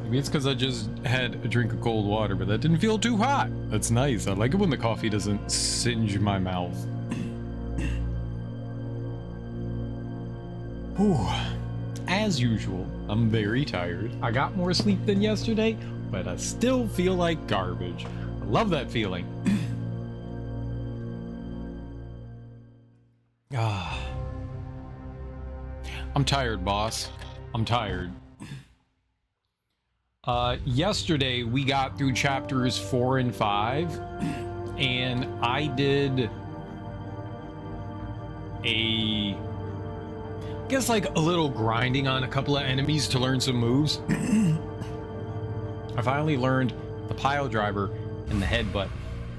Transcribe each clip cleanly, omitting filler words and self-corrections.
Maybe it's because I just had a drink of cold water, but that didn't feel too hot. That's nice. I like it when the coffee doesn't singe my mouth. Whew. As usual, I'm very tired. I got more sleep than yesterday, but I still feel like garbage. I love that feeling. I'm tired, boss. I'm tired. Yesterday we got through chapters 4 and 5, and I did I guess like a little grinding on a couple of enemies to learn some moves. I finally learned the pile driver and the headbutt.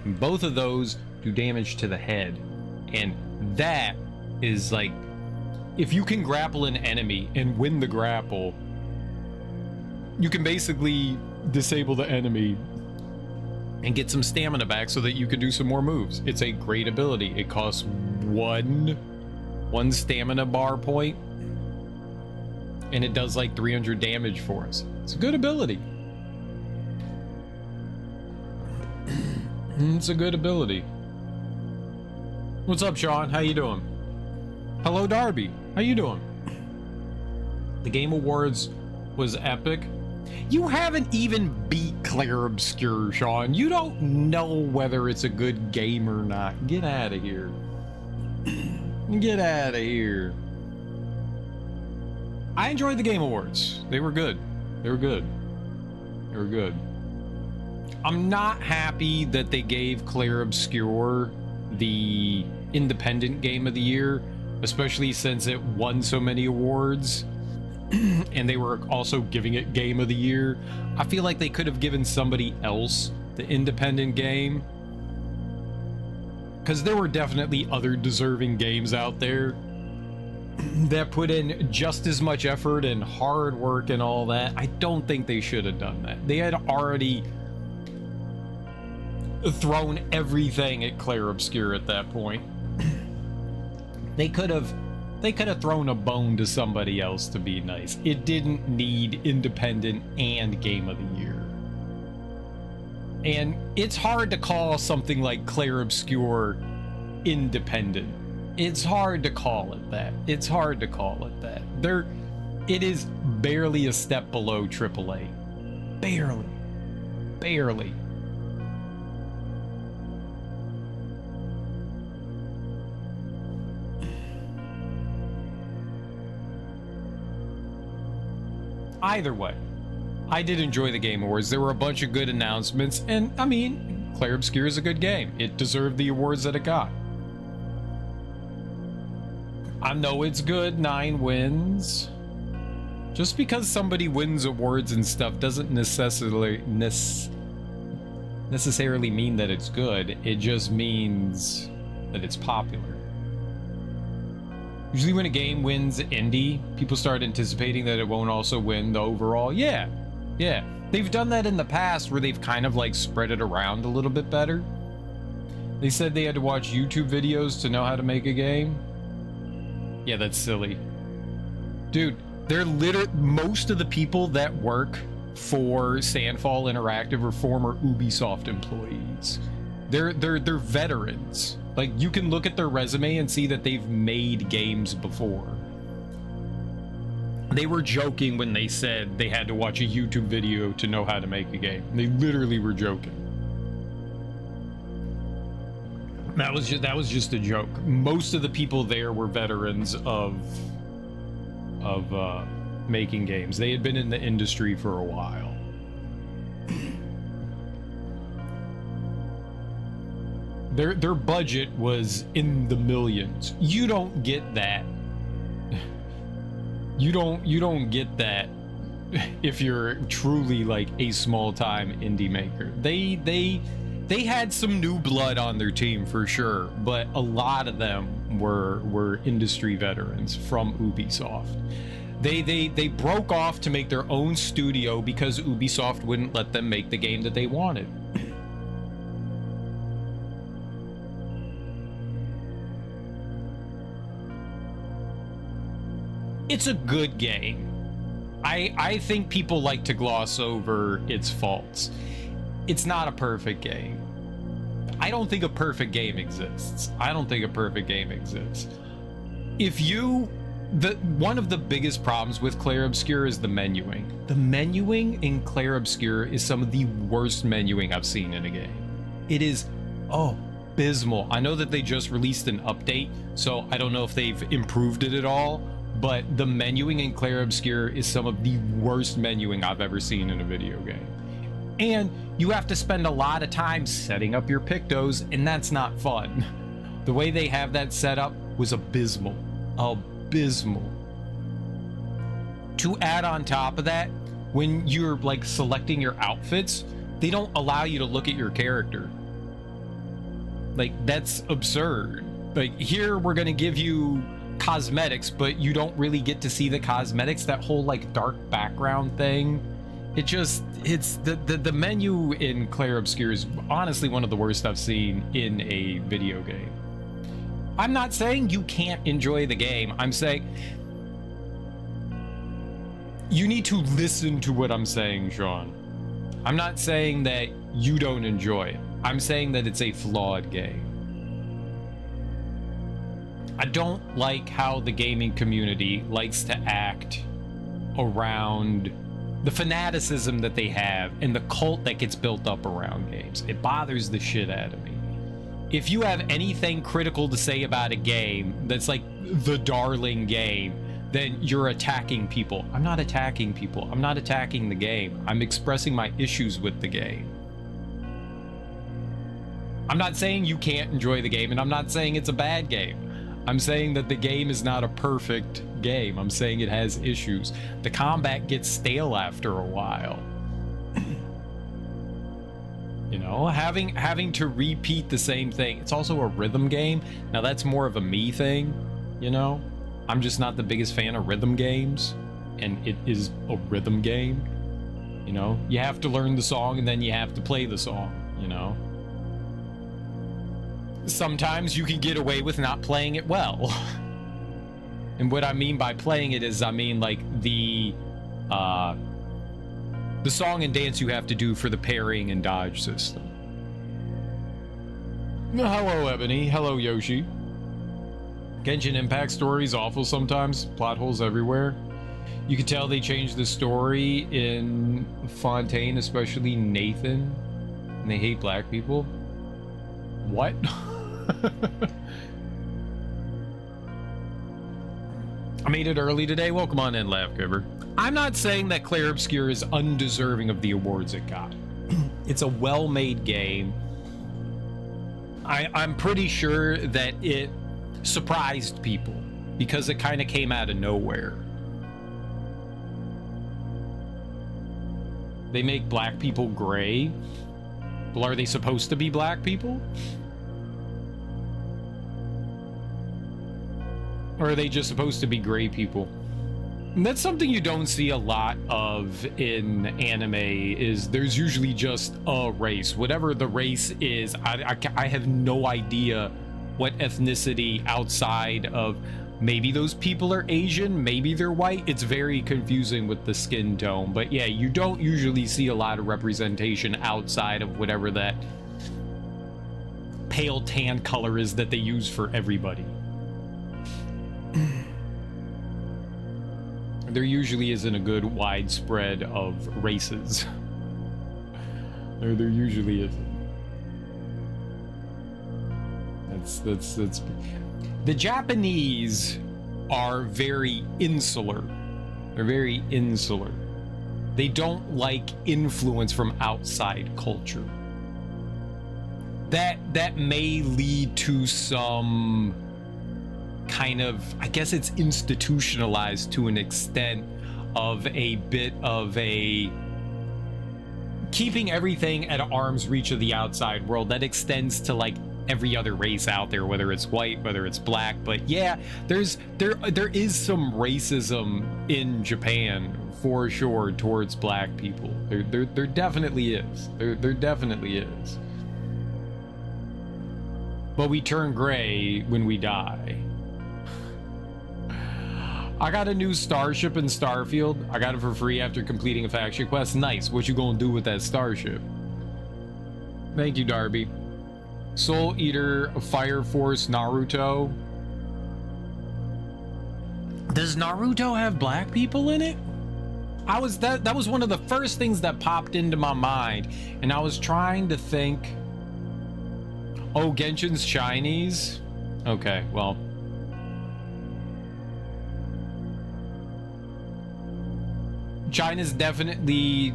And both of those do damage to the head, and that is like, if you can grapple an enemy and win the grapple, you can basically disable the enemy and get some stamina back so that you can do some more moves. It's a great ability. It costs one stamina bar point, and it does like 300 damage for us. It's a good ability. It's a good ability. What's up, Sean? How you doing? Hello, Darby. How you doing? The Game Awards was epic. You haven't even beat Clair Obscur, Sean. You don't know whether it's a good game or not. Get out of here. Get out of here. I enjoyed the Game Awards. They were good. They were good. They were good. I'm not happy that they gave Clair Obscur the Independent Game of the Year, especially since it won so many awards. And they were also giving it Game of the Year. I feel like they could have given somebody else the independent game, because there were definitely other deserving games out there that put in just as much effort and hard work and all that. I don't think they should have done that. They had already thrown everything at Clair Obscur at that point. They could have thrown a bone to somebody else to be nice. It didn't need independent and Game of the Year. And it's hard to call something like Clair Obscur independent. It's hard to call it that. It's hard to call it that. It is barely a step below AAA. Barely. Barely. Either way, I did enjoy the Game Awards. There were a bunch of good announcements, and I mean, Clair Obscur is a good game. It deserved the awards that it got. I know it's good, 9 wins. Just because somebody wins awards and stuff doesn't necessarily mean that it's good. It just means that it's popular. Usually when a game wins indie, people start anticipating that it won't also win the overall. Yeah. They've done that in the past where they've kind of like spread it around a little bit better. They said they had to watch YouTube videos to know how to make a game. Yeah, that's silly. Dude, most of the people that work for Sandfall Interactive are former Ubisoft employees. They're veterans. Like, you can look at their resume and see that they've made games before. They were joking when they said they had to watch a YouTube video to know how to make a game. They literally were joking. That was just a joke. Most of the people there were veterans of making games. They had been in the industry for a while. Their budget was in the millions. You don't get that. You don't get that if you're truly like a small-time indie maker. They had some new blood on their team for sure, but a lot of them were industry veterans from Ubisoft. They broke off to make their own studio because Ubisoft wouldn't let them make the game that they wanted. It's a good game. I think people like to gloss over its faults. It's not a perfect game. I don't think a perfect game exists. I don't think a perfect game exists. One of the biggest problems with Clair Obscur is the menuing. The menuing in Clair Obscur is some of the worst menuing I've seen in a game. It is abysmal. I know that they just released an update, so I don't know if they've improved it at all, but the menuing in Clair Obscur is some of the worst menuing I've ever seen in a video game. And you have to spend a lot of time setting up your Pictos, and that's not fun. The way they have that set up was abysmal. Abysmal. To add on top of that, when you're like selecting your outfits, they don't allow you to look at your character. Like, that's absurd. Like, here we're gonna give you cosmetics, but you don't really get to see the cosmetics. That whole like dark background thing, it's the menu in Clair Obscur is honestly one of the worst I've seen in a video game. I'm not saying you can't enjoy the game. I'm saying you need to listen to what I'm saying, Sean. I'm not saying that you don't enjoy it. I'm saying that it's a flawed game. I don't like how the gaming community likes to act around the fanaticism that they have and the cult that gets built up around games. It bothers the shit out of me. If you have anything critical to say about a game that's like the darling game, then you're attacking people. I'm not attacking people. I'm not attacking the game. I'm expressing my issues with the game. I'm not saying you can't enjoy the game, and I'm not saying it's a bad game. I'm saying that the game is not a perfect game. I'm saying it has issues. The combat gets stale after a while. You know, having to repeat the same thing. It's also a rhythm game. Now that's more of a me thing, you know? I'm just not the biggest fan of rhythm games, and it is a rhythm game. You know, you have to learn the song and then you have to play the song, you know? Sometimes you can get away with not playing it well. And what I mean by playing it is, I mean like the song and dance you have to do for the parrying and dodge system. Hello, Ebony. Hello, Yoshi. Genshin Impact story is awful sometimes. Plot holes everywhere. You can tell they changed the story in Fontaine, especially Nathan. And they hate black people. What? I made it early today. Welcome on in, Laugh Giver. I'm not saying that Clair Obscur is undeserving of the awards it got. It's a well-made game. I'm pretty sure that it surprised people because it kind of came out of nowhere. They make black people gray. Well, are they supposed to be black people? Or are they just supposed to be gray people? And that's something you don't see a lot of in anime, is there's usually just a race. Whatever the race is, I have no idea what ethnicity outside of maybe those people are Asian, maybe they're white. It's very confusing with the skin tone. But yeah, you don't usually see a lot of representation outside of whatever that pale tan color is that they use for everybody. There usually isn't a good widespread of races. There usually isn't. That's the Japanese are very insular. They're very insular. They don't like influence from outside culture. That may lead to some kind of, I guess it's institutionalized to an extent of a bit of a keeping everything at arm's reach of the outside world that extends to like every other race out there, whether it's white, whether it's black. But yeah, there is some racism in Japan for sure towards black people. There definitely is. There definitely is. But we turn gray when we die. I got a new starship in Starfield. I got it for free after completing a faction quest. Nice. What you gonna do with that starship? Thank you, Darby. Soul Eater, Fire Force, Naruto. Does Naruto have black people in it? That was one of the first things that popped into my mind, and I was trying to think. Oh, Genshin's Chinese? Okay, well. China's definitely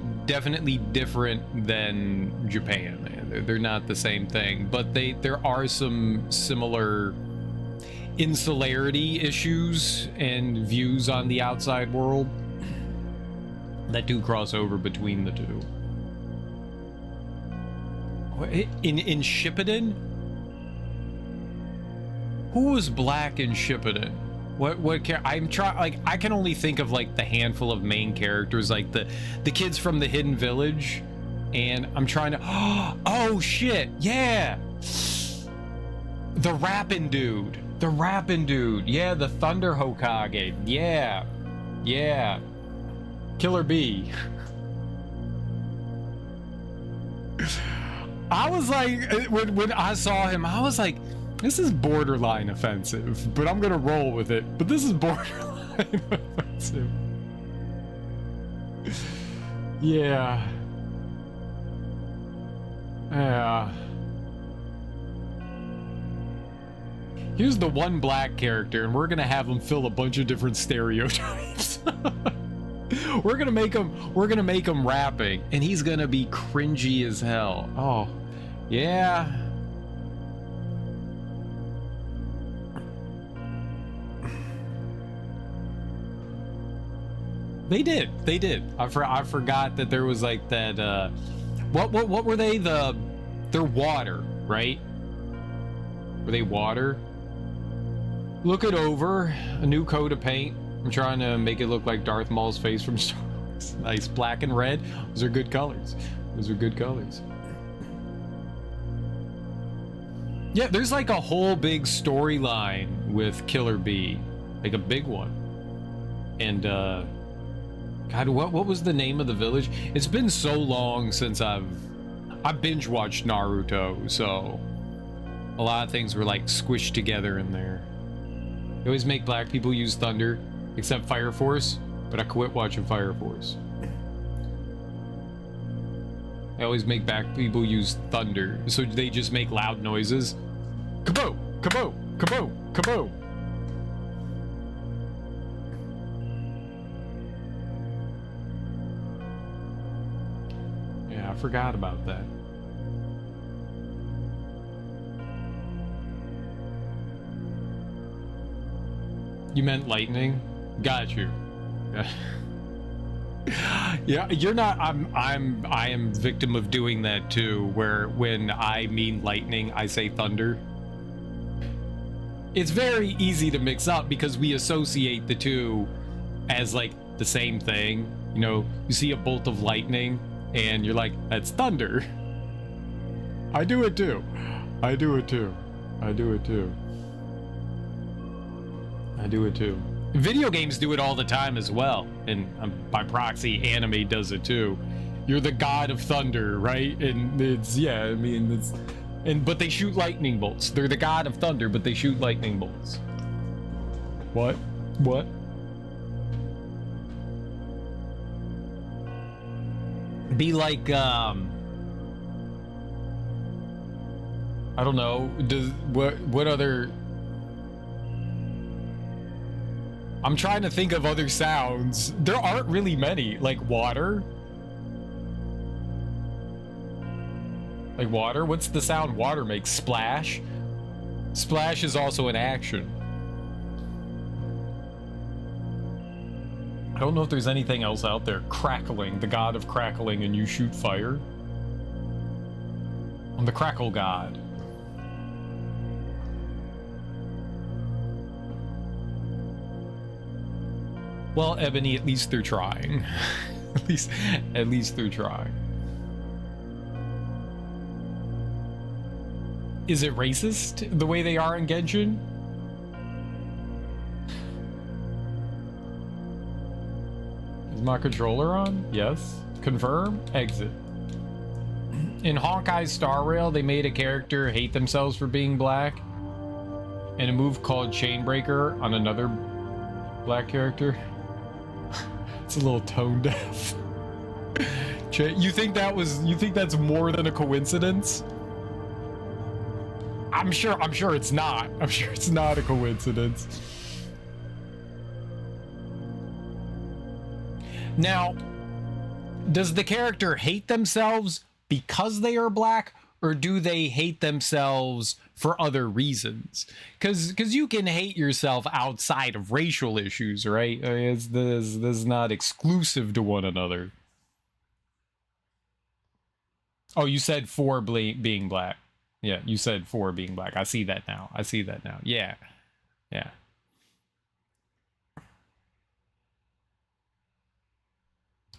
different than Japan. They're not the same thing, but there are some similar insularity issues and views on the outside world that do cross over between the two. In Shippuden? Who was black in Shippuden? I can only think of like the handful of main characters, like the kids from the Hidden Village, and I'm trying to. Oh shit! Yeah, the rapping dude. Yeah, the Thunder Hokage. Yeah. Killer Bee. I was like, when I saw him, I was like, this is borderline offensive, but I'm gonna roll with it. But this is borderline offensive. Yeah. Here's the one black character, and we're gonna have him fill a bunch of different stereotypes. We're gonna make him rapping, and he's gonna be cringy as hell. Oh, yeah. They did. I forgot that there was like that. What were they? They're water, right? Were they water? Look it over. A new coat of paint. I'm trying to make it look like Darth Maul's face from Star Wars. Nice. Black and red. Those are good colors. Yeah, there's like a whole big storyline with Killer Bee. Like a big one. And, God, what was the name of the village? It's been so long since I've binge watched Naruto, so a lot of things were like squished together in there. They always make black people use thunder, except Fire Force, but I quit watching Fire Force. They always make black people use thunder, so they just make loud noises. Kaboo! Kaboo! Kaboo! Kaboo! Yeah, I forgot about that. You meant lightning? Got you. Yeah, you're not. I am victim of doing that too, where when I mean lightning, I say thunder. It's very easy to mix up because we associate the two as like the same thing. You know, you see a bolt of lightning and you're like, that's thunder. I do it too. Video games do it all the time as well, and by proxy, anime does it too. You're the god of thunder, right? And it's, yeah, I mean, it's, but they shoot lightning bolts. They're the god of thunder, but they shoot lightning bolts. What? Be like, I don't know. What other? I'm trying to think of other sounds. There aren't really many. Like water. Like water? What's the sound water makes? Splash? Splash is also an action. I don't know if there's anything else out there. Crackling, the god of crackling, and you shoot fire. I'm the crackle god. Well, Ebony, at least they're trying. at least they're trying. Is it racist the way they are in Genshin? Is my controller on? Yes. Confirm. Exit. In Honkai Star Rail, they made a character hate themselves for being black. And a move called Chainbreaker on another black character. It's a little tone deaf. You think that's more than a coincidence? I'm sure it's not. I'm sure it's not a coincidence. Now, does the character hate themselves because they are black, or do they hate themselves for other reasons? Because you can hate yourself outside of racial issues, right? I mean, this is not exclusive to one another. Oh, you said for being black. Yeah, you said for being black. I see that now. Yeah. Yeah.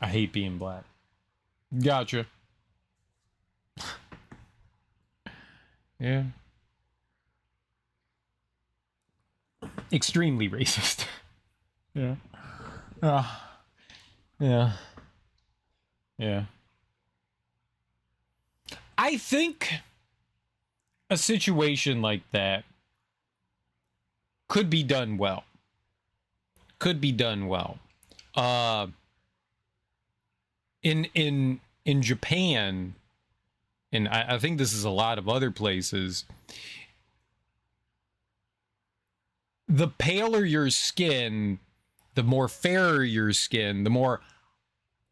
I hate being black. Gotcha. Yeah. Extremely racist. Yeah. Yeah. Yeah. I think a situation like that could be done well. In Japan, and I think this is a lot of other places, the paler your skin, the more fairer your skin, the more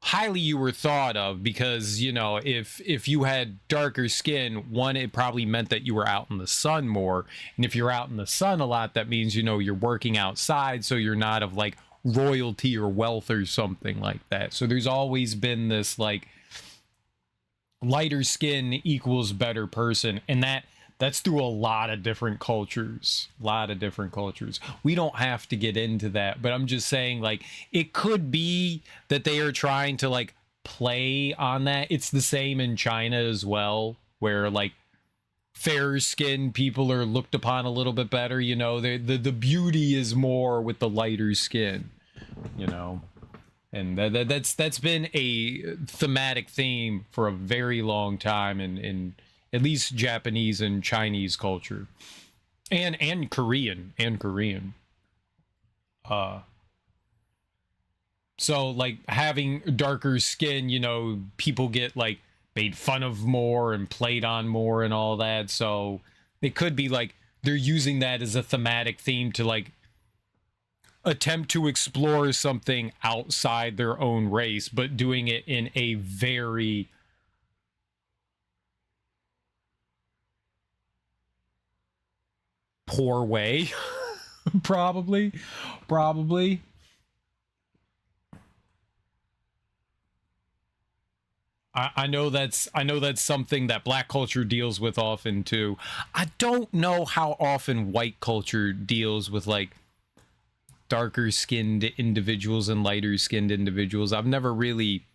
highly you were thought of, because, you know, if you had darker skin, one, it probably meant that you were out in the sun more, and if you're out in the sun a lot, that means, you know, you're working outside, so you're not of like royalty or wealth or something like that. So there's always been this like lighter skin equals better person, and that's through a lot of different cultures. We don't have to get into that, but I'm just saying, like, it could be that they are trying to like play on that. It's the same in China as well, where like fairer skinned people are looked upon a little bit better, you know. The beauty is more with the lighter skin, you know. And that's been a thematic theme for a very long time in at least Japanese and Chinese culture, and Korean. So like having darker skin, you know, people get like made fun of more and played on more and all that. So it could be like they're using that as a thematic theme to like attempt to explore something outside their own race, but doing it in a very poor way. probably I know that's something that black culture deals with often too. I don't know how often white culture deals with like darker skinned individuals and lighter skinned individuals. I've never really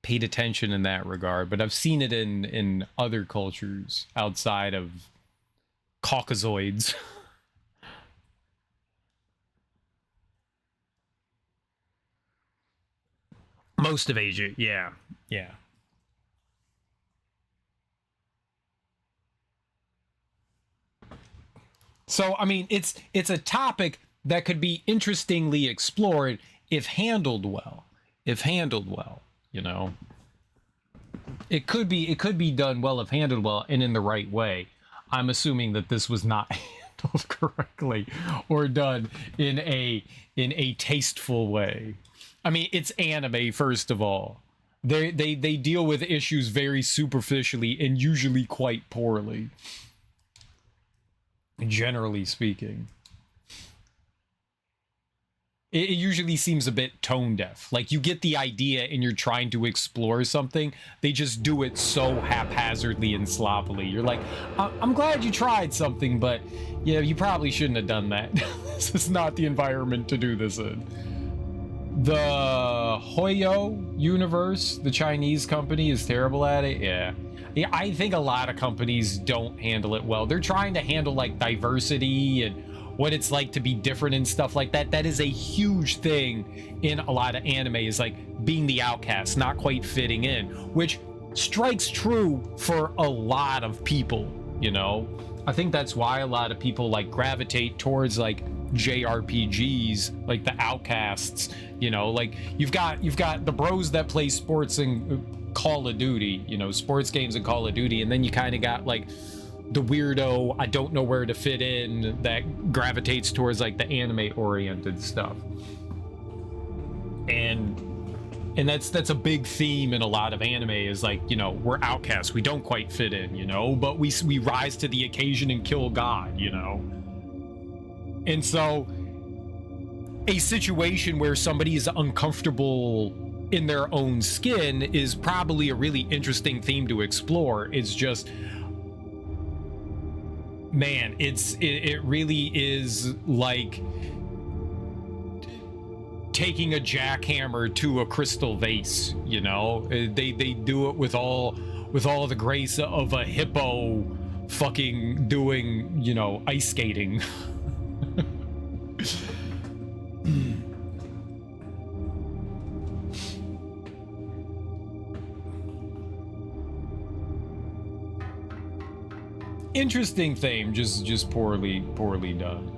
paid attention in that regard, but I've seen it in other cultures outside of Caucasoids. Most of Asia, yeah. So I mean, it's a topic that could be interestingly explored if handled well. You know, it could be done well if handled well and in the right way. I'm assuming that this was not handled correctly or done in a tasteful way. I mean, it's anime, first of all. They deal with issues very superficially and usually quite poorly, generally speaking. It usually seems a bit tone deaf. Like, you get the idea and you're trying to explore something. They just do it so haphazardly and sloppily. You're like, I'm glad you tried something, but yeah, you probably shouldn't have done that. This is not the environment to do this in. The Hoyo universe, the Chinese company, is terrible at it. Yeah, I think a lot of companies don't handle it well. They're trying to handle like diversity and what it's like to be different and stuff like that. That is a huge thing in a lot of anime, is like being the outcast, not quite fitting in, which strikes true for a lot of people, you know. I think that's why a lot of people like gravitate towards like JRPGs, like the outcasts, you know. Like you've got the bros that play sports and Call of Duty, you know, sports games and Call of Duty, and then you kind of got like the weirdo, I don't know where to fit in, that gravitates towards like the anime oriented stuff. And that's a big theme in a lot of anime, is like, you know, we're outcasts, we don't quite fit in, you know, but we rise to the occasion and kill God, you know. And so a situation where somebody is uncomfortable in their own skin is probably a really interesting theme to explore. It's just, man, it really is like taking a jackhammer to a crystal vase, you know. They do it with all the grace of a hippo fucking doing, you know, ice skating. Interesting theme, just poorly done.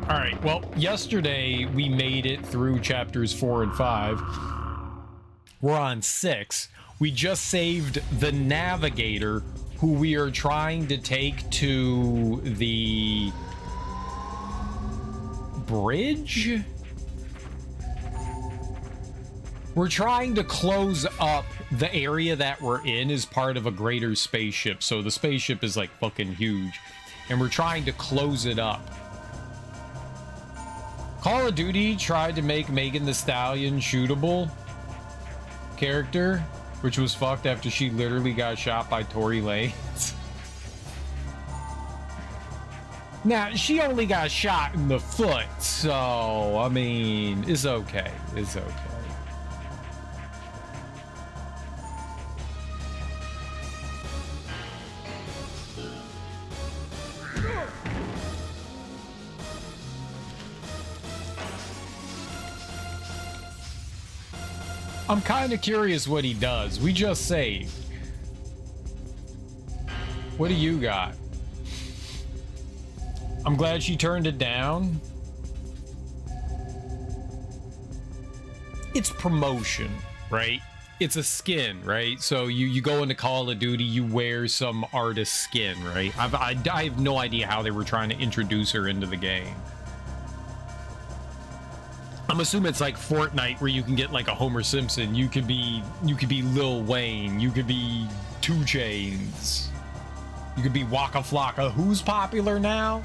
All right, well, yesterday we made it through chapters 4 and 5. We're on 6. We just saved the navigator, who we are trying to take to the bridge. We're trying to close up the area that we're in as part of a greater spaceship. So the spaceship is like fucking huge, and we're trying to close it up. Call of Duty tried to make Megan Thee Stallion shootable character, which was fucked after she literally got shot by Tory Lanez. Now, she only got shot in the foot, so, I mean, it's okay. It's okay. I'm kind of curious what he does. We just saved. What do you got? I'm glad she turned it down. It's promotion, right? It's a skin, right? So you go into Call of Duty, you wear some artist skin, right? I have no idea how they were trying to introduce her into the game. I'm assuming it's like Fortnite, where you can get like a Homer Simpson. You could be Lil Wayne. You could be 2 Chainz. You could be Waka Flocka. Who's popular now?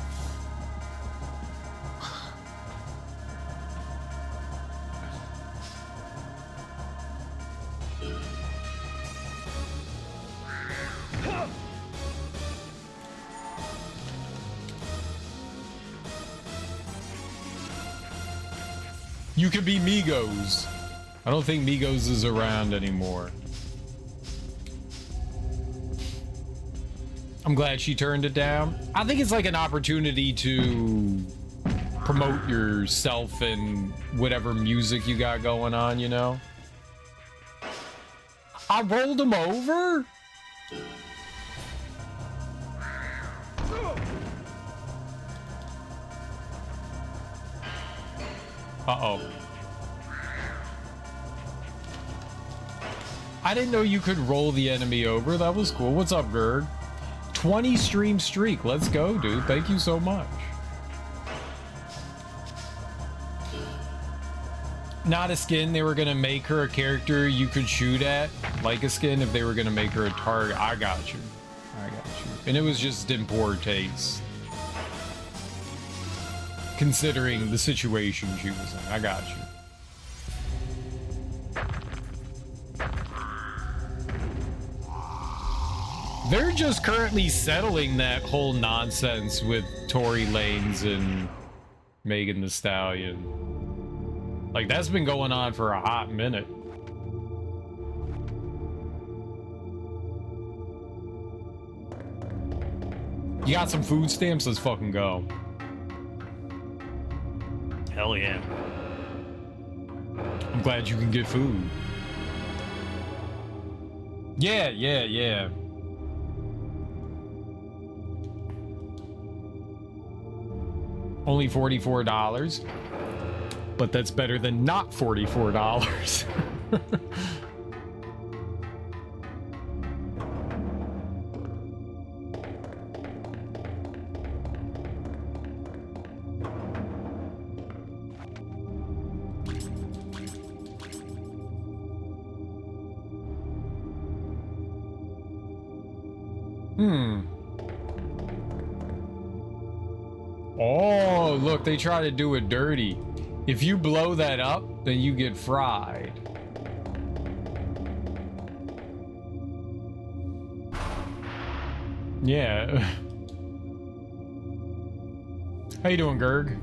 You could be Migos. I don't think Migos is around anymore. I'm glad she turned it down. I think it's like an opportunity to promote yourself and whatever music you got going on, you know? I rolled him over? Uh-oh. I didn't know you could roll the enemy over. That was cool. What's up, Gerd? 20 stream streak. Let's go, dude. Thank you so much. Not a skin. They were going to make her a character you could shoot at. Like a skin if they were going to make her a target. I got you. I got you. And it was just in poor taste, considering the situation she was in. I got you. They're just currently settling that whole nonsense with Tory Lanez and Megan Thee Stallion. Like, that's been going on for a hot minute. You got some food stamps? Let's fucking go. Hell yeah. I'm glad you can get food. Yeah, yeah, yeah. Only $44. But that's better than not $44. Oh, look, they try to do it dirty. If you blow that up, then you get fried. Yeah. How you doing, Gerg?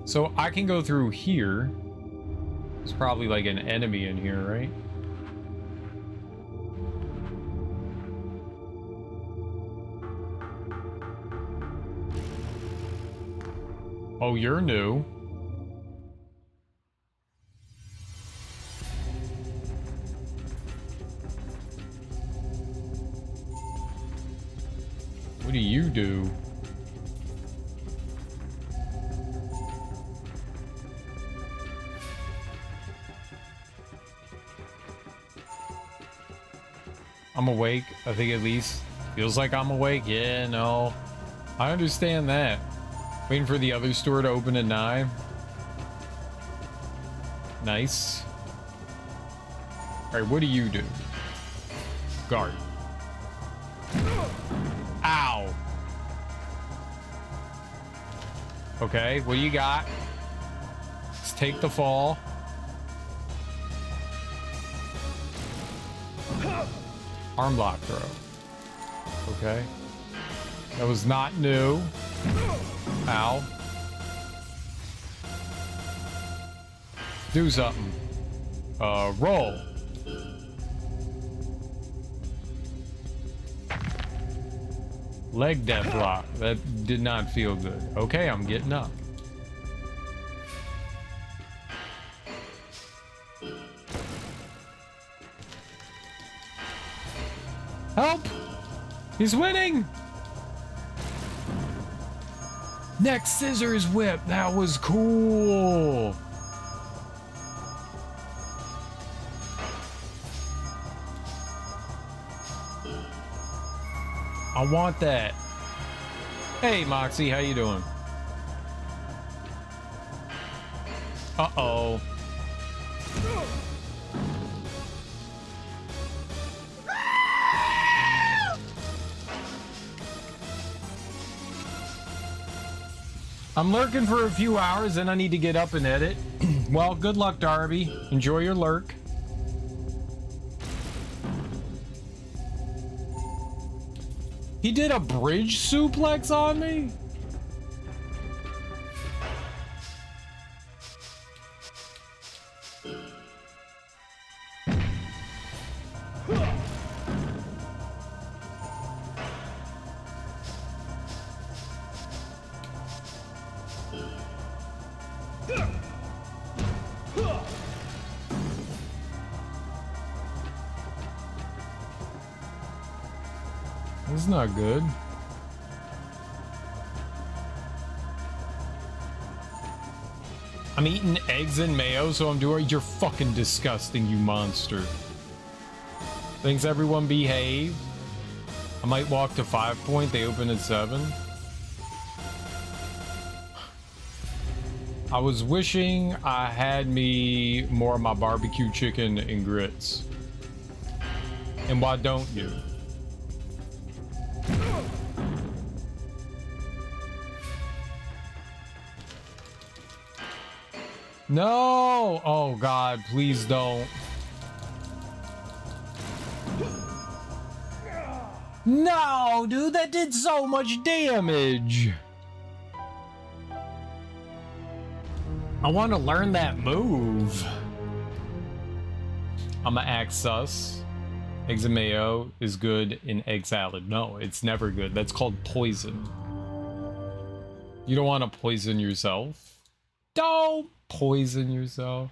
So I can go through here. There's probably like an enemy in here, right? Oh, you're new. What do you do? I'm awake, I think at least. Feels like I'm awake. Yeah, no. I understand that. Waiting for the other store to open at 9. Nice. Alright, what do you do? Guard. Ow. Okay, what do you got? Let's take the fall. Arm block throw. Okay. That was not new. Ow. Do something. Roll. Leg death lock. That did not feel good. Okay, I'm getting up. Help! He's winning! Next scissors whip. That was cool. I want that. Hey, Moxie, how you doing? Uh-oh. I'm lurking for a few hours, then I need to get up and edit. Well, good luck, Darby. Enjoy your lurk. He did a bridge suplex on me? This is not good. I'm eating eggs and mayo, so I'm doing. You're fucking disgusting, you monster. Thanks, everyone. Behave. I might walk to 5 Point. They open at 7. I was wishing I had me more of my barbecue chicken and grits. And why don't you? No! Oh God, please don't. No, dude, that did so much damage. I want to learn that move. I'ma act sus. Eggs and mayo is good in egg salad. No, it's never good. That's called poison. You don't want to poison yourself. Don't poison yourself.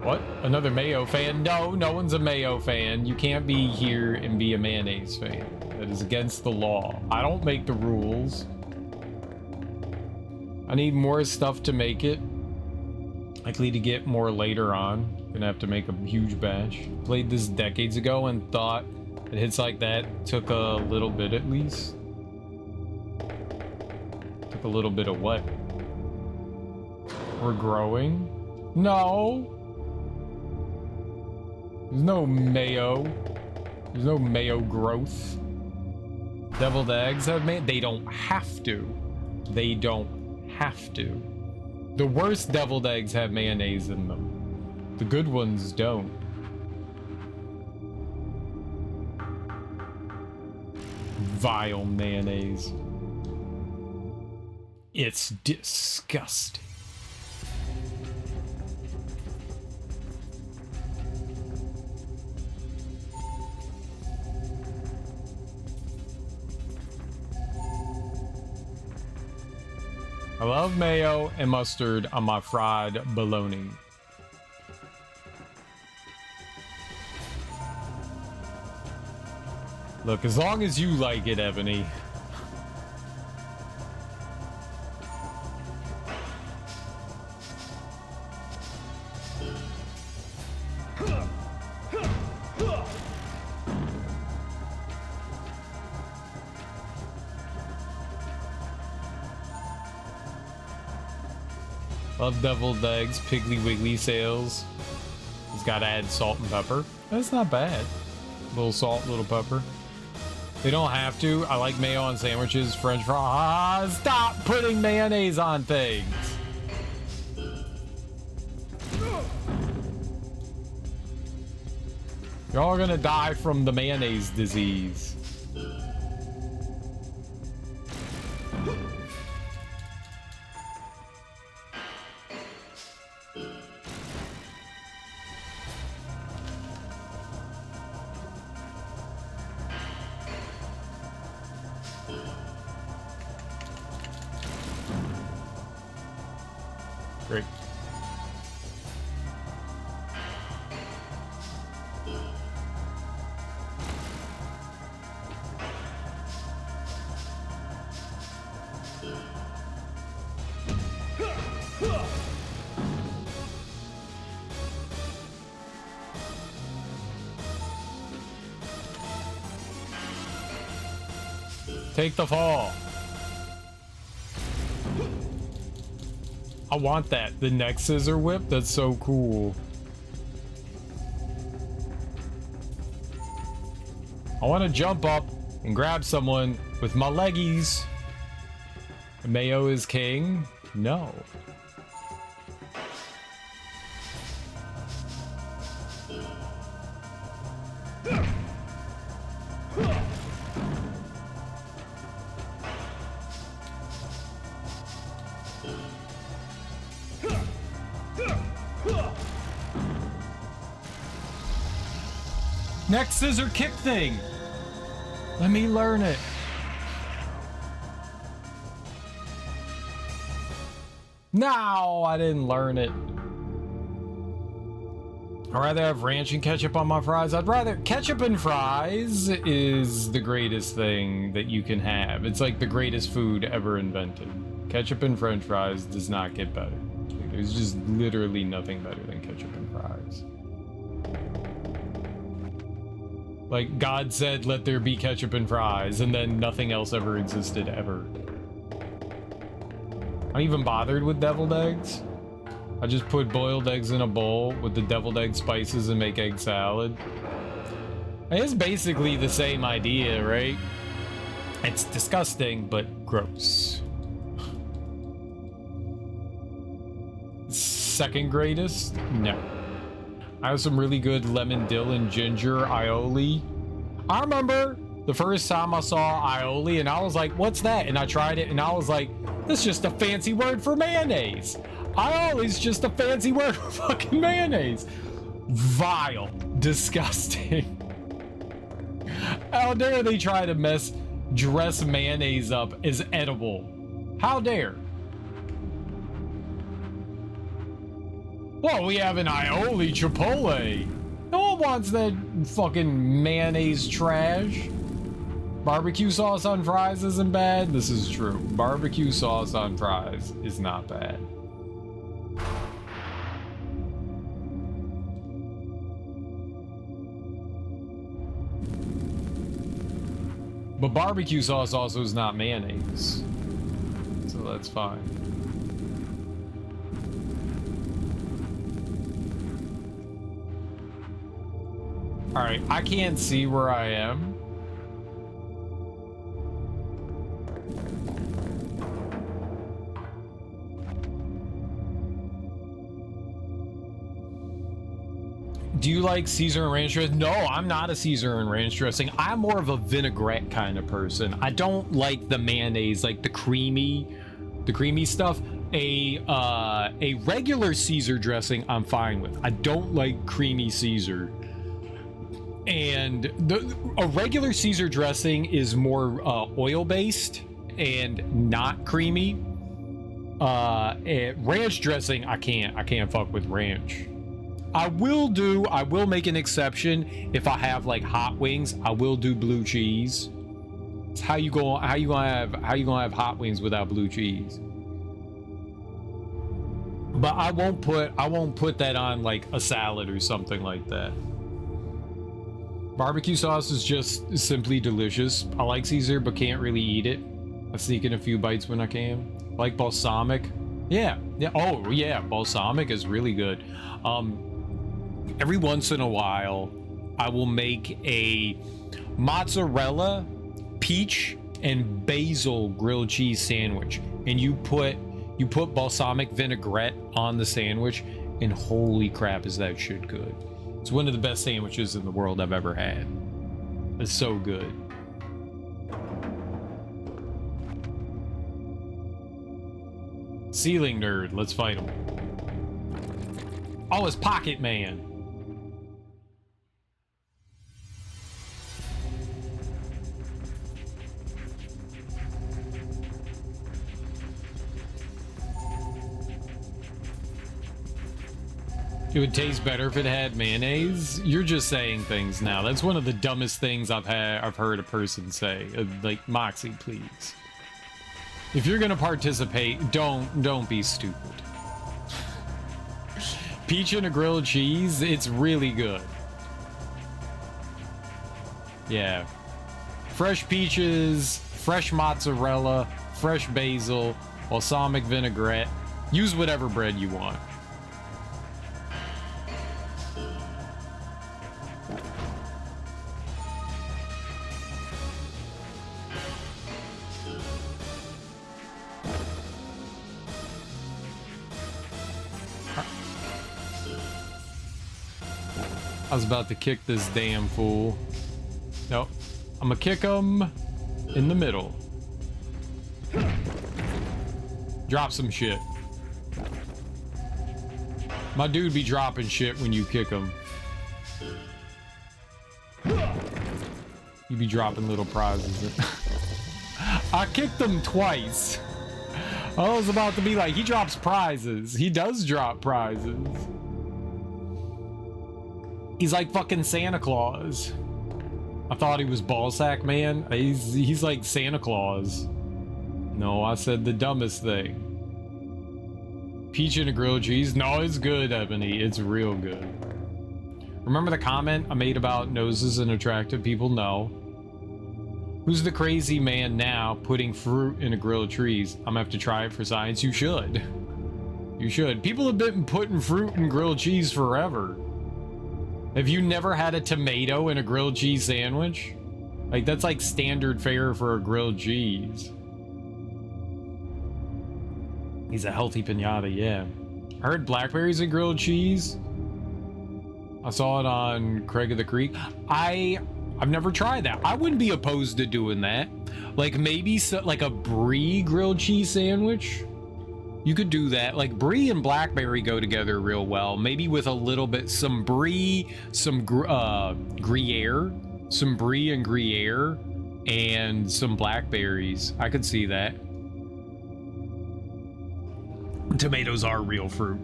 What? Another mayo fan? No, no one's a mayo fan. You can't be here and be a mayonnaise fan. That is against the law. I don't make the rules. I need more stuff to make it. Likely to get more later on. Gonna have to make a huge batch. Played this decades ago and thought that hits like that took a little bit at least. Took a little bit of what? We're growing? No! There's no mayo. There's no mayo growth. Deviled eggs have mayo? They don't have to. They don't have to. The worst deviled eggs have mayonnaise in them. The good ones don't. Vile mayonnaise. It's disgusting. I love mayo and mustard on my fried bologna. Look, as long as you like it, Ebony. Love deviled eggs, Piggly Wiggly sales. It's got to add salt and pepper. That's not bad. Little salt, little pepper. They don't have to. I like mayo on sandwiches, French fries. Stop putting mayonnaise on things. You're all gonna die from the mayonnaise disease. Great. Take the fall. I want that. The neck scissor whip? That's so cool. I want to jump up and grab someone with my leggies. Mayo is king? No. Neck scissor kick thing. Let me learn it. No, I didn't learn it. I'd rather have ranch and ketchup on my fries. I'd rather ketchup and fries is the greatest thing that you can have. It's like the greatest food ever invented. Ketchup and French fries does not get better. There's just literally nothing better than ketchup and fries. Like, God said, let there be ketchup and fries, and then nothing else ever existed, ever. I'm even bothered with deviled eggs. I just put boiled eggs in a bowl with the deviled egg spices and make egg salad. It's basically the same idea, right? It's disgusting, but gross. Second greatest? No. I have some really good lemon dill and ginger aioli. I remember The first time I saw aioli, and I was like, what's that? And I tried it, and I was like, that's just a fancy word for mayonnaise. Aioli's just a fancy word for fucking mayonnaise. Vile. Disgusting. How dare they try to dress mayonnaise up as edible? How dare? Well, we have an aioli chipotle. No one wants that fucking mayonnaise trash. Barbecue sauce on fries isn't bad. This is true. Barbecue sauce on fries is not bad. But barbecue sauce also is not mayonnaise. So that's fine. All right, I can't see where I am. Do you like Caesar and ranch dressing? No, I'm not a Caesar and ranch dressing. I'm more of a vinaigrette kind of person. I don't like the mayonnaise, like the creamy stuff. A regular Caesar dressing, I'm fine with. I don't like creamy Caesar. And a regular Caesar dressing is more oil-based and not creamy. Ranch dressing, I can't fuck with ranch. I will make an exception if I have like hot wings. I will do blue cheese. It's how you gonna have hot wings without blue cheese? But I won't put that on like a salad or something like that. Barbecue sauce is just simply delicious. I like Caesar, but can't really eat it. I sneak in a few bites when I can. I like balsamic. Yeah. Oh yeah, balsamic is really good. Every once in a while, I will make a mozzarella, peach, and basil grilled cheese sandwich, and you put balsamic vinaigrette on the sandwich, and holy crap, is that shit good. It's one of the best sandwiches in the world I've ever had. It's so good. Ceiling nerd, let's fight him. Oh, it's Pocket Man. It would taste better if it had mayonnaise. You're just saying things now. That's one of the dumbest things I've heard a person say. Like, Moxie, please. If you're gonna participate, don't be stupid. Peach and a grilled cheese, it's really good. Yeah. Fresh peaches, fresh mozzarella, fresh basil, balsamic vinaigrette. Use whatever bread you want. I was about to kick this damn fool. Nope. I'm gonna kick him in the middle. Drop some shit. My dude be dropping shit when you kick him. You be dropping little prizes. I kicked him twice. I was about to be like, he drops prizes. He does drop prizes. He's like fucking Santa Claus. I thought he was Ballsack Man. He's like Santa Claus. No, I said the dumbest thing. Peach and a grilled cheese. No, it's good, Ebony. It's real good. Remember the comment I made about noses and attractive people? No. Who's the crazy man now putting fruit in a grilled cheese? I'm gonna have to try it for science. You should. You should. People have been putting fruit in grilled cheese forever. Have you never had a tomato in a grilled cheese sandwich? Like, that's like standard fare for a grilled cheese. He's a healthy piñata, yeah. I heard blackberries and grilled cheese. I saw it on Craig of the Creek. I I've never tried that. I wouldn't be opposed to doing that. Like maybe like a brie grilled cheese sandwich. You could do that. Like brie and blackberry go together real well. Maybe with a little bit, some brie, some Gruyere, some brie and Gruyere, and some blackberries. I could see that. Tomatoes are real fruit.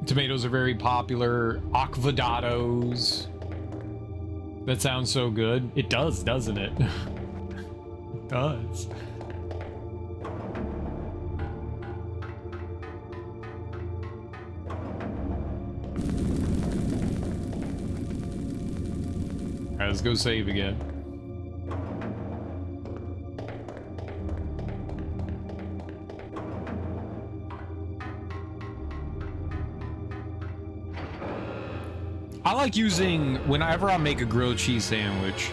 Tomatoes are very popular. Aquadados. That sounds so good. It does, doesn't it? It does. Alright, let's go save again. I like using, whenever I make a grilled cheese sandwich,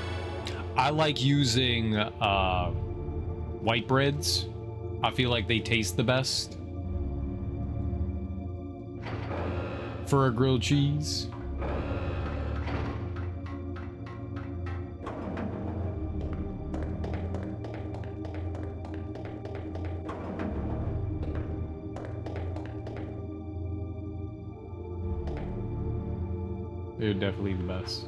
I like using white breads. I feel like they taste the best for a grilled cheese. They're definitely the best.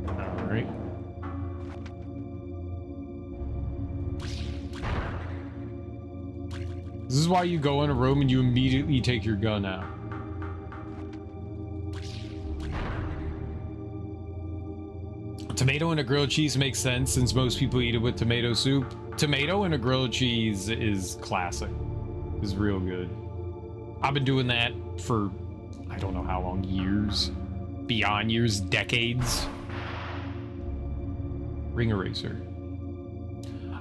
All right. This is why you go in a room and you immediately take your gun out. Tomato in a grilled cheese makes sense since most people eat it with tomato soup. Tomato in a grilled cheese is classic. Is real good. I've been doing that for I don't know how long, years. Beyond years, decades. Ring eraser.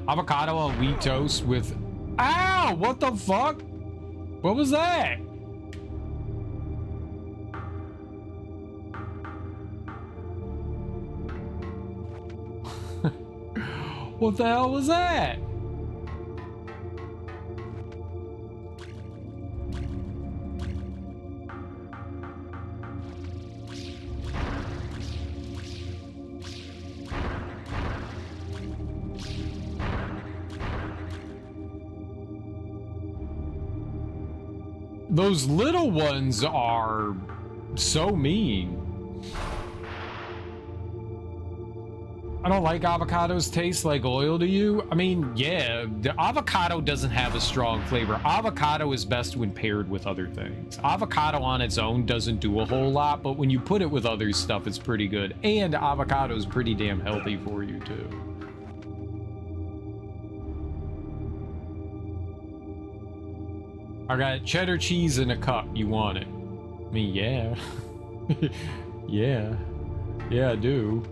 Avocado on wheat toast with... Ow! What the fuck? What was that? What the hell was that? Those little ones are so mean. I don't like avocados taste like oil to you. I mean, yeah, the avocado doesn't have a strong flavor. Avocado is best when paired with other things. Avocado on its own doesn't do a whole lot, but when you put it with other stuff, it's pretty good. And avocado is pretty damn healthy for you too. I got cheddar cheese in a cup. You want it? I mean, yeah. Yeah, I do.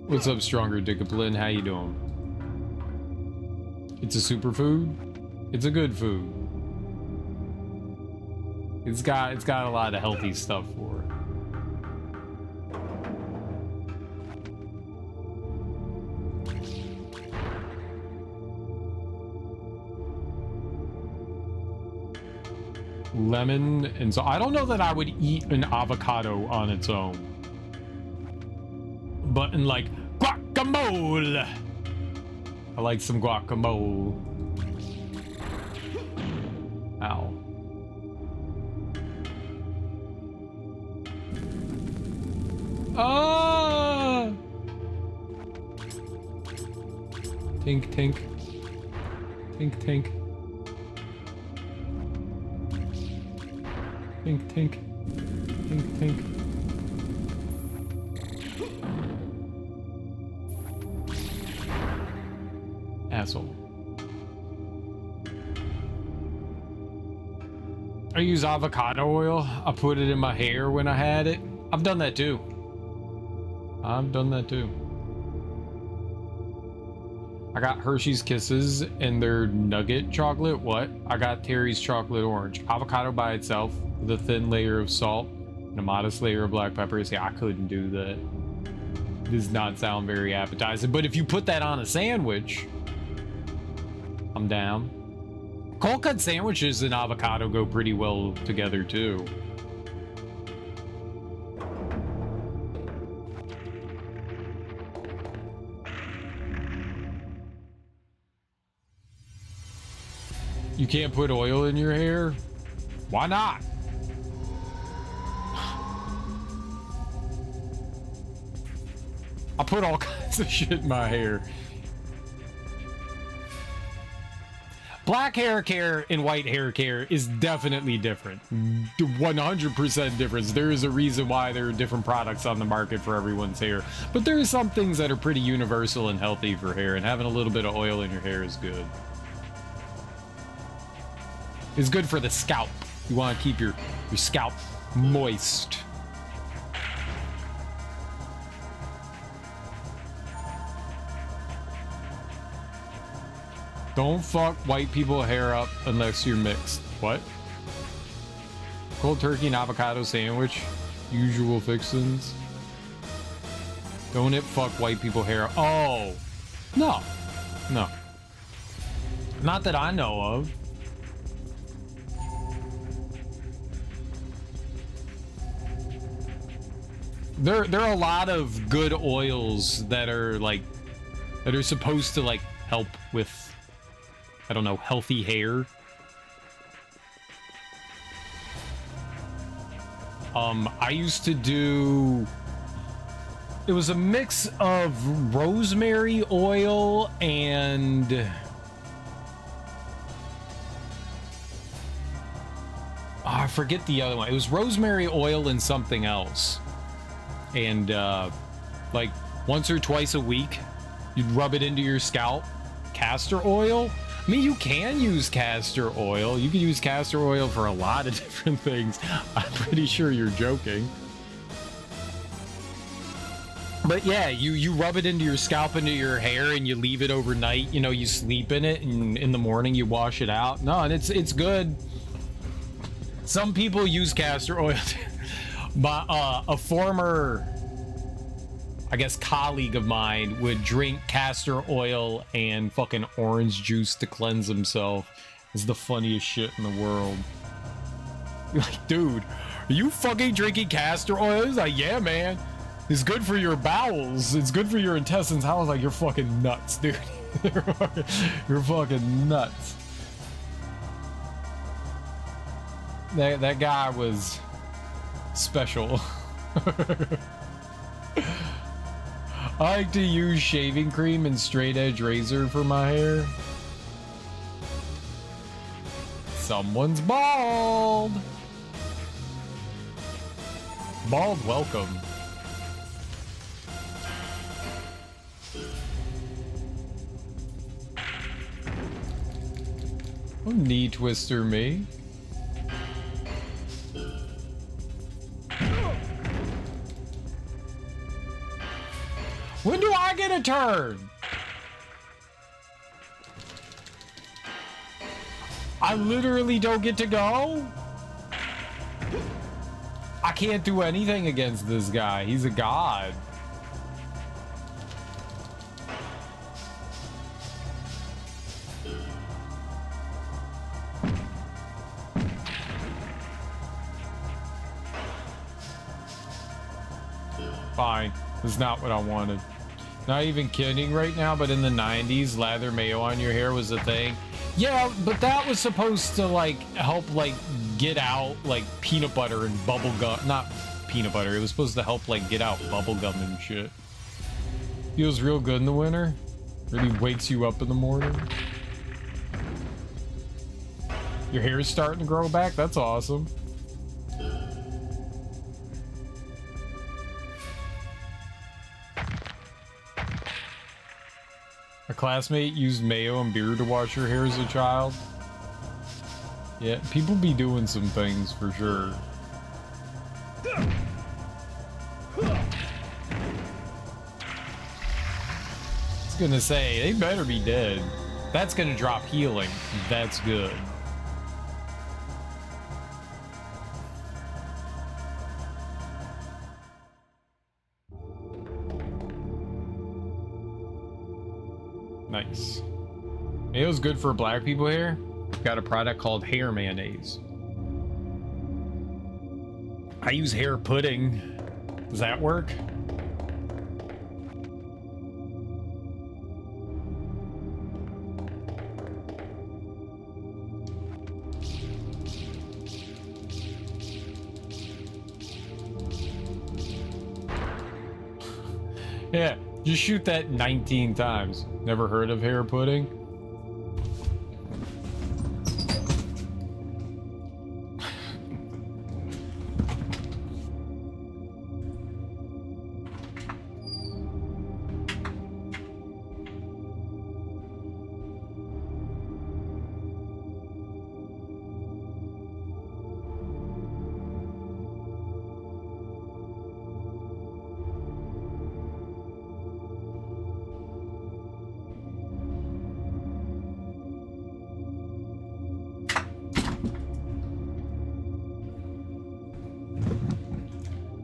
What's up, Stronger Dickaplin? How you doing? It's a superfood? It's a good food. It's got a lot of healthy stuff for it. Lemon, and so I don't know that I would eat an avocado on its own. But in like guacamole, I like some guacamole. Ow. Ah! Tink, tink. Tink, tink. Tink, tink. Tink, tink. Asshole. I use avocado oil. I put it in my hair when I had it. I've done that too. I've done that too. I got Hershey's Kisses and their nugget chocolate. What? I got Terry's chocolate orange. Avocado by itself with a thin layer of salt and a modest layer of black pepper. See, I couldn't do that. Does not sound very appetizing. But if you put that on a sandwich, I'm down. Cold cut sandwiches and avocado go pretty well together too. You can't put oil in your hair? Why not? I put all kinds of shit in my hair. Black hair care and white hair care is definitely different. 100% difference. There is a reason why there are different products on the market for everyone's hair. But there are some things that are pretty universal and healthy for hair, and having a little bit of oil in your hair is good. It's good for the scalp. You want to keep your scalp moist. Don't fuck white people hair up unless you're mixed. What? Cold turkey and avocado sandwich. Usual fixins. Don't it fuck white people hair up? Oh. No. No. Not that I know of. There are a lot of good oils that are like supposed to like help with, I don't know, healthy hair. I used to do, it was a mix of rosemary oil and I forget the other one. It was rosemary oil and something else. And like once or twice a week, you'd rub it into your scalp. Castor oil? I mean, you can use castor oil. You can use castor oil for a lot of different things. I'm pretty sure you're joking. But yeah, you rub it into your scalp, into your hair, and you leave it overnight. You know, you sleep in it, and in the morning you wash it out. No, and it's good. Some people use castor oil. But a former, I guess, colleague of mine would drink castor oil and fucking orange juice to cleanse himself. It's the funniest shit in the world. You're like, dude, are you fucking drinking castor oil? He's like, yeah, man. It's good for your bowels. It's good for your intestines. I was like, you're fucking nuts, dude. You're fucking nuts. That guy was special. I like to use shaving cream and straight edge razor for my hair. Someone's bald. Bald welcome. Oh, knee twister me. When do I get a turn? I literally don't get to go? I can't do anything against this guy. He's a god. Fine. That's not what I wanted. Not even kidding right now, but in the 90s, lather mayo on your hair was a thing. Yeah, but that was supposed to like help like get out like peanut butter and bubble gum. Not peanut butter. It was supposed to help like get out bubble gum and shit. Feels real good in the winter. Really wakes you up in the morning. Your hair's starting to grow back. That's awesome. A classmate used mayo and beer to wash her hair as a child. Yeah, people be doing some things for sure. I was gonna say, they better be dead. That's gonna drop healing. That's good. Nice. It was good for black people hair. Got a product called hair mayonnaise. I use hair pudding. Does that work? Yeah, just shoot that 19 times. Never heard of hair pudding?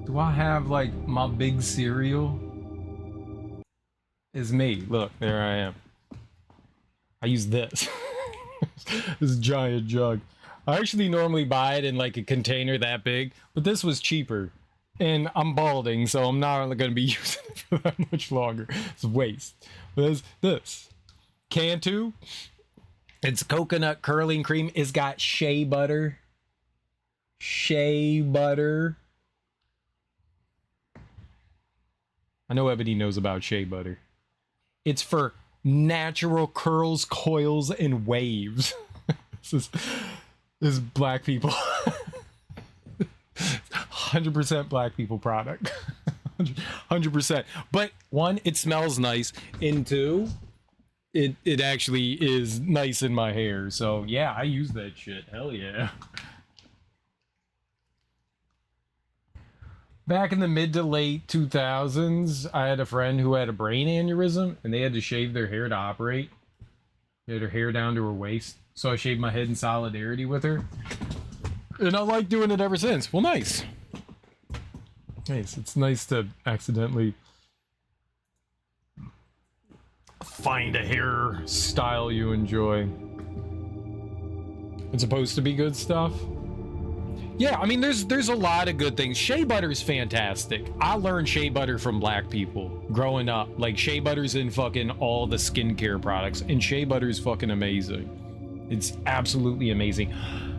Do I have like my big cereal? Is me. Look, there I am. I use this. This giant jug. I actually normally buy it in like a container that big, but this was cheaper. And I'm balding, so I'm not going to be using it for that much longer. It's waste. There's this. Cantu. It's coconut curling cream. It's got shea butter. Shea butter. I know Ebony knows about shea butter. It's for natural curls, coils, and waves. This is black people. 100% black people product. 100%. But one, it smells nice. And two, it actually is nice in my hair. So yeah, I use that shit. Hell yeah. Back in the mid to late 2000s, I had a friend who had a brain aneurysm, and they had to shave their hair to operate. They had her hair down to her waist, so I shaved my head in solidarity with her. And I like doing it ever since. Well, nice. Nice. It's nice to accidentally find a hairstyle you enjoy. It's supposed to be good stuff. Yeah, I mean, there's a lot of good things. Shea butter is fantastic. I learned shea butter from black people growing up. Like, shea butter's in fucking all the skincare products, and shea butter is fucking amazing. It's absolutely amazing.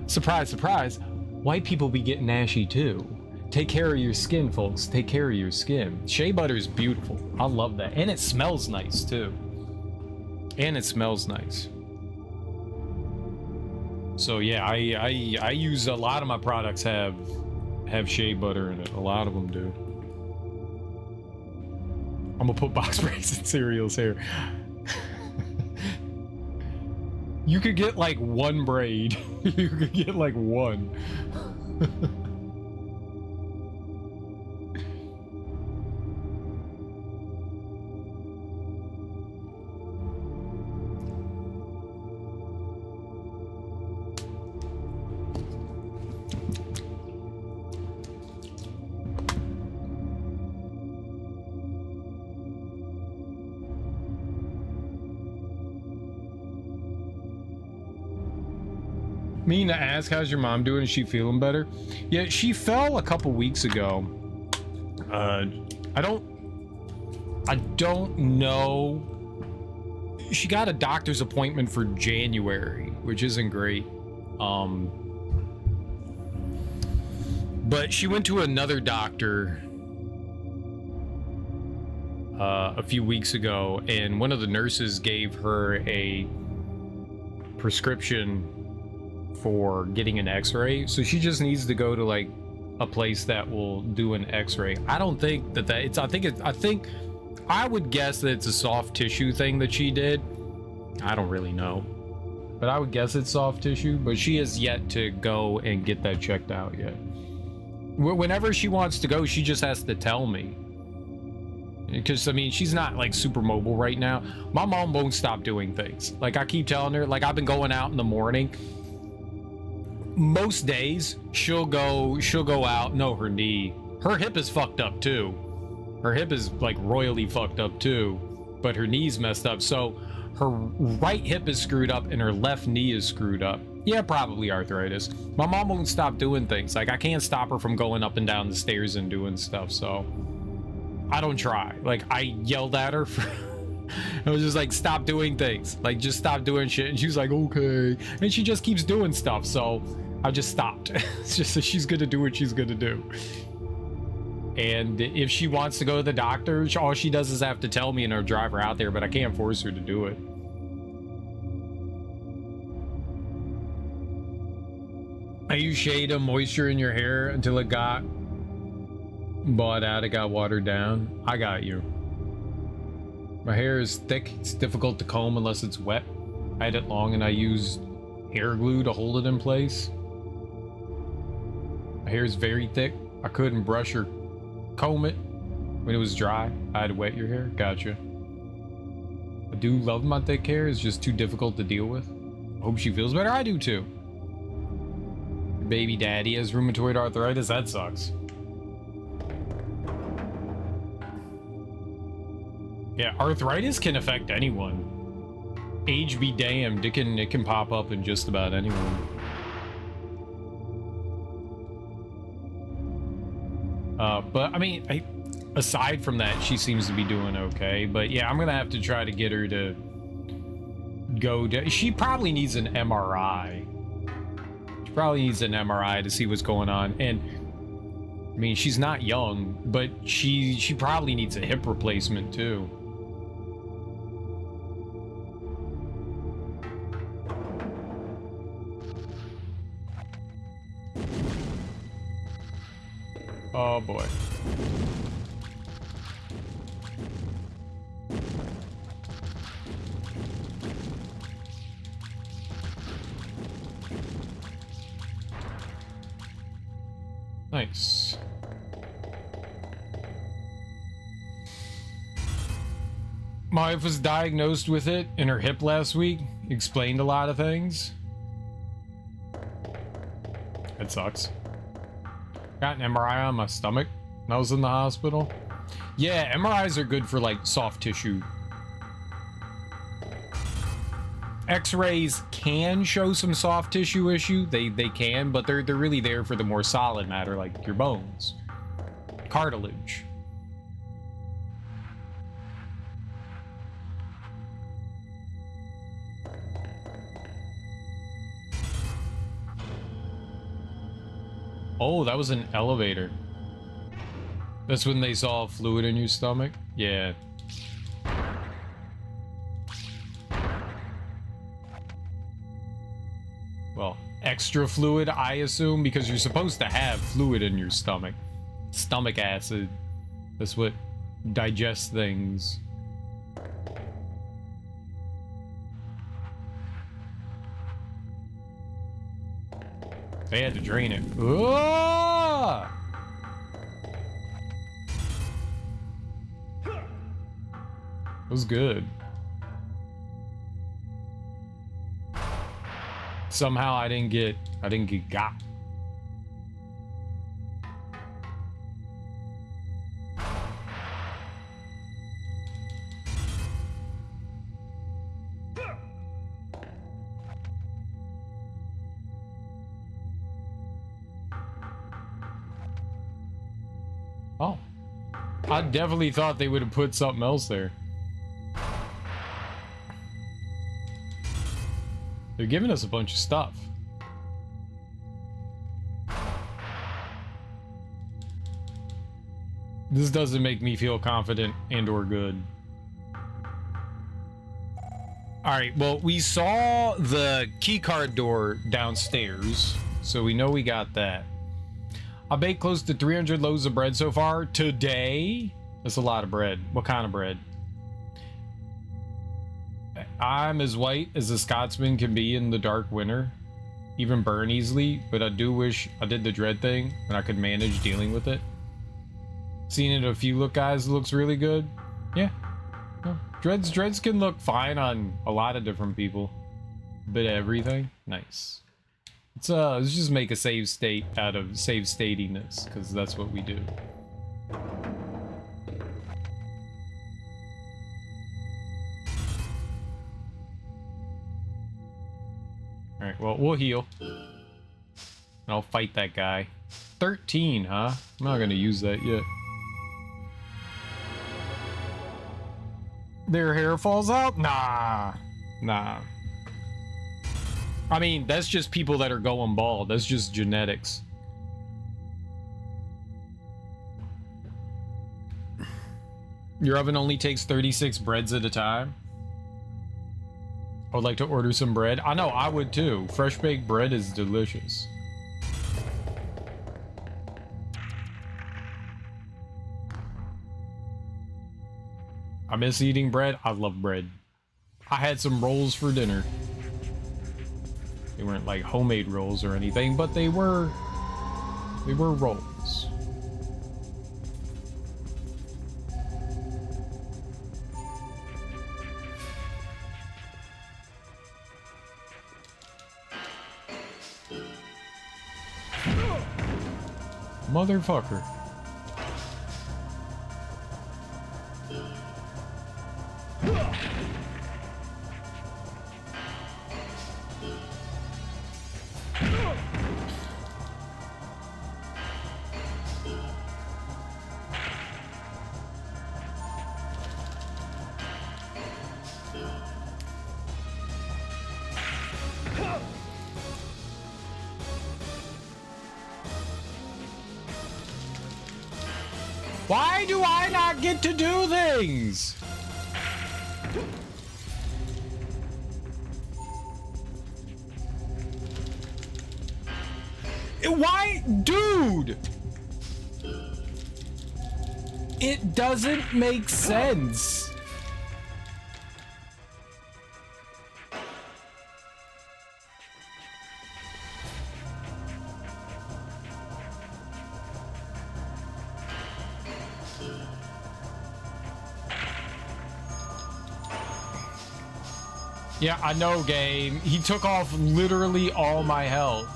Surprise, surprise, white people be getting ashy too. Take care of your skin, folks. Take care of your skin. Shea butter is beautiful. I love that. And it smells nice too. And it smells nice. So yeah, I use a lot of my products have shea butter in it. A lot of them do. I'm gonna put box braids in cereals here. You could get like one braid. You could get like one. Mean to ask, how's your mom doing? Is she feeling better? Yeah, she fell a couple weeks ago. I don't know. She got a doctor's appointment for January, which isn't great. But she went to another doctor a few weeks ago, and one of the nurses gave her a prescription for getting an x-ray, so she just needs to go to like a place that will do an x-ray. I don't think that it's I think I would guess that it's a soft tissue thing that she did. I don't really know, but I would guess it's soft tissue, but she has yet to go and get that checked out yet. Whenever she wants to go, she just has to tell me, because I mean, she's not like super mobile right now. My mom won't stop doing things. Like, I keep telling her, like, I've been going out in the morning. Most days she'll go out. No, her knee, her hip is fucked up too. Her hip is like royally fucked up too. but her knee's messed up. So her right hip is screwed up and her left knee is screwed up. Yeah, probably arthritis. My mom won't stop doing things. Like, I can't stop her from going up and down the stairs and doing stuff, so I don't try. Like, I yelled at her for... I was just like, stop doing things. Like, just stop doing shit. And she was like, okay. And she just keeps doing stuff, so I just stopped. It's just that she's gonna do what she's gonna do. And if she wants to go to the doctor, all she does is have to tell me and I'll drive her out there, but I can't force her to do it. I used shade of moisture in your hair until it got bought out, it got watered down. I got you. My hair is thick, it's difficult to comb unless it's wet. I had it long and I used hair glue to hold it in place. My hair is very thick. I couldn't brush or comb it when it was dry. I had to wet your hair. Gotcha. I do love my thick hair, it's just too difficult to deal with. I hope she feels better. I do too. Baby daddy has rheumatoid arthritis. That sucks. Yeah, arthritis can affect anyone. Age be damned, it can pop up in just about anyone. But I mean, aside from that, she seems to be doing okay. But yeah, I'm gonna have to try to get her to go to... She probably needs an MRI. She probably needs an MRI to see what's going on. And I mean, she's not young, but she probably needs a hip replacement too. Oh boy. Nice. My wife was diagnosed with it in her hip last week. Explained a lot of things. That sucks. Got an MRI on my stomach when I was in the hospital. Yeah, MRIs are good for like soft tissue. X-rays can show some soft tissue issue. They can, but they're really there for the more solid matter, like your bones, cartilage. Oh, that was an elevator. That's when they saw fluid in your stomach? Yeah. Well, extra fluid, I assume, because you're supposed to have fluid in your stomach. Stomach acid. That's what digests things. They had to drain it. Ooh! It was good. Somehow I didn't get got. Oh. I definitely thought they would have put something else there. They're giving us a bunch of stuff. This doesn't make me feel confident and or good. Alright, well, we saw the keycard door downstairs, so we know we got that. I baked close to 300 loaves of bread so far today. That's a lot of bread. What kind of bread? I'm as white as a Scotsman can be in the dark winter. Even burn easily, but I do wish I did the dread thing and I could manage dealing with it. Seen it a few look guys, it looks really good. Yeah. Dreads can look fine on a lot of different people. A bit of everything. Nice. Let's just make a save state out of save statiness, because that's what we do. Alright, well, we'll heal. I'll fight that guy. 13, huh? I'm not gonna use that yet. Their hair falls out? Nah. Nah. I mean, that's just people that are going bald. That's just genetics. Your oven only takes 36 breads at a time? I would like to order some bread. I know, I would too. Fresh baked bread is delicious. I miss eating bread. I love bread. I had some rolls for dinner. They weren't like homemade rolls or anything, but they were rolls. Motherfucker. Why do I not get to do things? Why? Dude! It doesn't make sense. Yeah, I know, game. He took off literally all my health.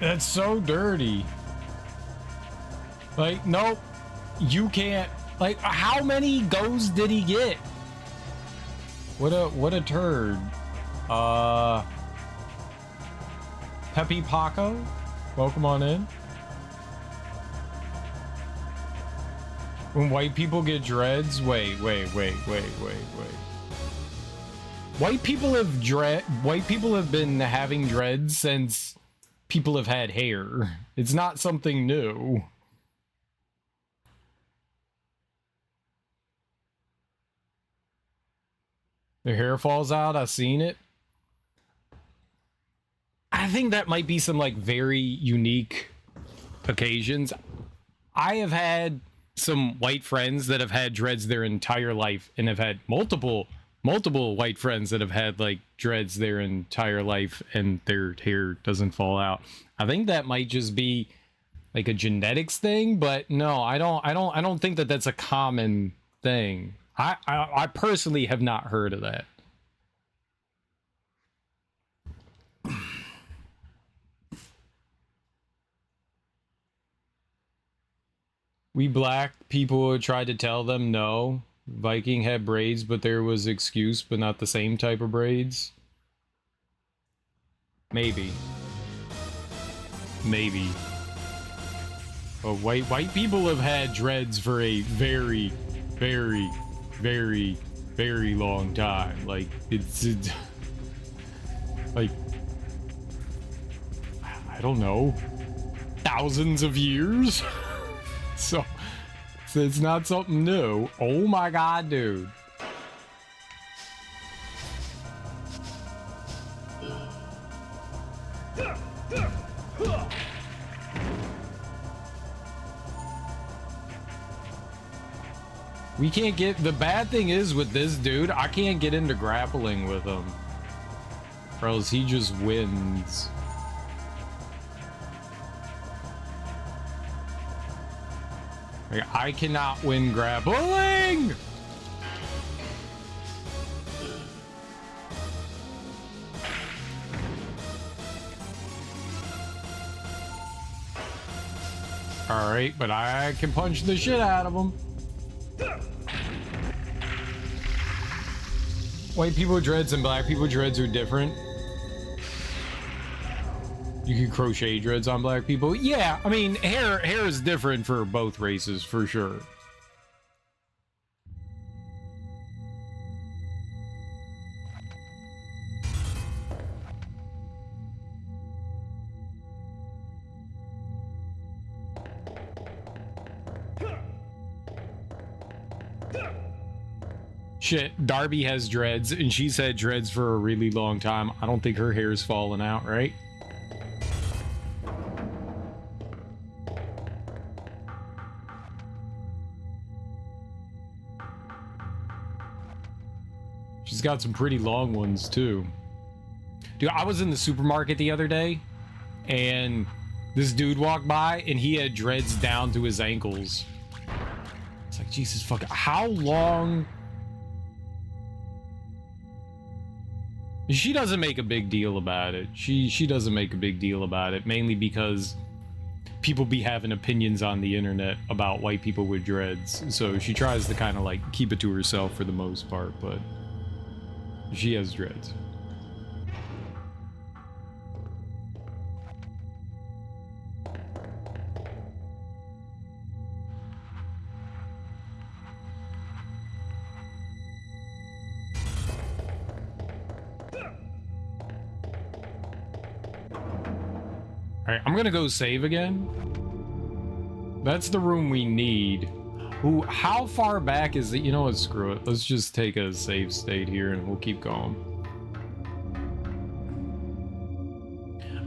That's so dirty. Like, nope. You can't. Like, how many goes did he get? What a turd. Pepe Paco? Welcome on in. When white people get dreads, wait. White people have been having dreads since people have had hair. It's not something new. Their hair falls out. I've seen it. I think that might be some like very unique occasions. I have had some white friends that have had dreads their entire life, and have had multiple white friends that have had like dreads their entire life and their hair doesn't fall out. I think that might just be like a genetics thing, but no, I don't think that that's a common thing. I personally have not heard of that. We black people tried to tell them no. Viking had braids, but there was excuse, but not the same type of braids. Maybe. But white people have had dreads for a very, very, very, very long time. Like it's like I don't know, thousands of years. So it's not something new. Oh my god, dude. We can't get... The bad thing is with this dude, I can't get into grappling with him. Or else he just wins. Like, I cannot win grappling! Alright, but I can punch the shit out of him. White people dreads and black people dreads are different. You can crochet dreads on black people. Yeah, I mean, hair is different for both races, for sure. Shit, Darby has dreads, and she's had dreads for a really long time. I don't think her hair's fallen out, right? She's got some pretty long ones, too. Dude, I was in the supermarket the other day, and this dude walked by, and he had dreads down to his ankles. It's like, Jesus fuck, how long... She doesn't make a big deal about it. She doesn't make a big deal about it, mainly because people be having opinions on the internet about white people with dreads. So she tries to kind of like keep it to herself for the most part, but she has dreads. Alright, I'm gonna go save again. That's the room we need. Ooh, how far back is it? You know what, screw it. Let's just take a save state here and we'll keep going.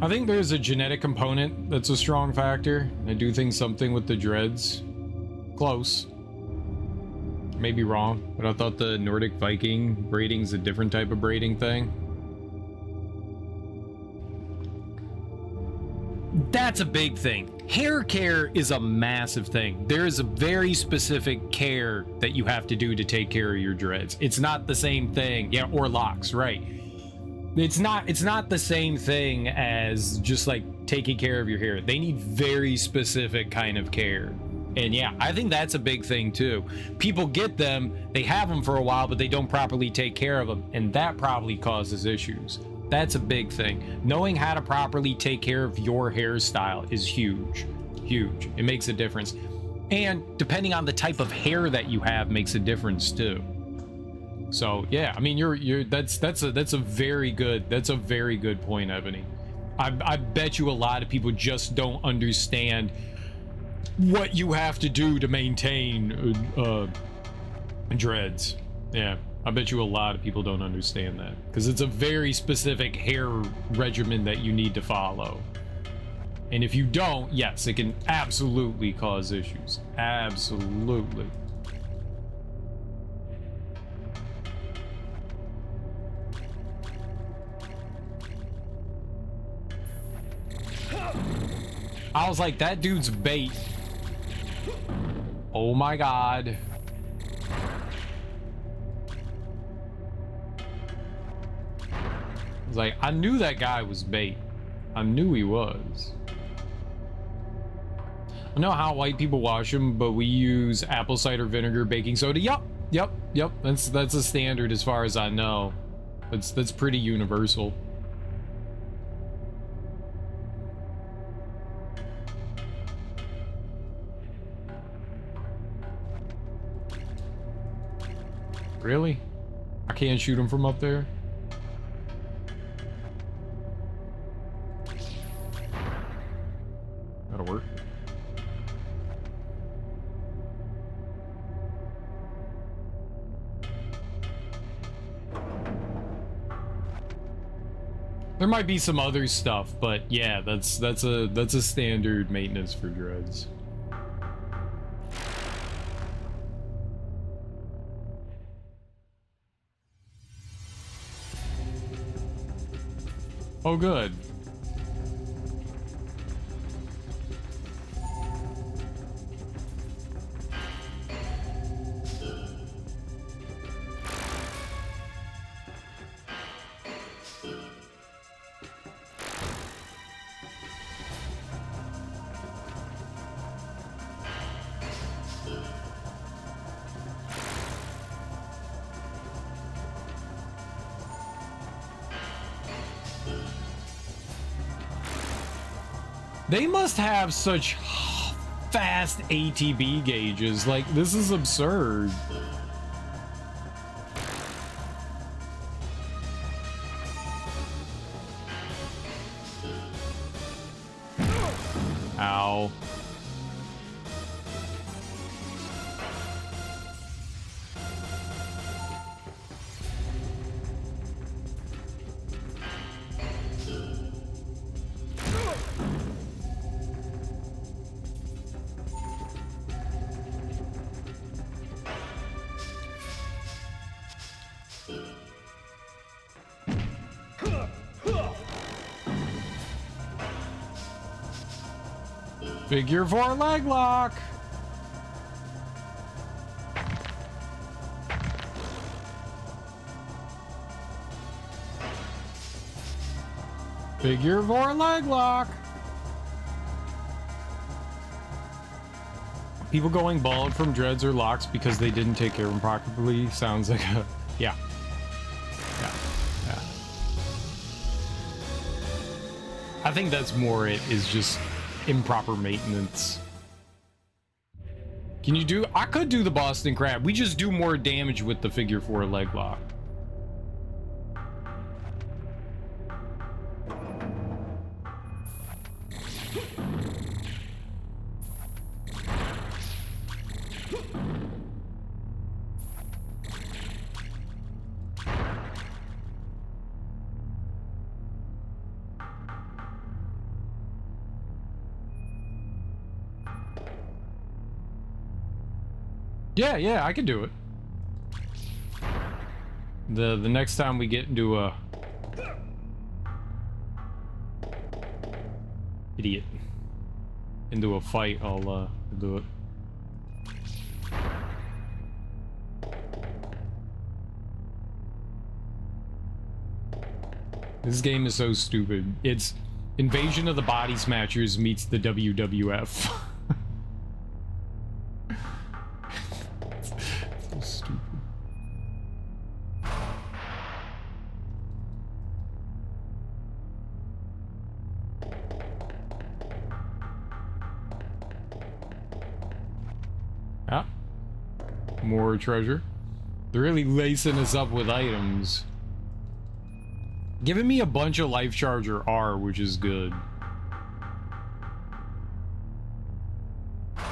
I think there's a genetic component that's a strong factor. I do think something with the dreads. Close. Maybe wrong, but I thought the Nordic Viking braiding's a different type of braiding thing. That's a big thing. Hair care is a massive thing. There is a very specific care that you have to do to take care of your dreads. It's not the same thing. Yeah, or locks, right. It's not the same thing as just like taking care of your hair. They need very specific kind of care. And yeah, I think that's a big thing too. People get them, they have them for a while, but they don't properly take care of them, and that probably causes issues. That's a big thing. Knowing how to properly take care of your hairstyle is huge. Huge. It makes a difference. And depending on the type of hair that you have makes a difference too. So yeah, I mean that's a very good point, Ebony. I bet you a lot of people just don't understand what you have to do to maintain dreads. Yeah. I bet you a lot of people don't understand that because it's a very specific hair regimen that you need to follow. And if you don't, yes, it can absolutely cause issues. Absolutely. I was like, that dude's bait. Oh my God. Like, I knew that guy was bait. I knew he was. I know how white people wash them, but we use apple cider vinegar, baking soda. Yep. That's a standard as far as I know. That's pretty universal. Really? I can't shoot him from up there? That'll work. There might be some other stuff, but yeah, that's a standard maintenance for dreads. Oh, good. They must have such fast ATB gauges. Like, this is absurd. Ow. Figure 4 leg lock. Figure 4 leg lock. People going bald from dreads or locks because they didn't take care of them properly sounds like a yeah. I think that's more it is just improper maintenance. Can you do? I could do the Boston Crab. We just do more damage with the figure 4 leg lock. Yeah, I can do it. The next time we get into a idiot into a fight, I'll do it. This game is so stupid. It's Invasion of the Body Snatchers meets the WWF. More treasure. They're really lacing us up with items. Giving me a bunch of Life Charger R, which is good. I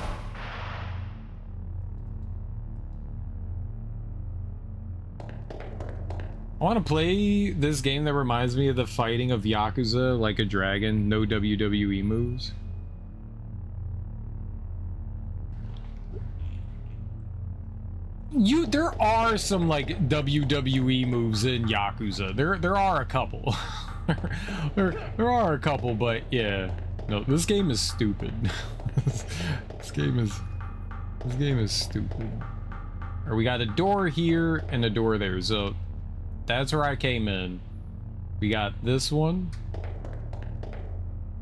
want to play this game that reminds me of the fighting of Yakuza like a dragon, no WWE moves. There are some like WWE moves in Yakuza. There are a couple. there are a couple, but yeah. No, this game is stupid. this game is stupid. Or we got a door here and a door there, so that's where I came in. We got this one.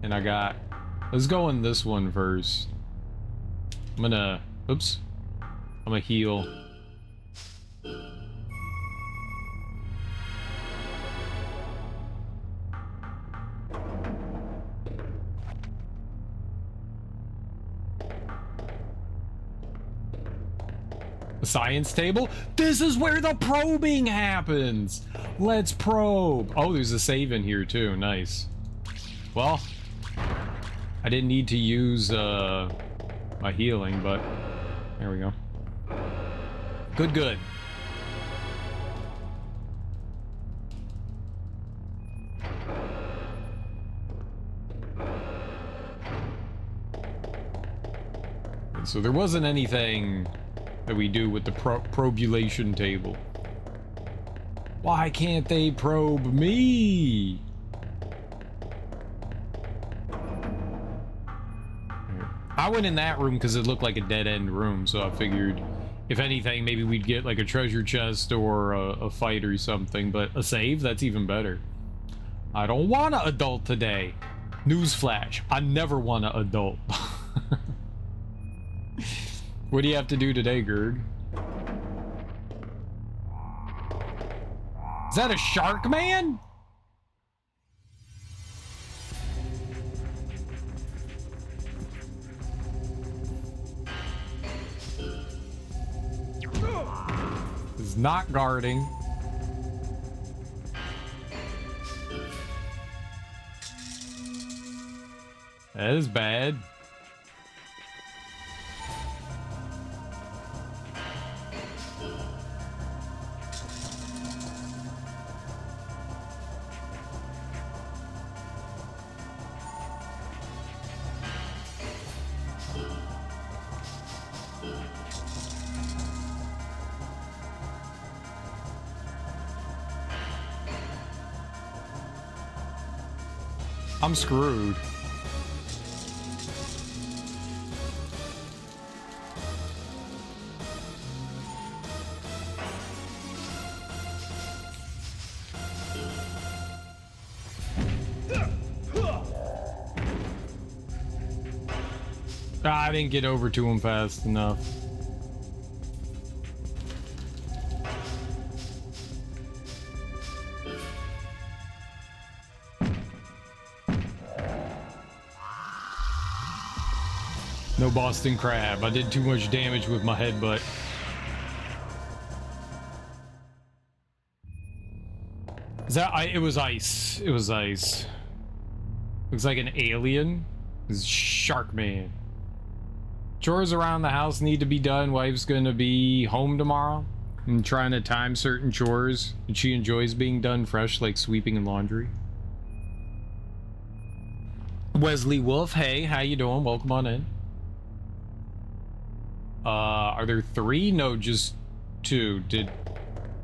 And let's go in this one first. I'm gonna heal. The science table? This is where the probing happens! Let's probe! Oh, there's a save in here too, nice. Well, I didn't need to use my healing, but there we go. Good. And so there wasn't anything that we do with the probulation table. Why can't they probe me? I went in that room because it looked like a dead-end room, so I figured, if anything, maybe we'd get like a treasure chest or a fight or something, but a save? That's even better. I don't want to adult today. Newsflash, I never want to adult. What do you have to do today, Gerd? Is that a shark man? Is not guarding. That is bad. I'm screwed. I didn't get over to him fast enough. No Boston Crab. I did too much damage with my headbutt. Is that it was ice. It was ice. Looks like an alien. This is Shark Man. Chores around the house need to be done. Wife's gonna be home tomorrow. I'm trying to time certain chores, and she enjoys being done fresh, like sweeping and laundry. Wesley Wolf, hey, how you doing? Welcome on in. Are there 3? No, just 2.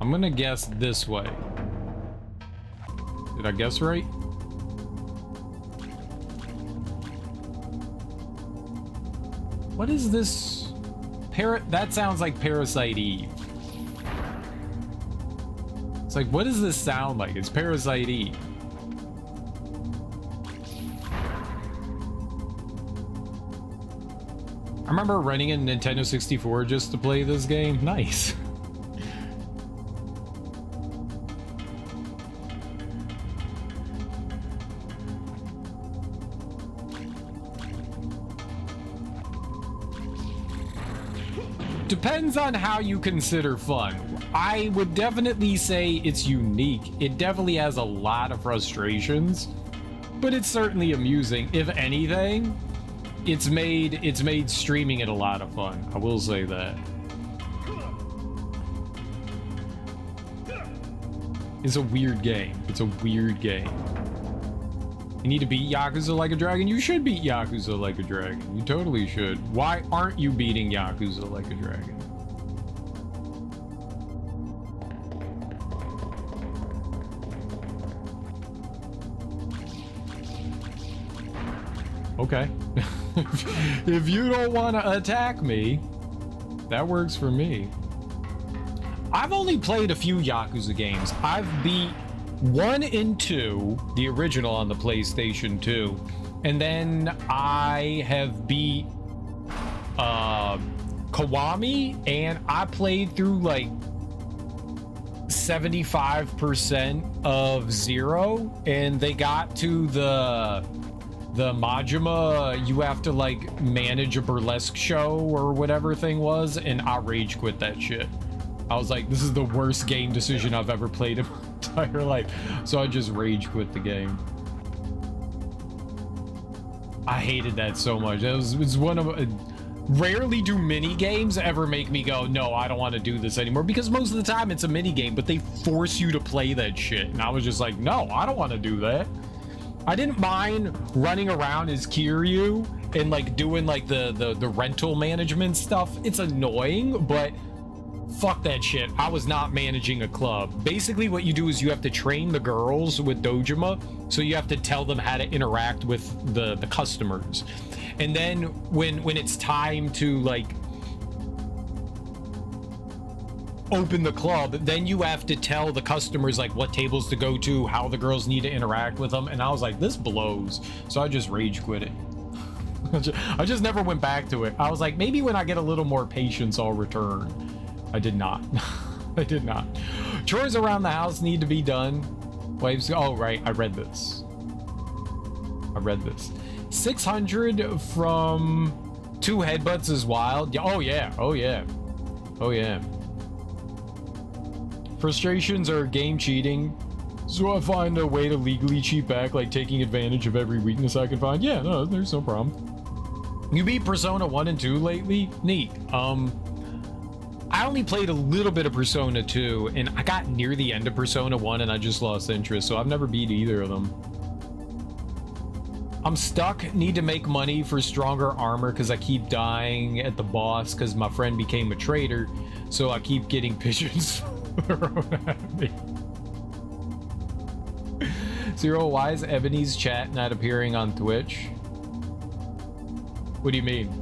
I'm gonna guess this way. Did I guess right? What is this? That sounds like Parasite Eve. It's like, what does this sound like? It's Parasite Eve. I remember renting a Nintendo 64 just to play this game. Nice. Depends on how you consider fun. I would definitely say it's unique. It definitely has a lot of frustrations, but it's certainly amusing. If anything, it's made streaming it a lot of fun. I will say that. It's a weird game. It's a weird game. You need to beat Yakuza Like a Dragon? You should beat Yakuza Like a Dragon. You totally should. Why aren't you beating Yakuza Like a Dragon? Okay. If you don't want to attack me, that works for me. I've only played a few Yakuza games. I've beat 1 and 2, the original on the PlayStation 2, and then I have beat Kiwami, and I played through like 75% of 0, and they got to the Majima, you have to like manage a burlesque show or whatever thing was, and I rage quit that shit. I was like, this is the worst game decision I've ever played in my entire life. So I just rage quit the game. I hated that so much. It was one of rarely do mini games ever make me go, no, I don't want to do this anymore, because most of the time it's a mini game, but they force you to play that shit. And I was just like, no, I don't want to do that. I didn't mind running around as Kiryu and like doing like the rental management stuff. It's annoying, but fuck that shit. I was not managing a club. Basically what you do is you have to train the girls with Dojima, so you have to tell them how to interact with the customers. And then when it's time to like open the club, then you have to tell the customers like what tables to go to, how the girls need to interact with them. And I was like, this blows. So I just rage quit it. I just never went back to it. I was like, maybe when I get a little more patience, I'll return. I did not. I did not. Chores around the house need to be done. Waves. Oh, right. I read this. 600 from 2 headbutts is wild. Oh, yeah. Oh, yeah. Oh, yeah. Frustrations are game cheating. So I find a way to legally cheat back, like taking advantage of every weakness I can find. Yeah, no, there's no problem. You beat Persona 1 and 2 lately? Neat. I only played a little bit of Persona 2, and I got near the end of Persona 1 and I just lost interest, so I've never beat either of them. I'm stuck, need to make money for stronger armor because I keep dying at the boss because my friend became a traitor, so I keep getting pigeons thrown at me. Zero, why is Ebony's chat not appearing on Twitch? What do you mean?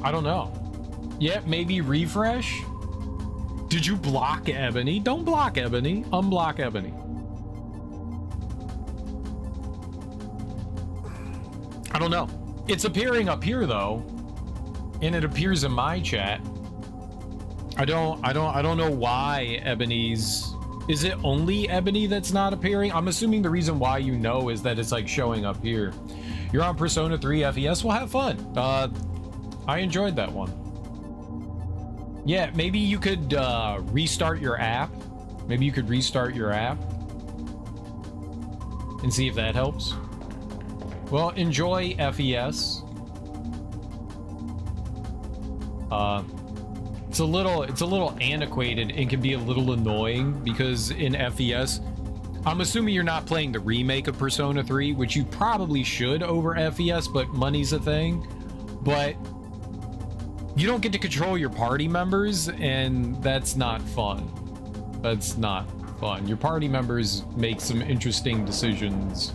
I don't know. Yeah, maybe refresh? Did you block Ebony? Don't block Ebony. Unblock Ebony. I don't know. It's appearing up here though. And it appears in my chat. I don't know why Ebony's... Is it only Ebony that's not appearing? I'm assuming the reason why you know is that it's like showing up here. You're on Persona 3 FES? Well, have fun. I enjoyed that one. Yeah, maybe you could restart your app. Maybe you could restart your app and see if that helps. Well, enjoy FES. It's a little antiquated and can be a little annoying because in FES, I'm assuming you're not playing the remake of Persona 3, which you probably should over FES, but money's a thing. But you don't get to control your party members, and that's not fun. That's not fun. Your party members make some interesting decisions.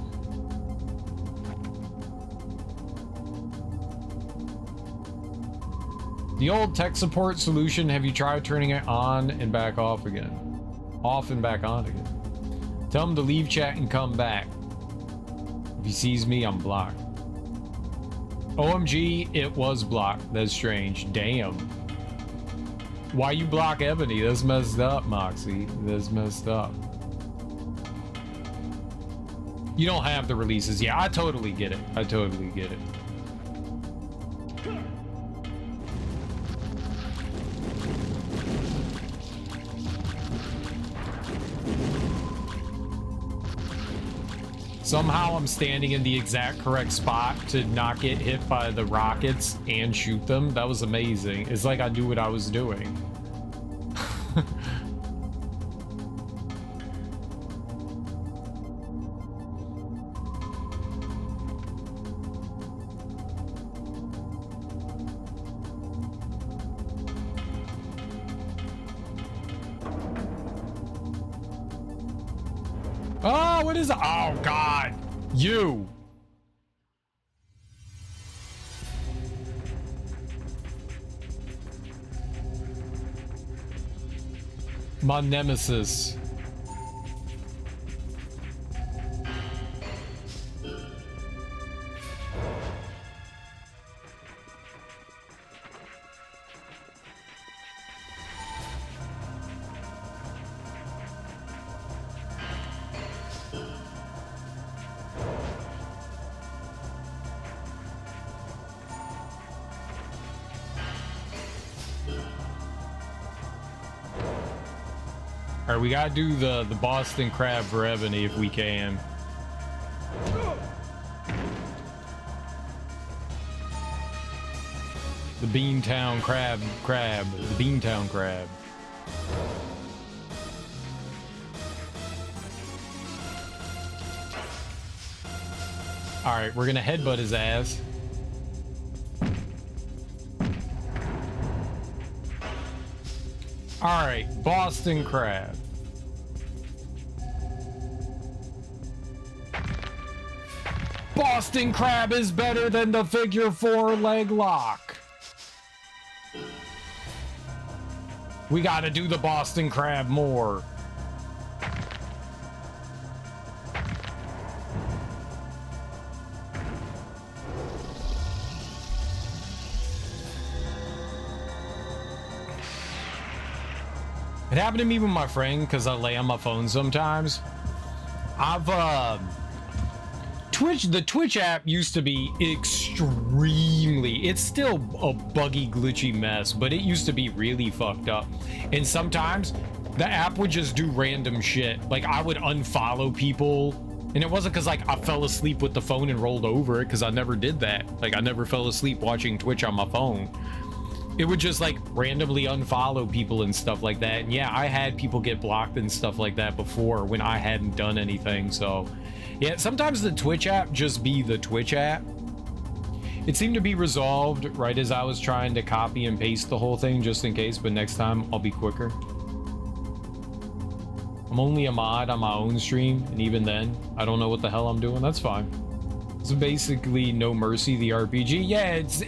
The old tech support solution, have you tried turning it on and back off again? Off and back on again. Tell him to leave chat and come back. If he sees me, I'm blocked. OMG, it was blocked. That's strange. Damn. Why you block Ebony? That's messed up, Moxie. That's messed up. You don't have the releases. Yeah, I totally get it. I totally get it. Somehow I'm standing in the exact correct spot to not get hit by the rockets and shoot them. That was amazing. It's like I knew what I was doing. Oh, what is it? Oh, God. You. My nemesis. All right, we gotta do the Boston Crab for Ebony if we can. The Beantown Crab, the Beantown Crab. All right, we're gonna headbutt his ass. All right, Boston Crab. Boston Crab is better than the figure 4 leg lock. We gotta do the Boston Crab more. It happened to me with my friend because I lay on my phone sometimes. The Twitch app used to be extremely, it's still a buggy, glitchy mess, but it used to be really fucked up. And sometimes the app would just do random shit. Like I would unfollow people, and it wasn't because like I fell asleep with the phone and rolled over it, because I never did that. Like I never fell asleep watching Twitch on my phone. It would just like randomly unfollow people and stuff like that. And yeah, I had people get blocked and stuff like that before when I hadn't done anything. So yeah, sometimes the Twitch app just be the Twitch app. It seemed to be resolved right as I was trying to copy and paste the whole thing just in case, but next time I'll be quicker. I'm only a mod on my own stream, and even then, I don't know what the hell I'm doing. That's fine. It's basically No Mercy, the RPG. Yeah, it's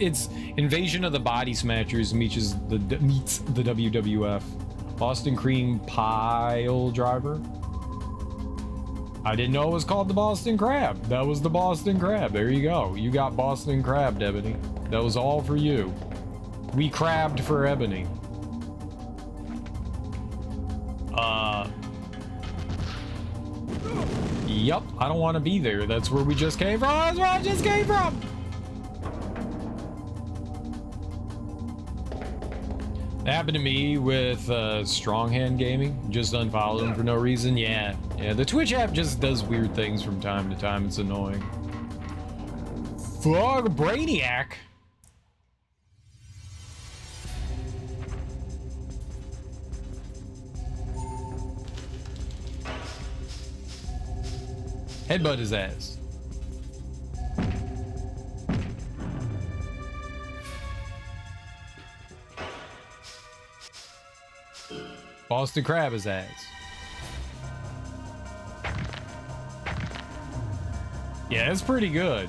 Invasion of the Body Snatchers meets the WWF. Boston Cream Pile Driver. I didn't know it was called the Boston Crab. That was the Boston Crab. There you go. You got Boston Crabbed, Ebony. That was all for you. We crabbed for Ebony. Yup, I don't want to be there. That's where we just came from. That's where I just came from. That happened to me with Stronghand Gaming. Just unfollowed him for no reason. Yeah, the Twitch app just does weird things from time to time. It's annoying. Fuck, Brainiac. Headbutt his ass. Boston Crab his ass. Yeah, it's pretty good.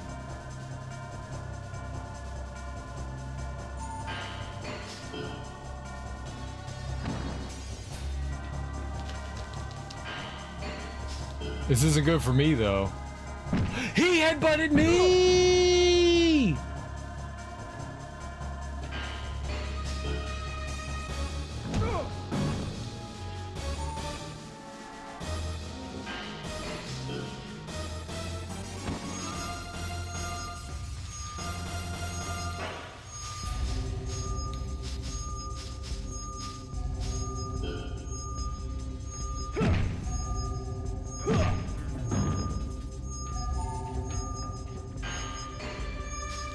This isn't good for me, though. He headbutted me!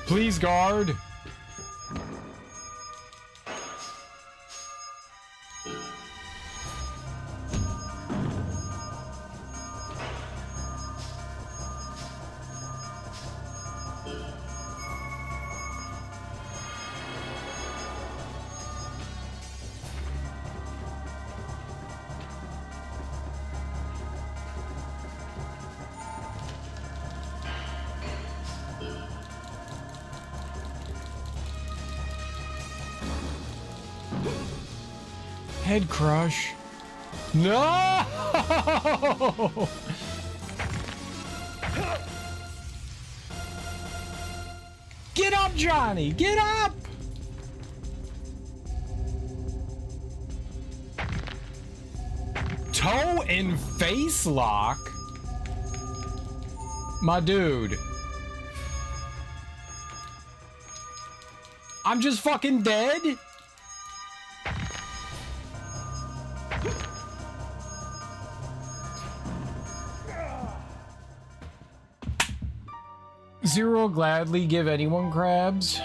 Please, guard. Head crush. No! Get up, Johnny! Get up! Toe and face lock? My dude. I'm just fucking dead? Zero will gladly give anyone crabs.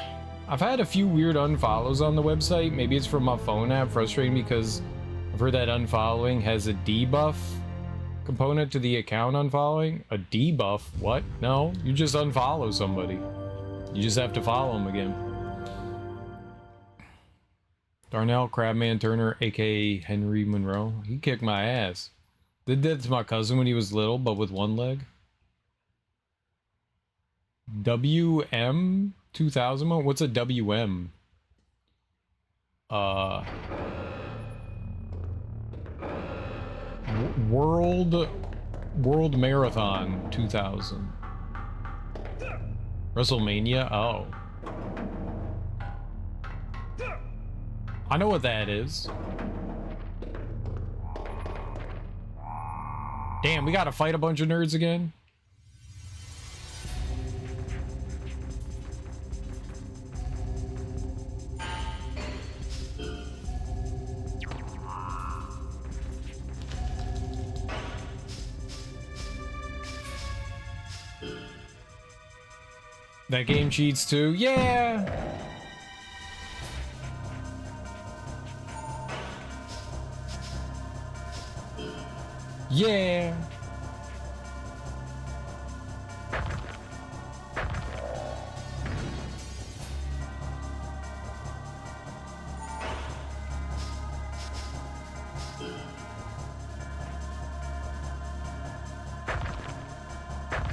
I've had a few weird unfollows on the website. Maybe it's from my phone app, frustrating because I've heard that unfollowing has a debuff component to the account unfollowing. A debuff? What? No, you just unfollow somebody. You just have to follow them again. Darnell Crabman Turner, aka Henry Monroe. He kicked my ass. Did that to my cousin when he was little, but with one leg. WM 2000 mode? What's a WM? World Marathon 2000. WrestleMania? Oh. I know what that is. Damn, we gotta fight a bunch of nerds again? That game cheats too? Yeah! Yeah!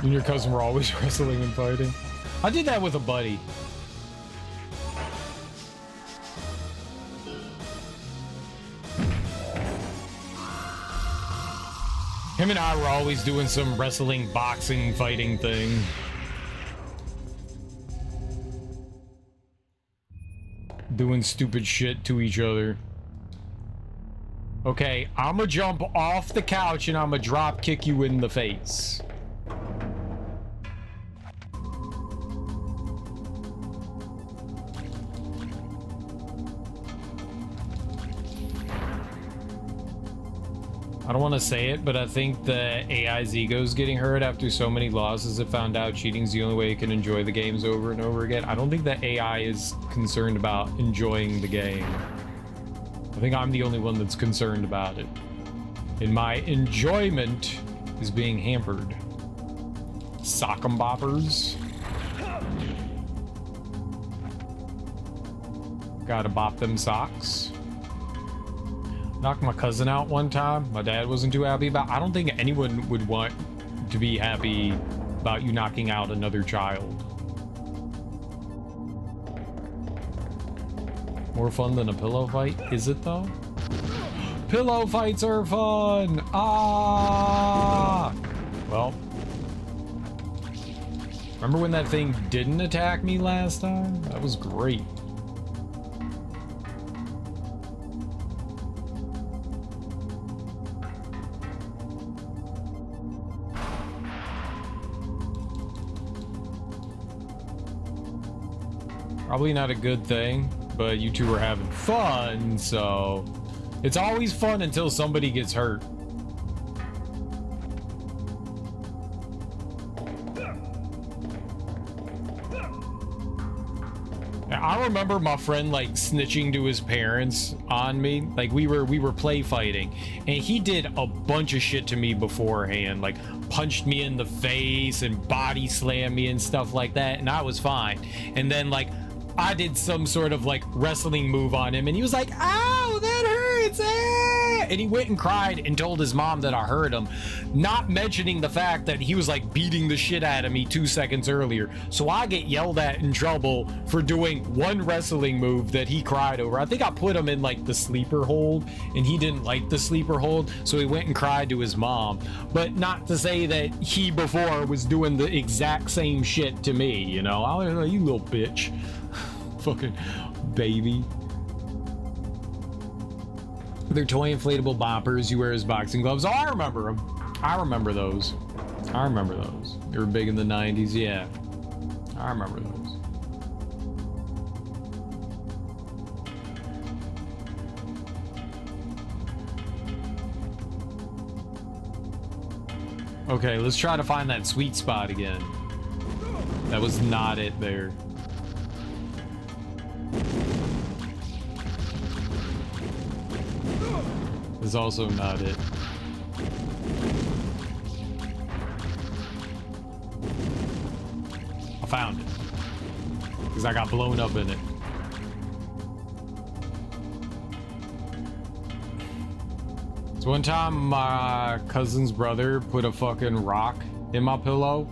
You and your cousin were always wrestling and fighting. I did that with a buddy. Him and I were always doing some wrestling, boxing, fighting thing. Doing stupid shit to each other. Okay, I'ma jump off the couch and I'ma drop kick you in the face. I don't want to say it, but I think the AI's ego is getting hurt after so many losses it found out cheating's the only way it can enjoy the games over and over again. I don't think the AI is concerned about enjoying the game. I think I'm the only one that's concerned about it. And my enjoyment is being hampered. Sock'em boppers. Gotta bop them socks. Knocked my cousin out one time. My dad wasn't too happy about. I don't think anyone would want to be happy about you knocking out another child. More fun than a pillow fight? Is it though? Pillow fights are fun! Ah! Well. Remember when that thing didn't attack me last time? That was great. Probably not a good thing, but you two are having fun, so it's always fun until somebody gets hurt. I remember my friend like snitching to his parents on me. Like we were play fighting, and he did a bunch of shit to me beforehand, like punched me in the face and body slammed me and stuff like that, and I was fine. And then like I did some sort of like wrestling move on him and he was like, ow, that hurts, eh! And he went and cried and told his mom that I hurt him, not mentioning the fact that he was like beating the shit out of me 2 seconds earlier. So I get yelled at in trouble for doing one wrestling move that he cried over. I think I put him in like the sleeper hold and he didn't like the sleeper hold, so he went and cried to his mom. But not to say that he before was doing the exact same shit to me, you know? I was like, you little bitch. Fucking baby. They're toy inflatable boppers you wear as boxing gloves. Oh, I remember them. I remember those. I remember those. They were big in the 90s, yeah. I remember those. Okay, let's try to find that sweet spot again. That was not it there. Is also not it. I found it. Because I got blown up in it. So one time my cousin's brother put a fucking rock in my pillow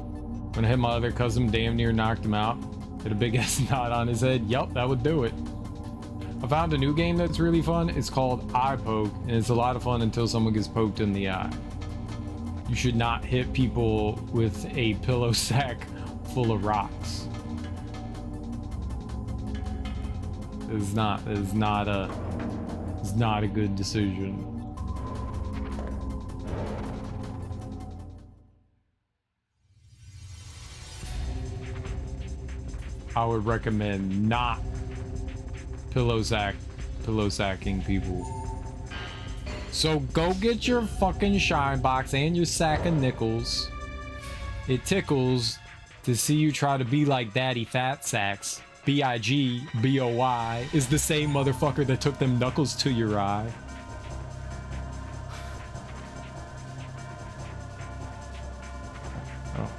When I hit my other cousin, damn near knocked him out. Hit a big ass knot on his head. Yup, that would do it. I found a new game that's really fun. It's called Eye Poke, and it's a lot of fun until someone gets poked in the eye. You should not hit people with a pillow sack full of rocks. It's not a good decision. I would recommend not pillow sacking people. So go get your fucking shine box and your sack of nickels. It tickles to see you try to be like Daddy Fat Sacks. B-I-G-B-O-Y is the same motherfucker that took them knuckles to your eye. Oh.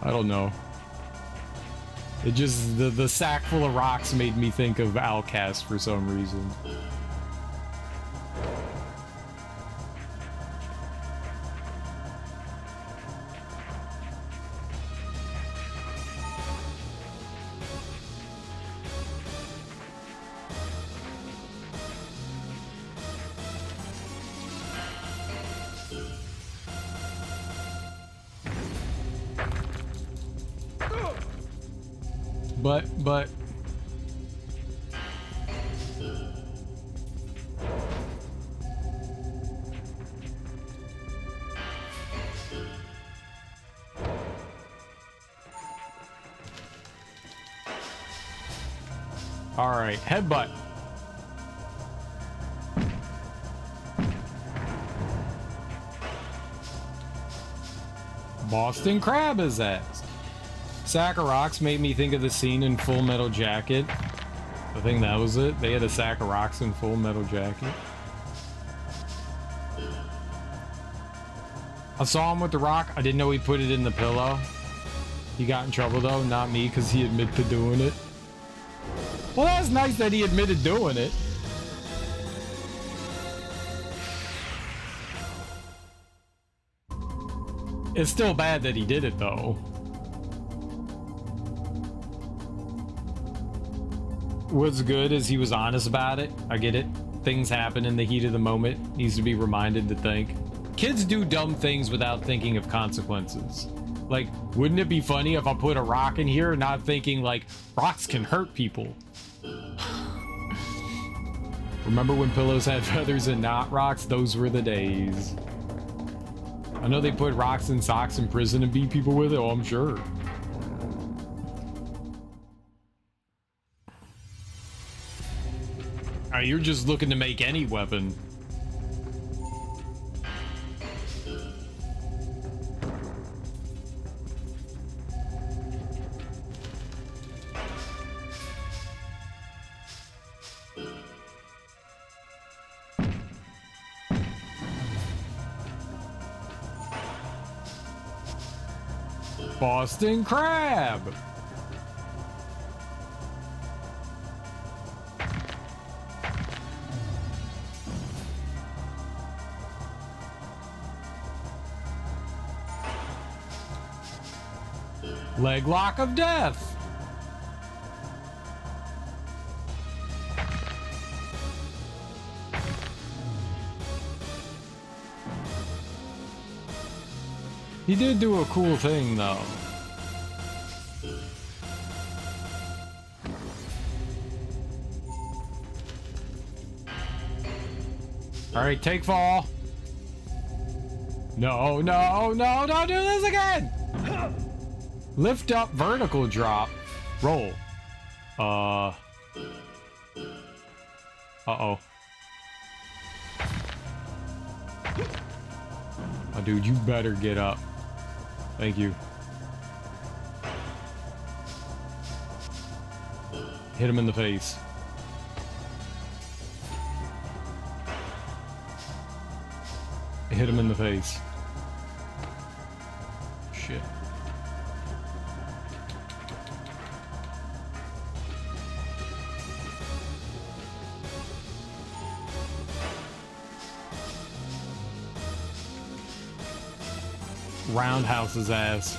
I don't know. It just, the sack full of rocks made me think of Outcast for some reason. But all right, headbutt. Boston Crab his ass. Sack of rocks made me think of the scene in Full Metal Jacket. I think that was it. They had a sack of rocks in Full Metal Jacket. I saw him with the rock. I didn't know he put it in the pillow. He got in trouble though, not me, because he admitted to doing it. Well, that's nice that he admitted doing it. It's still bad that he did it though. What's good is he was honest about it. I get it. Things happen in the heat of the moment. Needs to be reminded to think. Kids do dumb things without thinking of consequences. Like, wouldn't it be funny if I put a rock in here, not thinking like rocks can hurt people? Remember when pillows had feathers and not rocks? Those were the days. I know they put rocks in socks in prison and beat people with it. Oh, I'm sure. You're just looking to make any weapon. Boston Crab. Leg lock of death. He did do a cool thing though. All right, take fall. No, no, no, don't do this again. Lift up, vertical drop, roll. Uh-oh. Oh, dude, you better get up. Thank you. Hit him in the face. Hit him in the face. Shit. Roundhouse his ass.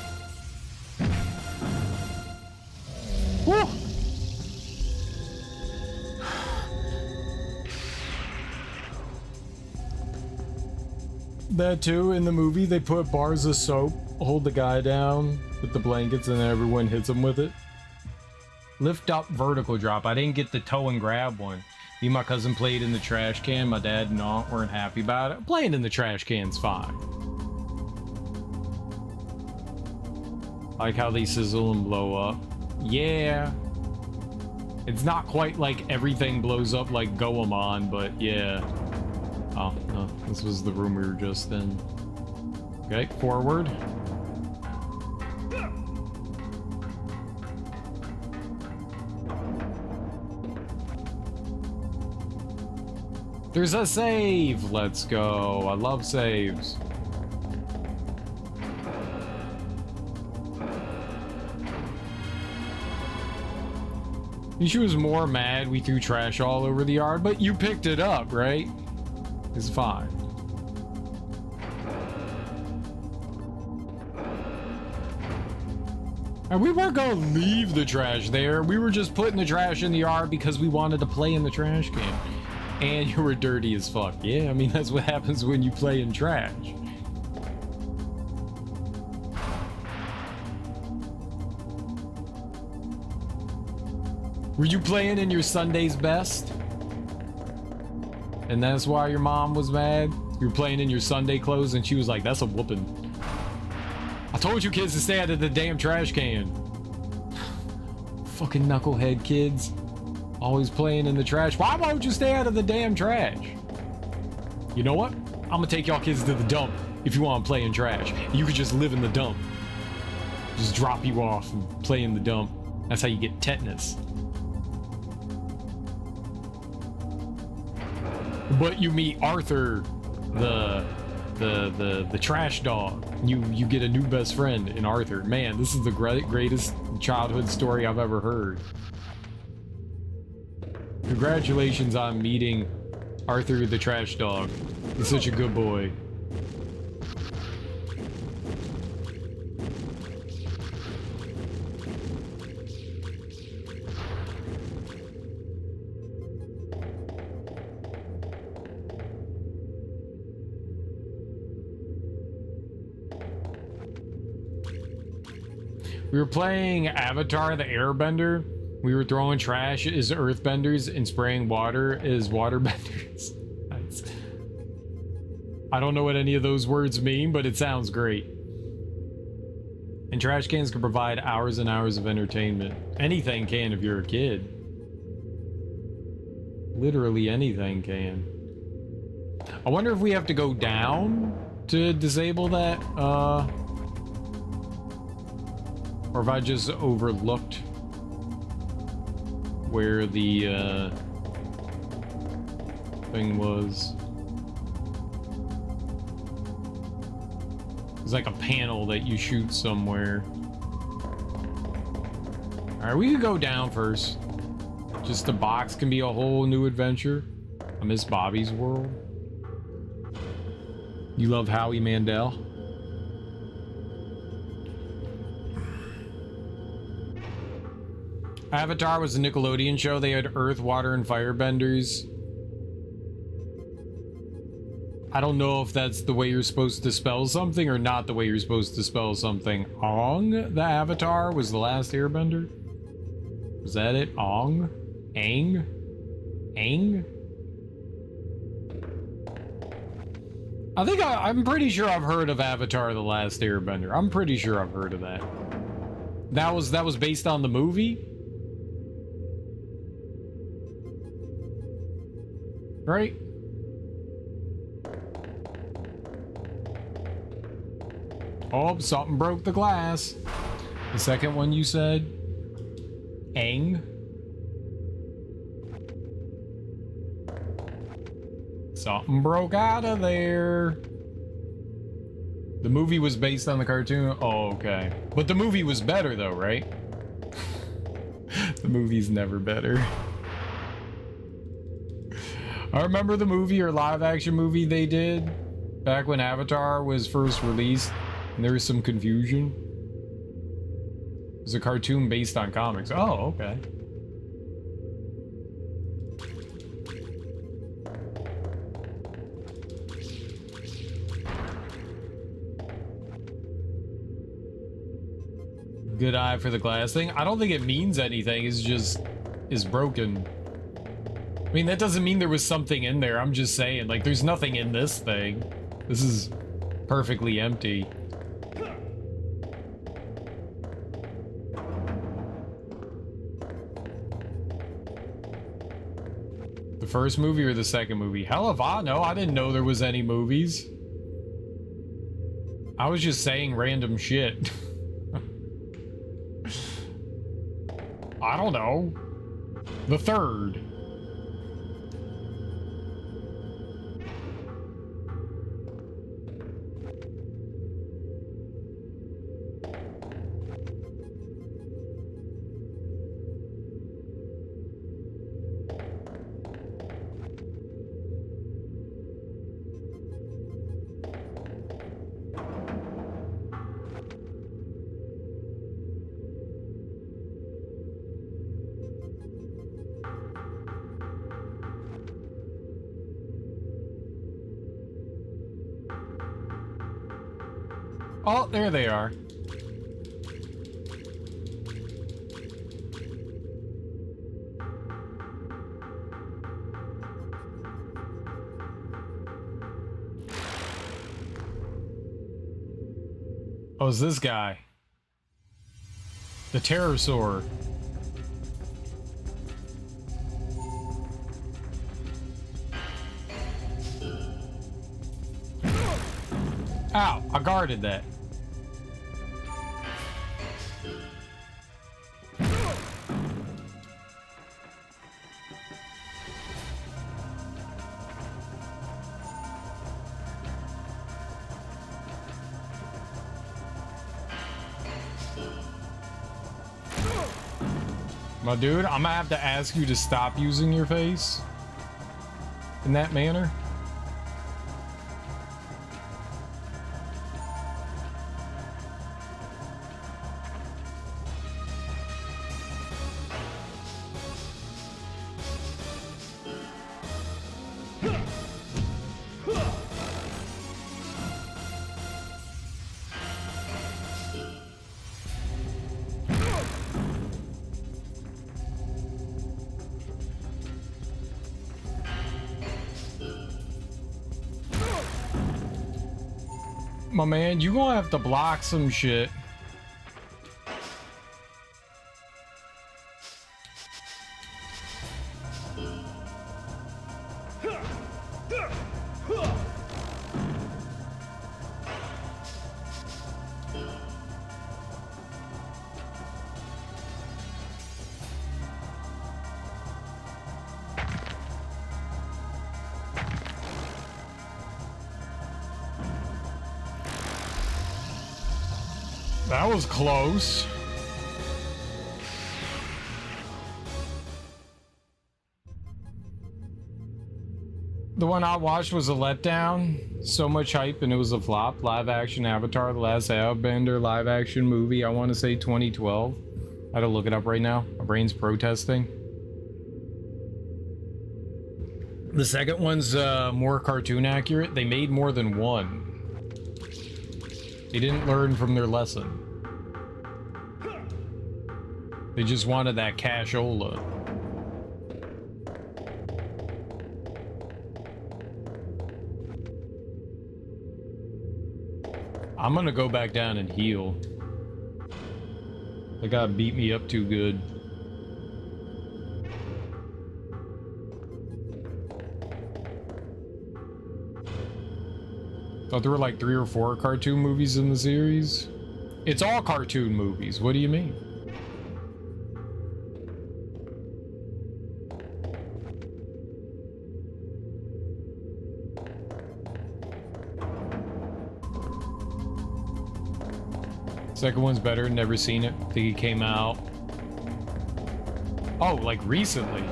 that too. In the movie, they put bars of soap, hold the guy down with the blankets, and then everyone hits him with it. Lift up, vertical drop. I didn't get the tow and grab one. Me and my cousin played in the trash can. My dad and aunt weren't happy about it. Playing in the trash can's fine. Like how they sizzle and blow up. Yeah. It's not quite like everything blows up like Goemon, but yeah. Oh, no. This was the room we were just in. Okay, forward. There's a save! Let's go. I love saves. She was more mad we threw trash all over the yard, but you picked it up, right? It's fine. And we weren't gonna leave the trash there. We were just putting the trash in the yard because we wanted to play in the trash can. And you were dirty as fuck. Yeah, I mean, that's what happens when you play in trash. Were you playing in your Sunday's best? And that's why your mom was mad? You were playing in your Sunday clothes and she was like, that's a whooping. I told you kids to stay out of the damn trash can. Fucking knucklehead kids. Always playing in the trash. Why won't you stay out of the damn trash? You know what? I'm gonna take y'all kids to the dump if you want to play in trash. You could just live in the dump. Just drop you off and play in the dump. That's how you get tetanus. But you meet Arthur, the trash dog. You get a new best friend in Arthur. Man, this is the greatest childhood story I've ever heard. Congratulations on meeting Arthur the trash dog. He's such a good boy. We were playing Avatar the Airbender. We were throwing trash as earthbenders and spraying water as waterbenders. Nice. I don't know what any of those words mean, but it sounds great. And trash cans can provide hours and hours of entertainment. Anything can if you're a kid. Literally anything can. I wonder if we have to go down to disable that, or if I just overlooked where the thing was. It's like a panel that you shoot somewhere. Alright, we could go down first. Just the box can be a whole new adventure. I miss Bobby's World. You love Howie Mandel? Avatar was a Nickelodeon show. They had earth, water, and firebenders. I don't know if that's the way you're supposed to spell something or not the way you're supposed to spell something. Ong, the Avatar, was the last airbender? Was that it? Ong? Aang? Aang? I think I'm pretty sure I've heard of Avatar the Last Airbender. I'm pretty sure I've heard of that. That was based on the movie? Right? Oh, something broke the glass. The second one you said? Aang? Something broke out of there. The movie was based on the cartoon? Oh, okay. But the movie was better though, right? The movie's never better. I remember the movie or live action movie they did back when Avatar was first released, and there was some confusion. It was a cartoon based on comics. Oh, okay. Good eye for the glass thing. I don't think it means anything. It's just is broken. I mean, that doesn't mean there was something in there. I'm just saying, like, there's nothing in this thing. This is perfectly empty. The first movie or the second movie? Hell if I know. I didn't know there was any movies. I was just saying random shit. I don't know. The third. Oh, there they are. Oh, it's this guy. The Pterosaur. Ow, I guarded that. My dude, I'm gonna have to ask you to stop using your face in that manner. My man, you gonna have to block some shit. That was close. The one I watched was a letdown. So much hype and it was a flop. Live action Avatar, The Last Airbender live action movie. I want to say 2012. I had to look it up right now. My brain's protesting. The second one's more cartoon accurate. They made more than one. They didn't learn from their lesson. They just wanted that cashola. I'm gonna go back down and heal. They got beat me up too good. Thought there were like 3 or 4 cartoon movies in the series. It's all cartoon movies. What do you mean? Second one's better. Never seen it. Think it came out. Oh, like recently.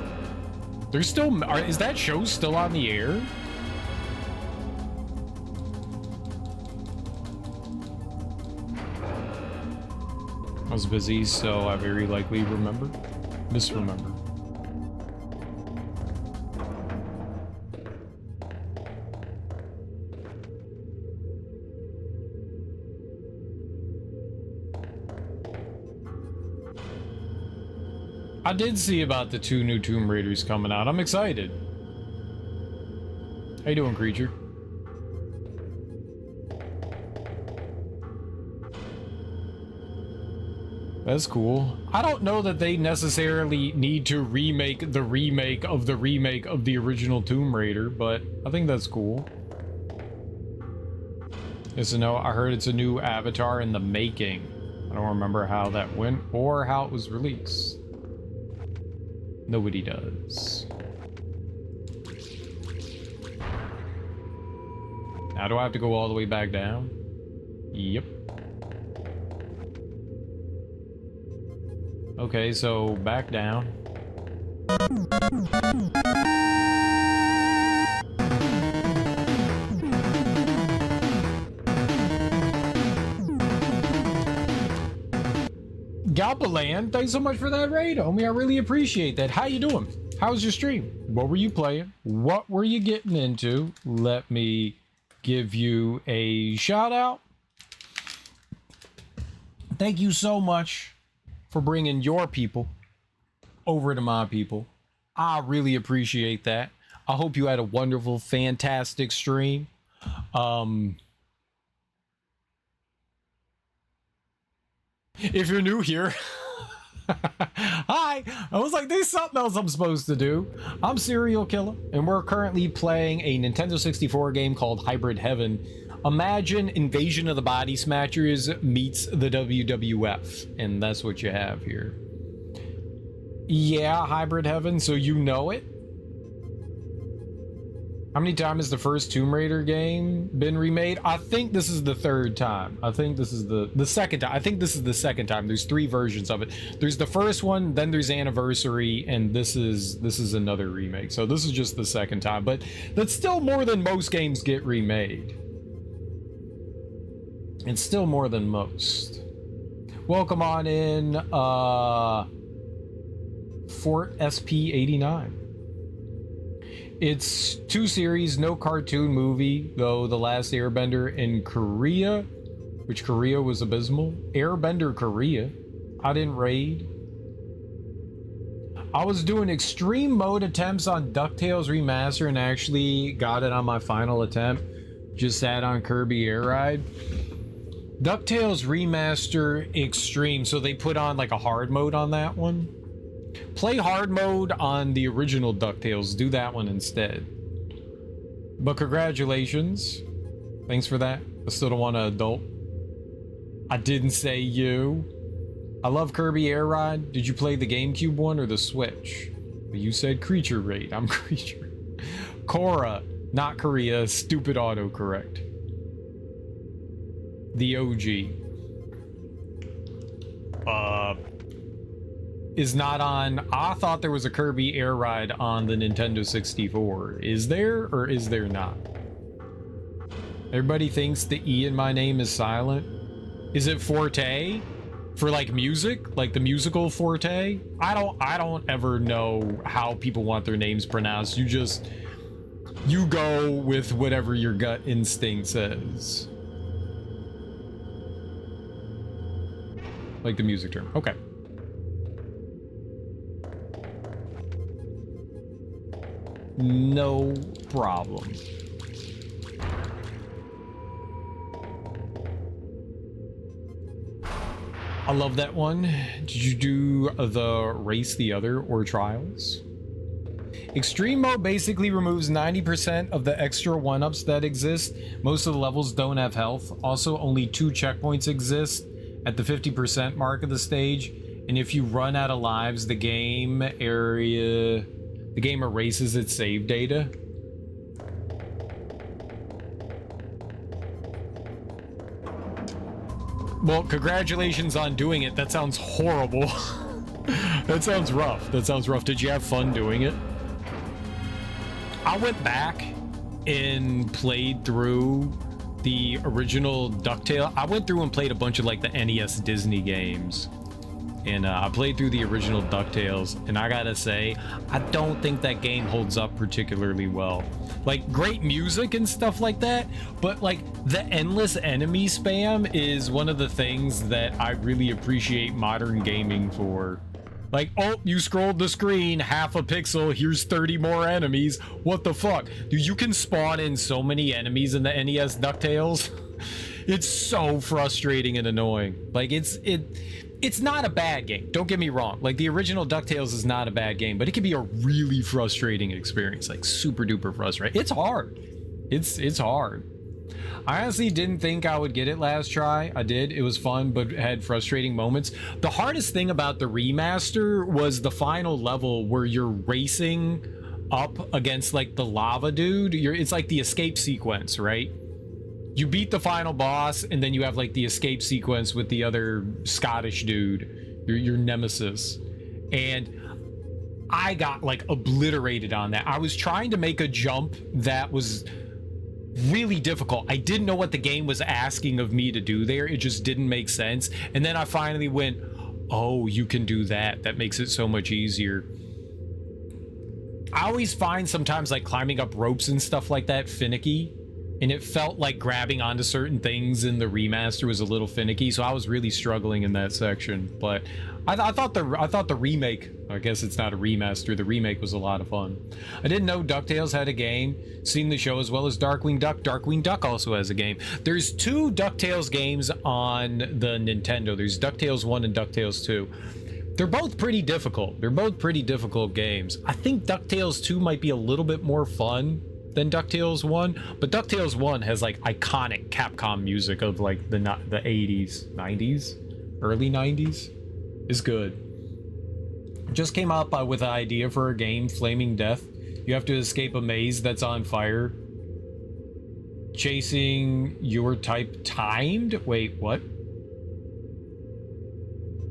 There's still. Is that show still on the air? I was busy, so I very likely misremembered. I did see about the 2 new Tomb Raiders coming out. I'm excited. How you doing, creature? That's cool. I don't know that they necessarily need to remake the remake of the original Tomb Raider, but I think that's cool. Yes, no, I heard it's a new Avatar in the making. I don't remember how that went or how it was released. Nobody does. Now do I have to go all the way back down? Yep. Okay, so back down. Galpaland, thanks so much for that raid, homie. I really appreciate that. How you doing? How's your stream? What were you playing? What were you getting into? Let me give you a shout out. Thank you so much for bringing your people over to my people. I really appreciate that. I hope you had a wonderful, fantastic stream. If you're new here, hi. I was like, there's something else I'm supposed to do. I'm Serial Killer, and we're currently playing a Nintendo 64 game called Hybrid Heaven. Imagine Invasion of the Body Snatchers meets the WWF, and that's what you have here. Yeah, Hybrid Heaven, so you know it. How many times has the first Tomb Raider game been remade? I think this is the third time. I think this is the second time. I think this is the second time. There's 3 versions of it. There's the first one, then there's Anniversary, and this is another remake. So this is just the second time, but that's still more than most games get remade. It's still more than most. Welcome on in, Fort SP89. It's 2 series, no cartoon movie, though The Last Airbender in Korea, which Korea was abysmal. Airbender Korea. I didn't raid. I was doing extreme mode attempts on DuckTales Remaster and actually got it on my final attempt. Just sat on Kirby Air Ride. DuckTales Remaster Extreme, so they put on like a hard mode on that one. Play hard mode on the original DuckTales. Do that one instead. But congratulations. Thanks for that. I still don't want to adult. I didn't say you. I love Kirby Air Ride. Did you play the GameCube one or the Switch? You said Creature Raid. I'm Creature. Korra, not Korea. Stupid autocorrect. The OG. Is not on. I thought there was a Kirby Air Ride on the Nintendo 64. Is there or is there not? Everybody thinks the E in my name is silent. Is it Forte? For like music? Like the musical Forte? I don't ever know how people want their names pronounced. You go with whatever your gut instinct says. Like the music term. Okay. No problem. I love that one. Did you do the Race the Other or Trials? Extreme mode basically removes 90% of the extra 1-ups that exist. Most of the levels don't have health. Also, only 2 checkpoints exist at the 50% mark of the stage. And if you run out of lives, the game erases its save data. Well, congratulations on doing it. That sounds horrible. That sounds rough. That sounds rough. Did you have fun doing it? I went back and played through the original DuckTales. I went through and played a bunch of like the NES Disney games. And I played through the original DuckTales, and I gotta say, I don't think that game holds up particularly well. Like, great music and stuff like that, but like, the endless enemy spam is one of the things that I really appreciate modern gaming for. Like, oh, you scrolled the screen half a pixel, here's 30 more enemies. What the fuck? Dude, you can spawn in so many enemies in the NES DuckTales. It's so frustrating and annoying. Like, it's not a bad game, don't get me wrong. Like, the original DuckTales is not a bad game, but it can be a really frustrating experience. Like, super duper frustrating. It's hard. It's hard. I honestly didn't think I would get it last try. I did. It was fun, but had frustrating moments. The hardest thing about the remaster was the final level where you're racing up against like the lava dude. It's like the escape sequence, right? You beat the final boss, and then you have like the escape sequence with the other Scottish dude, your nemesis. And I got like obliterated on that. I was trying to make a jump that was really difficult. I didn't know what the game was asking of me to do there. It just didn't make sense. And then I finally went, oh, you can do that. That makes it so much easier. I always find sometimes like climbing up ropes and stuff like that finicky. And it felt like grabbing onto certain things in the remaster was a little finicky, so I was really struggling in that section. But I thought the remake, I guess it's not a remaster, the remake was a lot of fun. I didn't know DuckTales had a game. Seen the show as well as Darkwing Duck. Darkwing Duck also has a game. There's 2 DuckTales games on the Nintendo. There's DuckTales 1 and DuckTales 2. They're both pretty difficult. They're both pretty difficult games. I think DuckTales 2 might be a little bit more fun than DuckTales 1, but DuckTales 1 has like iconic Capcom music of like the 80s, 90s, early 90s. Is good. Just came up with an idea for a game, Flaming Death. You have to escape a maze that's on fire. Chasing your type timed? Wait, what?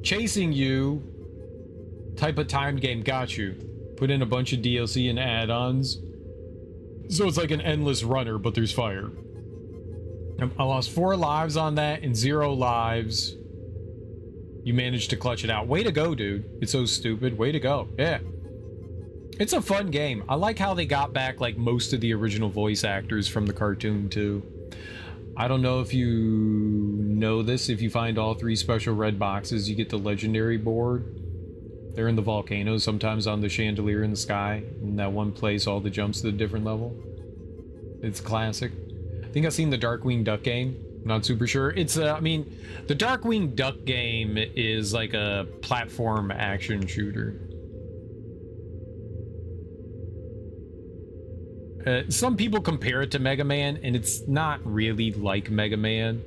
Chasing you type of timed game. Got you. Put in a bunch of DLC and add-ons. So it's like an endless runner, but there's fire. I lost 4 lives on that and 0 lives. You managed to clutch it out. Way to go, dude. It's so stupid. Way to go. Yeah. It's a fun game. I like how they got back like most of the original voice actors from the cartoon too. I don't know if you know this. If you find all 3 special red boxes, you get the legendary board. They're in the volcano, sometimes on the chandelier in the sky. In that one place, all the jumps to the different level. It's classic. I think I've seen the Darkwing Duck game. Not super sure. It's I mean, the Darkwing Duck game is like a platform action shooter. Some people compare it to Mega Man, and it's not really like Mega Man.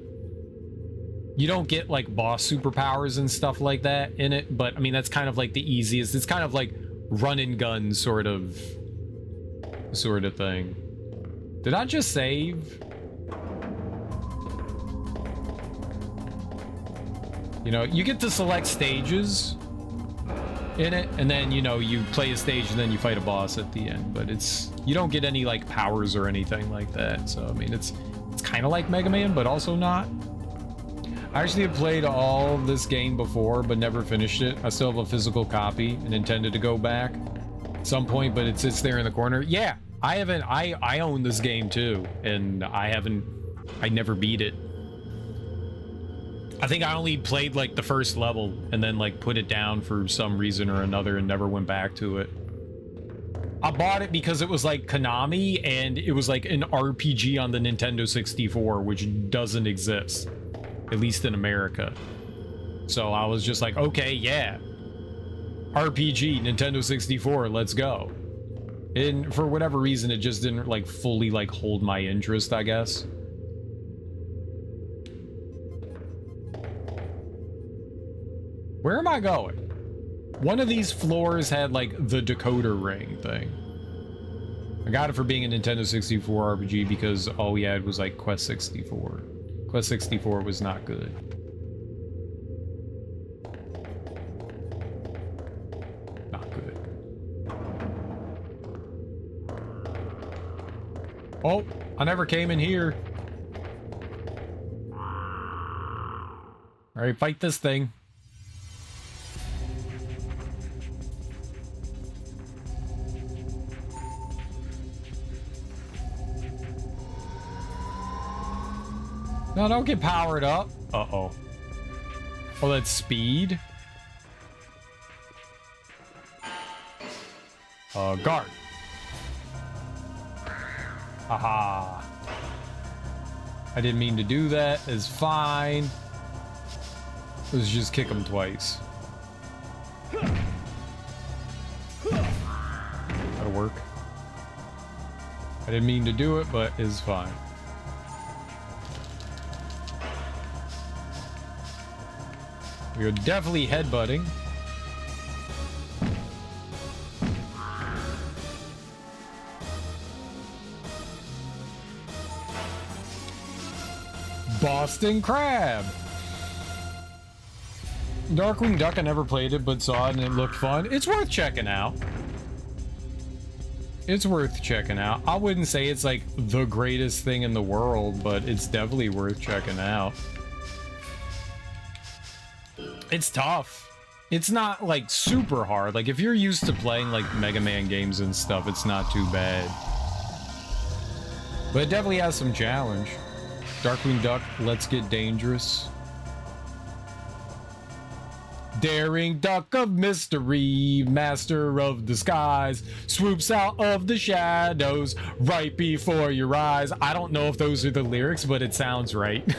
You don't get like boss superpowers and stuff like that in it, but I mean, that's kind of like the easiest. It's kind of like run and gun sort of thing. Did I just save? You know, you get to select stages in it, and then, you know, you play a stage and then you fight a boss at the end, but you don't get any like powers or anything like that. So I mean, it's kind of like Mega Man, but also not. I actually have played all this game before, but never finished it. I still have a physical copy and intended to go back at some point, but it sits there in the corner. Yeah, I haven't. I own this game too, and I never beat it. I think I only played like the first level and then like put it down for some reason or another and never went back to it. I bought it because it was like Konami, and it was like an RPG on the Nintendo 64, which doesn't exist. At least in America. So I was just like, okay, yeah. RPG, Nintendo 64, let's go. And for whatever reason, it just didn't like fully like hold my interest, I guess. Where am I going? One of these floors had like the decoder ring thing. I got it for being a Nintendo 64 RPG because all we had was like Quest 64. Quest 64 was not good. Not good. Oh, I never came in here. Alright, fight this thing. No, don't get powered up. Uh-oh. Oh, that's speed? Guard. Aha. I didn't mean to do that. It's fine. Let's just kick him twice. That'll work. I didn't mean to do it, but it's fine. We are definitely headbutting. Boston Crab. Darkwing Duck, I never played it, but saw it and it looked fun. It's worth checking out. It's worth checking out. I wouldn't say it's like the greatest thing in the world, but it's definitely worth checking out. It's tough. It's not like super hard. Like if you're used to playing like Mega Man games and stuff, it's not too bad. But it definitely has some challenge. Darkwing Duck, let's get dangerous. Daring Duck of mystery, master of disguise, swoops out of the shadows right before your eyes. I don't know if those are the lyrics, but it sounds right.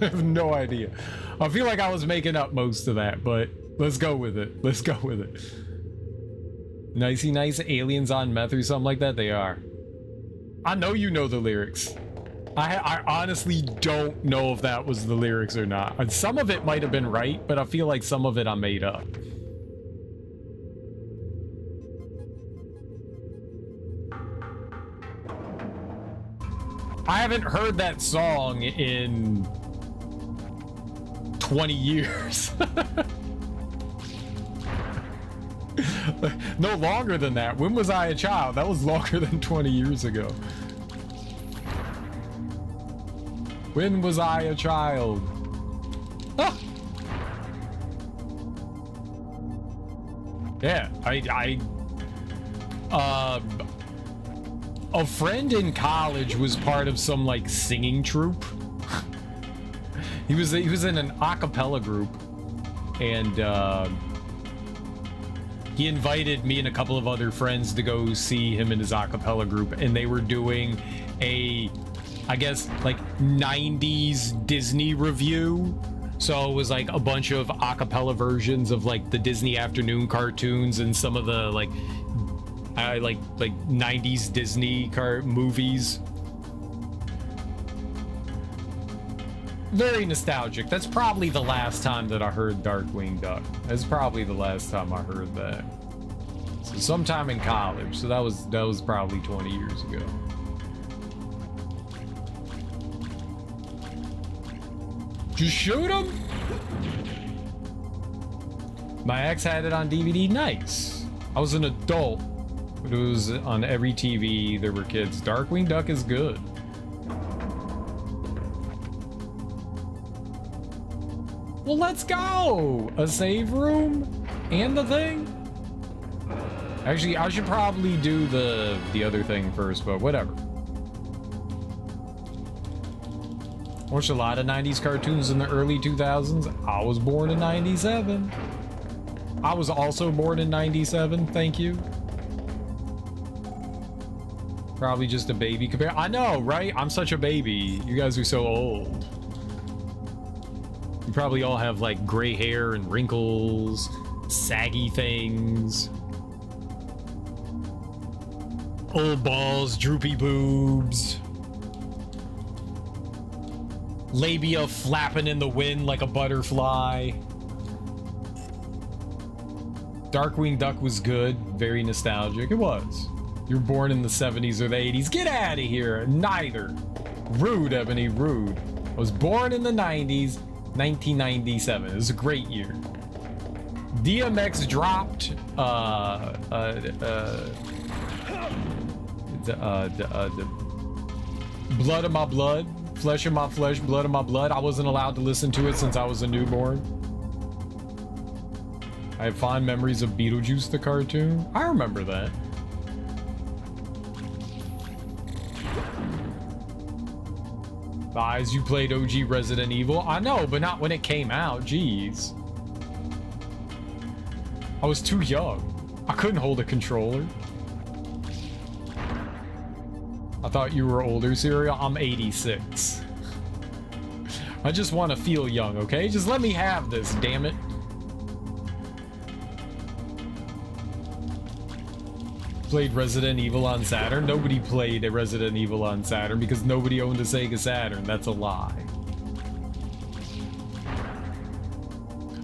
I have no idea. I feel like I was making up most of that, but let's go with it. Let's go with it. Nicey nice aliens on meth or something like that. They are. I know you know the lyrics. I honestly don't know if that was the lyrics or not. And some of it might have been right, but I feel like some of it I made up. I haven't heard that song in 20 years. No longer than that. When was I a child? That was longer than 20 years ago. When was I a child? Ah! Yeah, a friend in college was part of some like singing troupe. he was in an a cappella group, and he invited me and a couple of other friends to go see him in his a cappella group, and they were doing a, I guess, like 90s Disney review. So it was like a bunch of a cappella versions of like the Disney afternoon cartoons and some of the like 90s Disney movies. Very nostalgic. That's probably the last time that I heard Darkwing Duck. That's probably the last time I heard that. So sometime in college. So that was probably 20 years ago. Just shoot him. My ex had it on DVD. Nice. I was an adult, but it was on every TV. There were kids. Darkwing Duck is good. Well, let's go. A save room and the thing. Actually, I should probably do the other thing first, but whatever. Watched a lot of 90s cartoons in the early 2000s. I was born in 97. I was also born in 97. Thank you. Probably just a baby compare. I know, right? I'm such a baby. You guys are so old. You probably all have like gray hair and wrinkles, saggy things, old balls, droopy boobs, labia flapping in the wind like a butterfly. Darkwing Duck was good, very nostalgic. It was. You were born in the 70s or the 80s. Get out of here. Neither. Rude, Ebony, rude. I was born in the 90s, 1997. It was a great year. DMX dropped Blood of My Blood, Flesh of My Flesh, Blood of My Blood. I wasn't allowed to listen to it since I was a newborn. I have fond memories of Beetlejuice the cartoon. I remember that. Guys, you played OG Resident Evil? I know, but not when it came out. Jeez. I was too young. I couldn't hold a controller. I thought you were older, Serial. I'm 86. I just want to feel young, okay? Just let me have this, damn it. Played Resident Evil on Saturn. Nobody played a Resident Evil on Saturn because nobody owned a Sega Saturn. That's a lie.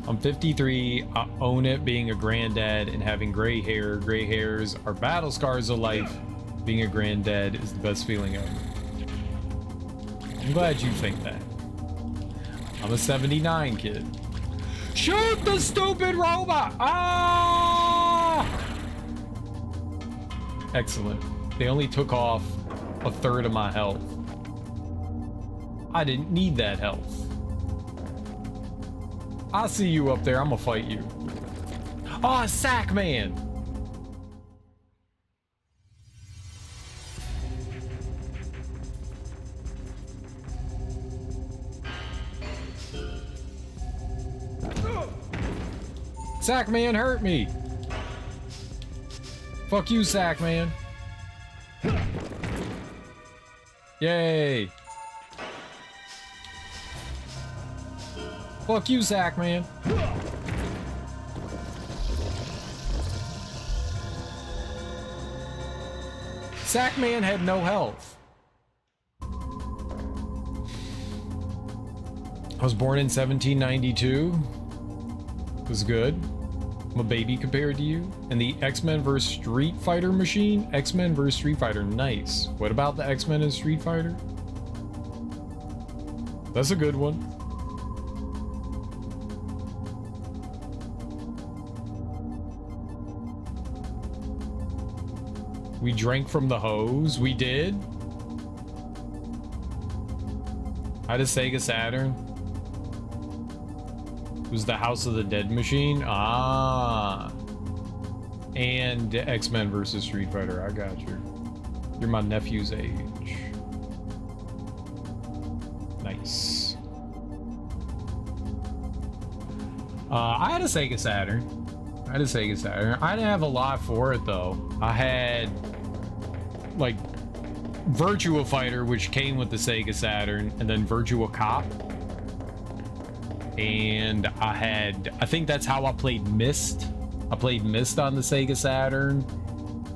I'm 53. I own it being a granddad and having gray hair. Gray hairs are battle scars of life. Being a granddad is the best feeling ever. I'm glad you think that. I'm a 79 kid. Shoot the stupid robot! Ah! Excellent. They only took off a third of my health. I didn't need that health. I see you up there. I'm gonna fight you. Ah, Sack Man! Sack Man hurt me! Fuck you, Sack Man. Yay! Fuck you, Sack Man. Sack Man had no health. I was born in 1792. Was good. I'm a baby compared to you. And the X-Men vs. Street Fighter machine? X-Men vs. Street Fighter, nice. What about the X-Men and Street Fighter? That's a good one. We drank from the hose. We did. I had a Sega Saturn. It was the House of the Dead machine. Ah. And X-Men versus Street Fighter. I got you. You're my nephew's age. Nice. I had a Sega Saturn. I didn't have a lot for it though. I had like Virtua Fighter, which came with the Sega Saturn, and then Virtua Cop. And I think that's how I played Myst. I played Myst on the Sega Saturn.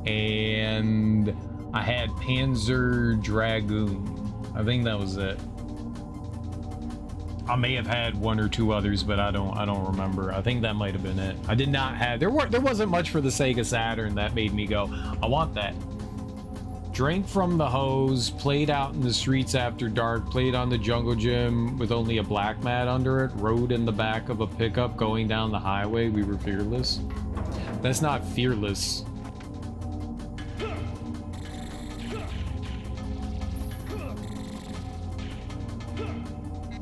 And I had Panzer Dragoon. I think that was it. I may have had one or two others, but I don't remember. I think that might have been it. I did not have, there wasn't much for the Sega Saturn that made me go, I want that. Drank from the hose, played out in the streets after dark, played on the jungle gym with only a black mat under it, rode in the back of a pickup going down the highway. We were fearless. That's not fearless.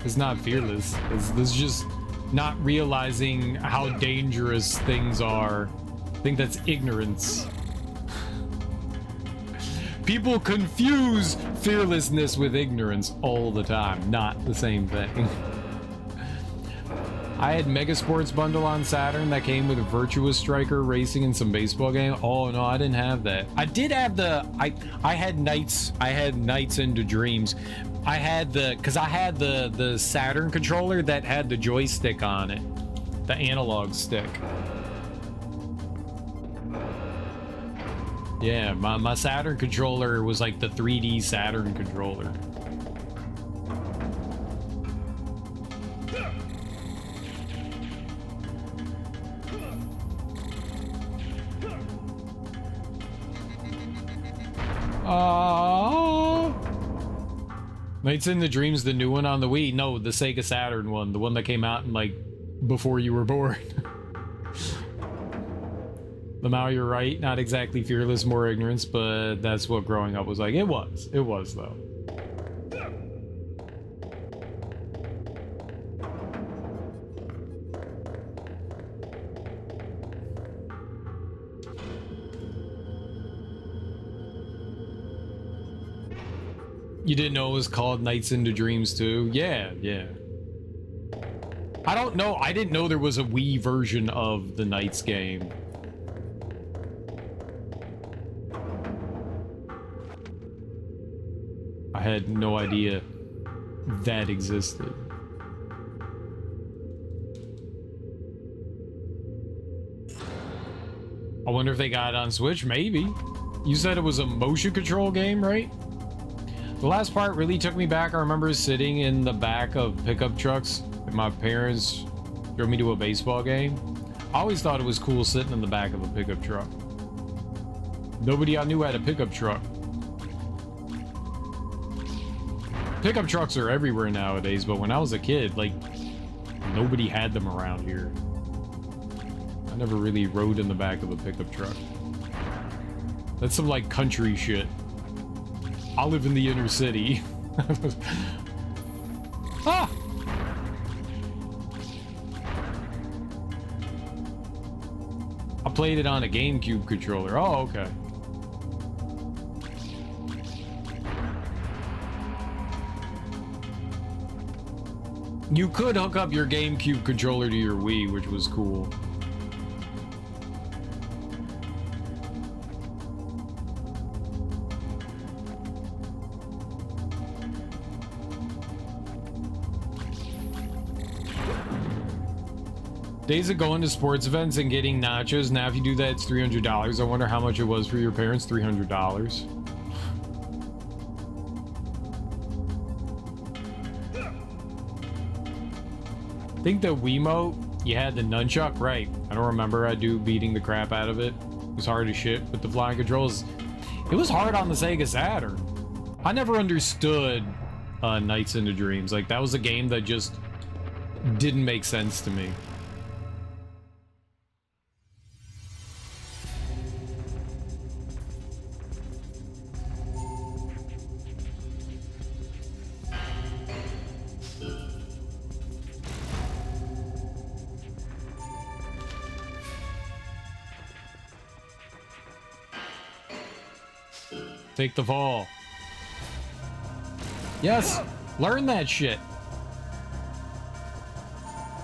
It's not fearless. It's just not realizing how dangerous things are. I think that's ignorance. People confuse fearlessness with ignorance all the time. Not the same thing. I had Mega Sports Bundle on Saturn that came with a Virtua Striker racing and some baseball game. Oh no, I didn't have that. I did have the I had Nights into Dreams. I had the Saturn controller that had the joystick on it. The analog stick. Yeah, my Saturn controller was like the 3D Saturn controller. Nights in the Dreams, the new one on the Wii. No, the Sega Saturn one, the one that came out in like before you were born. Lamau, you're right. Not exactly fearless, more ignorance, but that's what growing up was like. It was though. You didn't know it was called Nights into Dreams too? Yeah, yeah. I don't know. I didn't know there was a Wii version of the Knights game. I had no idea that existed. I wonder if they got it on Switch. Maybe. You said it was a motion control game, right? The last part really took me back. I remember sitting in the back of pickup trucks and my parents drove me to a baseball game. I always thought it was cool sitting in the back of a pickup truck. Nobody I knew had a pickup truck. Pickup trucks are everywhere nowadays, but when I was a kid, like, nobody had them around here. I never really rode in the back of a pickup truck. That's some, like, country shit. I live in the inner city. Ah! I played it on a GameCube controller. Oh, okay. You could hook up your GameCube controller to your Wii, which was cool. Days of going to sports events and getting nachos. Now, if you do that, it's $300. I wonder how much it was for your parents. $300. I think the Wiimote, you had the nunchuck, right? I don't remember. I do beating the crap out of it. It was hard as shit with the flying controls. It was hard on the Sega Saturn. I never understood Nights into Dreams. Like, that was a game that just didn't make sense to me. Take the fall. Yes! Learn that shit!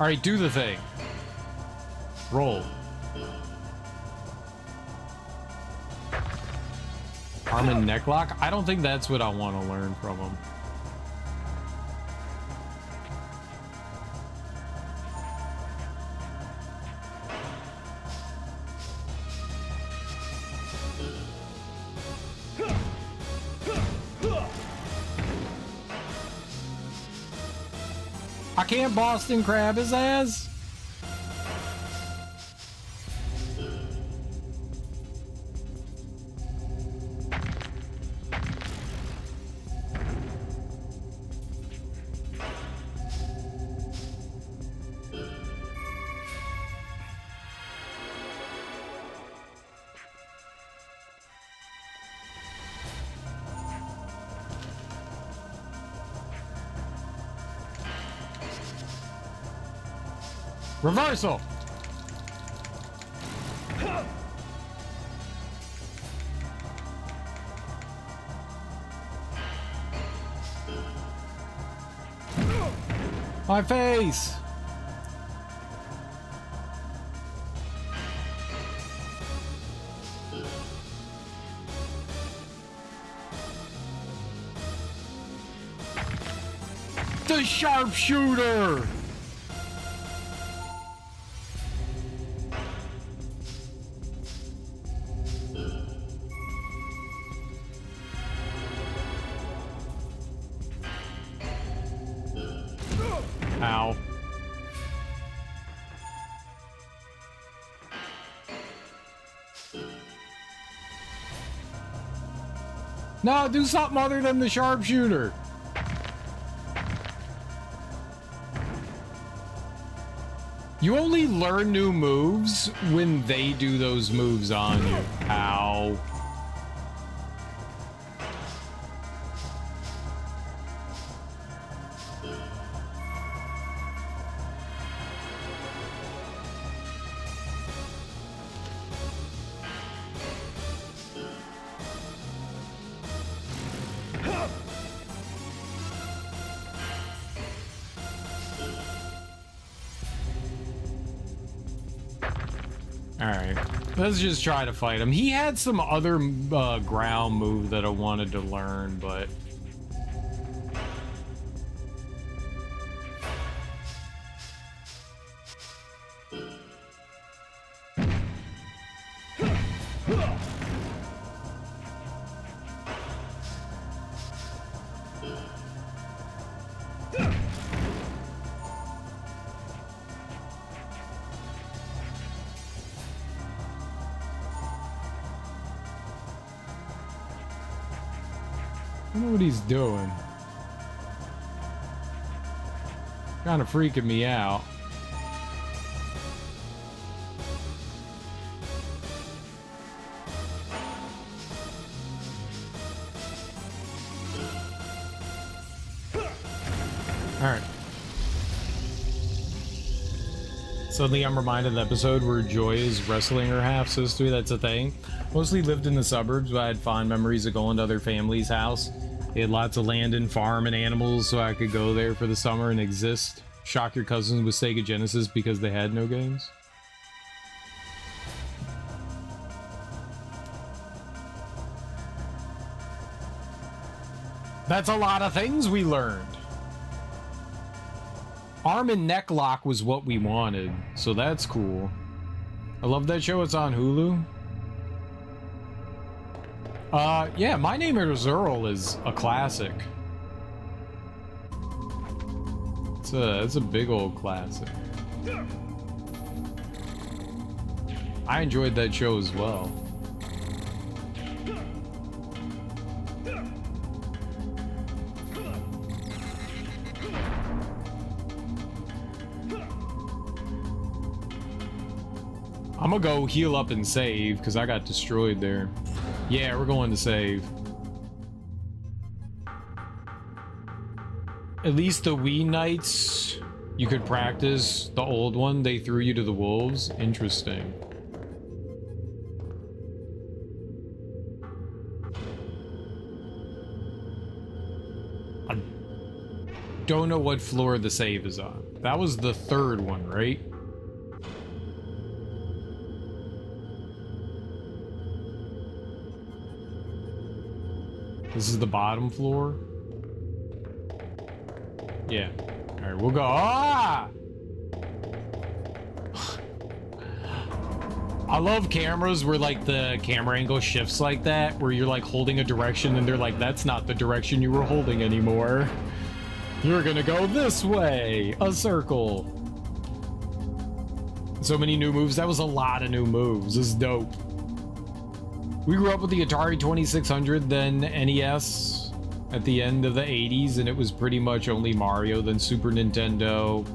Alright, do the thing. Roll. Arm and neck lock? I don't think that's what I want to learn from him. I can't Boston Crab his ass. Reversal! My face! The sharpshooter! Ow. No, do something other than the sharpshooter. You only learn new moves when they do those moves on you. Ow. Alright, let's just try to fight him. He had some other ground move that I wanted to learn, but... I don't know what he's doing. Kind of freaking me out. Alright. Suddenly I'm reminded of the episode where Joy is wrestling her half-sister. That's a thing. Mostly lived in the suburbs, but I had fond memories of going to other families' house. They had lots of land and farm and animals, so I could go there for the summer and exist. Shock your cousins with Sega Genesis because they had no games. That's a lot of things we learned. Arm and neck lock was what we wanted, so that's cool. I love that show. It's on Hulu. Yeah, My Name is Earl is a classic. It's a big old classic. I enjoyed that show as well. I'm gonna go heal up and save because I got destroyed there. Yeah, we're going to save. At least the Wii nights, you could practice. The old one, they threw you to the wolves. Interesting. I don't know what floor the save is on. That was the third one, right? This is the bottom floor? Yeah. Alright, we'll go. Ah! I love cameras where, like, the camera angle shifts like that, where you're, like, holding a direction and they're like, that's not the direction you were holding anymore. You're gonna go this way! A circle! So many new moves. That was a lot of new moves. This is dope. We grew up with the Atari 2600, then NES at the end of the 80s, and it was pretty much only Mario, then Super Nintendo.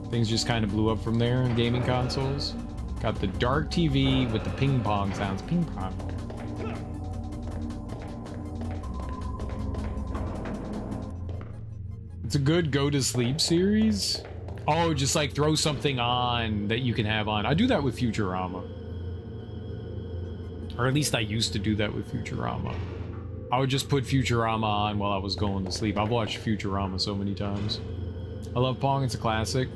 Things just kind of blew up from there in gaming consoles. Got the dark TV with the ping pong sounds. Ping pong. It's a good go to sleep series. Oh, just like throw something on that you can have on. I do that with Futurama. Or at least I used to do that with Futurama. I would just put Futurama on while I was going to sleep. I've watched Futurama so many times. I love Pong, it's a classic.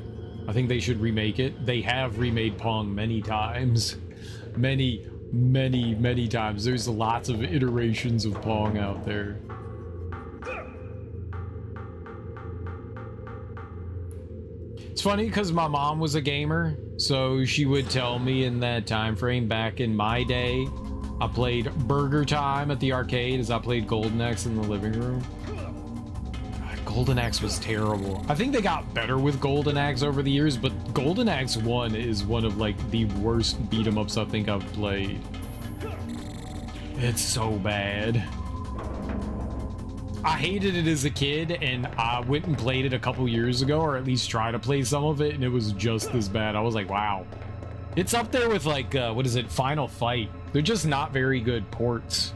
I think they should remake it. They have remade Pong many times. Many times. There's lots of iterations of Pong out there. It's funny because my mom was a gamer, so she would tell me in that time frame back in my day, I played Burger Time at the arcade as I played Golden Axe in the living room. God, Golden Axe was terrible. I think they got better with Golden Axe over the years, but Golden Axe 1 is one of like the worst beat 'em ups I think I've played. It's so bad. I hated it as a kid, and I went and played it a couple years ago, or at least try to play some of it, and it was just as bad. I was like, wow. It's up there with like, what is it, Final Fight. They're just not very good ports.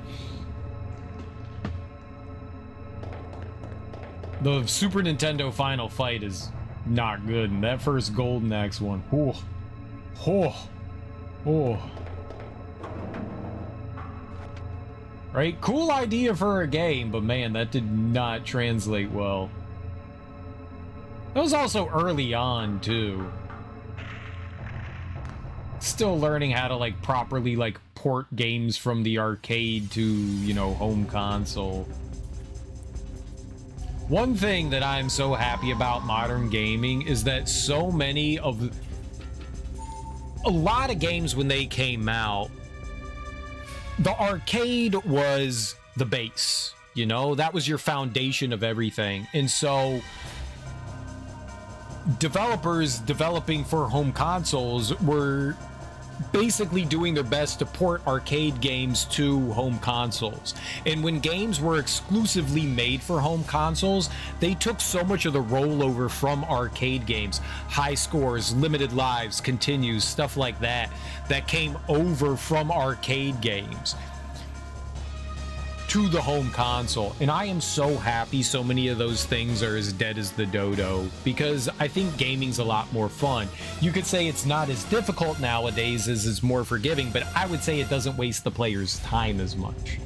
The Super Nintendo Final Fight is not good, and that first Golden Axe one, oh, oh, oh. Right? Cool idea for a game, but man, that did not translate well. That was also early on, too. Still learning how to like properly like port games from the arcade to, you know, home console. One thing that I'm so happy about modern gaming is that so many of a lot of games when they came out, the arcade was the base, you know, that was your foundation of everything. And so developers developing for home consoles were basically doing their best to port arcade games to home consoles. And when games were exclusively made for home consoles, they took so much of the rollover from arcade games, high scores, limited lives, continues, stuff like that, that came over from arcade games to the home console. And I am so happy so many of those things are as dead as the dodo, because I think gaming's a lot more fun. You could say it's not as difficult nowadays as it's more forgiving, but I would say it doesn't waste the player's time as much.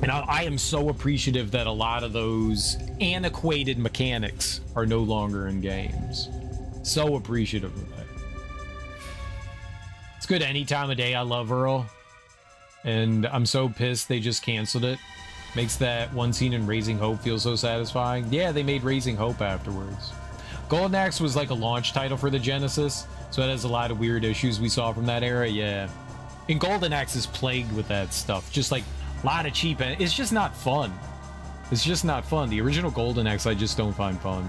And I am so appreciative that a lot of those antiquated mechanics are no longer in games. So appreciative of that. It's good any time of day. I love Earl. And I'm so pissed they just canceled it. Makes that one scene in Raising Hope feel so satisfying. Yeah, they made Raising Hope afterwards. Golden Axe was like a launch title for the Genesis, so it has a lot of weird issues we saw from that era, yeah. And Golden Axe is plagued with that stuff. Just like a lot of cheap, and it's just not fun. It's just not fun. The original Golden Axe I just don't find fun.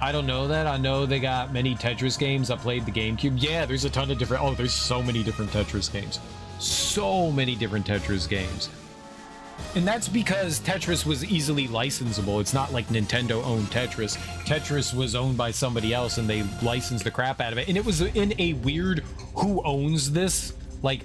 I don't know that. I know they got many Tetris games. I played the GameCube. Yeah, there's a ton of different... Oh, there's so many different Tetris games. So many different Tetris games. And that's because Tetris was easily licensable. It's not like Nintendo owned Tetris. Tetris was owned by somebody else and they licensed the crap out of it. And it was in a weird who owns this, like,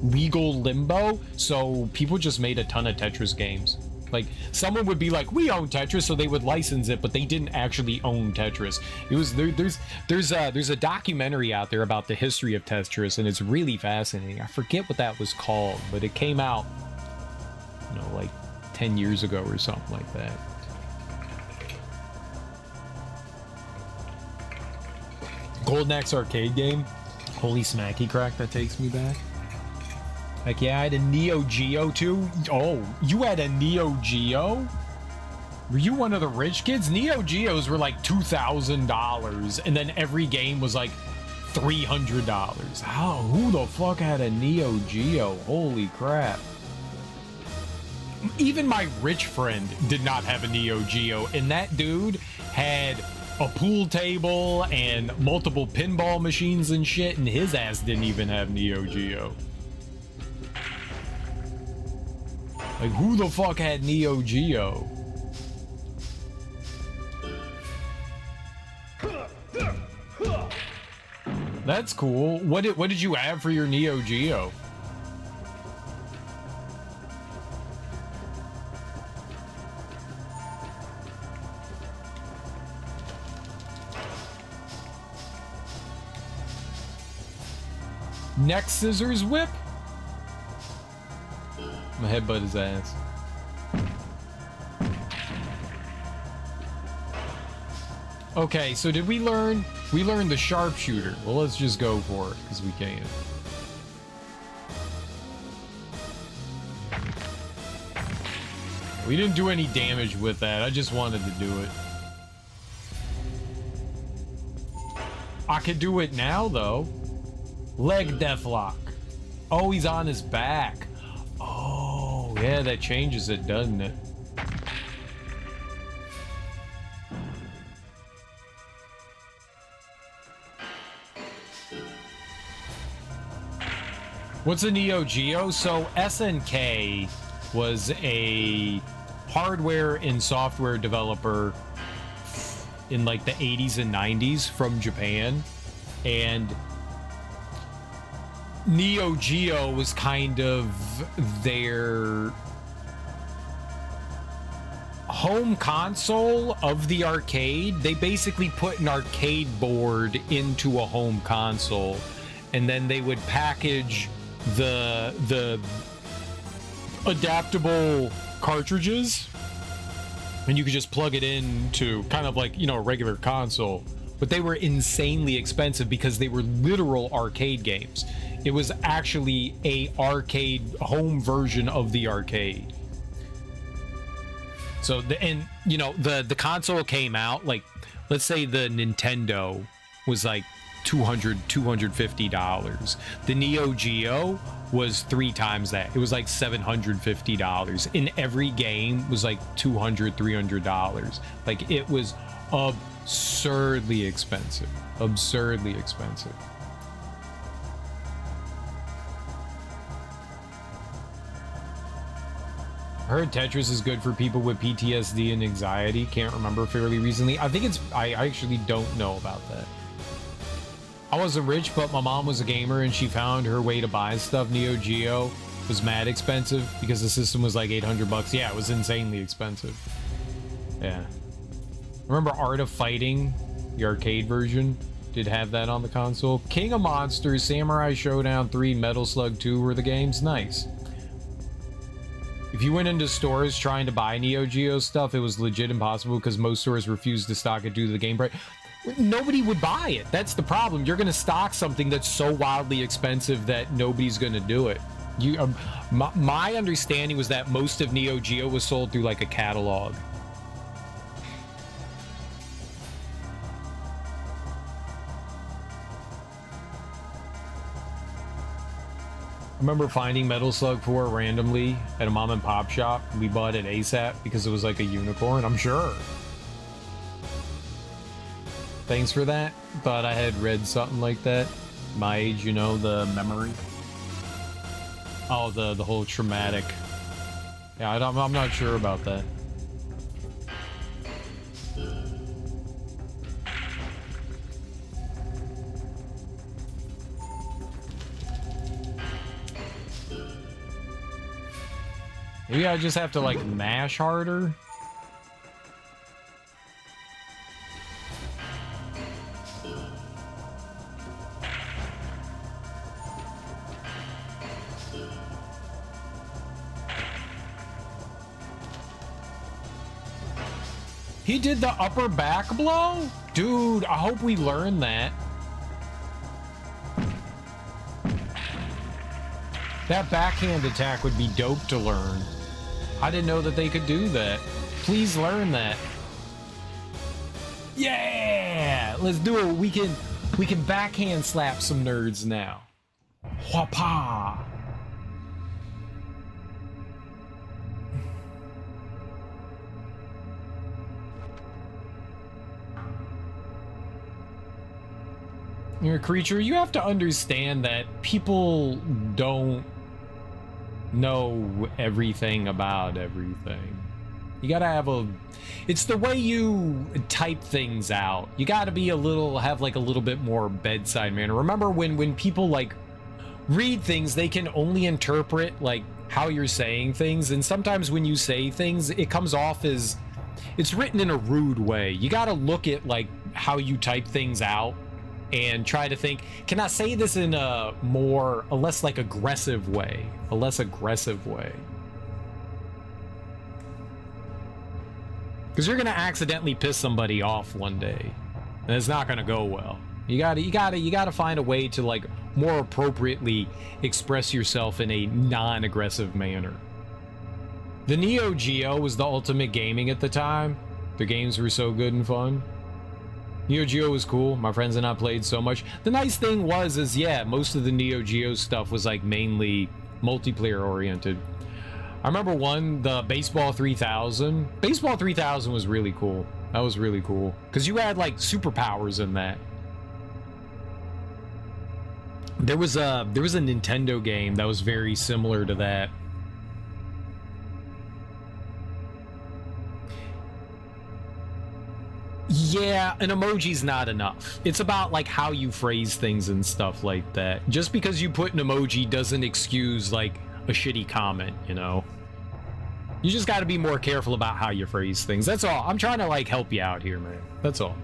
legal limbo. So people just made a ton of Tetris games. Like, someone would be like, we own Tetris, so they would license it, but they didn't actually own Tetris. It was there's a documentary out there about the history of Tetris, and it's really fascinating. I forget what that was called, but it came out, you know, like 10 years ago or something like that. Golden Axe arcade game. Holy smacky crack, that takes me back. Like, yeah, I had a Neo Geo too. Oh, you had a Neo Geo? Were you one of the rich kids? Neo Geos were like $2,000, and then every game was like $300. How? Who the fuck had a Neo Geo? Holy crap. Even my rich friend did not have a Neo Geo, and that dude had a pool table and multiple pinball machines and shit, and his ass didn't even have Neo Geo. Like, who the fuck had Neo Geo? That's cool. What did you have for your Neo Geo? Neck scissors whip? My headbutt his ass. Okay, so did we learn? We learned the sharpshooter. Well, let's just go for it, because we can. We didn't do any damage with that. I just wanted to do it. I could do it now, though. Leg deathlock. Oh, he's on his back. Oh, yeah, that changes it, doesn't it? What's a Neo Geo? So SNK was a hardware and software developer in like the 80s and 90s from Japan, and Neo Geo was kind of their home console of the arcade. They basically put an arcade board into a home console, and then they would package the adaptable cartridges, and you could just plug it into kind of like, you know, a regular console. but they were insanely expensive because they were literal arcade games. It was actually a arcade home version of the arcade. So the console came out, like, let's say the Nintendo was like $250. The Neo Geo was 3 times that. It was like $750. In every game was like $200, $300. Like, it was absurdly expensive. Absurdly expensive. I heard Tetris is good for people with PTSD and anxiety. Can't remember fairly recently. I think it's... I actually don't know about that. I wasn't rich, but my mom was a gamer and she found her way to buy stuff. Neo Geo was mad expensive because the system was like 800 bucks. Yeah, it was insanely expensive. Yeah. Remember Art of Fighting? The arcade version did have that on the console. King of Monsters, Samurai Showdown 3, Metal Slug 2 were the games. Nice. If you went into stores trying to buy Neo Geo stuff, it was legit impossible because most stores refused to stock it due to the game price. Nobody would buy it. That's the problem. You're going to stock something that's so wildly expensive that nobody's going to do it. My understanding was that most of Neo Geo was sold through like a catalog. I remember finding Metal Slug 4 randomly at a mom and pop shop. We bought it ASAP because it was like a unicorn, I'm sure. Thanks for that. Thought I had read something like that. My age, you know, the memory. Oh, the whole traumatic. Yeah, I'm not sure about that. Maybe I just have to, like, mash harder? He did the upper back blow? Dude, I hope we learn that. That backhand attack would be dope to learn. I didn't know that they could do that. Please learn that. Yeah! Let's do it. We can backhand slap some nerds now. Whapa! You're a creature. You have to understand that people don't know everything about everything. You gotta have it's the way you type things out. You gotta be have like a little bit more bedside manner. Remember when people like read things, they can only interpret like how you're saying things, and sometimes when you say things, it comes off as it's written in a rude way. You gotta look at like how you type things out and try to think, can I say this in a less like aggressive way? A less aggressive way. Because you're gonna accidentally piss somebody off one day, and it's not gonna go well. You gotta find a way to like more appropriately express yourself in a non-aggressive manner. The Neo Geo was the ultimate gaming at the time. The games were so good and fun. Neo Geo was cool. My friends and I played so much. The nice thing was yeah, most of the Neo Geo stuff was like mainly multiplayer oriented. I remember the Baseball 3000. Baseball 3000 was really cool. That was really cool because you had like superpowers in that. There was a Nintendo game that was very similar to that. Yeah, an emoji's not enough. It's about like how you phrase things and stuff like that. Just because you put an emoji doesn't excuse like a shitty comment, you know? You just got to be more careful about how you phrase things. That's all. I'm trying to like help you out here, man. That's all.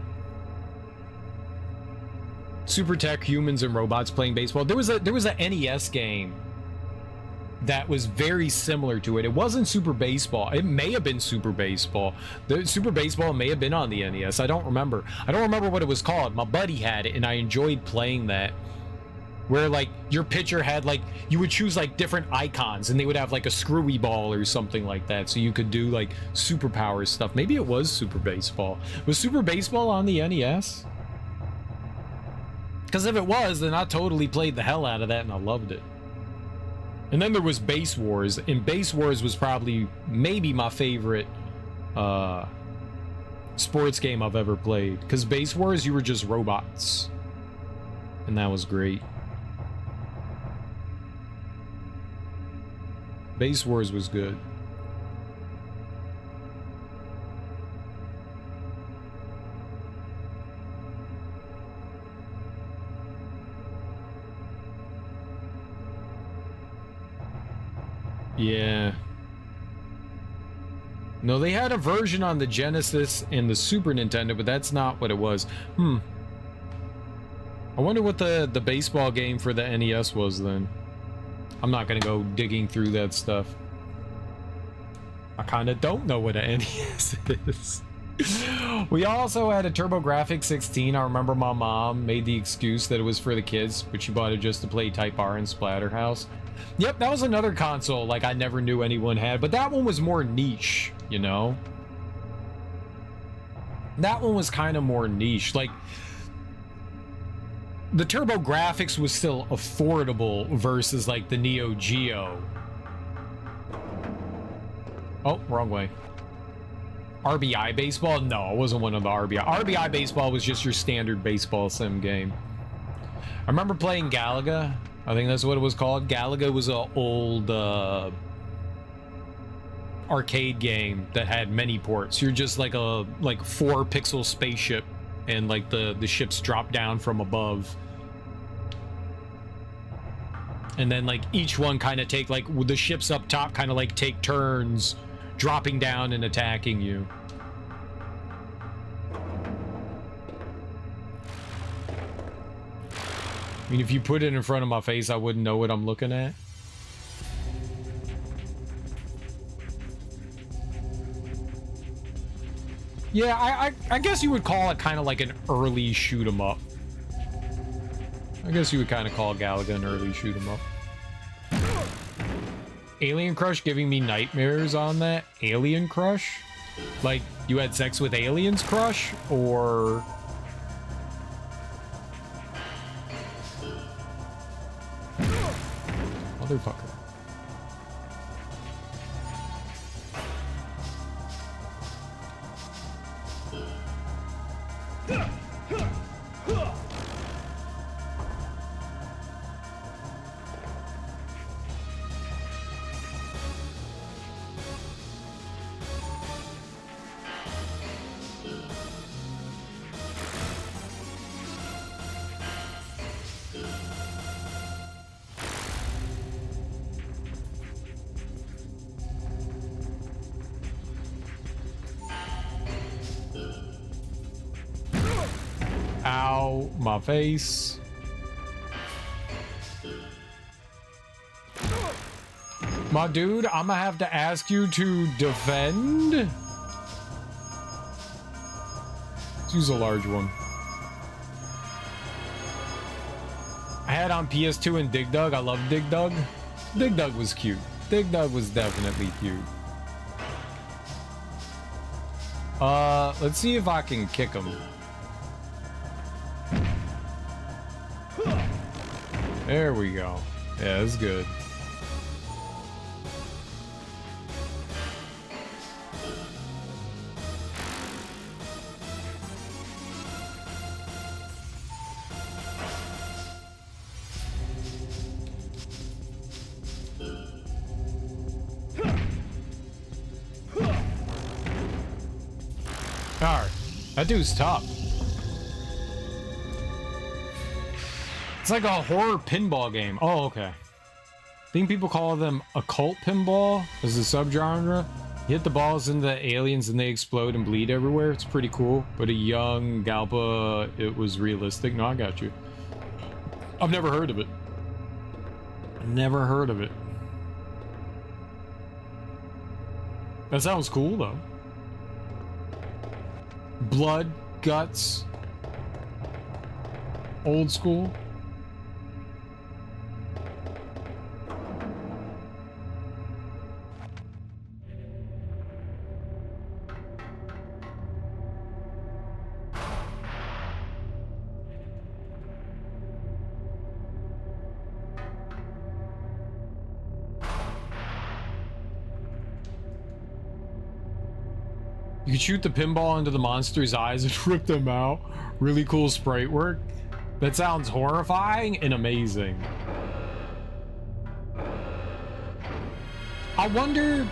Super Tech Humans and Robots playing baseball. There was a NES game that was very similar to it. It wasn't Super Baseball. It may have been Super Baseball. The Super Baseball may have been on the NES. I don't remember. I don't remember what it was called. My buddy had it, and I enjoyed playing that. Where, like, your pitcher had, like, you would choose, like, different icons, and they would have, like, a screwy ball or something like that, so you could do, like, superpower stuff. Maybe it was Super Baseball. Was Super Baseball on the NES? Because if it was, then I totally played the hell out of that, and I loved it. And then there was Base Wars, and Base Wars was probably maybe my favorite sports game I've ever played. Because Base Wars, you were just robots. And that was great. Base Wars was good. Yeah. No, they had a version on the Genesis and the Super Nintendo, but that's not what it was. I wonder what the baseball game for the NES was then. I'm not gonna go digging through that stuff. I kind of don't know what an NES is. We also had a TurboGrafx 16. I remember my mom made the excuse that it was for the kids, but she bought it just to play Type R and Splatterhouse. Yep, that was another console like I never knew anyone had, but that one was more niche, you know? That one was kind of more niche. Like, the TurboGrafx was still affordable versus, like, the Neo Geo. Oh, wrong way. RBI Baseball? No, it wasn't one of the RBI. RBI Baseball was just your standard baseball sim game. I remember playing Galaga. I think that's what it was called. Galaga was an old arcade game that had many ports. You're just like a 4-pixel spaceship, and like the ships drop down from above. And then like each one kind of take, like, the ships up top kind of like take turns dropping down and attacking you. I mean, if you put it in front of my face, I wouldn't know what I'm looking at. Yeah, I guess you would call it kind of like an early shoot 'em up. I guess you would kind of call Galaga an early shoot 'em up. Alien Crush giving me nightmares on that. Alien Crush? Like, you had sex with aliens, Crush? Or... motherfucker. Ow, my face. My dude, I'm gonna have to ask you to defend. Let's use a large one. I had on PS2 and Dig Dug. I love Dig Dug. Dig Dug was cute. Dig Dug was definitely cute. Let's see if I can kick him. There we go. Yeah, that's good. Alright, that dude's tough. It's like a horror pinball game. Oh, okay. I think people call them occult pinball as a subgenre. You hit the balls into the aliens and they explode and bleed everywhere. It's pretty cool. But a young Galpa, it was realistic. No, I got you. I've never heard of it. Never heard of it. That sounds cool, though. Blood, guts, old school. You could shoot the pinball into the monster's eyes and rip them out. Really cool sprite work. That sounds horrifying and amazing. I wonder,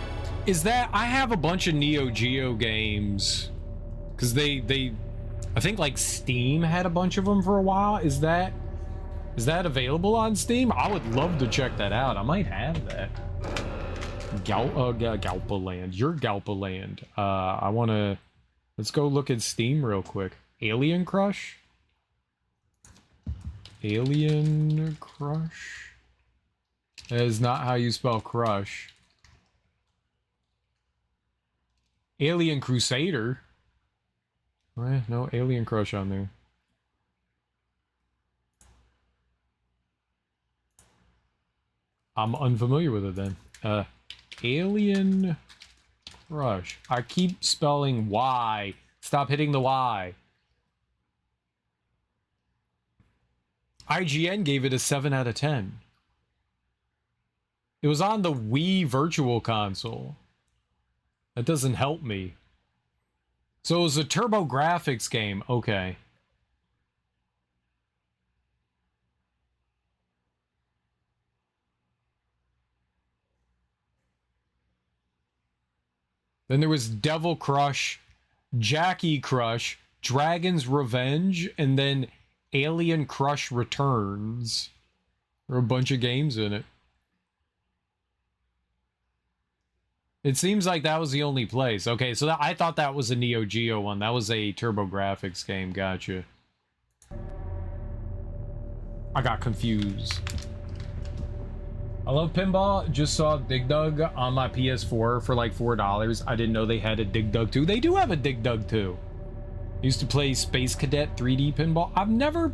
is that, I have a bunch of Neo Geo games because they I think like Steam had a bunch of them for a while. Is that available on Steam? I would love to check that out. I might have that. Galpa Land. Your Galpa Land. I want to... Let's go look at Steam real quick. Alien Crush? Alien Crush? That is not how you spell crush. Alien Crusader? No Alien Crush on there. I'm unfamiliar with it then. Alien Crush. I keep spelling Y. Stop hitting the Y. IGN gave it a 7 out of 10. It was on the Wii Virtual Console. That doesn't help me. So it was a TurboGrafx game. Okay. Then there was Devil Crush, Jackie Crush, Dragon's Revenge, and then Alien Crush Returns. There are a bunch of games in it. It seems like that was the only place. Okay, so I thought that was a Neo Geo one. That was a TurboGrafx game. Gotcha. I got confused. I love pinball. Just saw Dig Dug on my PS4 for like $4. I didn't know they had a Dig Dug 2. They do have a Dig Dug 2. I used to play Space Cadet 3D pinball. I've never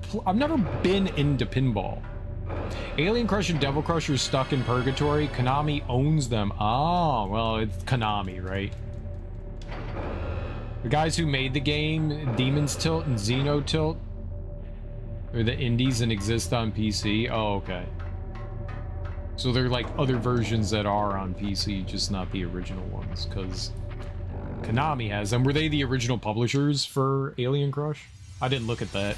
been into pinball. Alien Crush and Devil Crush are stuck in purgatory. Konami owns them. Oh, well, it's Konami, right? The guys who made the game, Demon's Tilt and Xeno Tilt, are the indies and exist on PC. Oh, okay. So they're like other versions that are on PC, just not the original ones, because Konami has them. Were they the original publishers for Alien Crush? I didn't look at that.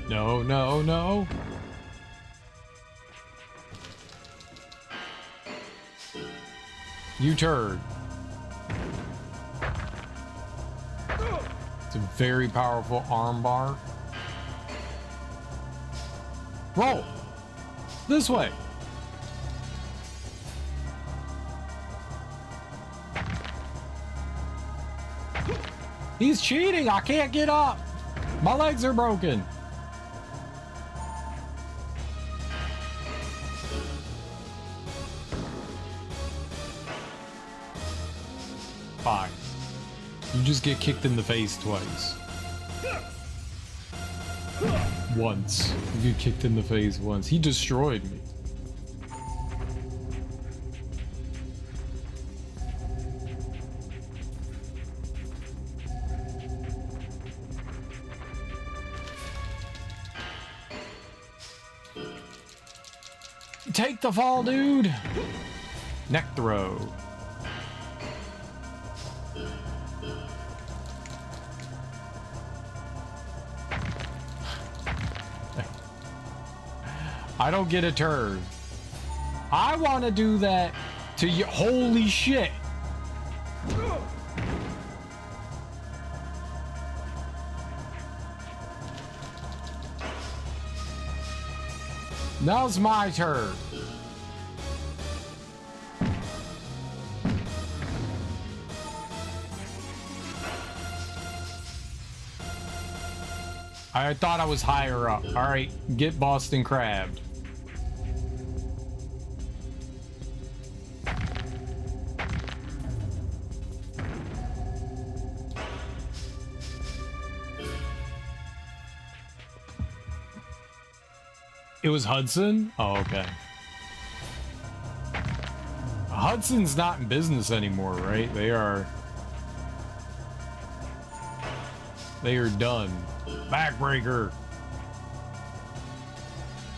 No, no, no. You turd. It's a very powerful armbar. Roll! This way! He's cheating! I can't get up! My legs are broken! Fine. You just get kicked in the face twice. Once. You get kicked in the face once. He destroyed me. Take the fall, dude! Neck throw. I don't get a turn. I want to do that to you. Holy shit. Now's my turn. I thought I was higher up. All right, get Boston crabbed. It was Hudson? Oh, okay. Hudson's not in business anymore, right? They are done. Backbreaker.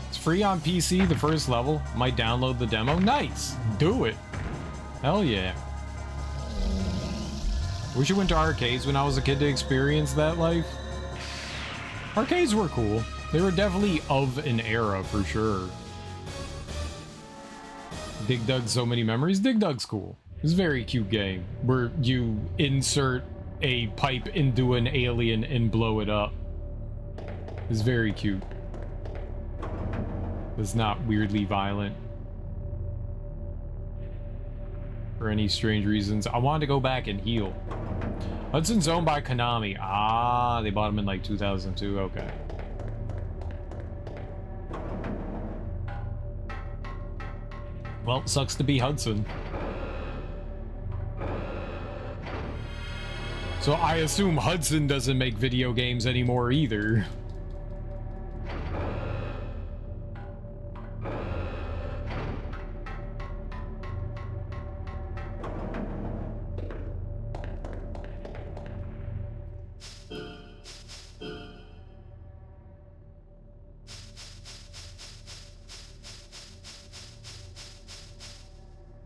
It's free on PC, the first level. Might download the demo. Nice. Do it. Hell yeah. Wish I went to arcades when I was a kid to experience that life. Arcades were cool. They were definitely of an era for sure. Dig Dug, so many memories. Dig Dug's cool. It's a very cute game where you insert a pipe into an alien and blow it up. It's very cute. It's not weirdly violent. For any strange reasons. I wanted to go back and heal. Hudson's owned by Konami. Ah, they bought him in like 2002. Okay. Well, sucks to be Hudson. So I assume Hudson doesn't make video games anymore either.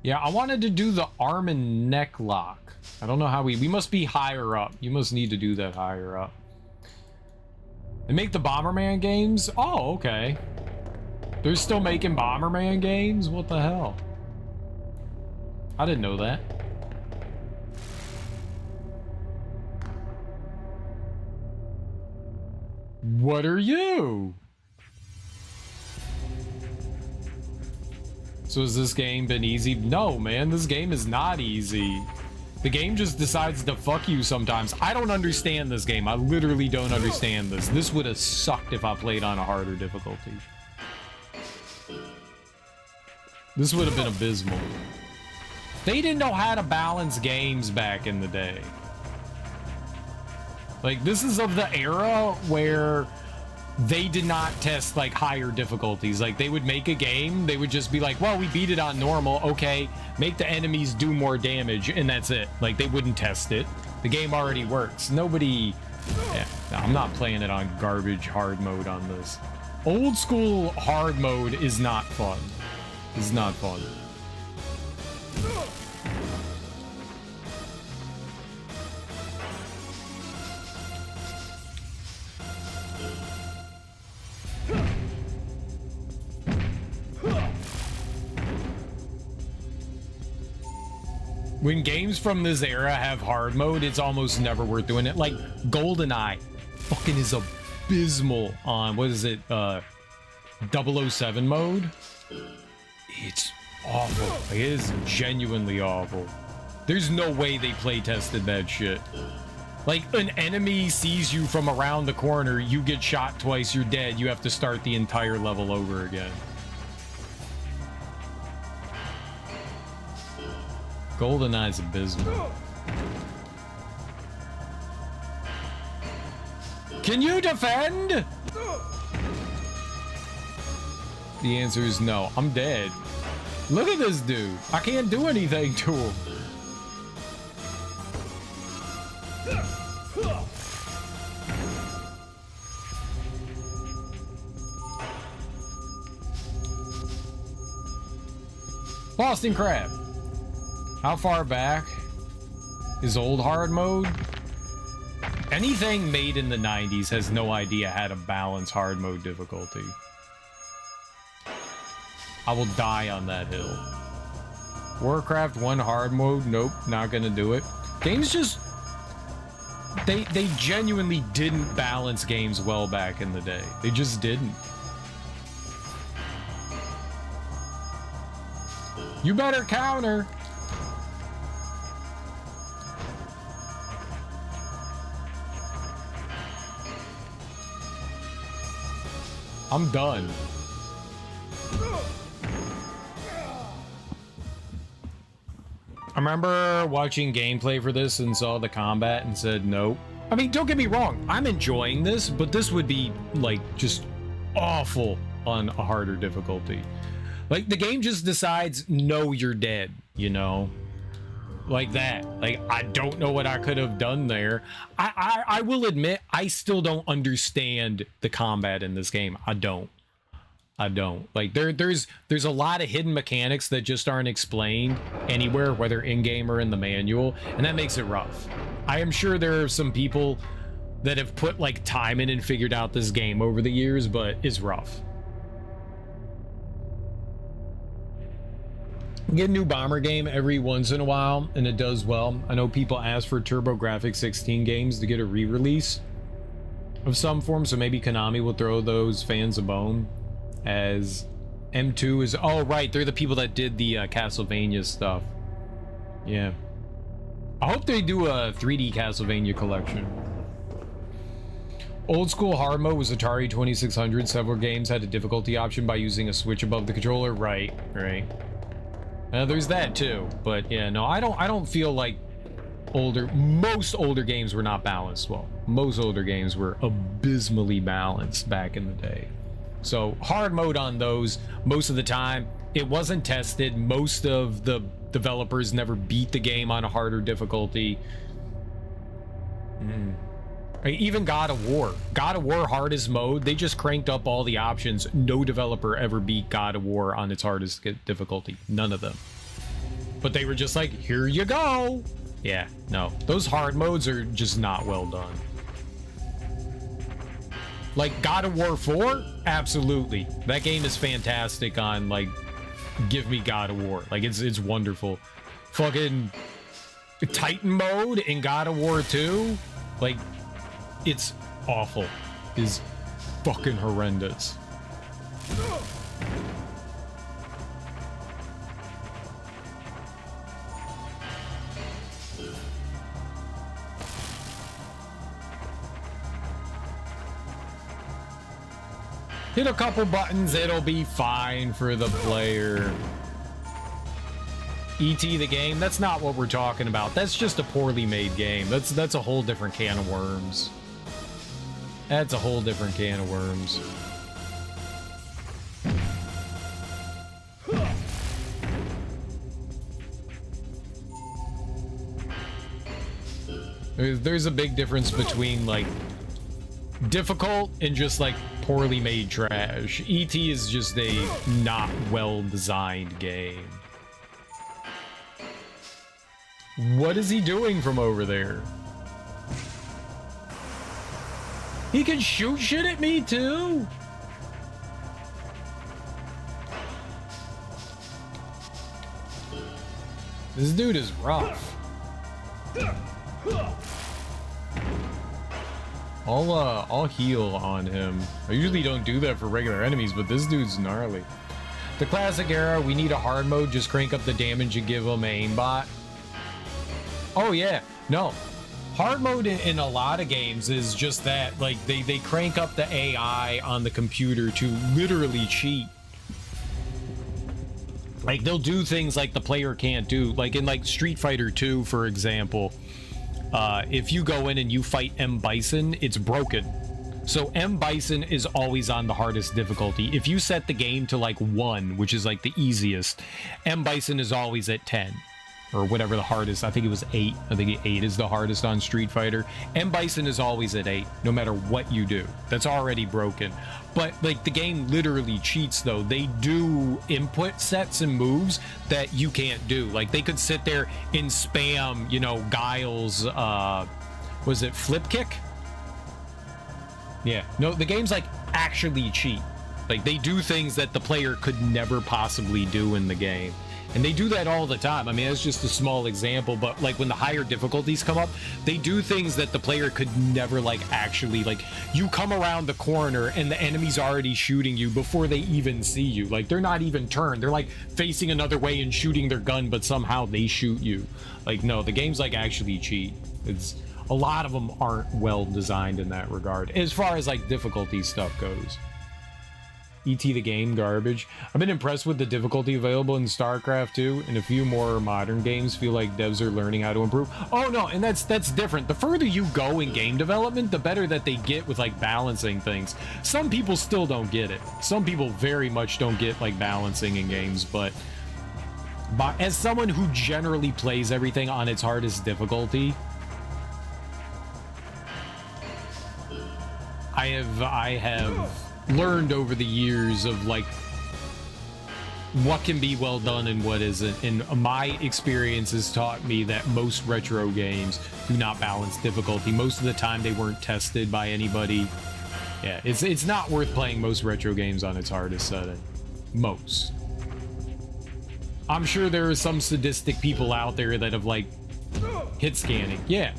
Yeah, I wanted to do the arm and neck lock. I don't know how we must be higher up. You must need to do that higher up. They make the Bomberman games? Oh, okay. They're still making Bomberman games? What the hell? I didn't know that. What are you? So has this game been easy? No, man, this game is not easy. The game just decides to fuck you sometimes. I don't understand this game. I literally don't understand this. This would have sucked if I played on a harder difficulty. This would have been abysmal. They didn't know how to balance games back in the day. Like, this is of the era where they did not test like higher difficulties. Like, they would make a game, they would just be like, well, we beat it on normal, okay, make the enemies do more damage, and that's it. Like, they wouldn't test it. The game already works. Nobody... Yeah, no, I'm not playing it on garbage hard mode on this. Old school hard mode is not fun. It's not fun. When games from this era have hard mode, it's almost never worth doing it. Like, GoldenEye fucking is abysmal on, what is it, 007 mode? It's awful. Like, it is genuinely awful. There's no way they play tested that shit. Like, an enemy sees you from around the corner, you get shot twice, you're dead, you have to start the entire level over again. GoldenEye's abysmal. Can you defend? The answer is no. I'm dead. Look at this dude. I can't do anything to him. Boston Crab. How far back is old hard mode? Anything made in the 90s has no idea how to balance hard mode difficulty. I will die on that hill. Warcraft 1 hard mode? Nope, not gonna do it. Games just... They genuinely didn't balance games well back in the day. They just didn't. You better counter! I'm done. I remember watching gameplay for this and saw the combat and said nope. I mean, don't get me wrong, I'm enjoying this, but this would be like just awful on a harder difficulty. Like the game just decides, no, you're dead, you know? Like that. Like, I don't know what I could have done there. I will admit, I still don't understand the combat in this game. I don't. Like there's a lot of hidden mechanics that just aren't explained anywhere, whether in-game or in the manual, and that makes it rough. I am sure there are some people that have put like time in and figured out this game over the years, but it's rough. Get a new bomber game every once in a while and it does well. I know people ask for TurboGrafx 16 games to get a re-release of some form, so maybe Konami will throw those fans a bone. As M2 is, oh right, they're the people that did the Castlevania stuff. Yeah, I hope they do a 3D Castlevania collection. Old school hard mode was Atari 2600. Several games had a difficulty option by using a switch above the controller. Right. There's that too, but yeah, no, I don't feel like most older games were not balanced well. Most older games were abysmally balanced back in the day. So hard mode on those, most of the time, it wasn't tested. Most of the developers never beat the game on a harder difficulty. Even God of War hardest mode, they just cranked up all the options. No developer ever beat God of War on its hardest difficulty. None of them. But they were just like, here you go. Yeah, no, those hard modes are just not well done. Like God of War 4, absolutely. That game is fantastic on, like, give me God of War. Like, it's wonderful. Fucking Titan mode in God of War 2, like, it's awful. Is fucking horrendous. Hit a couple buttons, it'll be fine for the player. E.T. the game, that's not what we're talking about. That's just a poorly made game. That's a whole different can of worms. That's a whole different can of worms. There's a big difference between, like, difficult and just, like, poorly made trash. E.T. is just a not well-designed game. What is he doing from over there? He can shoot shit at me too? This dude is rough. I'll heal on him. I usually don't do that for regular enemies, but this dude's gnarly. The classic era, we need a hard mode, just crank up the damage and give him aimbot. Oh yeah, no. Hard mode in a lot of games is just that, like, they crank up the AI on the computer to literally cheat. Like, they'll do things like the player can't do. Like in, like, Street Fighter 2, for example, if you go in and you fight M. Bison, it's broken. So M. Bison is always on the hardest difficulty. If you set the game to, like, 1, which is, like, the easiest, M. Bison is always at 10. Or whatever the hardest, I think it was 8. I think 8 is the hardest on Street Fighter. M. Bison is always at 8, no matter what you do. That's already broken. But, like, the game literally cheats, though. They do input sets and moves that you can't do. Like, they could sit there and spam, you know, Guile's, was it Flip Kick? Yeah. No, the game's, like, actually cheat. Like, they do things that the player could never possibly do in the game. And they do that all the time. I mean, that's just a small example, but, like, when the higher difficulties come up, they do things that the player could never, like, actually, like, you come around the corner and the enemy's already shooting you before they even see you. Like, they're not even turned. They're, like, facing another way and shooting their gun, but somehow they shoot you. Like, no, the game's, like, actually cheat. It's, a lot of them aren't well designed in that regard, as far as, like, difficulty stuff goes. E.T. the game garbage. I've been impressed with the difficulty available in StarCraft 2, and a few more modern games feel like devs are learning how to improve. Oh no, and that's different. The further you go in game development, the better that they get with like balancing things. Some people still don't get it. Some people very much don't get like balancing in games, but as someone who generally plays everything on its hardest difficulty, I have learned over the years of like what can be well done and what isn't, and my experience has taught me that most retro games do not balance difficulty. Most of the time they weren't tested by anybody. Yeah, it's not worth playing most retro games on its hardest setting. Most. I'm sure there are some sadistic people out there that have like hit scanning. Yeah.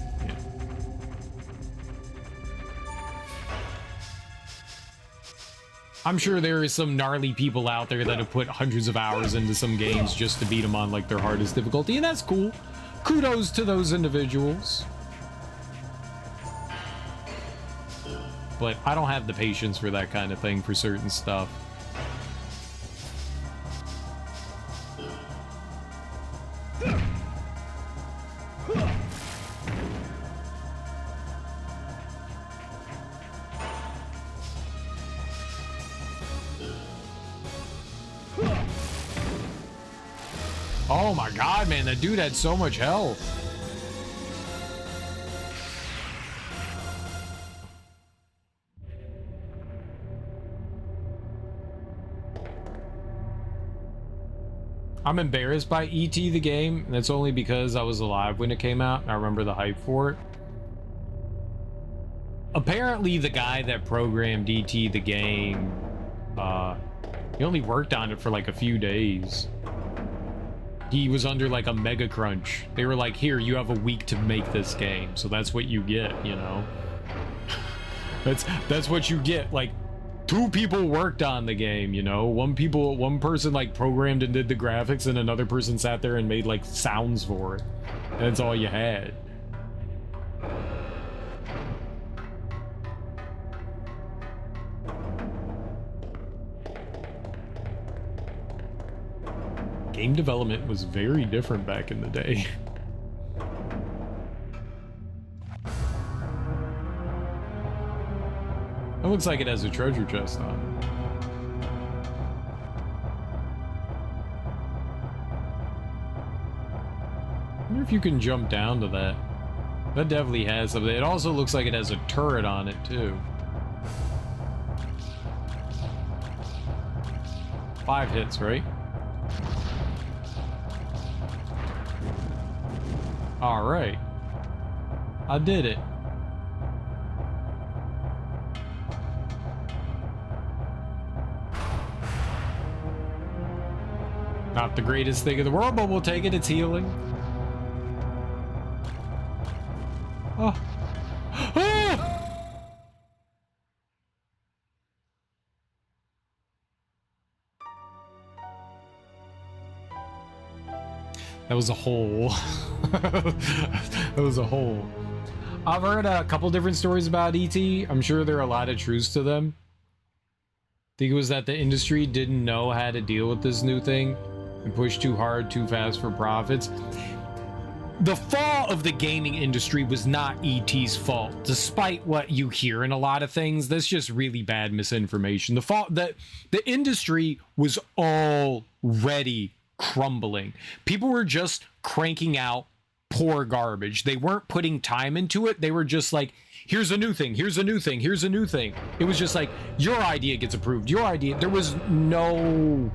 I'm sure there is some gnarly people out there that have put hundreds of hours into some games just to beat them on like their hardest difficulty, and that's cool. Kudos to those individuals. But I don't have the patience for that kind of thing for certain stuff. Oh my god, man, that dude had so much health. I'm embarrassed by E.T. the game, and that's only because I was alive when it came out, and I remember the hype for it. Apparently, the guy that programmed E.T. the game, he only worked on it for like a few days. He was under like a mega crunch. They were like, here, you have a week to make this game. So that's what you get, you know? That's what you get. Like, 2 people worked on the game, you know? One person like programmed and did the graphics, and another person sat there and made like sounds for it. That's all you had. Game development was very different back in the day. It looks like it has a treasure chest on it. I wonder if you can jump down to that. That definitely has something. It also looks like it has a turret on it, too. 5 hits, right? Alright. I did it. Not the greatest thing in the world, but we'll take it. It's healing. Oh. Ah! That was a hole. That was a hole. I've heard a couple different stories about E.T. I'm sure there are a lot of truths to them. I think it was that the industry didn't know how to deal with this new thing and push too hard, too fast for profits. The fall of the gaming industry was not E.T.'s fault, despite what you hear in a lot of things. That's just really bad misinformation. The industry was already crumbling. People were just cranking out poor garbage. They weren't putting time into it. They were just like, here's a new thing, here's a new thing, here's a new thing. It was just like, your idea gets approved, your idea. There was no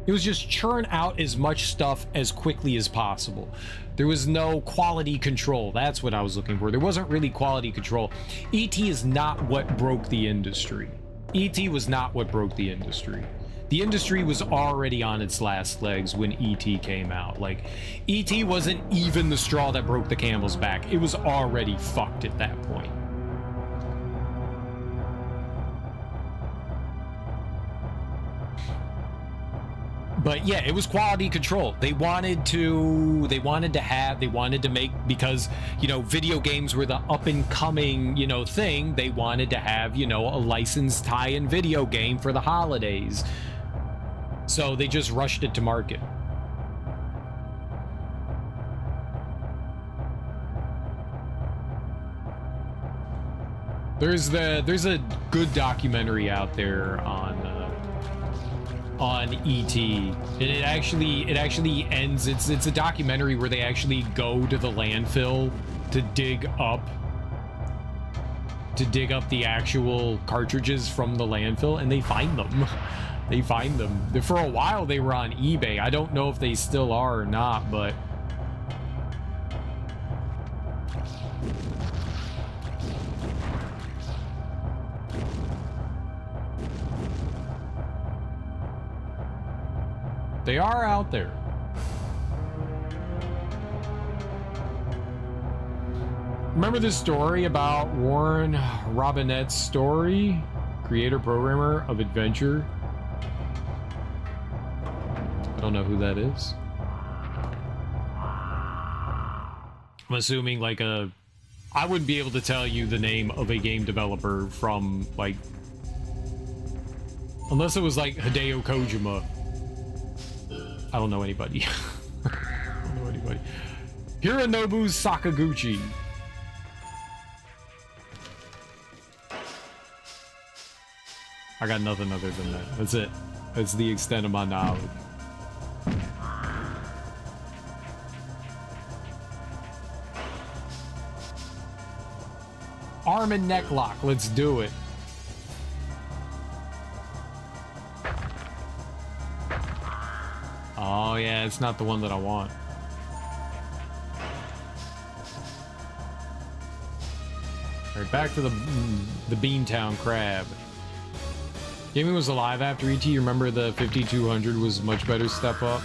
it was just churn out as much stuff as quickly as possible. There was no quality control. That's what I was looking for. There wasn't really quality control. E.T. is not what broke the industry. E.T. was not what broke the industry. The industry was already on its last legs when E.T. came out. Like, E.T. wasn't even the straw that broke the camel's back. It was already fucked at that point. But yeah, it was quality control. They wanted to make, because, you know, video games were the up and coming, you know, thing. They wanted to have, you know, a licensed tie-in video game for the holidays. So they just rushed it to market. There's a good documentary out there on ET. It actually ends. It's a documentary where they actually go to the landfill to dig up the actual cartridges from the landfill, and they find them. They find them. For a while they were on eBay. I don't know if they still are or not, but they are out there. Remember this story about Warren Robinette's story? Creator programmer of Adventure. I don't know who that is. I'm assuming like I wouldn't be able to tell you the name of a game developer from like, unless it was like Hideo Kojima. I don't know anybody. I don't know anybody. Hironobu Sakaguchi. I got nothing other than that. That's it. That's the extent of my knowledge. Arm and neck lock. Let's do it. Oh yeah, it's not the one that I want. All right, back to the Beantown Crab. Gaming was alive after ET. You remember the 5200 was a much better step up?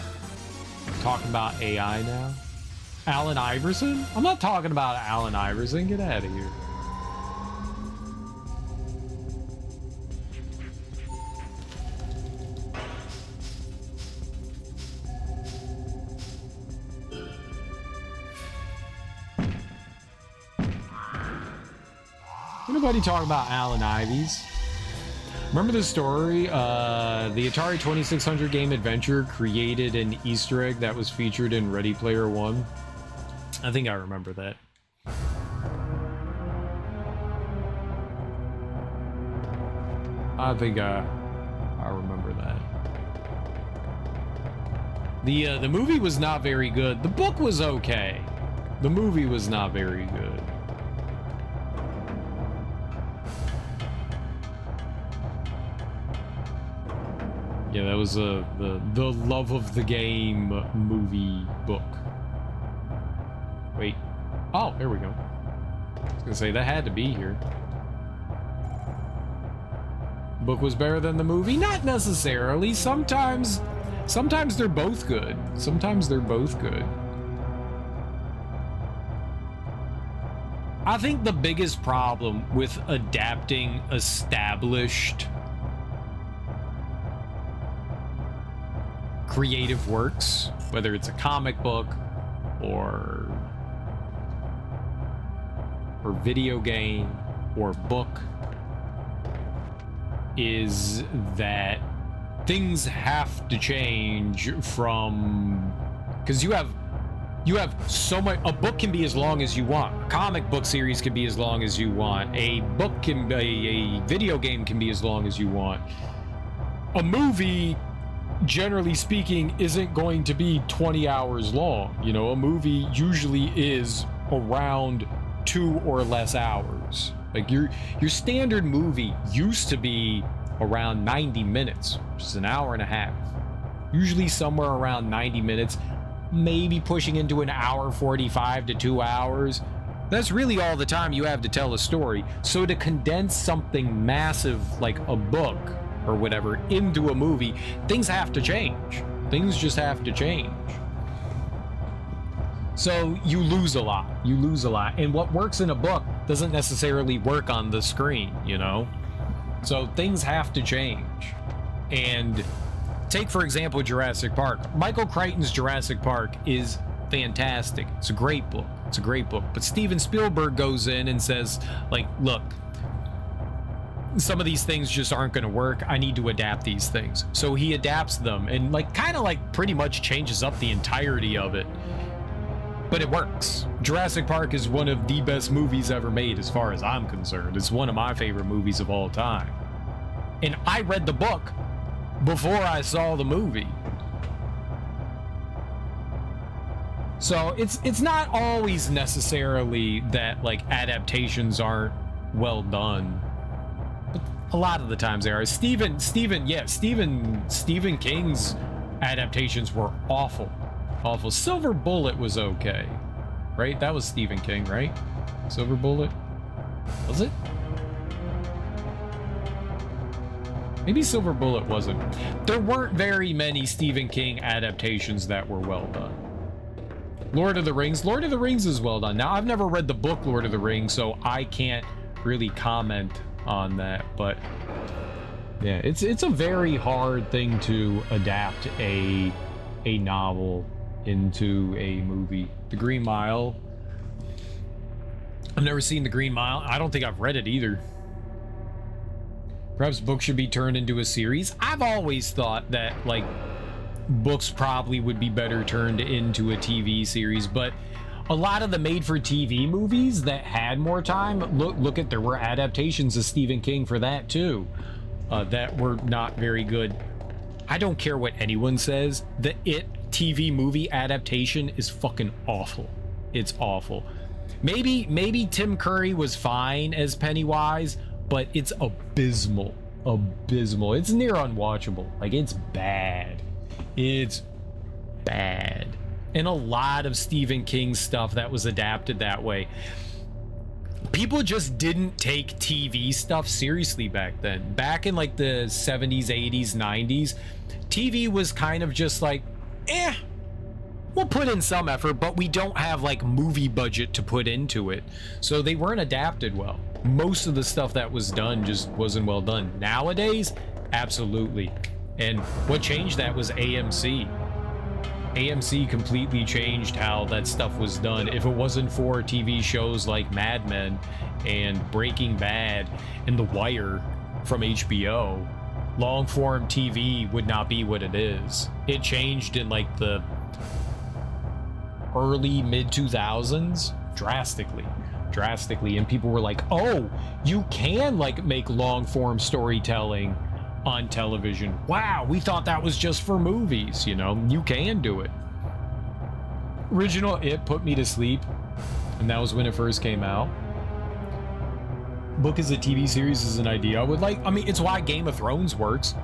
Talking about AI now. Allen Iverson? I'm not talking about Allen Iverson. Get out of here. Anybody talking about Allen Ivies? Remember the story? The Atari 2600 game Adventure created an Easter egg that was featured in Ready Player One. I think I remember that. I think I remember that. The movie was not very good. The book was okay. The movie was not very good. Yeah, that was the Love of the Game movie book. Wait. Oh, there we go. I was gonna say, that had to be here. Book was better than the movie? Not necessarily. Sometimes they're both good. Sometimes they're both good. I think the biggest problem with adapting established creative works, whether it's a comic book or video game or book, is that things have to change from, because you have so much. A book can be as long as you want. A comic book series can be as long as you want. A video game can be as long as you want. A movie, generally speaking, isn't going to be 20 hours long. You know, a movie usually is around 2 or less hours. Like your standard movie used to be around 90 minutes, which is an hour and a half. Usually somewhere around 90 minutes, maybe pushing into an hour 45 to 2 hours. That's really all the time you have to tell a story. So to condense something massive like a book or whatever into a movie, things have to change. Things just have to change. So you lose a lot. You lose a lot. And what works in a book doesn't necessarily work on the screen, you know? So things have to change. And take for example Jurassic Park. Michael Crichton's Jurassic Park is fantastic. It's a great book. It's a great book. But Steven Spielberg goes in and says, like, look, some of these things just aren't going to work. I need to adapt these things. So he adapts them and like kind of like pretty much changes up the entirety of it. But it works. Jurassic Park is one of the best movies ever made as far as I'm concerned. It's one of my favorite movies of all time. And I read the book before I saw the movie. So it's not always necessarily that like adaptations aren't well done. But a lot of the times they are. Stephen King's adaptations were awful. Awful. Silver Bullet was okay. Right? That was Stephen King, right? Silver Bullet? Was it? Maybe Silver Bullet wasn't. There weren't very many Stephen King adaptations that were well done. Lord of the Rings. Lord of the Rings is well done. Now, I've never read the book Lord of the Rings, so I can't really comment on that. But yeah, it's a very hard thing to adapt a novel into a movie. The Green Mile. I've never seen The Green Mile. I don't think I've read it either. Perhaps books should be turned into a series. I've always thought that, like, books probably would be better turned into a TV series, but a lot of the made-for-TV movies that had more time, look at, there were adaptations of Stephen King for that too, that were not very good. I don't care what anyone says, the It TV movie adaptation is fucking awful. It's awful. Maybe Tim Curry was fine as Pennywise, but it's abysmal. It's near unwatchable. Like, it's bad. It's bad. And a lot of Stephen King stuff that was adapted that way. People just didn't take TV stuff seriously back then. Back in like the 70s, 80s, 90s, TV was kind of just like, we'll put in some effort, but we don't have like movie budget to put into it. So they weren't adapted well. Most of the stuff that was done just wasn't well done. Nowadays, absolutely. And what changed that was AMC. AMC completely changed how that stuff was done. If it wasn't for TV shows like Mad Men and Breaking Bad and The Wire from HBO, long-form TV would not be what it is. It changed in like the early mid-2000s drastically, and people were like, oh, you can like make long-form storytelling on television. Wow, we thought that was just for movies. You know, you can do it. Original It put me to sleep, and that was when it first came out. Book as a TV series is an idea I would like. I mean, it's why Game of Thrones works.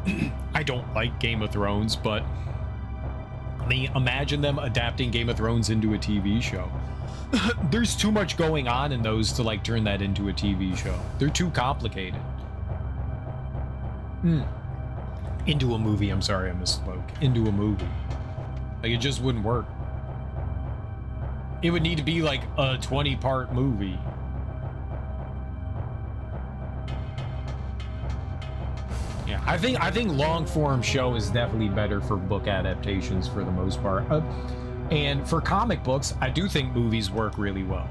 I don't like Game of Thrones, but I mean, imagine them adapting Game of Thrones into a TV show. There's too much going on in those to like turn that into a TV show. They're too complicated. Into a movie, I'm sorry, I misspoke. Into a movie. Like, it just wouldn't work. It would need to be like a 20-part movie. Yeah, I think long-form show is definitely better for book adaptations for the most part. And for comic books, I do think movies work really well.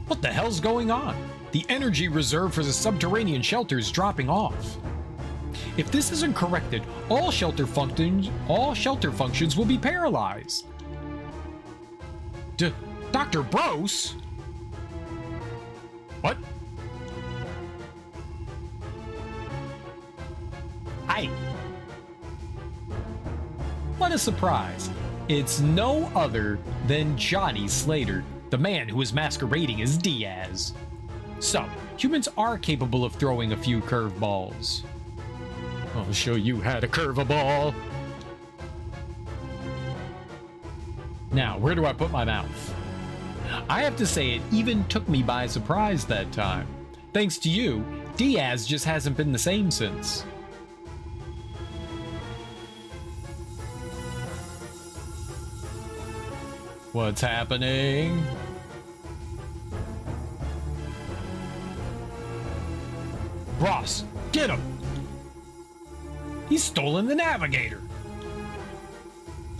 What the hell's going on? The energy reserve for the subterranean shelter is dropping off. If this isn't corrected, all shelter functions will be paralyzed. Dr. Brose? What? Hi. What a surprise. It's no other than Johnny Slater, the man who is masquerading as Diaz. So, humans are capable of throwing a few curveballs. I'll show you how to curve a ball. Now, where do I put my mouth? I have to say, it even took me by surprise that time. Thanks to you, Diaz just hasn't been the same since. What's happening? Ross, get him! He's stolen the navigator.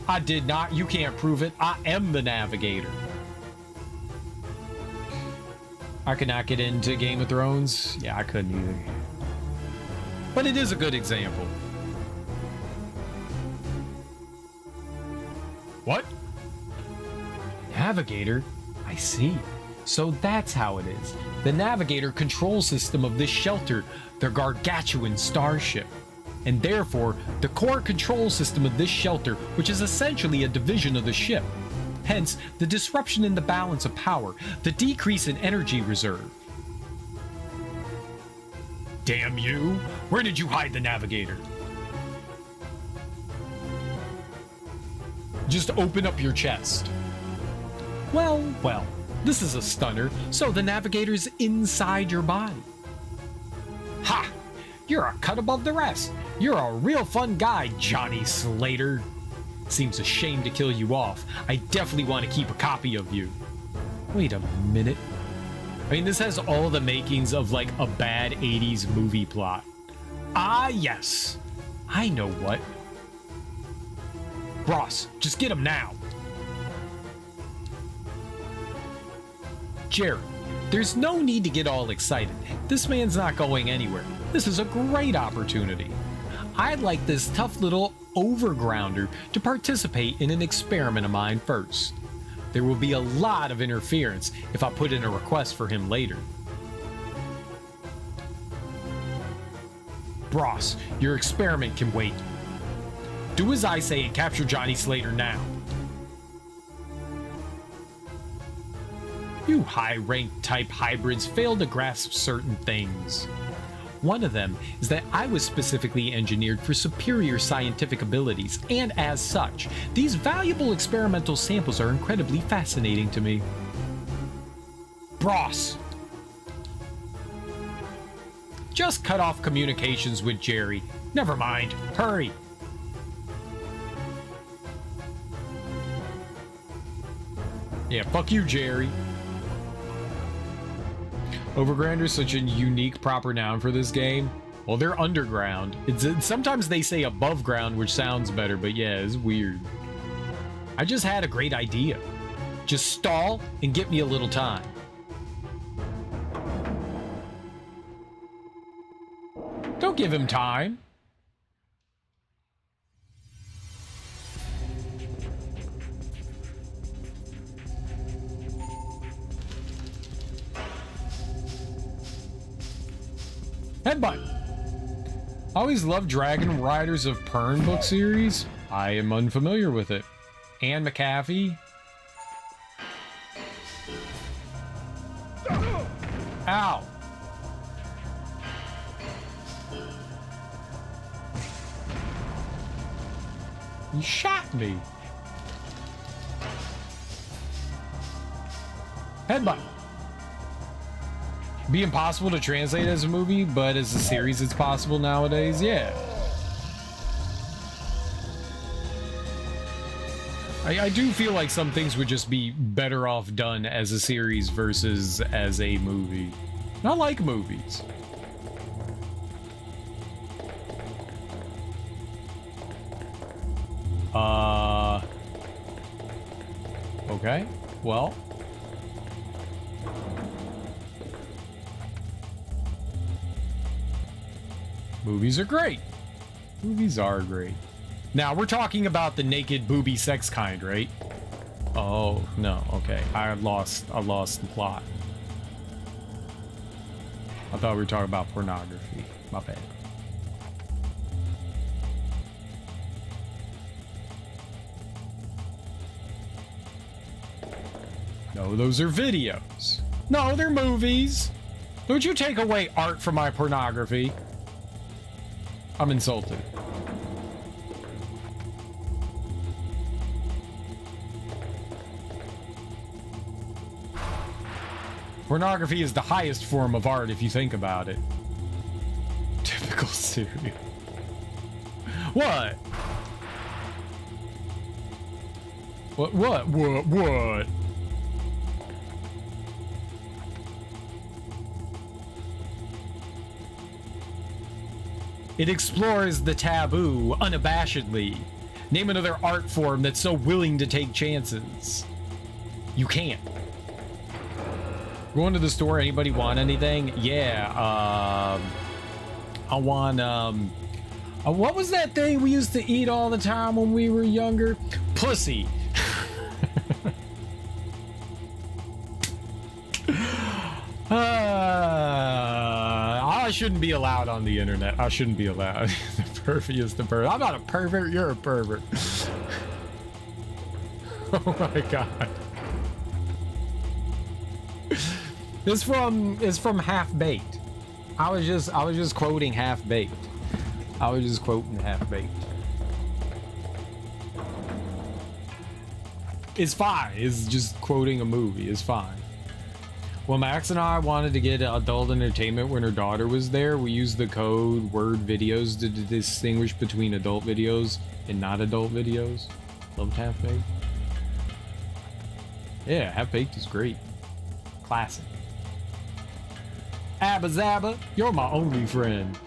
I did not. You can't prove it. I am the navigator. I could not get into Game of Thrones. Yeah, I couldn't either. But it is a good example. What? Navigator? I see. So that's how it is. The navigator control system of this shelter, the Gargantuan starship. And therefore, the core control system of this shelter, which is essentially a division of the ship. Hence, the disruption in the balance of power, the decrease in energy reserve. Damn you! Where did you hide the navigator? Just open up your chest. Well, this is a stunner, so the navigator's inside your body. Ha! You're a cut above the rest. You're a real fun guy, Johnny Slater. Seems a shame to kill you off. I definitely want to keep a copy of you. Wait a minute. I mean, this has all the makings of like a bad 80s movie plot. Ah, yes. I know what. Ross, just get him now. Jerry, there's no need to get all excited. This man's not going anywhere. This is a great opportunity. I'd like this tough little overgrounder to participate in an experiment of mine first. There will be a lot of interference if I put in a request for him later. Ross, your experiment can wait. Do as I say and capture Johnny Slater now. You high-ranked type hybrids fail to grasp certain things. One of them is that I was specifically engineered for superior scientific abilities, and as such, these valuable experimental samples are incredibly fascinating to me. Ross! Just cut off communications with Jerry. Never mind. Hurry! Yeah, fuck you, Jerry. Overground is such a unique proper noun for this game. Well, they're underground. Sometimes they say above ground, which sounds better, but yeah, it's weird. I just had a great idea. Just stall and get me a little time. Don't give him time. Headbutt. I always loved Dragon Riders of Pern book series. I am unfamiliar with it. Anne McAfee. Ow. You shot me. Headbutt. Be impossible to translate as a movie, but as a series it's possible nowadays, yeah. I do feel like some things would just be better off done as a series versus as a movie. I like movies. Okay, well. Movies are great. Movies are great. Now, we're talking about the naked booby sex kind, right? Oh, no, okay. I lost the plot. I thought we were talking about pornography. My bad. No, those are videos. No, they're movies. Don't you take away art from my pornography. I'm insulted. Pornography is the highest form of art if you think about it. Typical Siri. What? What? It explores the taboo unabashedly. Name another art form that's so willing to take chances. You can't. Going to the store, anybody want anything? Yeah, I want, what was that thing we used to eat all the time when we were younger? Pussy. I shouldn't be allowed on the internet. I shouldn't be allowed. The pervy is the pervert. I'm not a pervert. You're a pervert. Oh my god. It's from Half Baked. I was just quoting Half Baked. I was just quoting Half Baked. It's fine. It's just quoting a movie. It's fine. When Max and I wanted to get adult entertainment when her daughter was there, we used the code word videos to distinguish between adult videos and not adult videos. Loved Half Baked. Yeah, Half Baked is great. Classic. Abba Zabba, you're my only friend.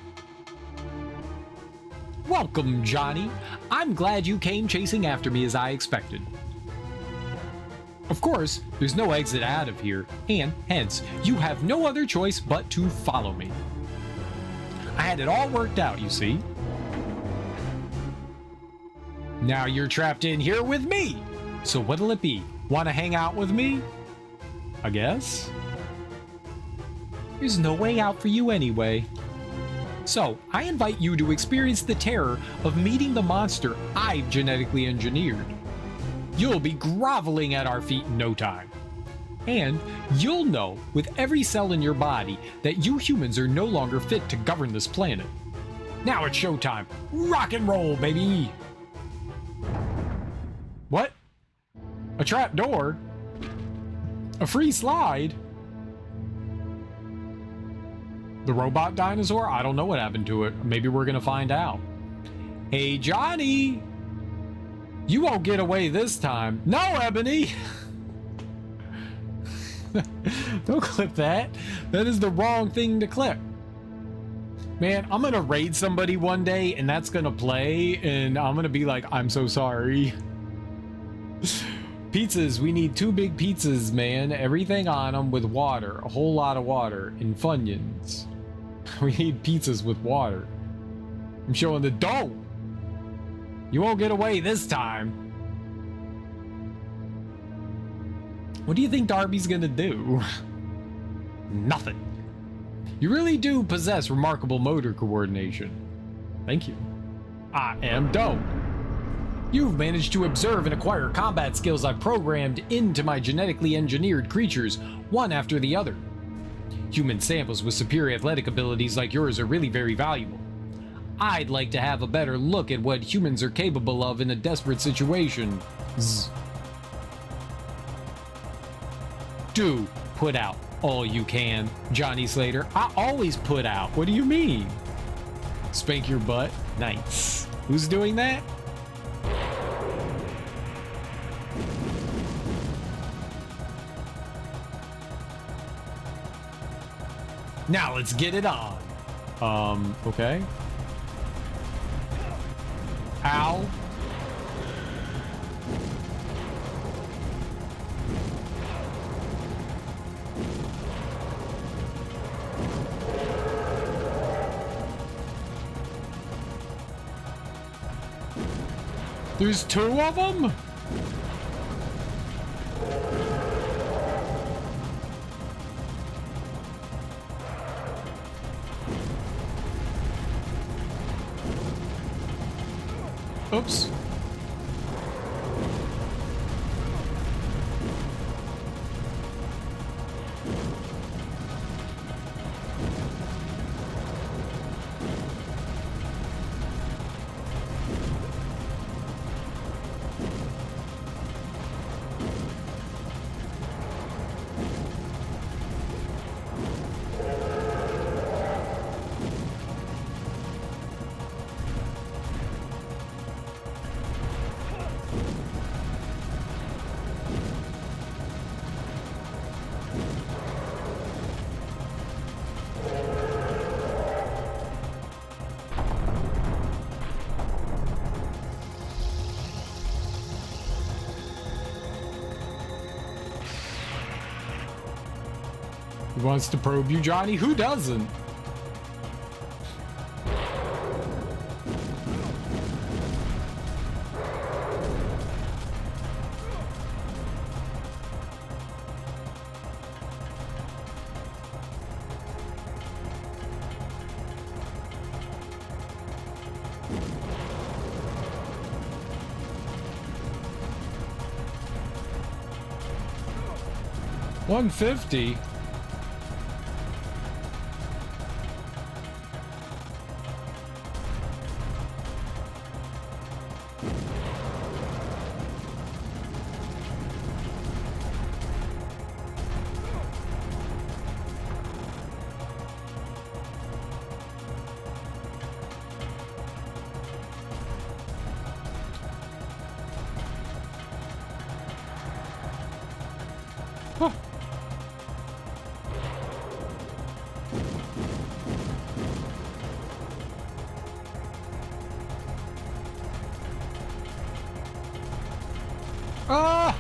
Welcome, Johnny. I'm glad you came chasing after me as I expected. Of course, there's no exit out of here, and hence, you have no other choice but to follow me. I had it all worked out, you see. Now you're trapped in here with me. So what'll it be? Want to hang out with me? I guess. There's no way out for you anyway. So, I invite you to experience the terror of meeting the monster I've genetically engineered. You'll be groveling at our feet in no time. And you'll know with every cell in your body that you humans are no longer fit to govern this planet. Now it's showtime. Rock and roll, baby! What? A trap door? A free slide? The robot dinosaur? I don't know what happened to it. Maybe we're gonna find out. Hey, Johnny! You won't get away this time. No, Ebony! Don't clip that. That is the wrong thing to clip. Man, I'm gonna raid somebody one day and that's gonna play and I'm gonna be like, I'm so sorry. Pizzas, we need 2 big pizzas, man. Everything on them with water. A whole lot of water. And Funyuns. We need pizzas with water. I'm showing the dough. You won't get away this time. What do you think Darby's gonna do? Nothing. You really do possess remarkable motor coordination. Thank you. I am Doe. You've managed to observe and acquire combat skills I've programmed into my genetically engineered creatures, one after the other. Human samples with superior athletic abilities like yours are really very valuable. I'd like to have a better look at what humans are capable of in a desperate situation. Do put out all you can, Johnny Slater. I always put out. What do you mean? Spank your butt? Nice. Who's doing that? Now let's get it on. Okay. Ow. There's 2 of them? Oops. Who wants to probe you, Johnny? Who doesn't? $150. Huh. Ah!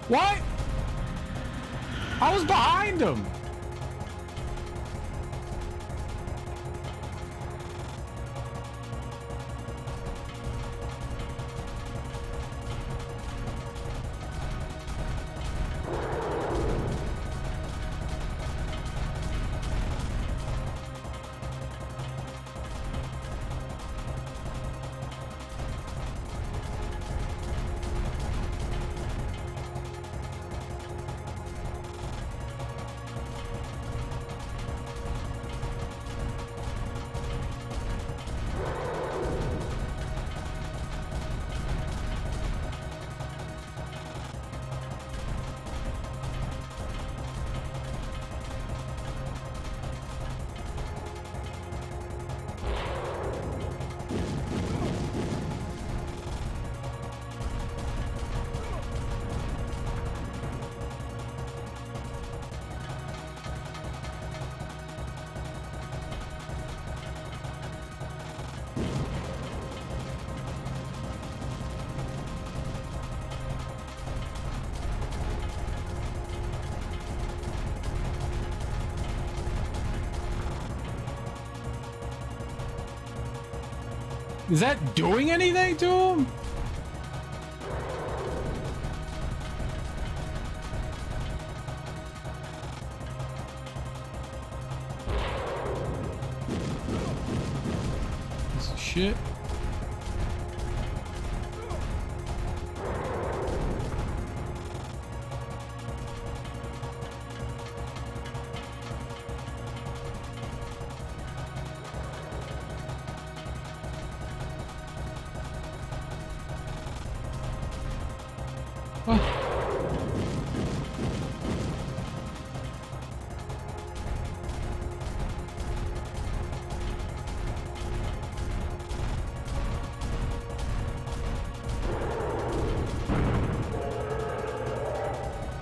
What? I was behind him. Is that doing anything to him? Piece of shit.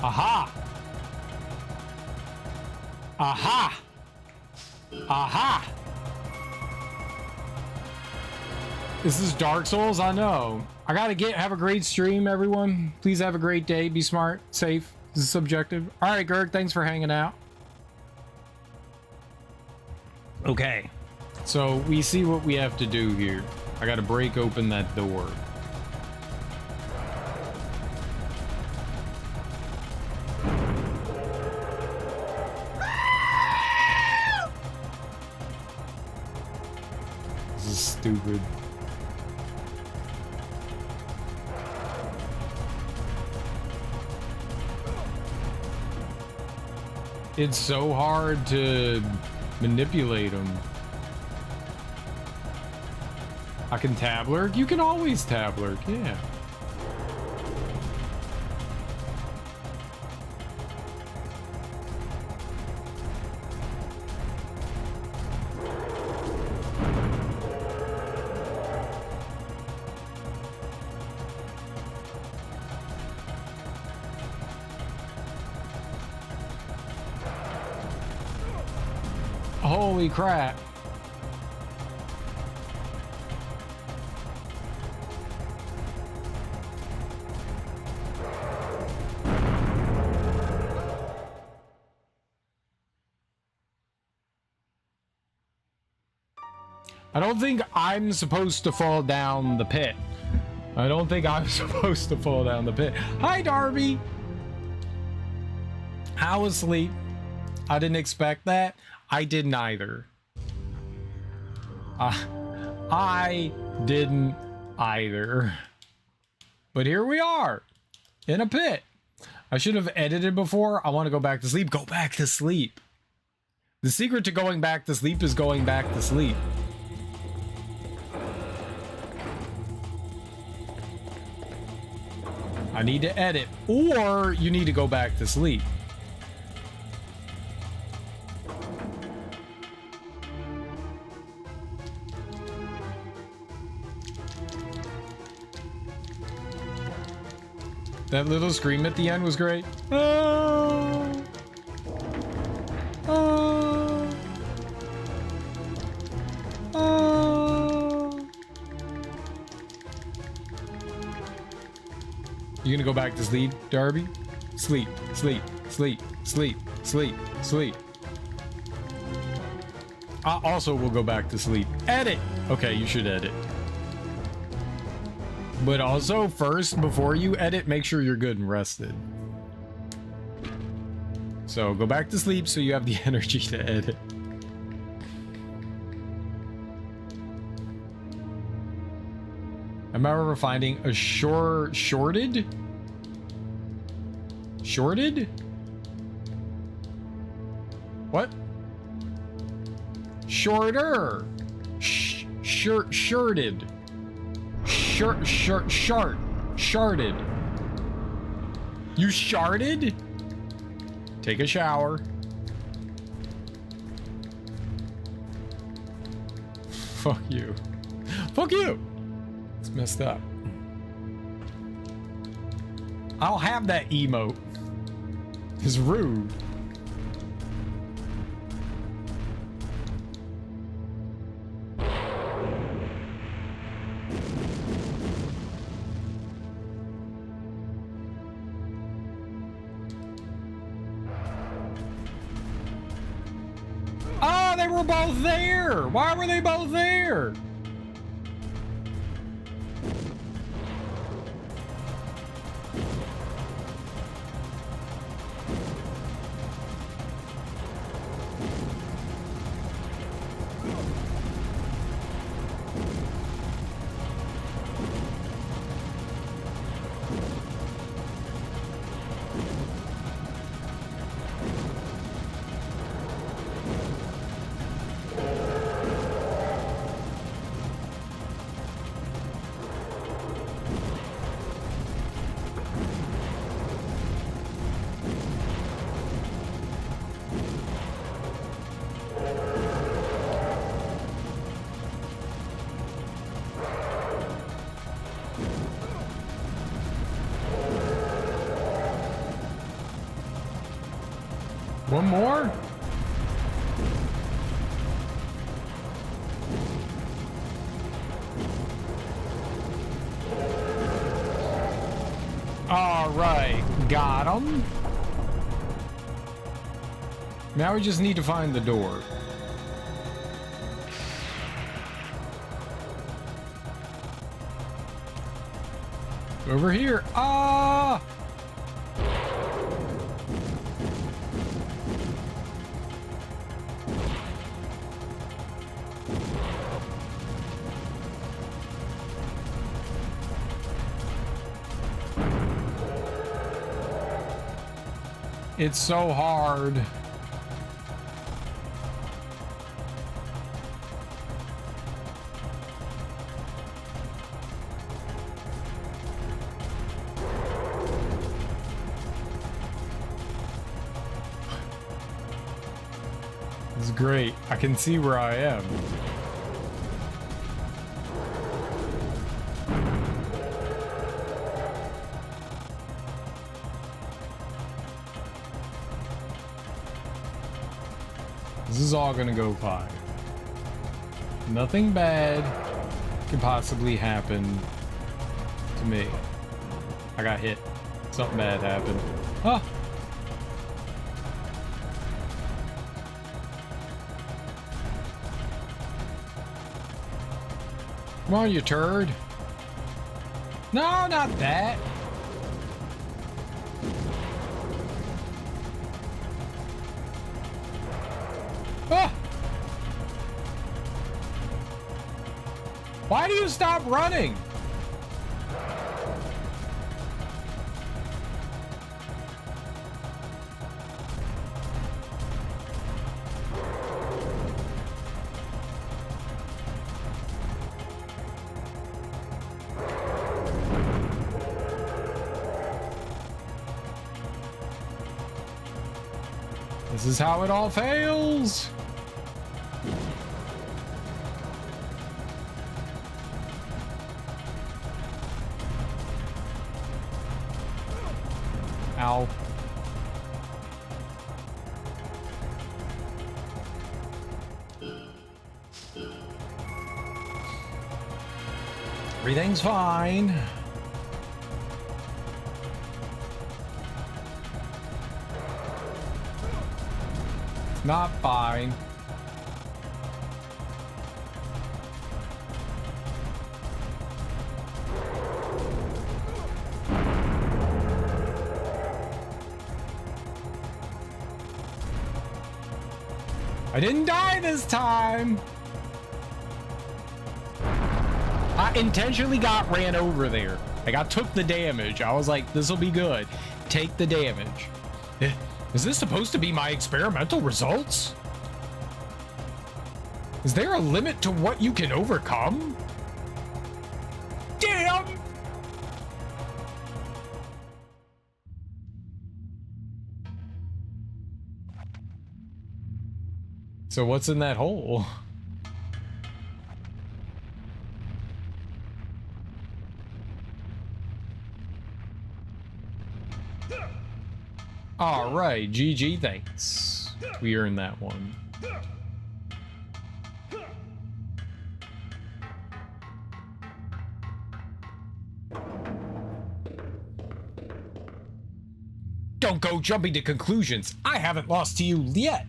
Aha! Aha! Aha! This is Dark Souls, I know. I gotta have a great stream, everyone. Please have a great day. Be smart, safe. This is subjective. All right, Gerd, thanks for hanging out. Okay, so we see what we have to do here. I gotta break open that door. This is stupid. It's so hard to manipulate them. I can tab lurk. You can always tab lurk, yeah. Holy crap. I don't think I'm supposed to fall down the pit. I don't think I'm supposed to fall down the pit. Hi, Darby. How was sleep? I didn't expect that. I didn't either. I didn't either. But here we are in a pit. I should have edited before. I want to go back to sleep. Go back to sleep. The secret to going back to sleep is going back to sleep. I need to edit, or you need to go back to sleep. That little scream at the end was great. Oh. Oh. Oh. You gonna go back to sleep, Darby? Sleep, sleep, sleep, sleep, sleep, sleep. I also will go back to sleep. Edit! Okay, you should edit. But also, first, before you edit, make sure you're good and rested. So, go back to sleep so you have the energy to edit. I remember finding a shorted? Shorted? What? Shorter! Shirted. Sharded. You sharded? Take a shower. Fuck you. Fuck you! It's messed up. I'll have that emote. It's rude. Oh, they were both there! Why were they both there? One more? All right, got him. Now we just need to find the door. Over here. Ah! It's so hard. This is great. I can see where I am. This is all gonna go fine. Nothing bad can possibly happen to me. I got hit. Something bad happened. Ah! Come on, you turd. No, not that. Ah! Why do you stop running? This is how it all fails. Ow. Everything's fine. Not fine. I didn't die this time. I intentionally got ran over there. Like, I took the damage. I was like, this will be good. Take the damage. Is this supposed to be my experimental results? Is there a limit to what you can overcome? Damn! So what's in that hole? All right, GG, thanks. We earned that one. Don't go jumping to conclusions. I haven't lost to you yet.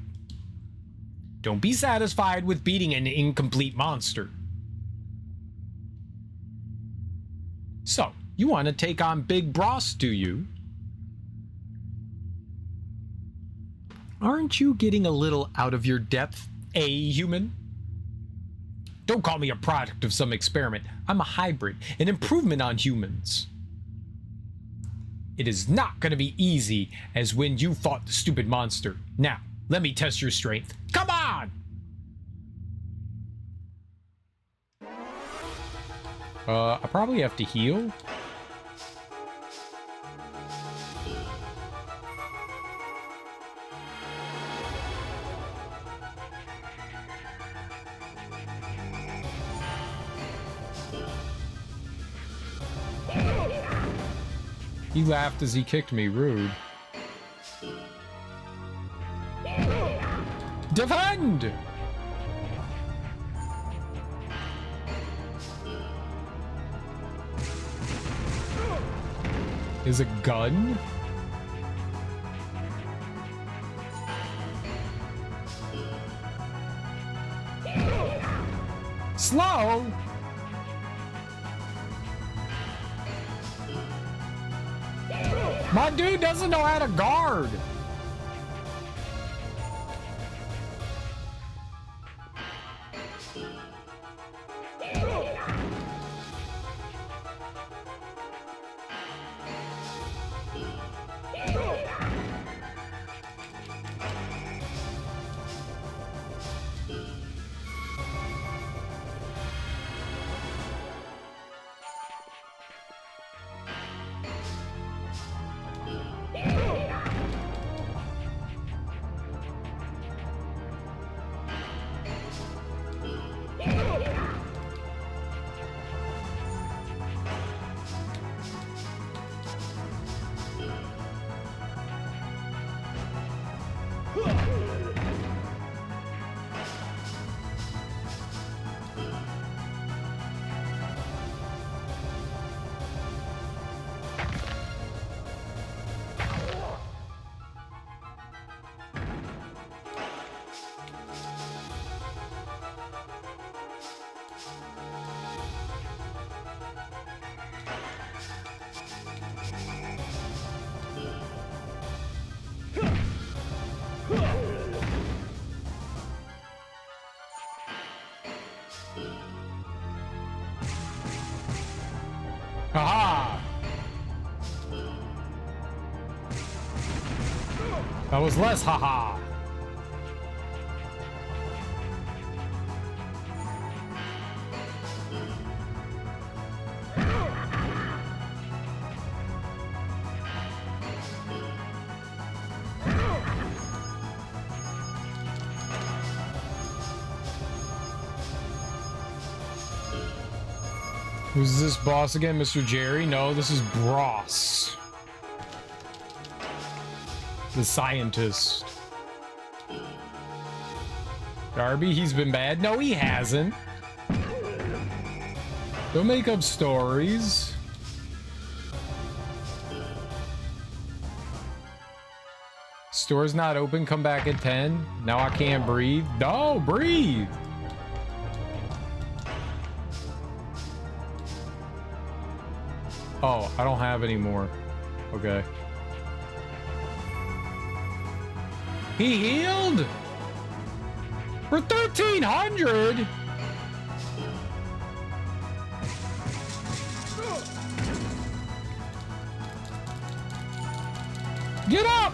Don't be satisfied with beating an incomplete monster. So, you want to take on Big Bros, do you? Aren't you getting a little out of your depth, human? Don't call me a product of some experiment. I'm a hybrid, an improvement on humans. It is not going to be easy as when you fought the stupid monster. Now, let me test your strength. Come on! I probably have to heal. He laughed as he kicked me, rude. Defend! Is a gun? Slow? My dude doesn't know how to guard. Haha! That was less haha. Who's this boss again, Mr. Jerry? No, this is Bros. The scientist. Darby, he's been bad. No, he hasn't. Don't make up stories. Store's not open, come back at 10. Now I can't breathe. No, breathe. Oh, I don't have any more. Okay. He healed? For 1,300? Get up!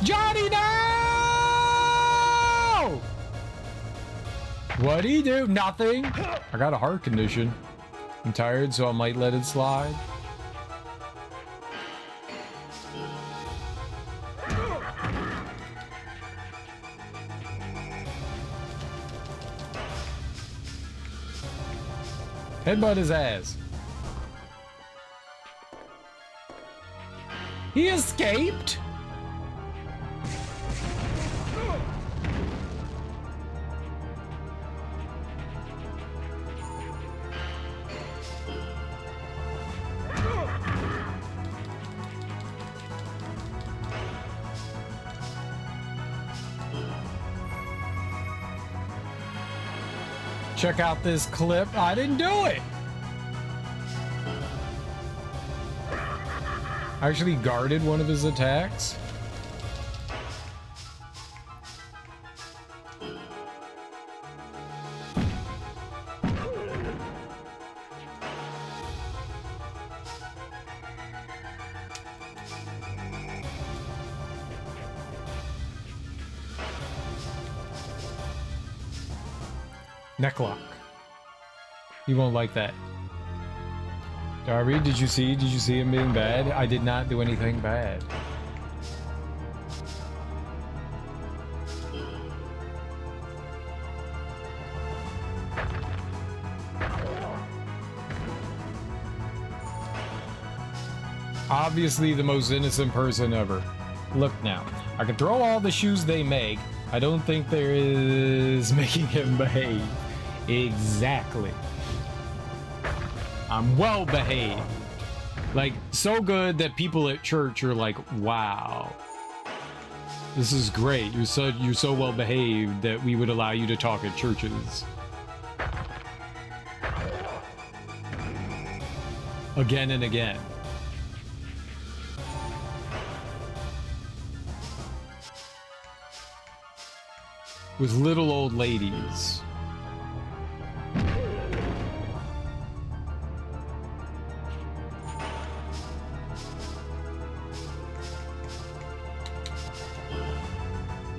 Johnny, no! What'd he do? Nothing. I got a heart condition. I'm tired, so I might let it slide. Headbutt his ass. He escaped? Check out this clip. I didn't do it. I actually guarded one of his attacks. Necklock. You won't like that. Darby, did you see him being bad? I did not do anything bad. Obviously the most innocent person ever. Look now, I can throw all the shoes they make. I don't think there is making him behave. Exactly. I'm well behaved. Like, so good that people at church are like, wow. This is great. You're so well behaved that we would allow you to talk at churches. Again and again. With little old ladies.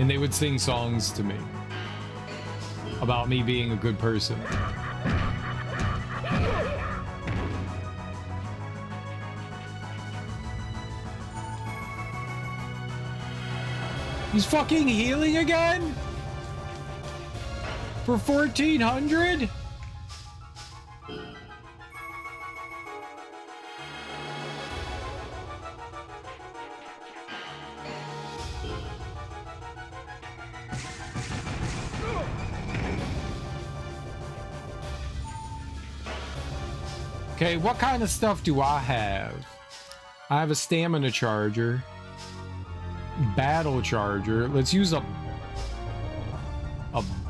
And they would sing songs to me about me being a good person. He's fucking healing again? For 1,400? Okay, what kind of stuff do I have? I have a stamina charger. Battle charger. Let's use a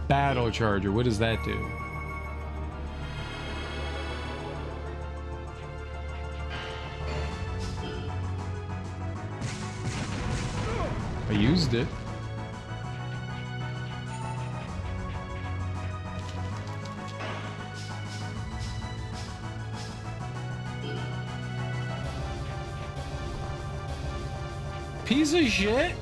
battle charger. What does that do? I used it. Piece of shit.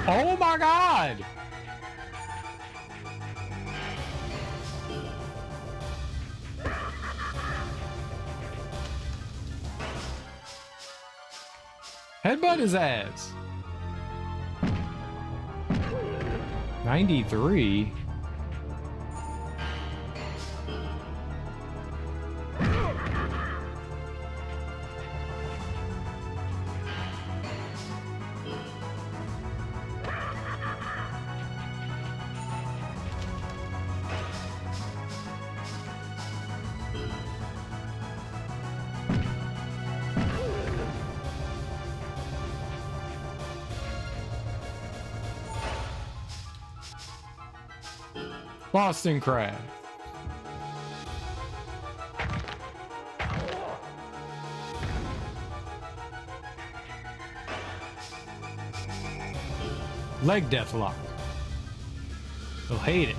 Oh my god! Headbutt his ass. 93. Boston Crab. Leg Deathlock. They'll hate it.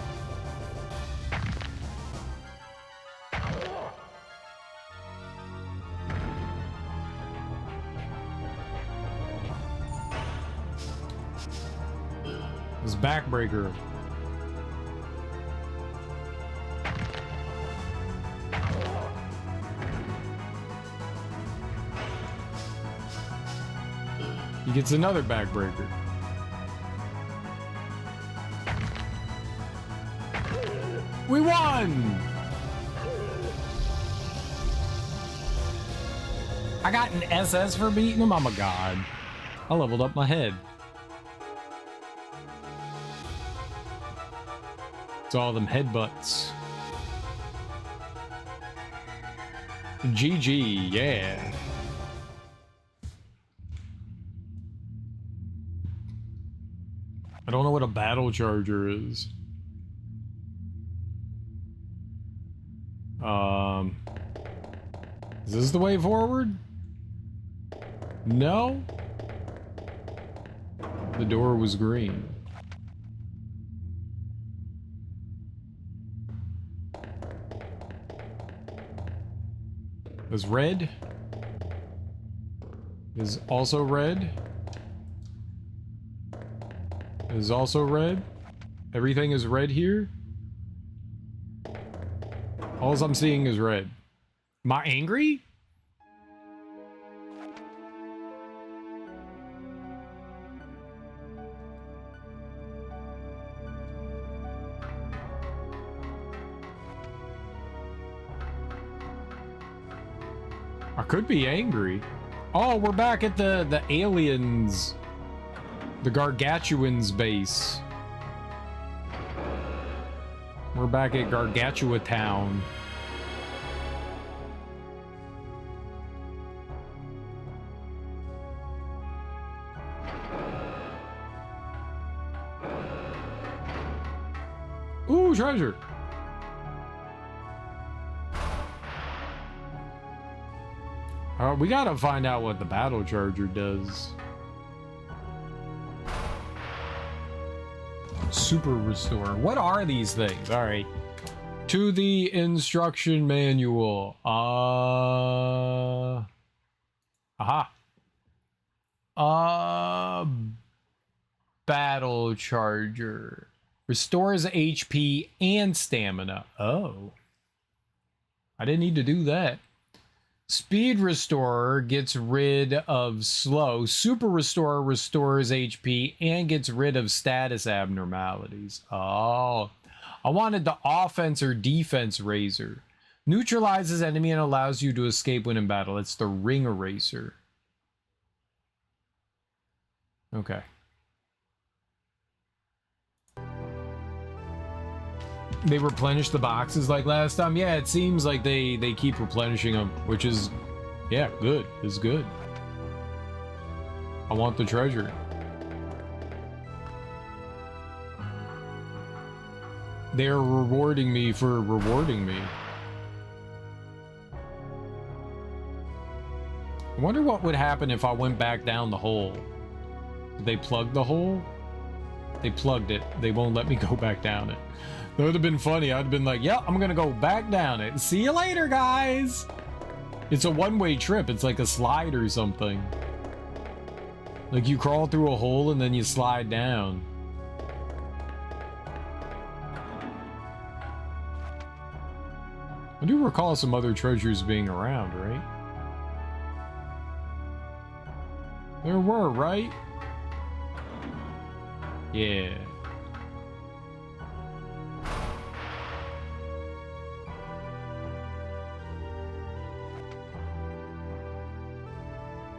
This backbreaker. He gets another backbreaker. We won! I got an SS for beating him? I'm a god. I leveled up my head. It's all them headbutts. GG, yeah. I don't know what a battle charger is. Is this the way forward? No? The door was green. Is red? Is also red? Is also red? Everything is red here? All I'm seeing is red. Am I angry? I could be angry. Oh, we're back at the aliens. The Gargantuans base. We're back at Gargantua Town. Ooh, treasure. We gotta find out what the battle charger does. Super restore. What are these things? All right. To the instruction manual. Aha. Battle charger. Restores HP and stamina. Oh. I didn't need to do that. Speed Restorer gets rid of slow. Super Restorer restores HP and gets rid of status abnormalities. Oh, I wanted the offense or defense razor. Neutralizes enemy and allows you to escape when in battle. It's the Ring Eraser. Okay. They replenish the boxes like last time. Yeah, it seems like they keep replenishing them, which is, yeah, good. It's good. I want the treasure. They're rewarding me for rewarding me. I wonder what would happen if I went back down the hole. Did they plug the hole? They plugged it. They won't let me go back down it. That would have been funny. I'd have been like, yeah, I'm gonna go back down it. See you later, guys. It's a one-way trip. It's like a slide or something. Like you crawl through a hole and then you slide down. I do recall some other treasures being around, right? There were, right? Yeah.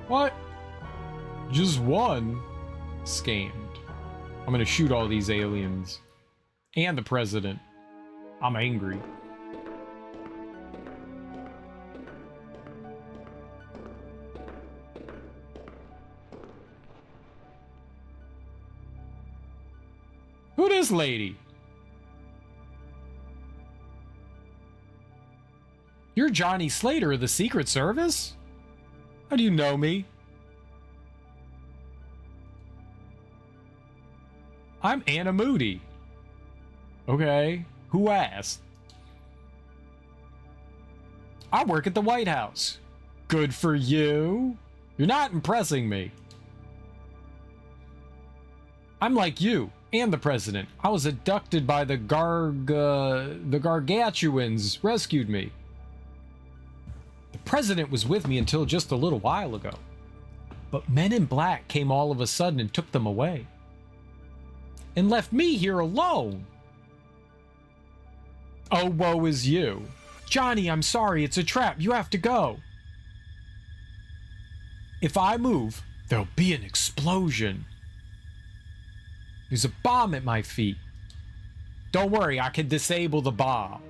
What? Just one? Scammed. I'm gonna shoot all these aliens. And the president. I'm angry. Who this lady? You're Johnny Slater of the Secret Service? How do you know me? I'm Anna Moody. Okay, who asked? I work at the White House. Good for you. You're not impressing me. I'm like you and the president. I was abducted by the Gargantuans rescued me. The president was with me until just a little while ago. But Men in Black came all of a sudden and took them away. And left me here alone. Oh, woe is you. Johnny, I'm sorry, it's a trap. You have to go. If I move, there'll be an explosion. There's a bomb at my feet. Don't worry, I can disable the bomb.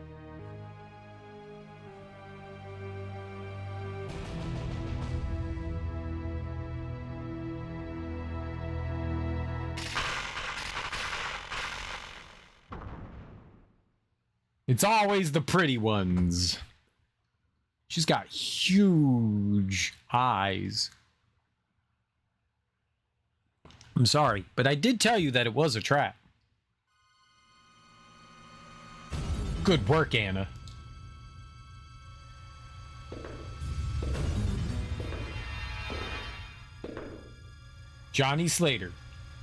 It's always the pretty ones. She's got huge eyes. I'm sorry, but I did tell you that it was a trap. Good work, Anna. Johnny Slater,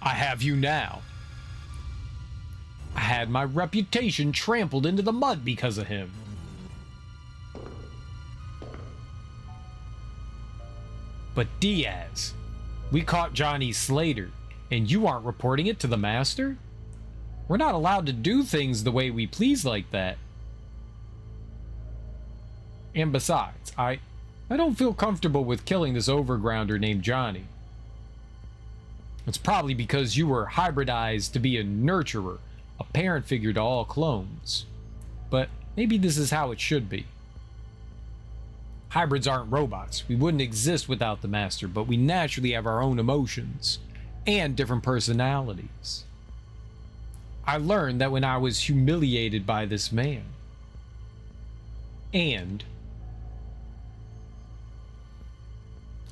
I have you now. I had my reputation trampled into the mud because of him. But Diaz, we caught Johnny Slater, and you aren't reporting it to the master? We're not allowed to do things the way we please like that. And besides, I don't feel comfortable with killing this overgrounder named Johnny. It's probably because you were hybridized to be a nurturer, a parent figure to all clones. But maybe this is how it should be. Hybrids aren't robots. We wouldn't exist without the master, but we naturally have our own emotions and different personalities. I learned that when I was humiliated by this man. And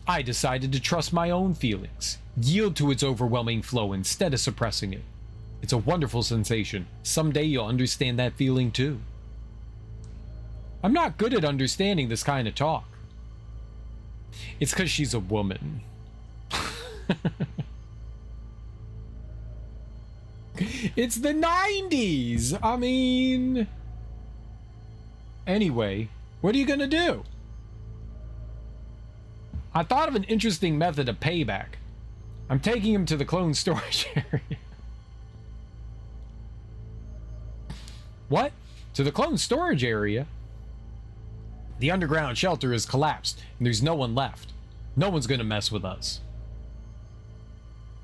I decided to trust my own feelings, yield to its overwhelming flow instead of suppressing it. It's a wonderful sensation. Someday you'll understand that feeling too. I'm not good at understanding this kind of talk. It's because she's a woman. It's the 90s! I mean... Anyway, what are you gonna do? I thought of an interesting method of payback. I'm taking him to the clone storage area. What? To the clone storage area? The underground shelter has collapsed, and there's no one left. No one's gonna mess with us.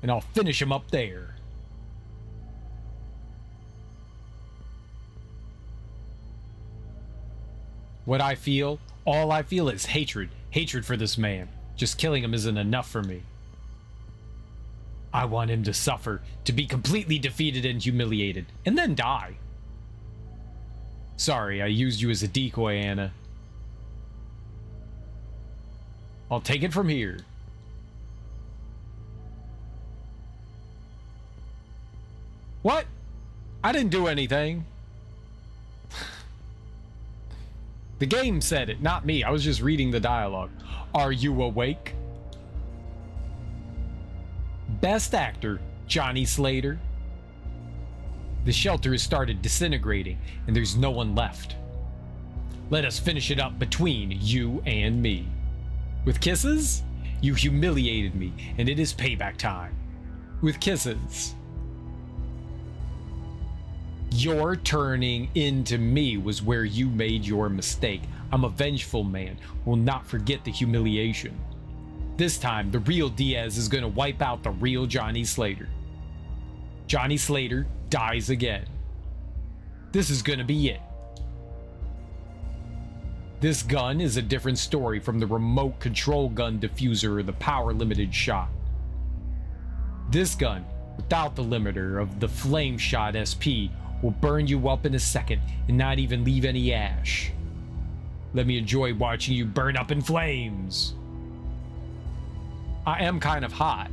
And I'll finish him up there. What I feel, all I feel is hatred. Hatred for this man. Just killing him isn't enough for me. I want him to suffer, to be completely defeated and humiliated, and then die. Sorry, I used you as a decoy, Anna. I'll take it from here. What? I didn't do anything. The game said it, not me. I was just reading the dialogue. Are you awake? Best actor, Johnny Slater. The shelter has started disintegrating, and there's no one left. Let us finish it up between you and me. With kisses? You humiliated me, and it is payback time. With kisses. Your turning into me was where you made your mistake. I'm a vengeful man who will not forget the humiliation. This time, the real Diaz is going to wipe out the real Johnny Slater. Johnny Slater dies again. This is going to be it. This gun is a different story from the remote control gun diffuser or the power limited shot. This gun, without the limiter of the flame shot SP, will burn you up in a second and not even leave any ash. Let me enjoy watching you burn up in flames. I am kind of hot.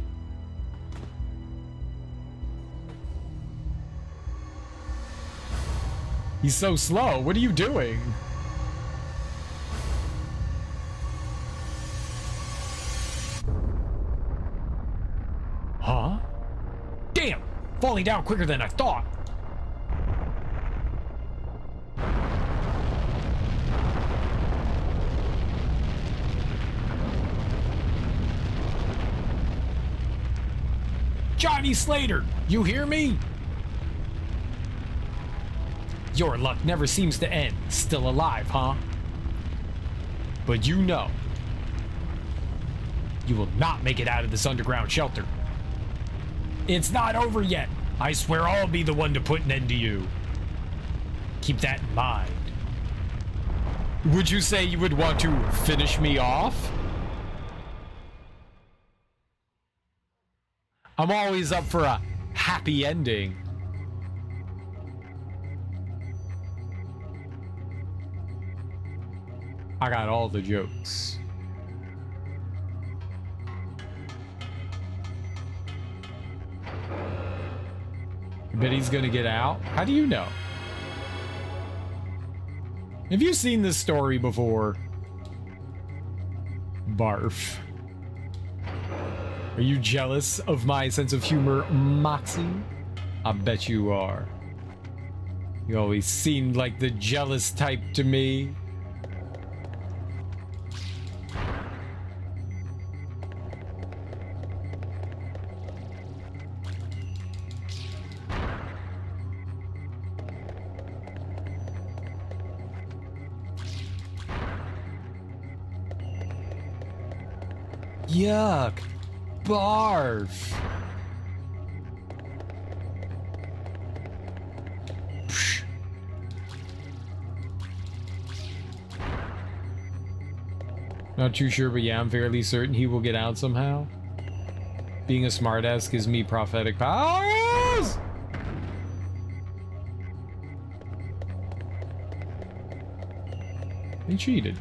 He's so slow. What are you doing? Huh? Damn! Falling down quicker than I thought. Johnny Slater, you hear me? Your luck never seems to end. Still alive, huh? But you know, you will not make it out of this underground shelter. It's not over yet. I swear I'll be the one to put an end to you. Keep that in mind. Would you say you would want to finish me off? I'm always up for a happy ending. I got all the jokes. I bet he's gonna get out. How do you know? Have you seen this story before? Barf. Are you jealous of my sense of humor, Moxie? I bet you are. You always seemed like the jealous type to me. Yuck. Barf. Psh. Not too sure, but yeah, I'm fairly certain he will get out somehow. Being a smartass gives me prophetic powers! They cheated.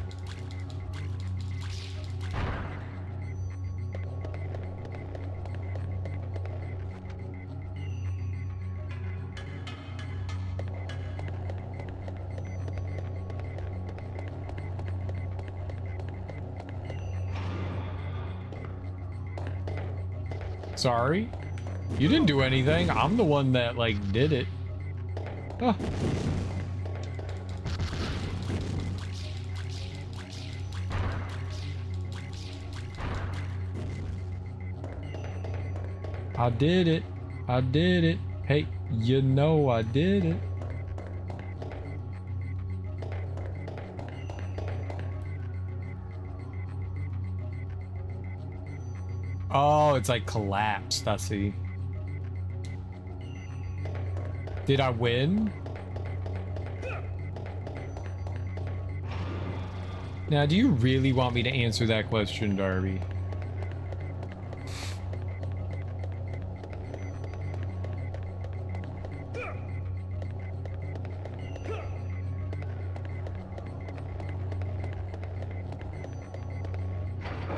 Sorry. You didn't do anything. I'm the one that, like, did it. Oh. I did it. I did it. Hey, you know I did it. Oh, it's like collapsed. I see. Did I win? Now, do you really want me to answer that question, Darby?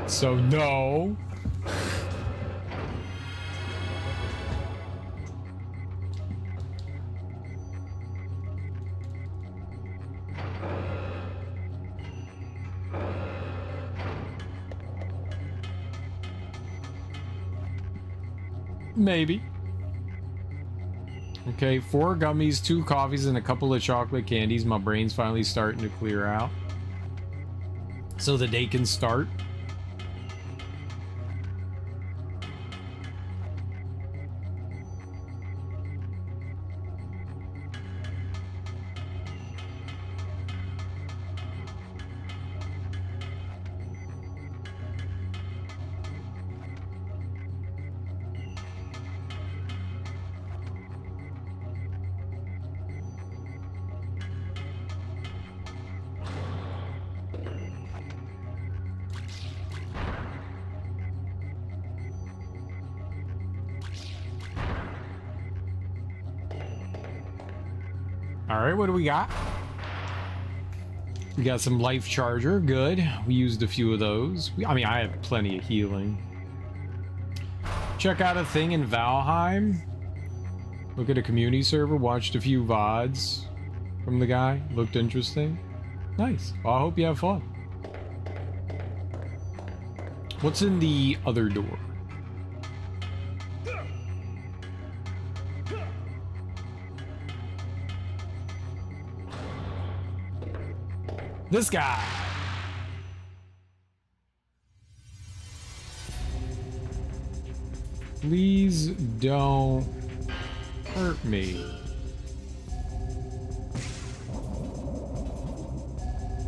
So, no. Maybe. Okay, 4 gummies, 2 coffees, and a couple of chocolate candies. My brain's finally starting to clear out. So the day can start. Alright, what do we got? We got some life charger, good. We used a few of those. I mean, I have plenty of healing. Check out a thing in Valheim. Look at a community server, watched a few VODs from the guy. Looked interesting. Nice. Well, I hope you have fun. What's in the other door? This guy. Please don't hurt me.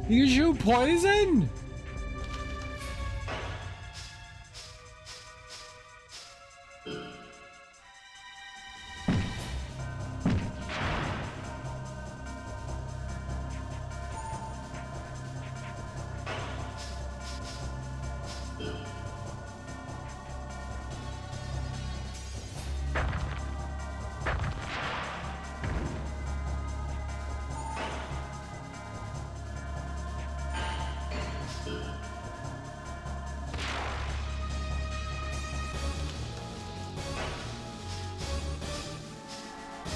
You shoot poison?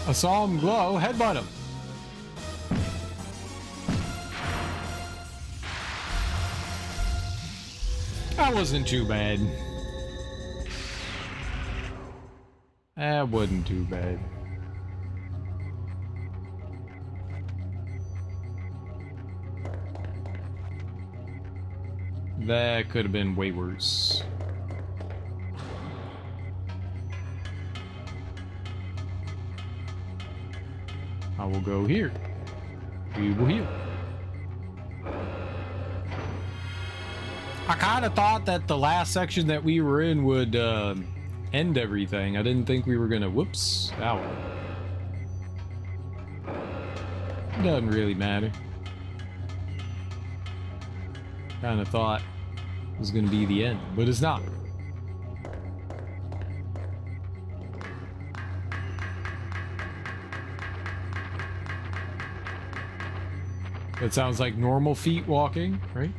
I saw him glow. Headbutt him. That wasn't too bad. That wasn't too bad. That could have been way worse. I will go here. We will heal. I kind of thought that the last section that we were in would end everything. I didn't think we were gonna. Whoops. Ow. It doesn't really matter. Kind of thought it was gonna be the end, but it's not. That sounds like normal feet walking, right?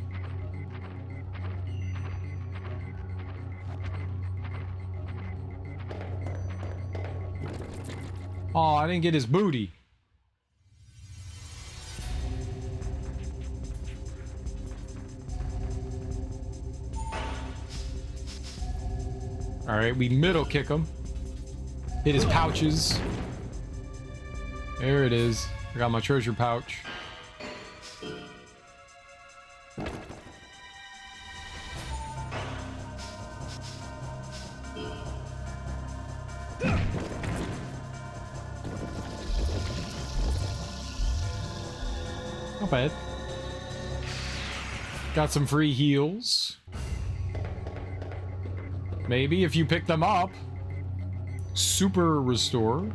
Oh, I didn't get his booty. All right, we middle kick him. Hit his pouches. There it is. I got my treasure pouch. Not bad. Got some free heals. Maybe if you pick them up. Super restore.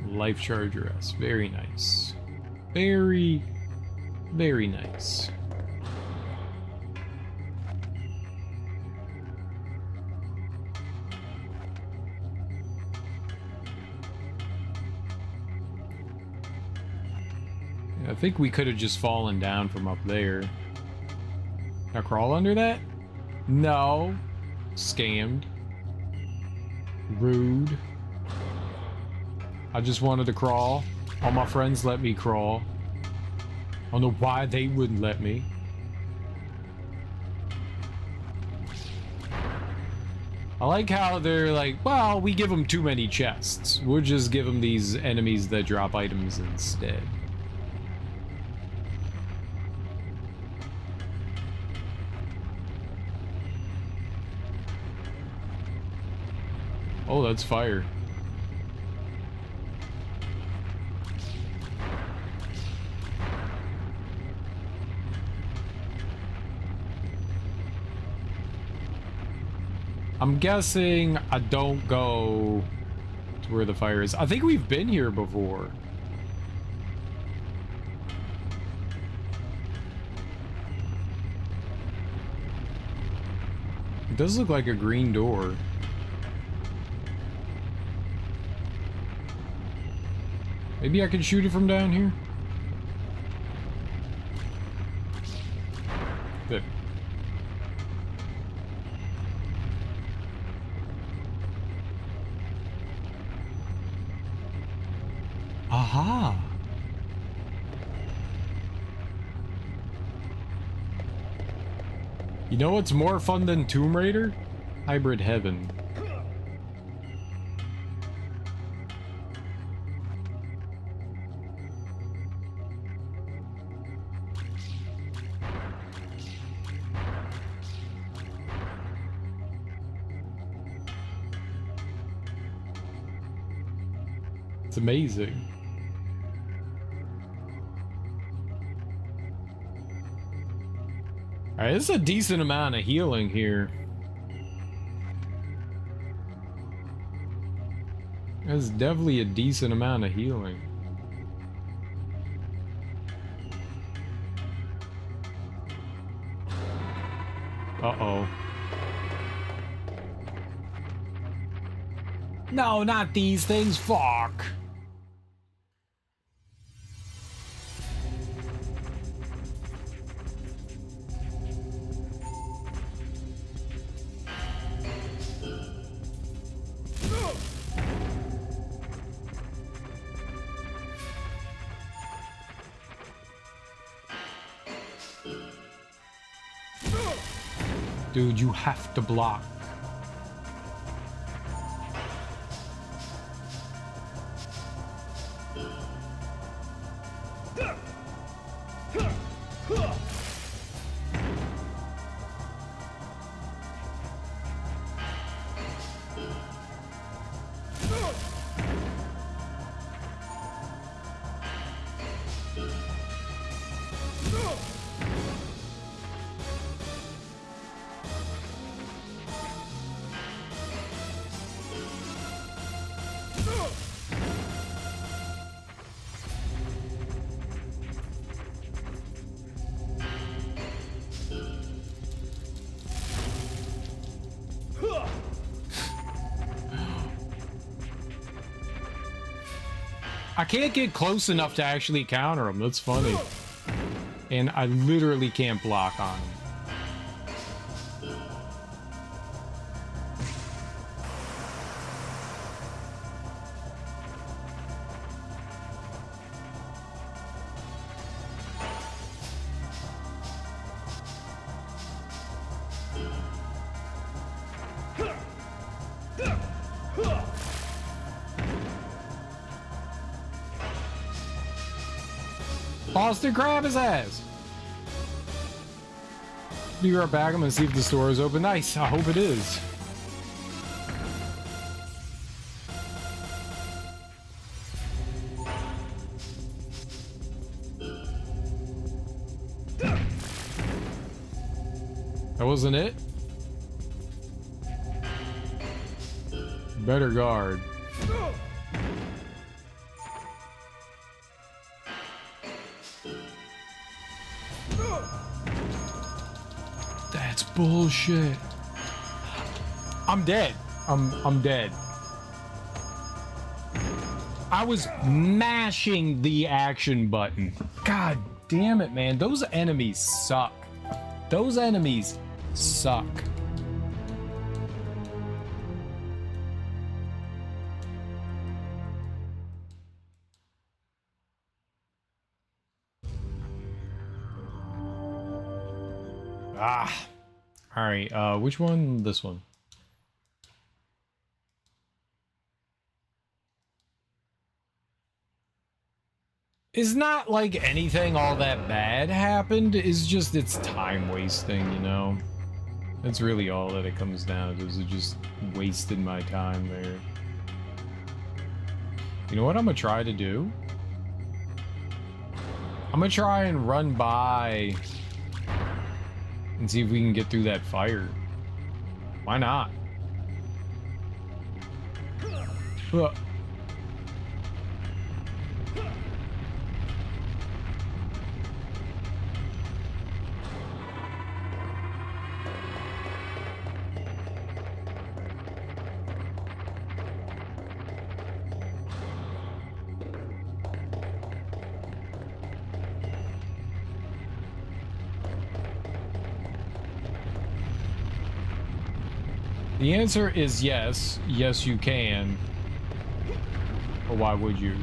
Life charger S. Very nice. Very, very nice. I think we could have just fallen down from up there. Can I crawl under that? No. Scammed. Rude. I just wanted to crawl. All my friends let me crawl. I don't know why they wouldn't let me. I like how they're like, well, we give them too many chests. We'll just give them these enemies that drop items instead. Oh, that's fire. I'm guessing I don't go to where the fire is. I think we've been here before. It does look like a green door. Maybe I can shoot it from down here? Good. Aha! You know what's more fun than Tomb Raider? Hybrid Heaven. It's amazing. Alright, there's a decent amount of healing here. There's definitely a decent amount of healing. Uh-oh. No, not these things. Fuck. Dude, you have to block. I can't get close enough to actually counter him. That's funny. And I literally can't block on him. Boston, grab his ass. Be right back. I'm gonna see if the store is open. Nice. I hope it is. That wasn't it? Better guard. That's bullshit. I'm dead. I'm dead. I was mashing the action button. God damn it, man. Those enemies suck. Those enemies suck. Ah. All right, which one? This one. It's not like anything all that bad happened. It's just it's time wasting, you know? That's really all that it comes down to, is it just wasted my time there. You know what I'm gonna try to do? I'm gonna try and run by and see if we can get through that fire. Why not? The answer is yes. Yes, you can. But why would you?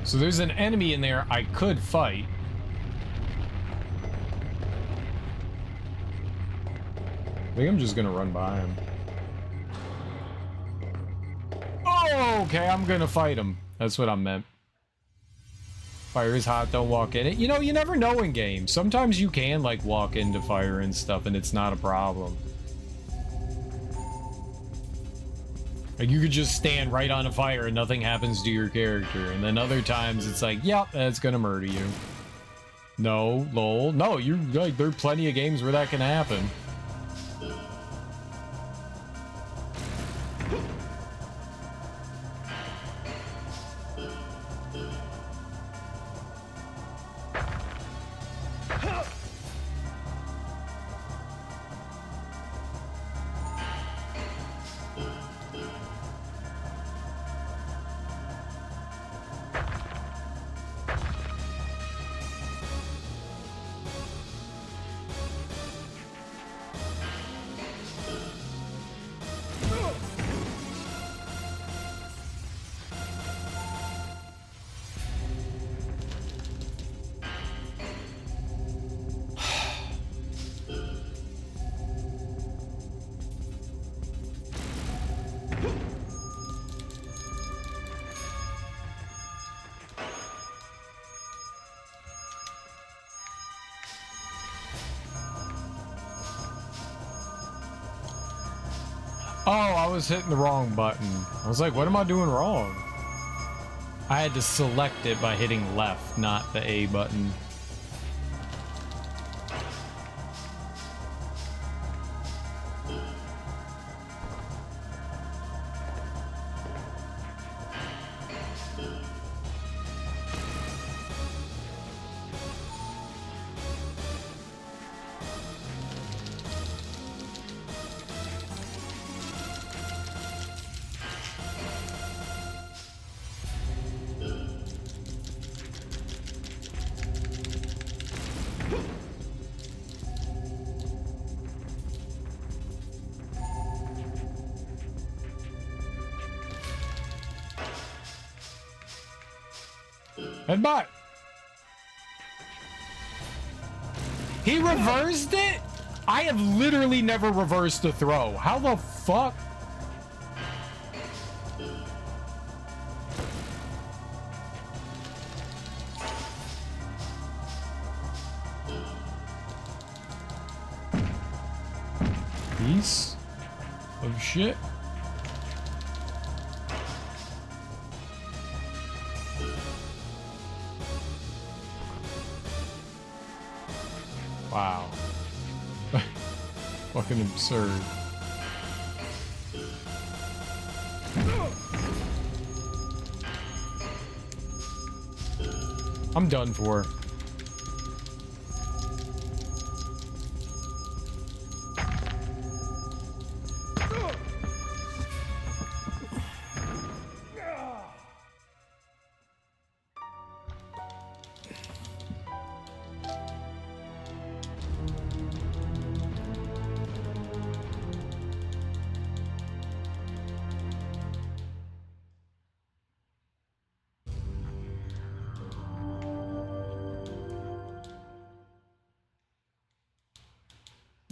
So there's an enemy in there I could fight. I think I'm just gonna run by him. Oh, okay, I'm gonna fight him. That's what I meant. Fire is hot, don't walk in it. You know, you never know in games. Sometimes you can, like, walk into fire and stuff, and it's not a problem. Like, you could just stand right on a fire and nothing happens to your character. And then other times, it's like, yep, that's gonna murder you. No, lol. No, you like, there are plenty of games where that can happen. Oh, I was hitting the wrong button. I was like, what am I doing wrong? I had to select it by hitting left, not the A button. Headbutt! He reversed it? I have literally never reversed a throw. How the fuck? Piece of shit. Wow. Fucking absurd. I'm done for.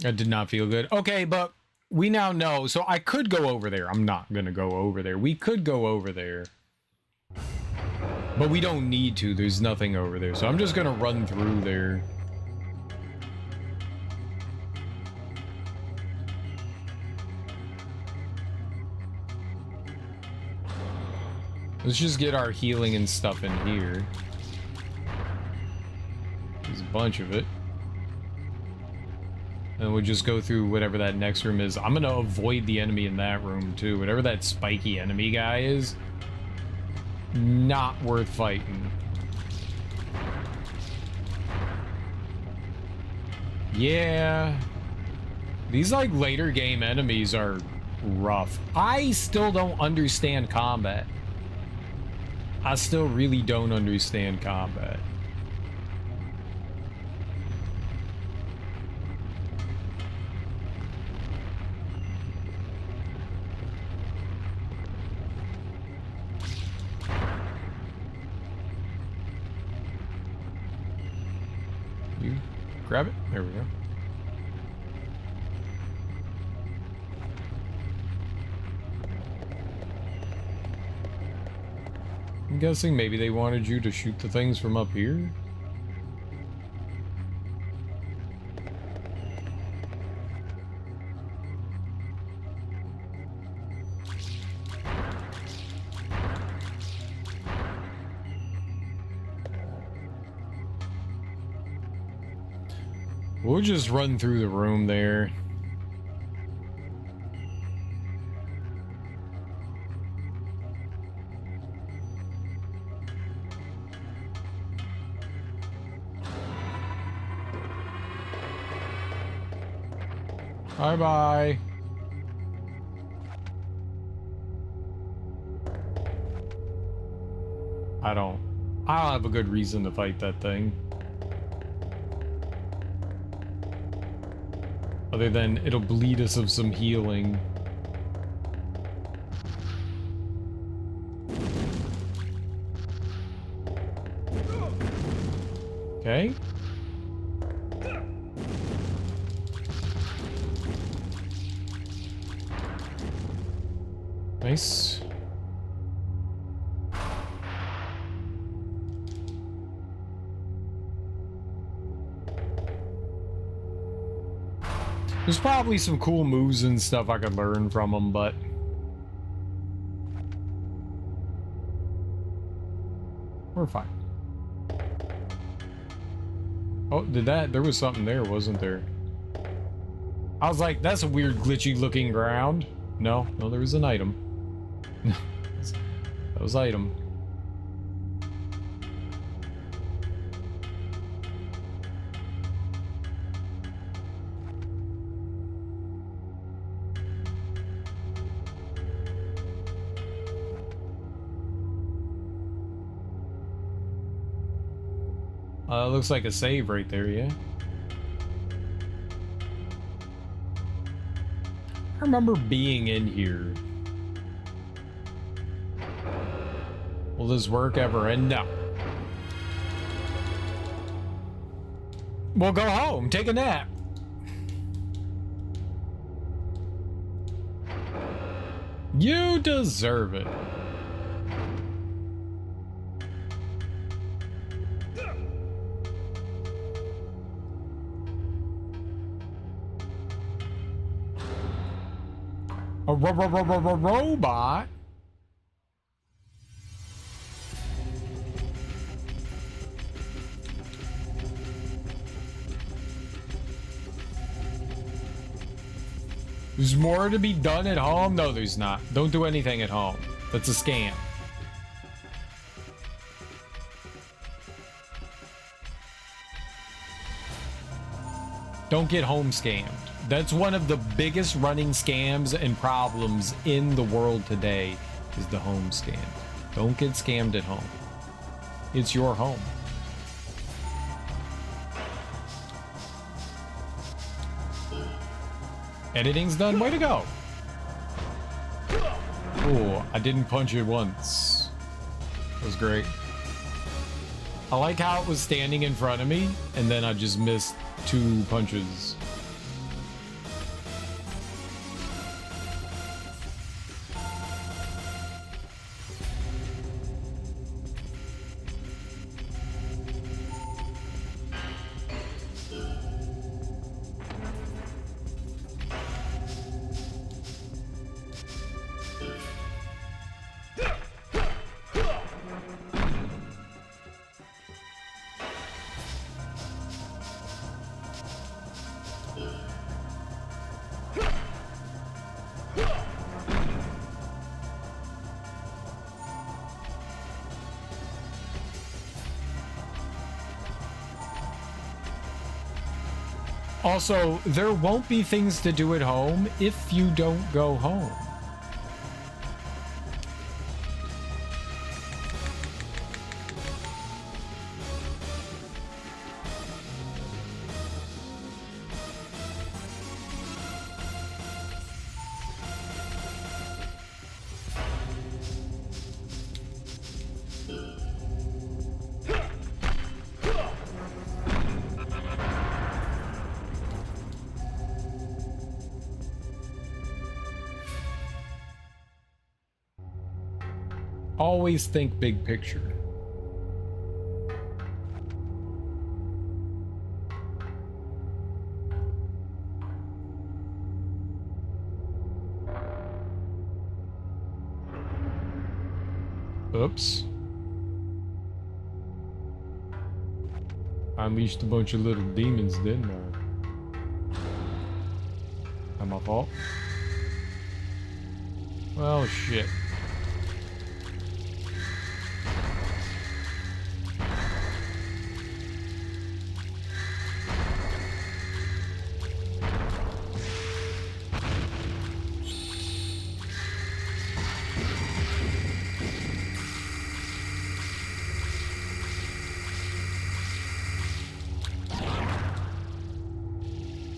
That did not feel good. Okay, but we now know. So I could go over there. I'm not gonna go over there. We could go over there, but we don't need to. There's nothing over there, so I'm just gonna run through there. Let's just get our healing and stuff in here. There's a bunch of it. And we'll just go through whatever that next room is. I'm gonna avoid the enemy in that room too. Whatever that spiky enemy guy is, not worth fighting. Yeah. These like later game enemies are rough. I still don't understand combat. I still really don't understand combat. You grab it. There we go. I'm guessing maybe they wanted you to shoot the things from up here. We'll just run through the room there. Bye-bye. I don't have a good reason to fight that thing. Other than it'll bleed us of some healing. Okay. Nice. There's probably some cool moves and stuff I could learn from them, but we're fine. Oh, there was something there, wasn't there? I was like, that's a weird glitchy looking ground. No, there was an item. That was item. Looks like a save right there, yeah. I remember being in here. Will this work ever end? No. We'll go home, take a nap. You deserve it. A robot? There's more to be done at home? No, there's not. Don't do anything at home. That's a scam. Don't get home scammed. That's one of the biggest running scams and problems in the world today is the home scam. Don't get scammed at home. It's your home. Editing's done. Way to go. Oh, I didn't punch it once. That was great. I like how it was standing in front of me and then I just missed 2 punches. Also, there won't be things to do at home if you don't go home. Always think big picture. Oops. I unleashed a bunch of little demons, didn't I? Not my fault. Well, shit.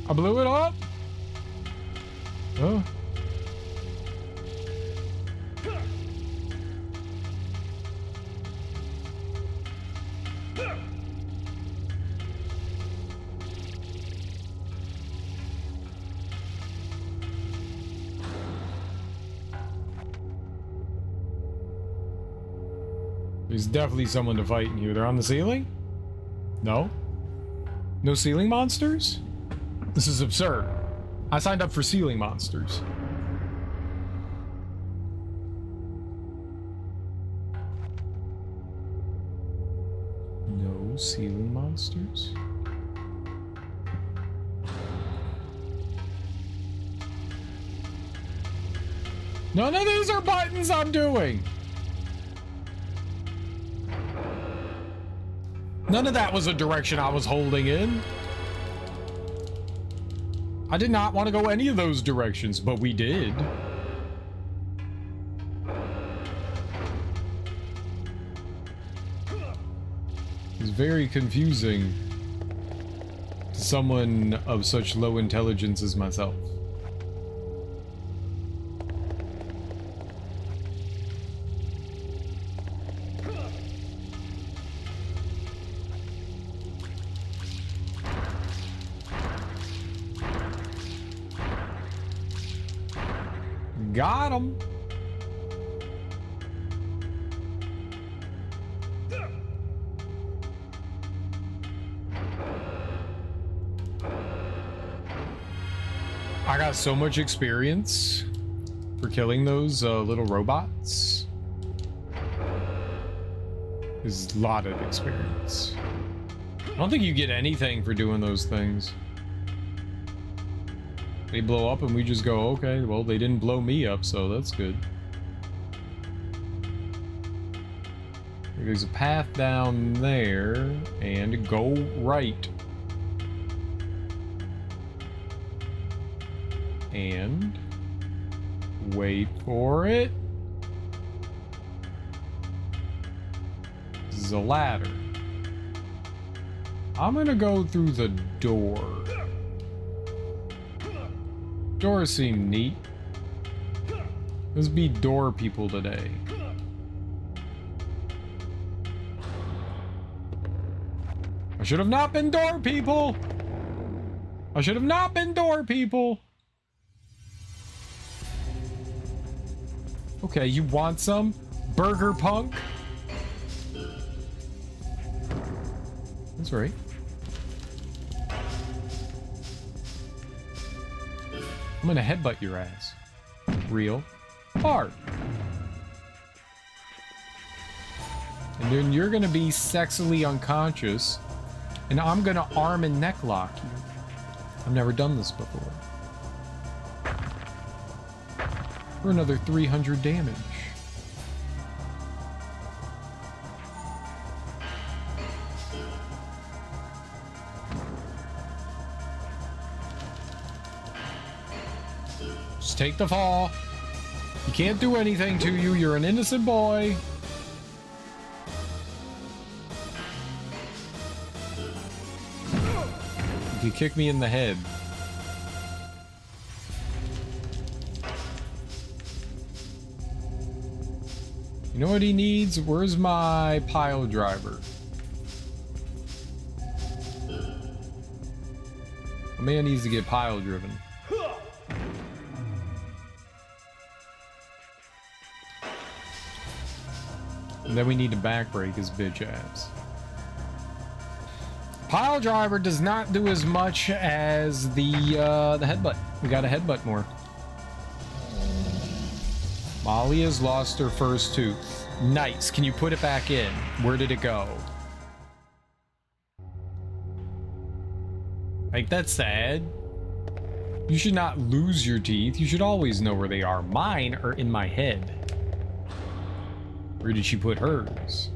I blew it up. Oh. There's definitely someone to fight in here. They're on the ceiling? No? No ceiling monsters? This is absurd. I signed up for ceiling monsters. No ceiling monsters? None of these are buttons I'm doing! None of that was a direction I was holding in. I did not want to go any of those directions, but we did. It's very confusing to someone of such low intelligence as myself. Got him. I got so much experience for killing those little robots. There's a lot of experience. I don't think you get anything for doing those things. They blow up and we just go, okay, well, they didn't blow me up, so that's good. There's a path down there, and go right. And wait for it. This is a ladder. I'm gonna go through the door. Doors seem neat. Let's be door people today. I should have not been door people. I should have not been door people. Okay, you want some? Burger punk? That's right. I'm gonna headbutt your ass. Real hard. And then you're gonna be sexily unconscious, and I'm gonna arm and neck lock you. I've never done this before. For another 300 damage. Just take the fall. You can't do anything to you. You're an innocent boy. You kick me in the head. You know what he needs? Where's my pile driver? A man needs to get pile driven. And then we need to back brake his bitch ass. Pile driver does not do as much as the headbutt. We gotta headbutt more. Molly has lost her first tooth. Nice. Can you put it back in? Where did it go? Like, that's sad. You should not lose your teeth. You should always know where they are. Mine are in my head. Where did she put hers?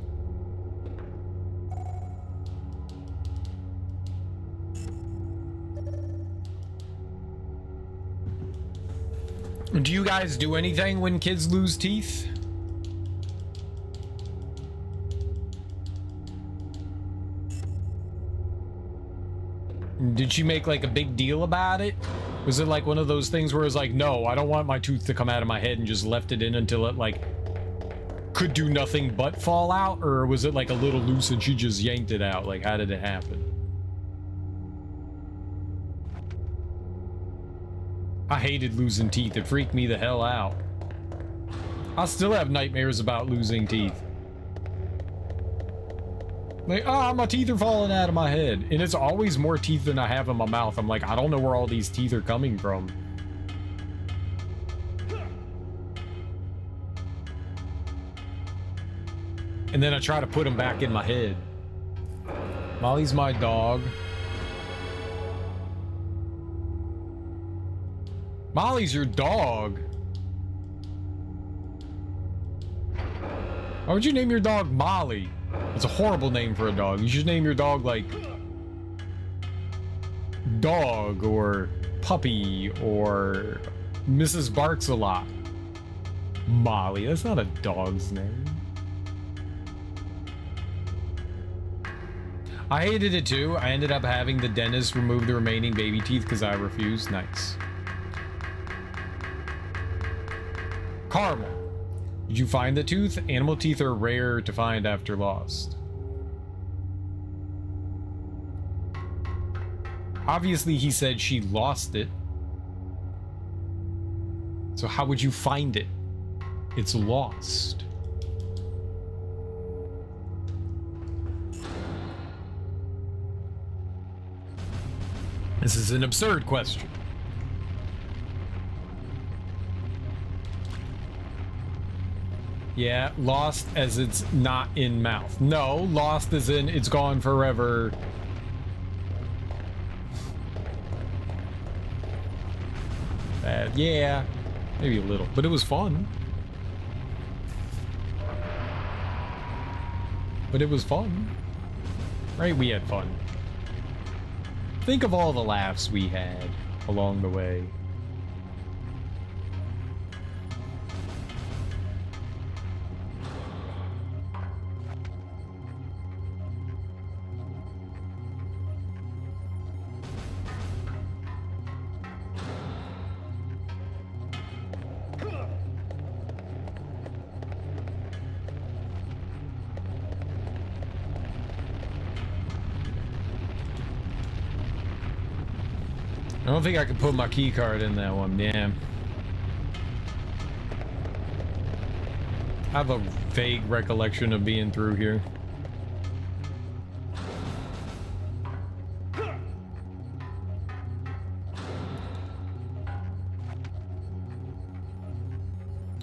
Do you guys do anything when kids lose teeth? Did she make like a big deal about it? Was it like one of those things where it's like, no, I don't want my tooth to come out of my head, and just left it in until it like could do nothing but fall out? Or was it like a little loose and she just yanked it out? Like, how did it happen? I hated losing teeth. It freaked me the hell out. I still have nightmares about losing teeth. Like, ah, my teeth are falling out of my head. And it's always more teeth than I have in my mouth. I'm like, I don't know where all these teeth are coming from. And then I try to put them back in my head. Molly's my dog. Molly's your dog. Why would you name your dog Molly? It's a horrible name for a dog. You should name your dog like Dog or Puppy or Mrs. Barks a Lot. Molly, that's not a dog's name. I hated it too. I ended up having the dentist remove the remaining baby teeth because I refused. Nice. Caramel. Did you find the tooth? Animal teeth are rare to find after lost. Obviously, he said she lost it. So how would you find it? It's lost. This is an absurd question. Yeah, lost as it's not in mouth. No, lost as in it's gone forever. Yeah, maybe a little, but it was fun. But it was fun. Right? We had fun. Think of all the laughs we had along the way. I don't think I can put my key card in that one, damn. I have a vague recollection of being through here. I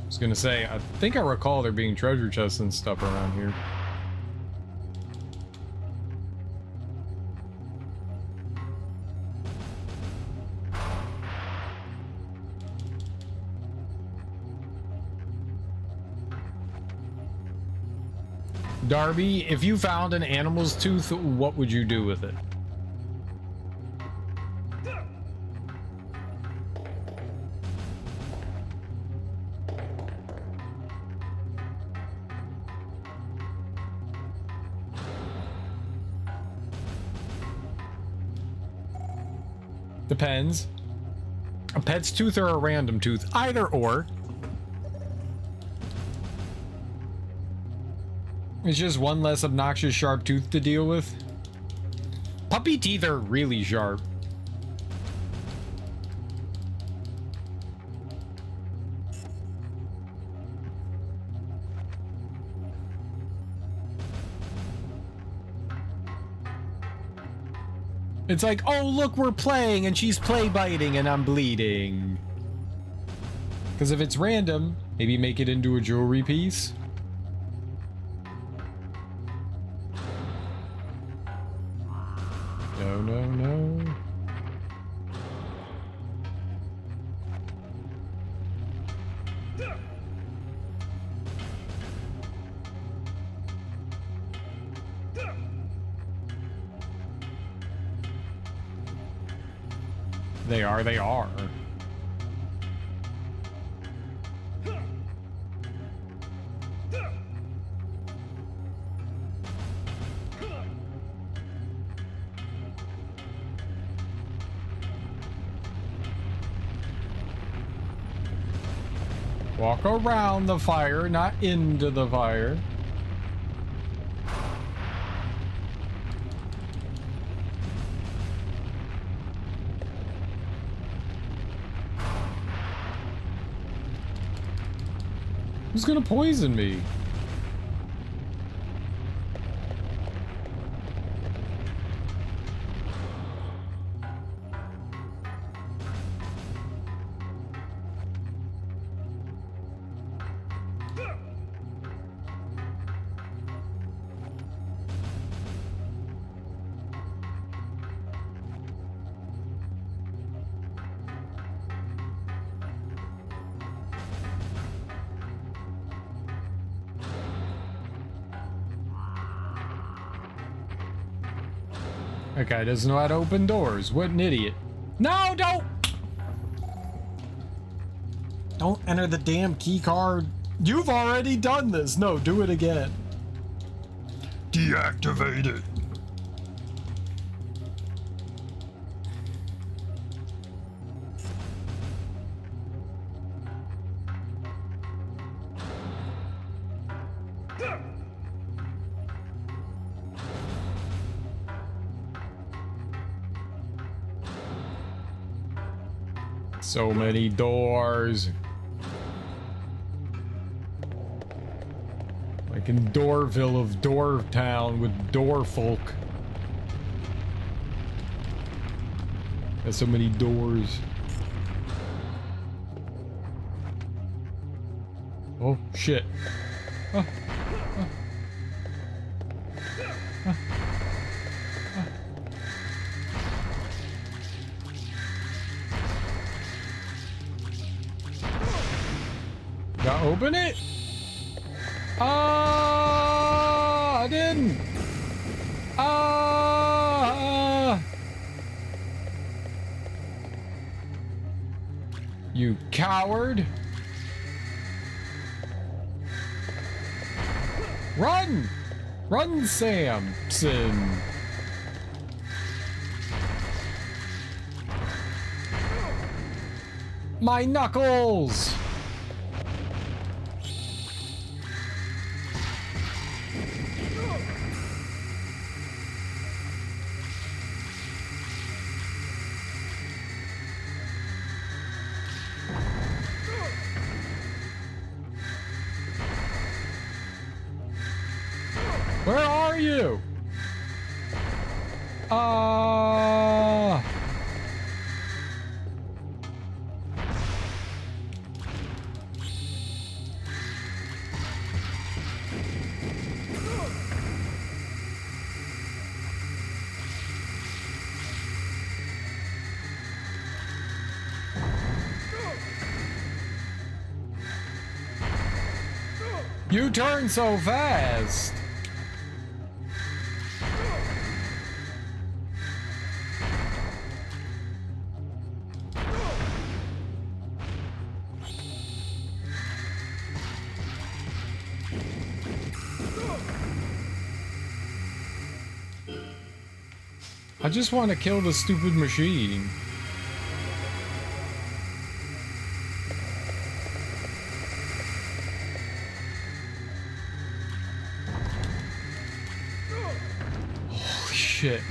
was gonna say, I think I recall there being treasure chests and stuff around here. Darby, if you found an animal's tooth, what would you do with it? Depends. A pet's tooth or a random tooth? Either or. It's just one less obnoxious sharp tooth to deal with. Puppy teeth are really sharp. It's like, oh, look, we're playing and she's play biting and I'm bleeding. Because if it's random, maybe make it into a jewelry piece. No, no, no. They are, they are. Walk around the fire, not into the fire. Who's gonna poison me? That guy doesn't know how to open doors. What an idiot. No, don't! Don't enter the damn key card. You've already done this. No, do it again. Deactivate it. So many doors. Like in Doorville of Doortown with Doorfolk. There's so many doors. Oh, shit. Open it? I didn't. You coward. Run! Run, Samson. My knuckles! Where are you? You turn so fast. I just want to kill the stupid machine. shit.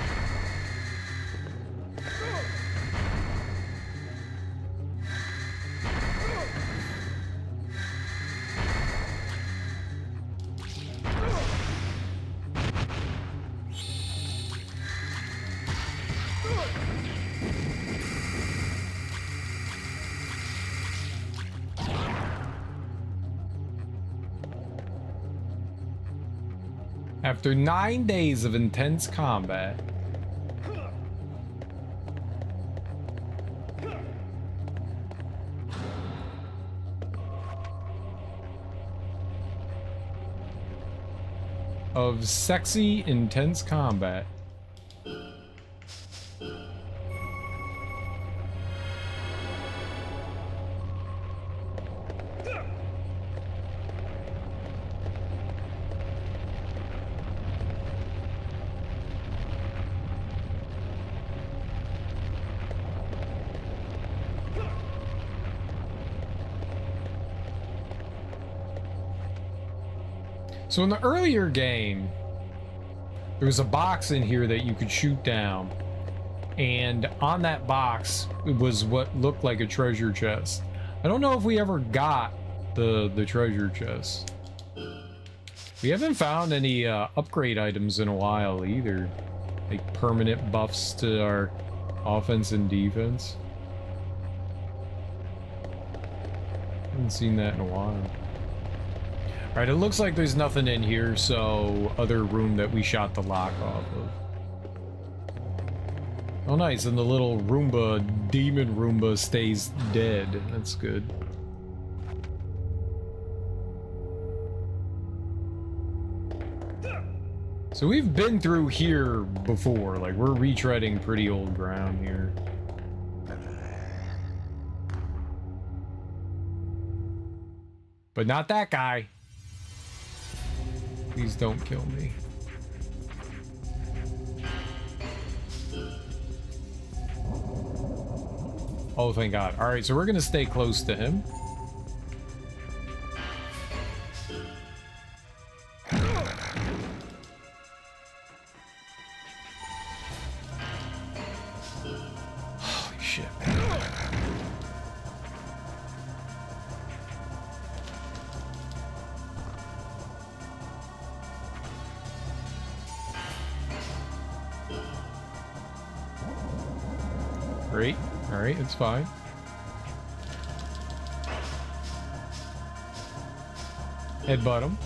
After 9 days of intense combat, of sexy, intense combat. So in the earlier game, there was a box in here that you could shoot down, and on that box was what looked like a treasure chest. I don't know if we ever got the treasure chest. We haven't found any upgrade items in a while either, like permanent buffs to our offense and defense. Haven't seen that in a while. Alright, it looks like there's nothing in here, so other room that we shot the lock off of. Oh nice, and the little Roomba, demon Roomba stays dead. That's good. So we've been through here before, like we're retreading pretty old ground here. But not that guy. Please don't kill me. Oh, thank God. All right, so we're gonna stay close to him. Holy shit. Great. All right, it's fine. Headbutt him.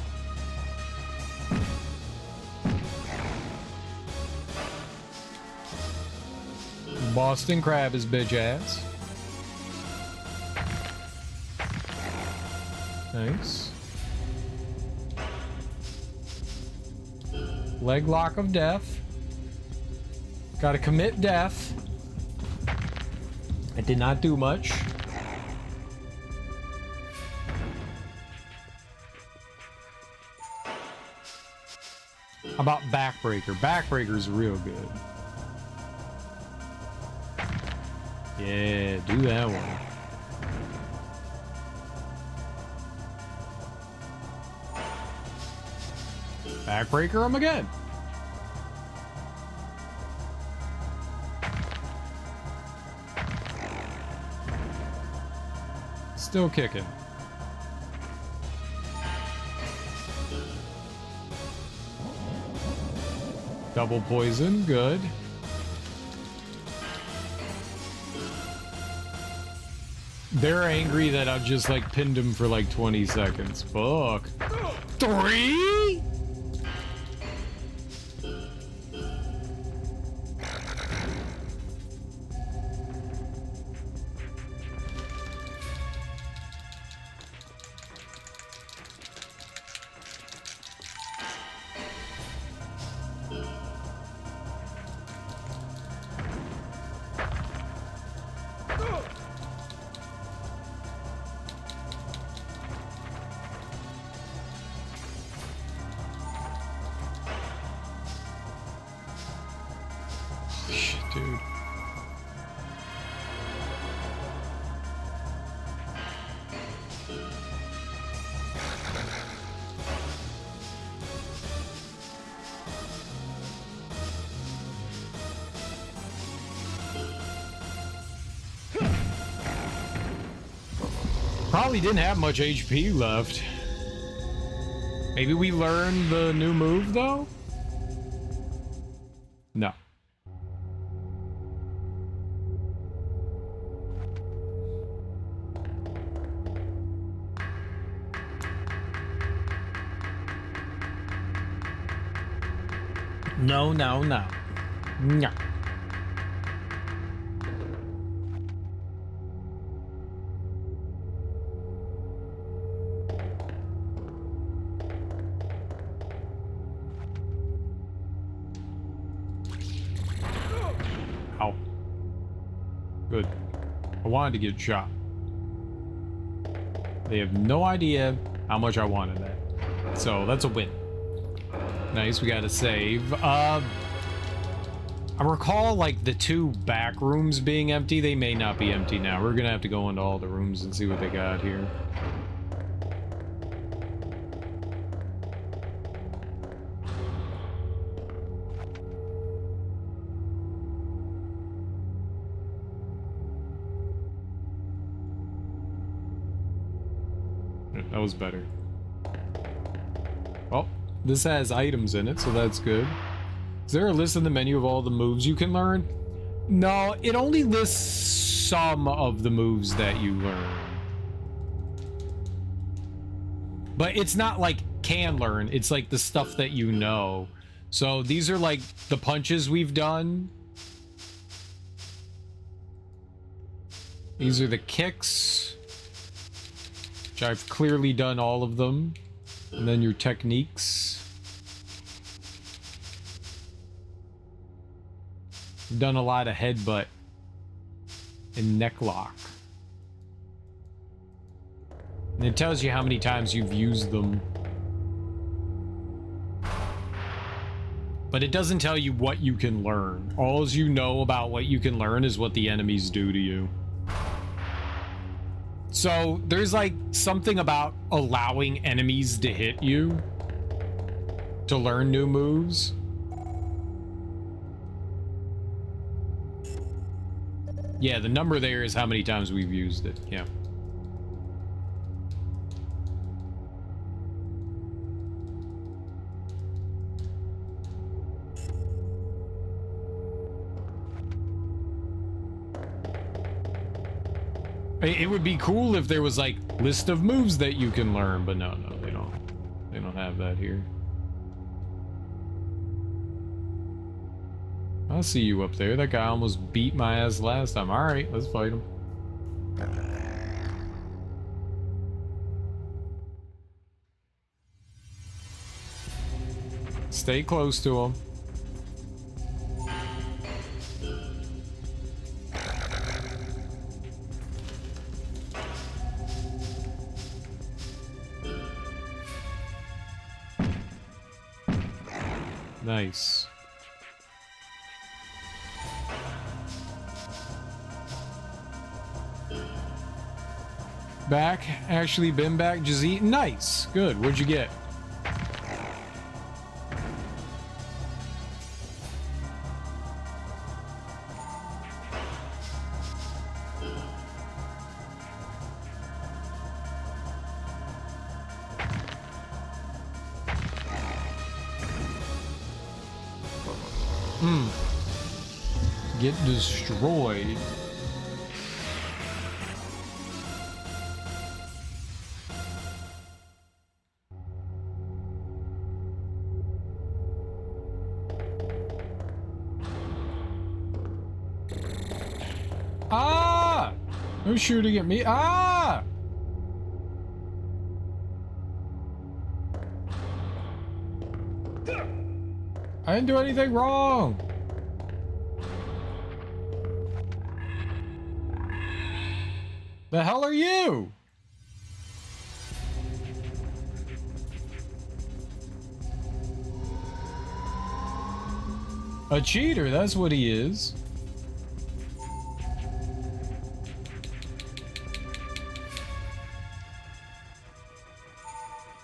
Boston Crab his bitch ass. Nice. Leg lock of death. Gotta commit death. I did not do much. How about Backbreaker? Backbreaker's real good. Yeah, do that one. Backbreaker him again. Still kicking. Double poison, good. They're angry that I've just like pinned him for like 20 seconds. Fuck. 3? Dude. Well, he didn't have much HP left. Maybe we learn the new move, though? No. No, no, no. No. Ow. Good. I wanted to get shot. They have no idea how much I wanted that. So that's a win. Nice, we got to save. I recall like the 2 back rooms being empty. They may not be empty now. We're gonna have to go into all the rooms and see what they got here. That was better. Well, this has items in it, so that's good. Is there a list in the menu of all the moves you can learn? No, it only lists some of the moves that you learn. But it's not like can learn, it's like the stuff that you know. So these are like the punches we've done. These are the kicks, which I've clearly done all of them. And then your techniques. I've done a lot of headbutt and neck lock. And it tells you how many times you've used them. But it doesn't tell you what you can learn. All you know about what you can learn is what the enemies do to you. So there's like something about allowing enemies to hit you to learn new moves. Yeah, the number there is how many times we've used it. Yeah. It would be cool if there was like list of moves that you can learn, but no, they don't have that here. I'll see you up there. That guy almost beat my ass last time. All right, let's fight him. Stay close to him. Nice. Back? Actually been back? Just eat? Nice. Good. What'd you get? Get destroyed. Ah! Who's shooting at me? Ah! I didn't do anything wrong. The hell are you? A cheater, that's what he is.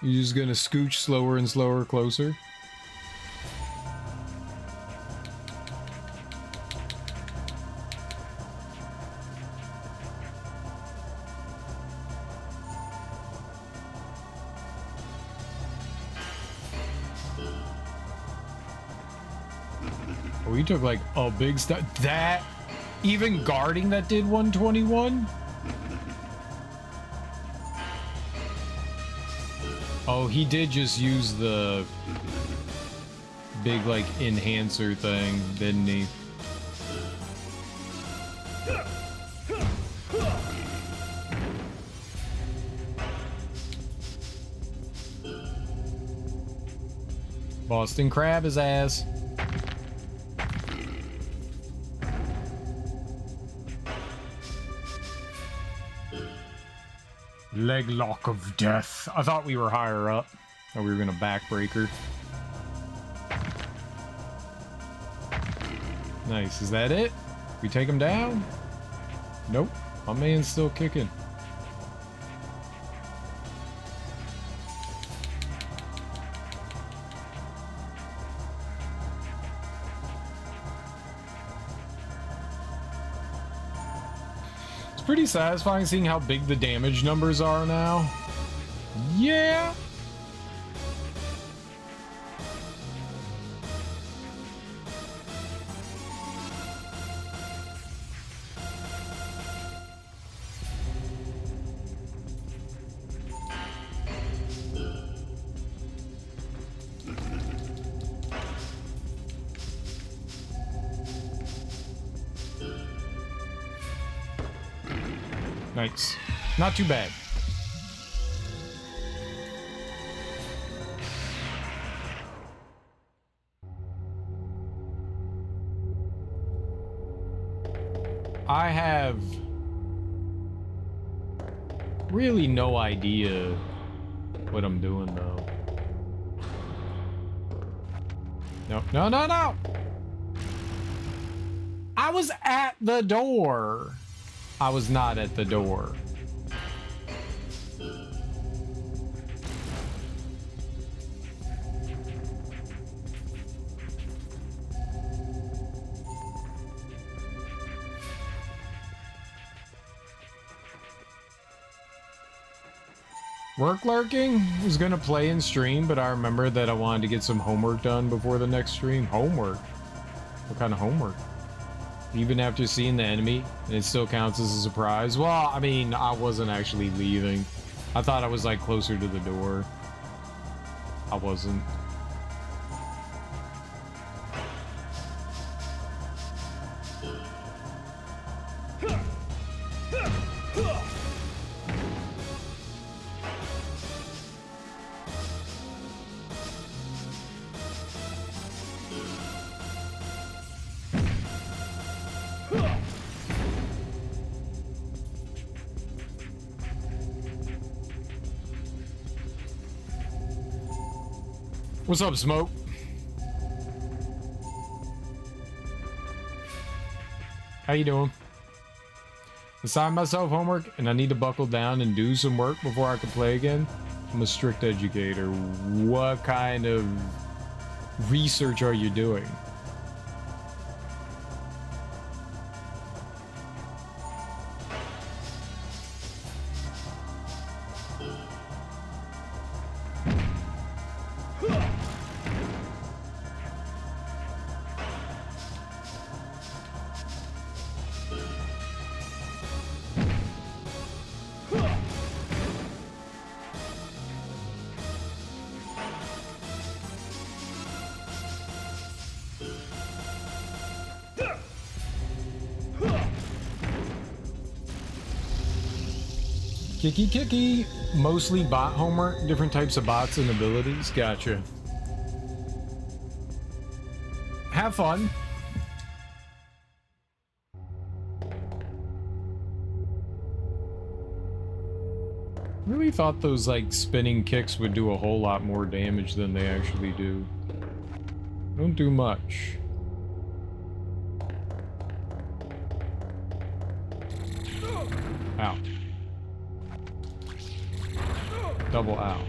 You're just gonna scooch slower and slower, closer. Oh, we took like a big step. That, even guarding that did 121? Oh, he did just use the big like enhancer thing, didn't he? Boston Crab his ass. Leg lock of death. I thought we were higher up. Or we were gonna backbreaker. Nice. Is that it? We take him down? Nope. My man's still kicking. Pretty satisfying seeing how big the damage numbers are now. Yeah. Nice. Not too bad. I have really no idea what I'm doing though. No, no, no, no! I was at the door. I was not at the door. Work lurking? Was gonna play and stream, but I remembered that I wanted to get some homework done before the next stream. Homework? What kind of homework? Even after seeing the enemy, and it still counts as a surprise. Well, I mean, I wasn't actually leaving. I thought I was like closer to the door. I wasn't. What's up, Smoke? How you doing? Assign myself homework and I need to buckle down and do some work before I can play again. I'm a strict educator. What kind of research are you doing? Kicky kicky. Mostly bot homework, different types of bots and abilities. Gotcha. Have fun. Really thought those like spinning kicks would do a whole lot more damage than they actually do. Don't do much. Ow. Double ow.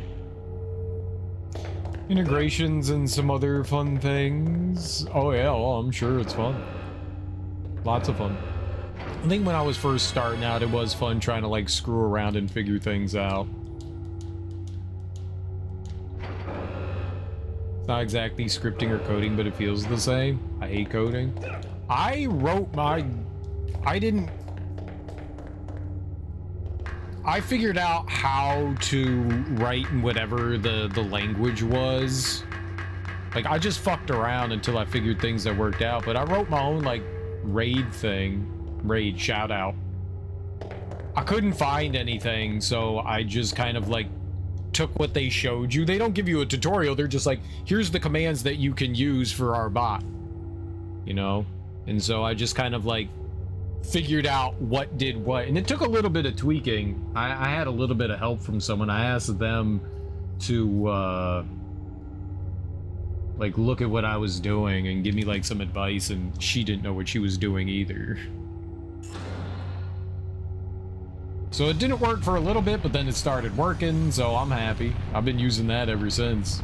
Integrations and some other fun things. Oh yeah, well, I'm sure it's fun. Lots of fun. I think when I was first starting out, it was fun trying to like screw around and figure things out. Not exactly scripting or coding, but it feels the same. I hate coding. I wrote my... I figured out how to write in whatever the language was. Like, I just fucked around until I figured things that worked out, but I wrote my own, like, raid thing. Raid, shout out. I couldn't find anything, so I just kind of, like, took what they showed you. They don't give you a tutorial, they're just like, here's the commands that you can use for our bot. You know? And so I just kind of, like, figured out what did what. And it took a little bit of tweaking. I had a little bit of help from someone. I asked them to, like, look at what I was doing and give me, like, some advice, and she didn't know what she was doing either. So it didn't work for a little bit, but then it started working, so I'm happy. I've been using that ever since.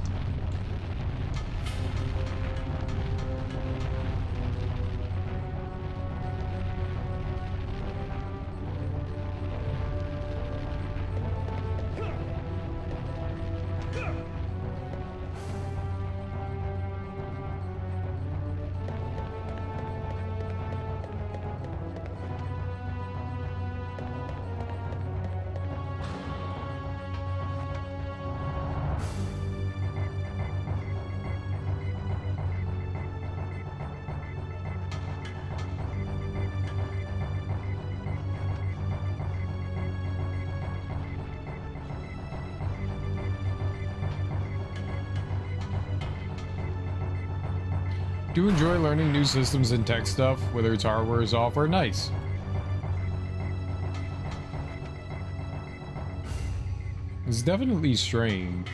Do enjoy learning new systems and tech stuff, whether it's hardware or software. Nice. It's definitely strange.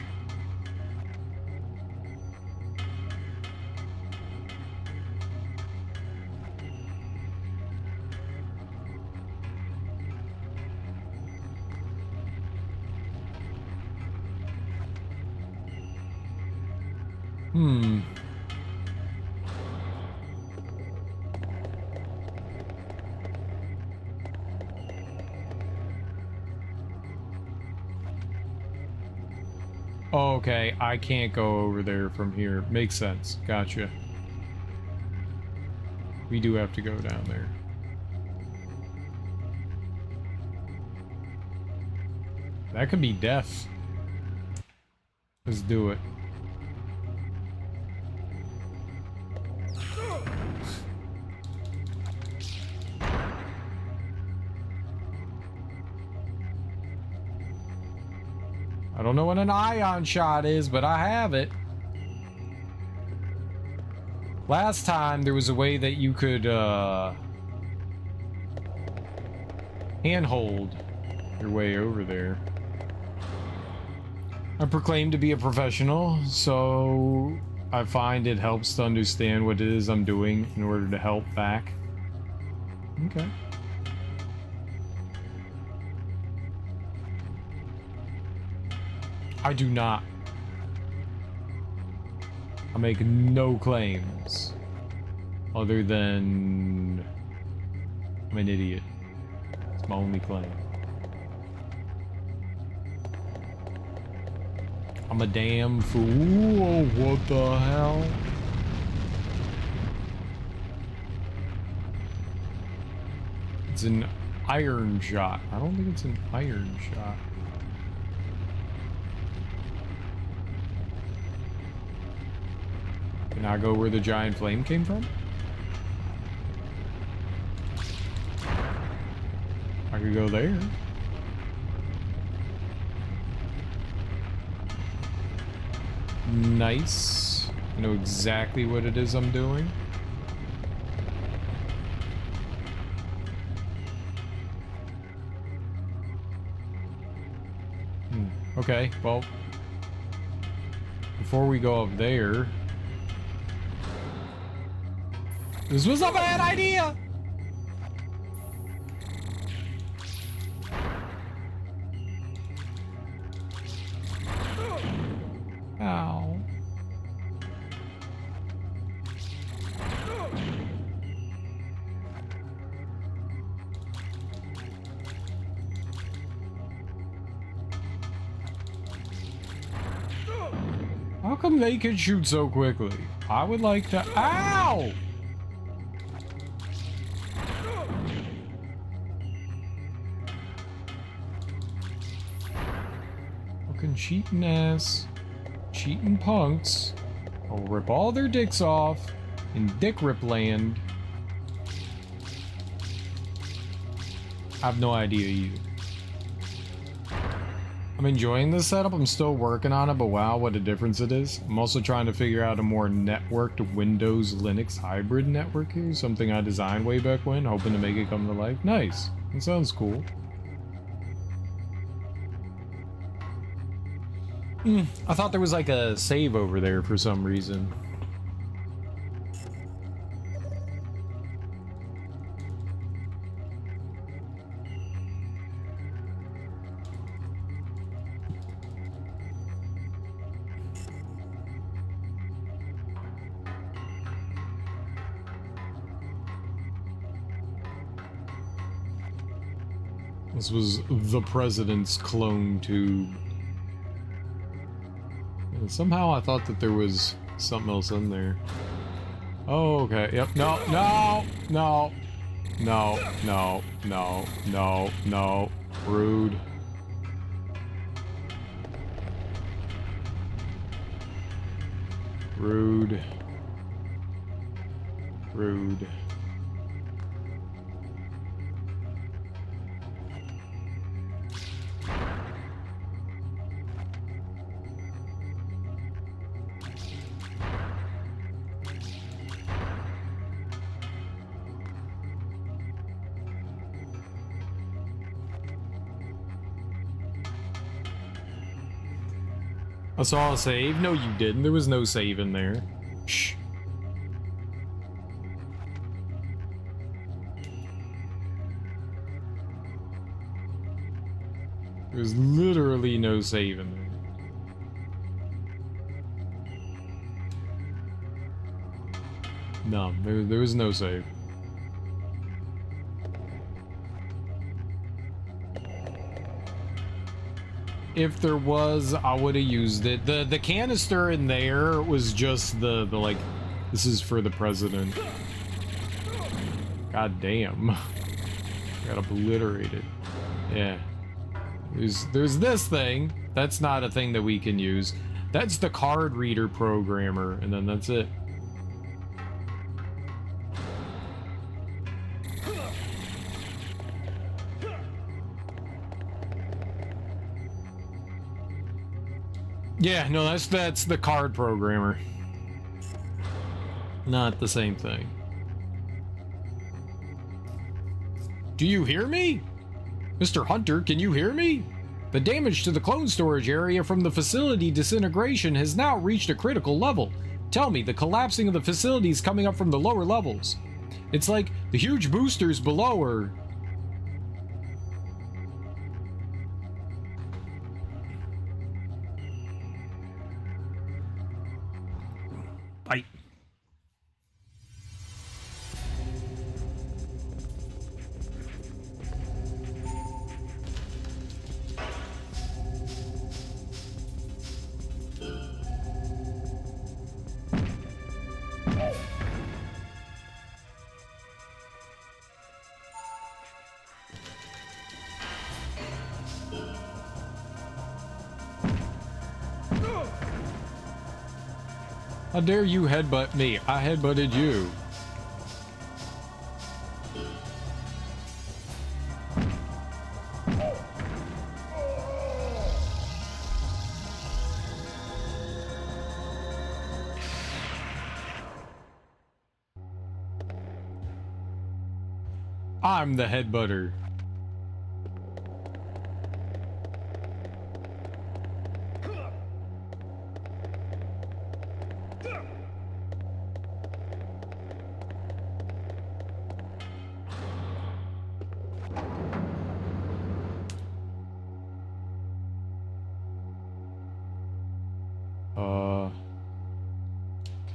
Okay, I can't go over there from here. Makes sense. Gotcha. We do have to go down there. That could be death. Let's do it. I don't know what an ion shot is, but I have it. Last time there was a way that you could handhold your way over there. I proclaim to be a professional, so I find it helps to understand what it is I'm doing in order to help back. Okay. I do not. I make no claims other than I'm an idiot. It's my only claim. I'm a damn fool. What the hell? It's an iron shot. I don't think it's an iron shot. Can I go where the giant flame came from? I could go there. Nice. I know exactly what it is I'm doing. Okay, well, before we go up there, this was a bad idea! Ow. How come they can shoot so quickly? I would like to... Ow! Fucking cheating ass. Cheating punks. I'll rip all their dicks off in Dick Rip Land. I have no idea you. I'm enjoying this setup. I'm still working on it, but wow, what a difference it is. I'm also trying to figure out a more networked Windows Linux hybrid network here. Something I designed way back when, hoping to make it come to life. Nice. That sounds cool. I thought there was like a save over there for some reason. This was the president's clone tube. And somehow I thought that there was something else in there. Oh, okay. Yep. No, no, no, no, no, no, no, no. Rude. Rude. Rude. I saw a save. No, you didn't. There was no save in there. Shh. There's literally no save in there. No, there was no save. If there was, I would have used it. The canister in there was just the like, this is for the president. God damn. Got obliterated. Yeah. There's this thing. That's not a thing that we can use. That's the card reader programmer, and then that's it. Yeah, no, that's the card programmer. Not the same thing. Do you hear me? Mr. Hunter, can you hear me? The damage to the clone storage area from the facility disintegration has now reached a critical level. Tell me, the collapsing of the facility is coming up from the lower levels. It's like the huge boosters below are... Bite. How dare you headbutt me? I headbutted you. I'm the headbutter.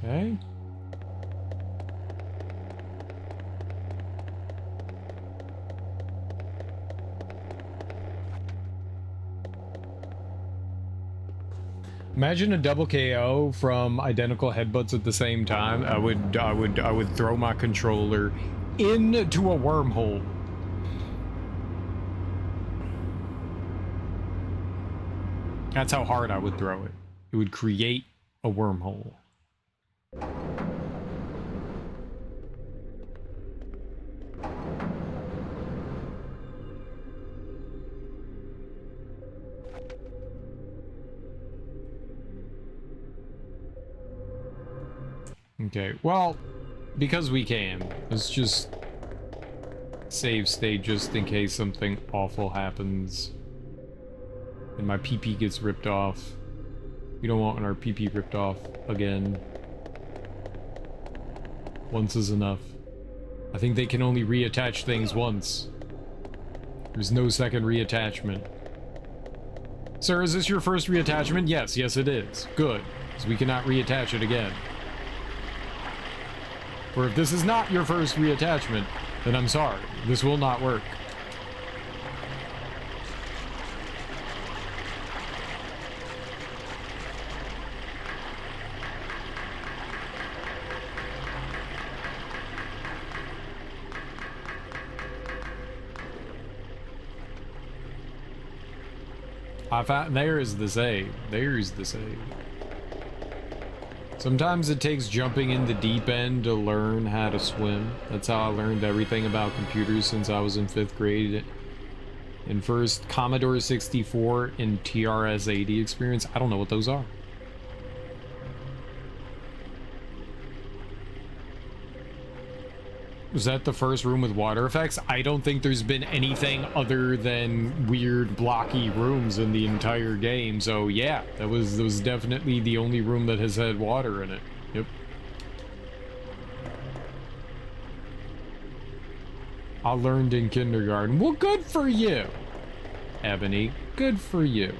Okay. Imagine a double KO from identical headbutts at the same time. I would throw my controller into a wormhole. That's how hard I would throw it. It would create a wormhole. Okay, well, because we can, let's just save state just in case something awful happens and my PP gets ripped off. We don't want our PP ripped off again. Once is enough. I think they can only reattach things once. There's no second reattachment. Sir, is this your first reattachment? Yes, yes it is. Good, because we cannot reattach it again. Or if this is not your first reattachment, then I'm sorry. This will not work. I found there's the save. There's the save. Sometimes it takes jumping in the deep end to learn how to swim. That's how I learned everything about computers since I was in 5th grade. In first Commodore 64 and TRS-80 experience. I don't know what those are. Was that the first room with water effects? I don't think there's been anything other than weird blocky rooms in the entire game. So yeah, that was definitely the only room that has had water in it. Yep. I learned in kindergarten. Well, good for you, Ebony. Good for you.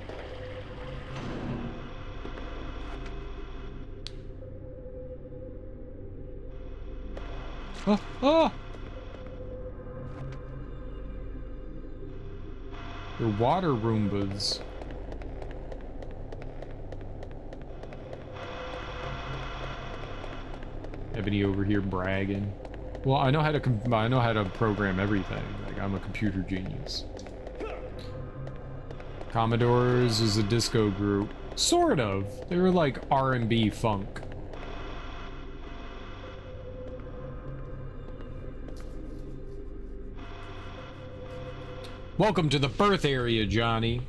Oh, oh! They're water Roombas. Ebony over here bragging. Well, I know how to program everything. Like, I'm a computer genius. Commodores is a disco group. Sort of. They were like R&B funk. Welcome to the birth area, Johnny.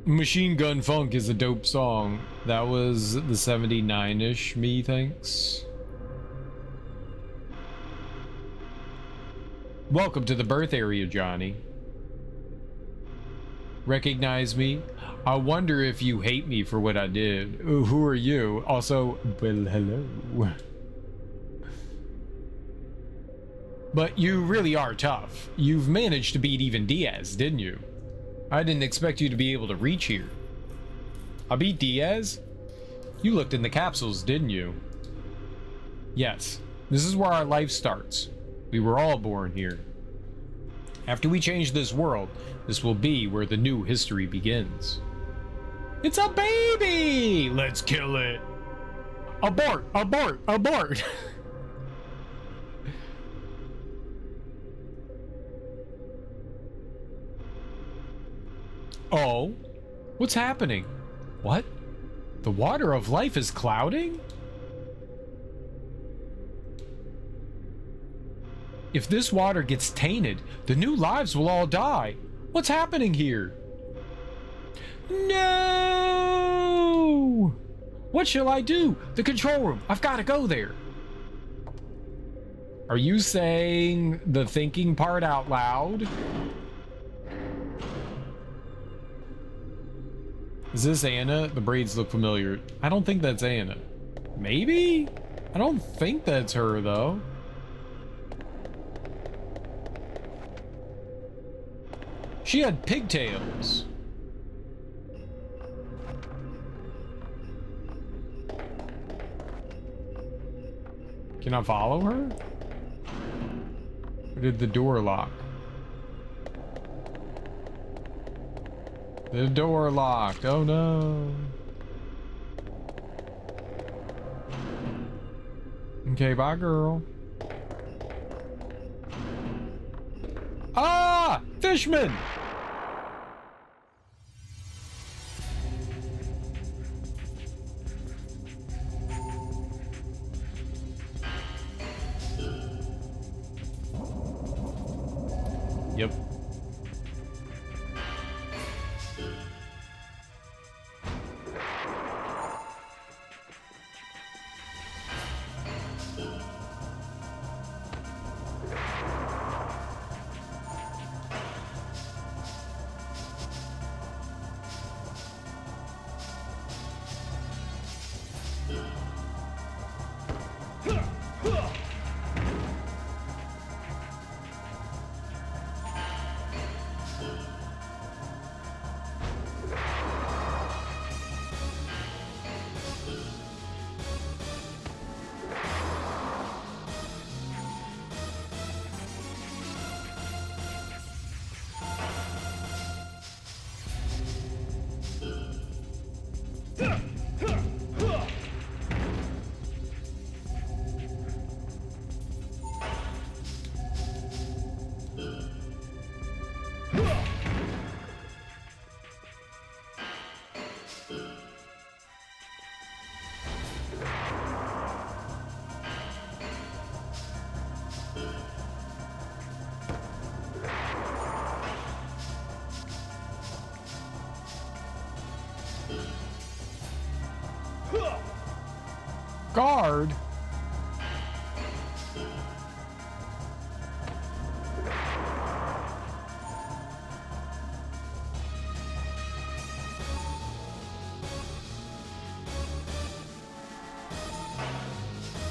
Machine Gun Funk is a dope song. That was the 79-ish, me thinks. Welcome to the birth area, Johnny. Recognize me? I wonder if you hate me for what I did. Who are you? Also, well, hello. But you really are tough. You've managed to beat even Diaz, didn't you? I didn't expect you to be able to reach here. I beat Diaz? You looked in the capsules, didn't you? Yes. This is where our life starts. We were all born here. After we change this world, this will be where the new history begins. It's a baby! Let's kill it! Abort! Abort! Abort! Oh, what's happening? What? The water of life is clouding? If this water gets tainted, the new lives will all die. What's happening here? No! What shall I do? The control room. I've got to go there. Are you saying the thinking part out loud? Is this Anna? The braids look familiar. I don't think that's Anna. Maybe? I don't think that's her, though. She had pigtails. Can I follow her? Or did the door lock? The door locked. Oh no. Okay, bye, girl. Ah! Fishman! Yep. Guard?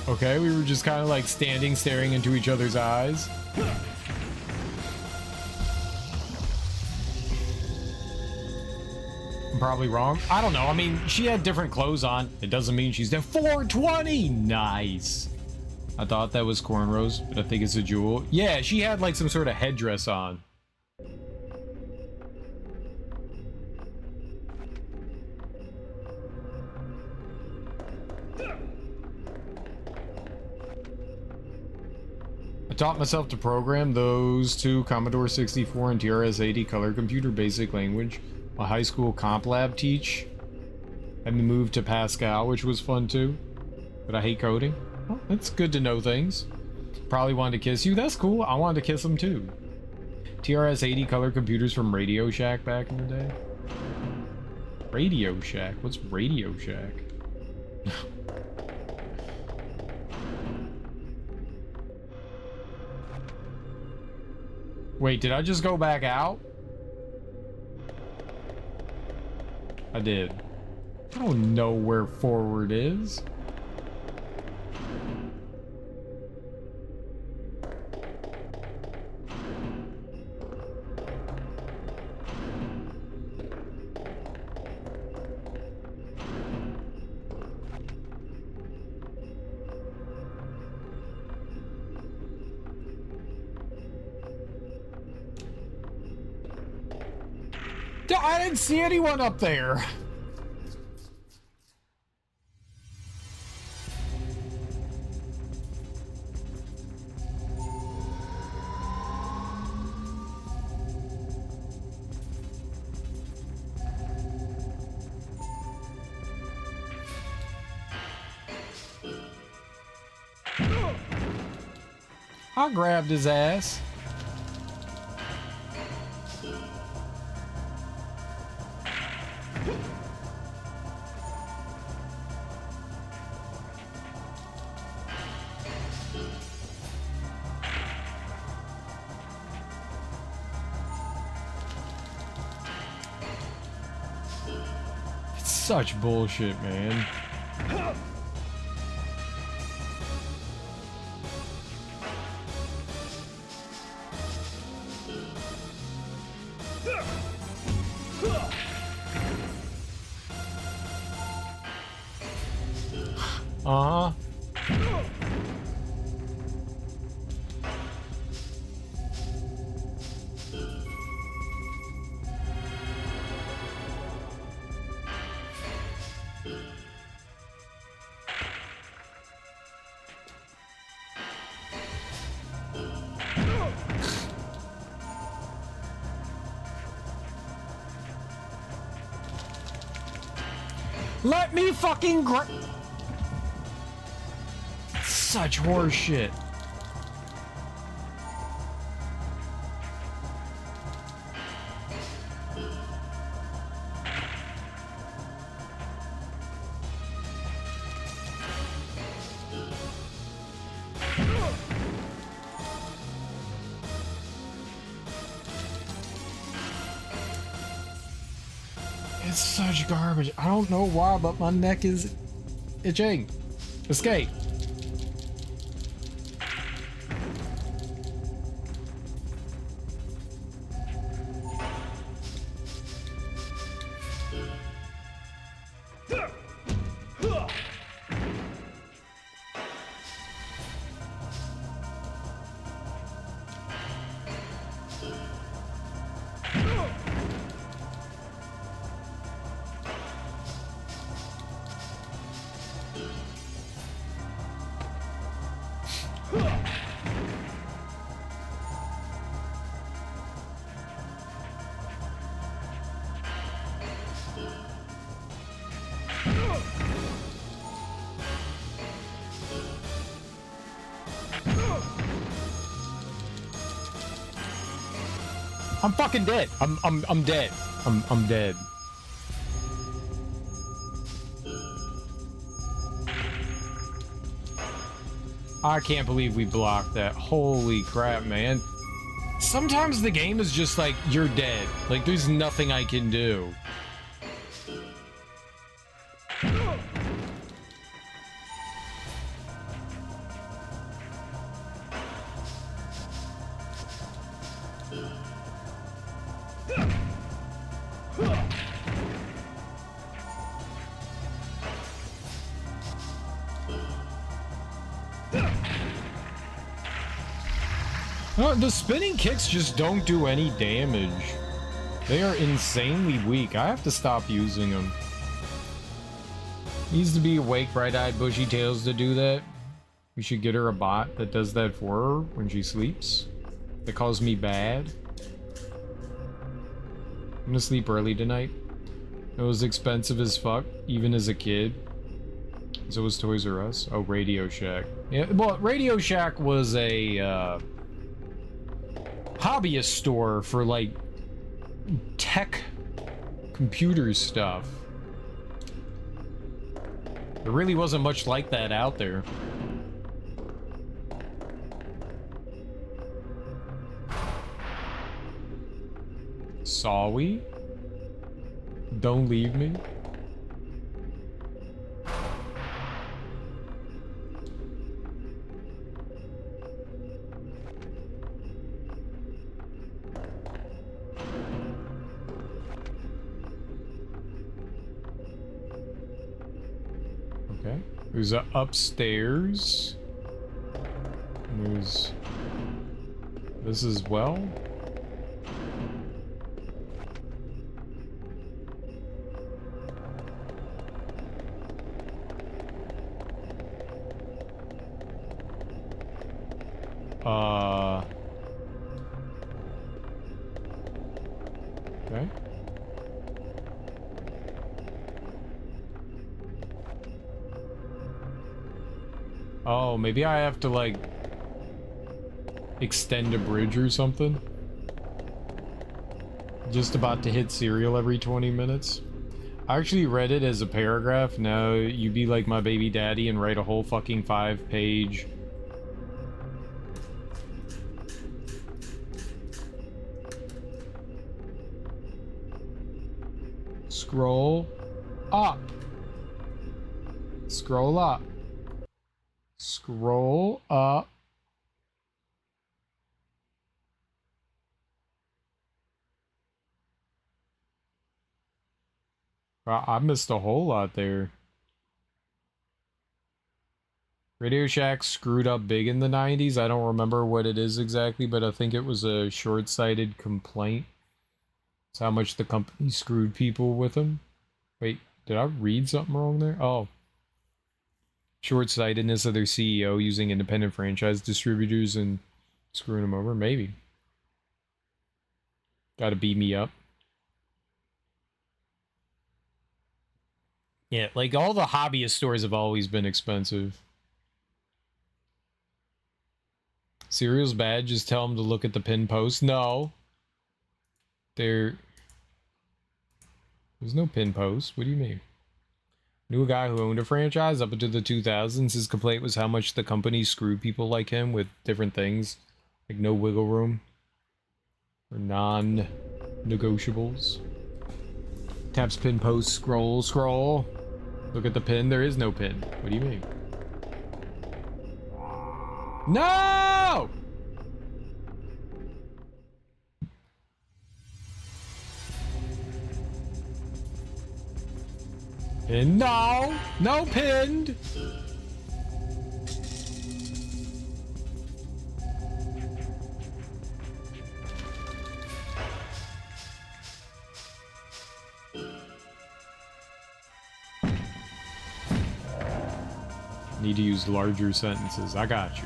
Okay, we were just kind of like standing, staring into each other's eyes. I'm probably wrong. I don't know. I mean, she had different clothes on. It doesn't mean she's dead. 420! Nice. I thought that was cornrows, but I think it's a jewel. Yeah, she had like some sort of headdress on. I taught myself to program those two Commodore 64 and TRS-80 color computer basic language. My high school comp lab teach. And we moved to Pascal, which was fun too. But I hate coding. Well, it's good to know things. Probably wanted to kiss you. That's cool. I wanted to kiss him too. TRS-80 color computers from Radio Shack back in the day. Radio Shack? What's Radio Shack? Wait, did I just go back out? I did. I don't know where forward is. I didn't see anyone up there. I grabbed his ass. It's such bullshit, man. Uh-huh. Let me fucking such horse shit. It's such garbage. I don't know why, but my neck is itching. Escape. I'm fucking dead. I'm dead. I'm dead. I can't believe we blocked that. Holy crap, man. Sometimes the game is just like, you're dead. Like, there's nothing I can do. The spinning kicks just don't do any damage. They are insanely weak. I have to stop using them. Needs to be awake, bright-eyed, bushy tails to do that. We should get her a bot that does that for her when she sleeps. That calls me bad. I'm gonna sleep early tonight. It was expensive as fuck, even as a kid. So was Toys R Us. Oh, Radio Shack. Yeah, well, Radio Shack was a, hobbyist store for like tech computer stuff. There really wasn't much like that out there. Saw we? Don't leave me. Okay. There's a upstairs. And there's this as well. Okay. Oh, maybe I have to, like, extend a bridge or something? Just about to hit cereal every 20 minutes. I actually read it as a paragraph. Now you be like my baby daddy and write a whole fucking 5-page... Scroll up. Scroll up. Scroll up. Wow, I missed a whole lot there. Radio Shack screwed up big in the 90s. I don't remember what it is exactly, but I think it was a short-sighted complaint. It's how much the company screwed people with them. Wait, did I read something wrong there? Oh. Short-sightedness of their CEO using independent franchise distributors and screwing them over? Maybe. Gotta beat me up. Yeah, like all the hobbyist stores have always been expensive. Cereal's bad, just tell them to look at the pin post. No. There's no pin post. What do you mean? Knew a guy who owned a franchise up into the 2000s. His complaint was how much the company screwed people like him with different things. Like no wiggle room. Or non-negotiables. Taps pin post, scroll, scroll. Look at the pin, there is no pin. What do you mean? No! And no! No pinned! Need to use larger sentences. I got you.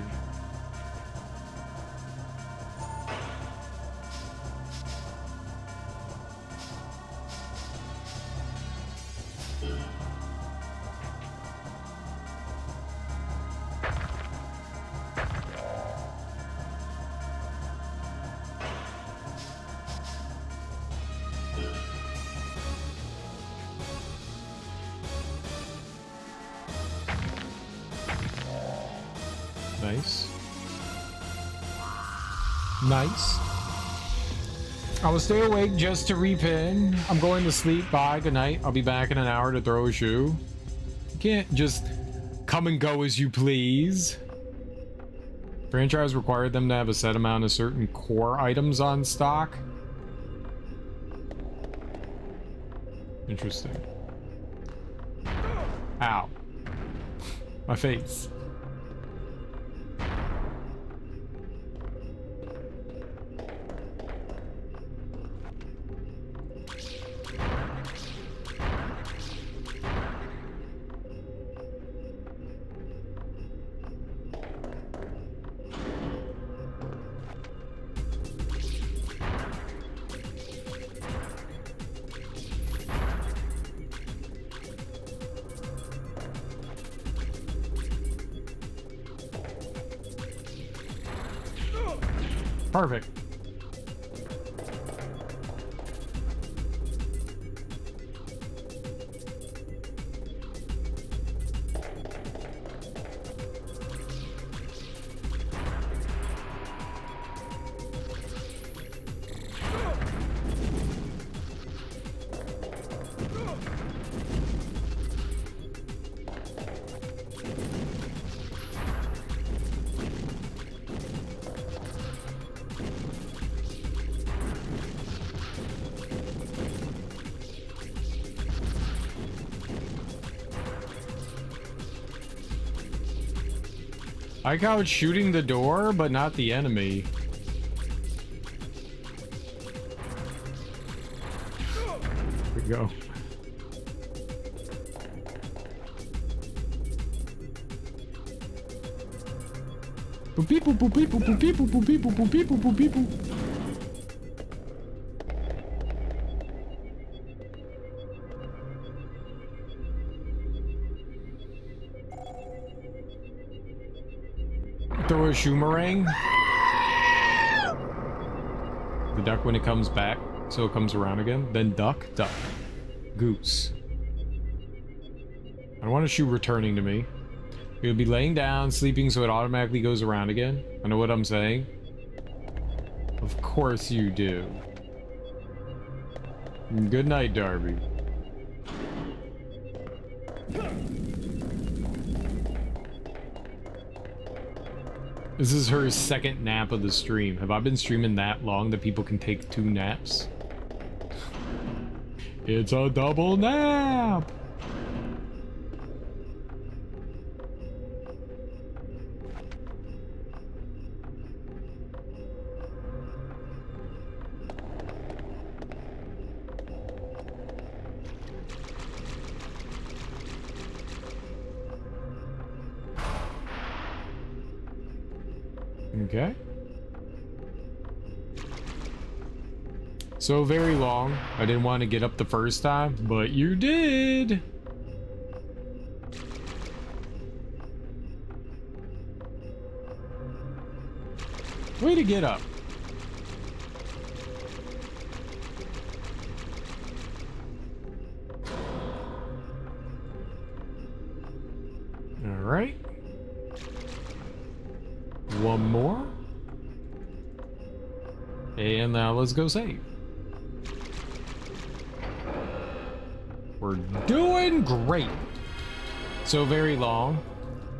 Nice. Nice. I will stay awake just to repin. I'm going to sleep. Bye. Good night. I'll be back in an hour to throw a shoe. You can't just come and go as you please. Franchise required them to have a set amount of certain core items on stock. Interesting. Ow. My face. Perfect. I like how it's shooting the door, but not the enemy. There we go. People, people, people, people, people, people, people, people. Throw a shoomerang. The duck when it comes back, so it comes around again. Then duck, duck. Goose. I don't want a shoe returning to me. You'll be laying down, sleeping, so it automatically goes around again. I know what I'm saying. Of course you do. Good night, Darby. This is her second nap of the stream. Have I been streaming that long that people can take 2 naps? It's a double nap! Okay. So very long. I didn't want to get up the first time, but you did. Way to get up. All right. One more. And now let's go save. We're doing great. So very long.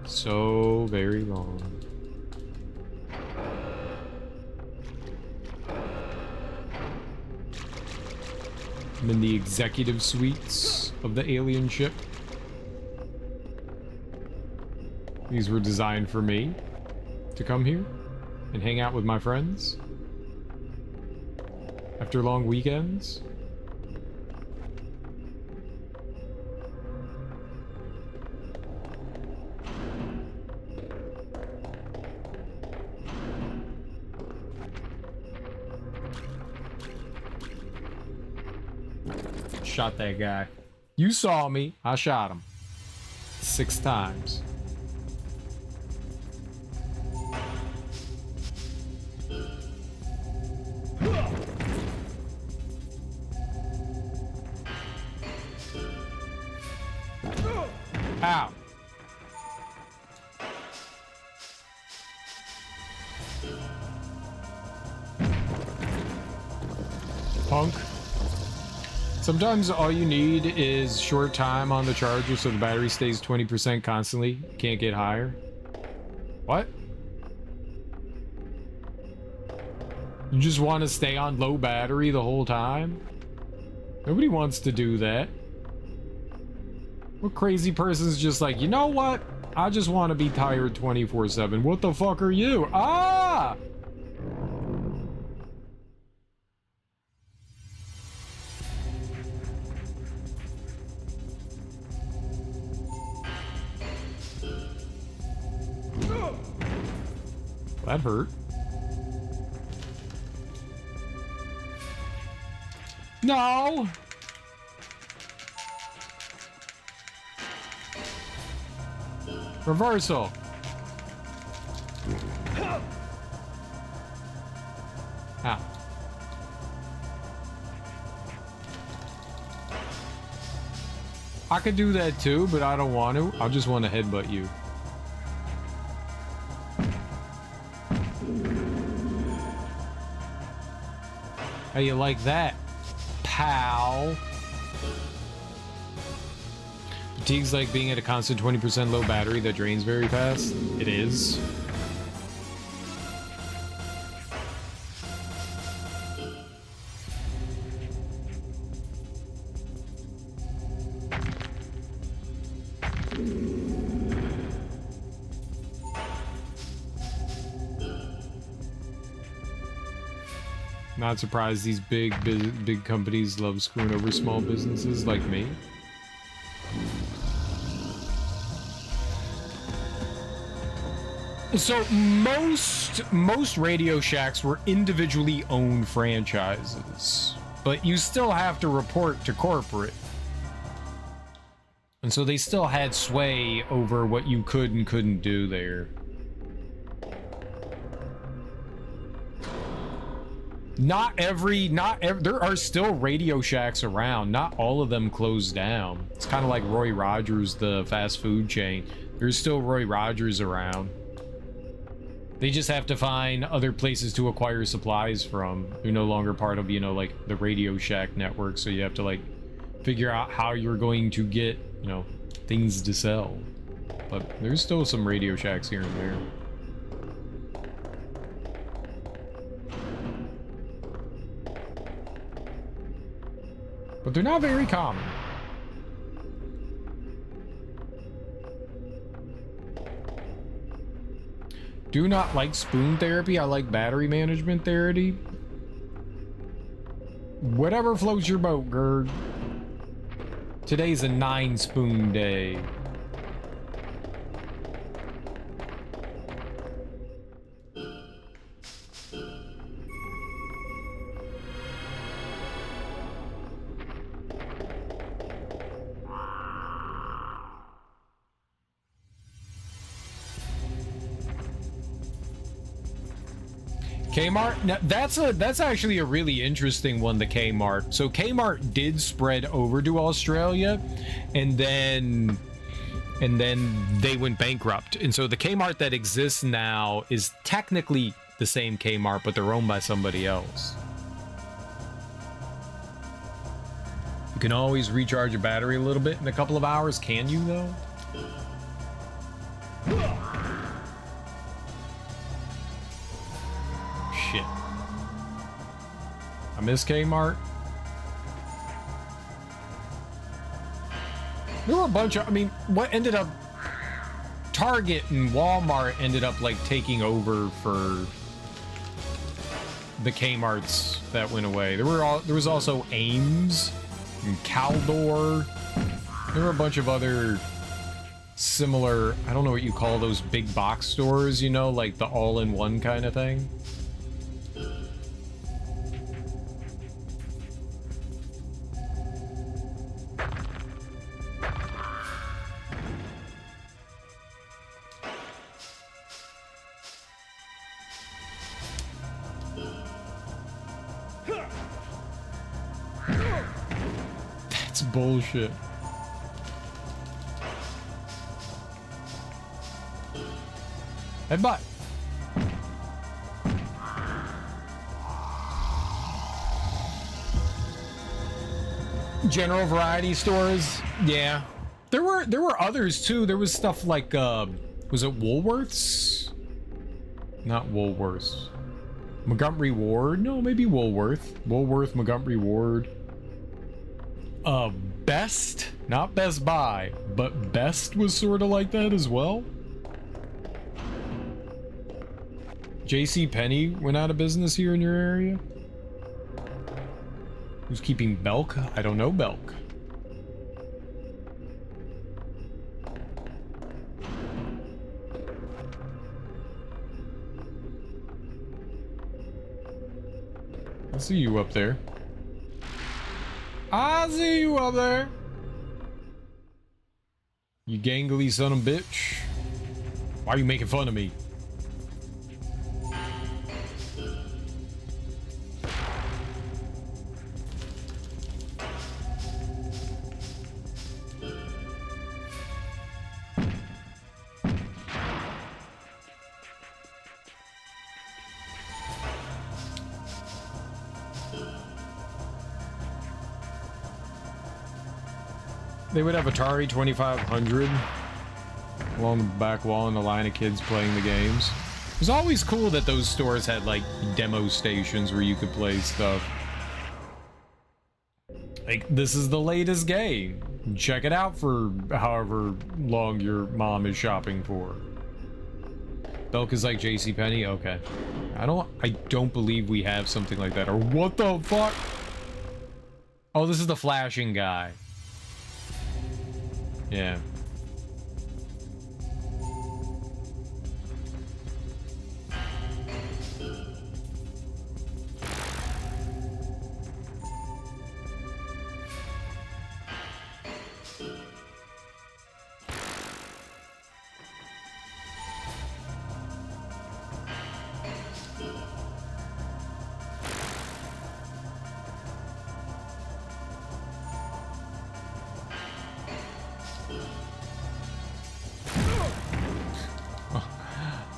So very long. I'm in the executive suites of the alien ship. These were designed for me to come here and hang out with my friends after long weekends. Shot that guy. You saw me. I shot him 6 times. Ow. Punk. Sometimes all you need is short time on the charger so the battery stays 20% constantly. Can't get higher. What? You just want to stay on low battery the whole time? Nobody wants to do that. What crazy person's just like, you know what? I just want to be tired 24/7. What the fuck are you? Ah! That hurt. No! Reversal. Ow. I could do that too, but I don't want to. I just want to headbutt you. How you like that, pal? Fatigue's like being at a constant 20% low battery that drains very fast. It is. Not surprised these big companies love screwing over small businesses like me. So most Radio Shacks were individually owned franchises, but you still have to report to corporate. And so they still had sway over what you could and couldn't do there. Not every, there are still Radio Shacks around. Not all of them closed down. It's kind of like Roy Rogers, the fast food chain. There's still Roy Rogers around. They just have to find other places to acquire supplies from. They're no longer part of, you know, like the Radio Shack network, so you have to like figure out how you're going to get, you know, things to sell. But there's still some Radio Shacks here and there. But they're not very common. Do not like spoon therapy. I like battery management therapy. Whatever floats your boat, Gerd. Today's a 9-spoon day. Kmart? Now, that's actually a really interesting one, the Kmart. So Kmart did spread over to Australia, and then they went bankrupt. And so the Kmart that exists now is technically the same Kmart, but they're owned by somebody else. You can always recharge your battery a little bit in a couple of hours. Can you, though? Shit. I miss Kmart. There were a bunch of, I mean, what ended up, Target and Walmart ended up like taking over for the Kmarts that went away. There was also Ames and Caldor. There were a bunch of other similar, I don't know what you call those big box stores, you know, like the all-in-one kind of thing. That's bullshit. Headbutt. General variety stores, yeah. There were others too. There was stuff like was it Woolworths? Not Woolworths. Montgomery Ward? No, maybe Woolworth. Woolworth, Montgomery Ward. Best? Not Best Buy, but Best was sort of like that as well. JCPenney went out of business here in your area. Who's keeping Belk? I don't know Belk. I see you up there. I see you up there. You gangly son of a bitch. Why are you making fun of me? They would have Atari 2500 along the back wall and a line of kids playing the games. It was always cool that those stores had like demo stations where you could play stuff. Like, this is the latest game. Check it out for however long your mom is shopping for. Belk is like JCPenney? Okay. I don't believe we have something like that. Or what the fuck? Oh, this is the flashing guy. Yeah.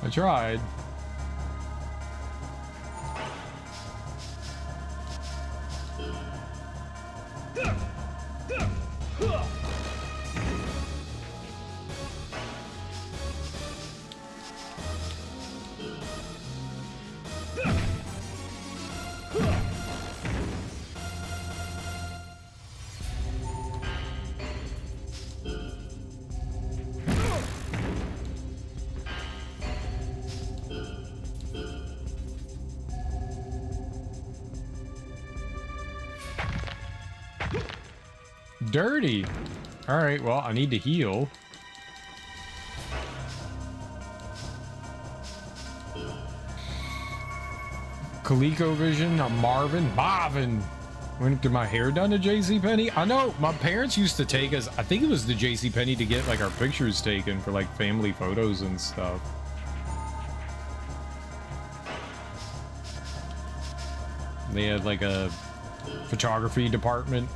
I tried. Dirty. All right, well, I need to heal. ColecoVision, Marvin. Went to my hair done at JCPenney. I know my parents used to take us, I think it was the JCPenney, to get like our pictures taken for like family photos and stuff. They had like a photography department.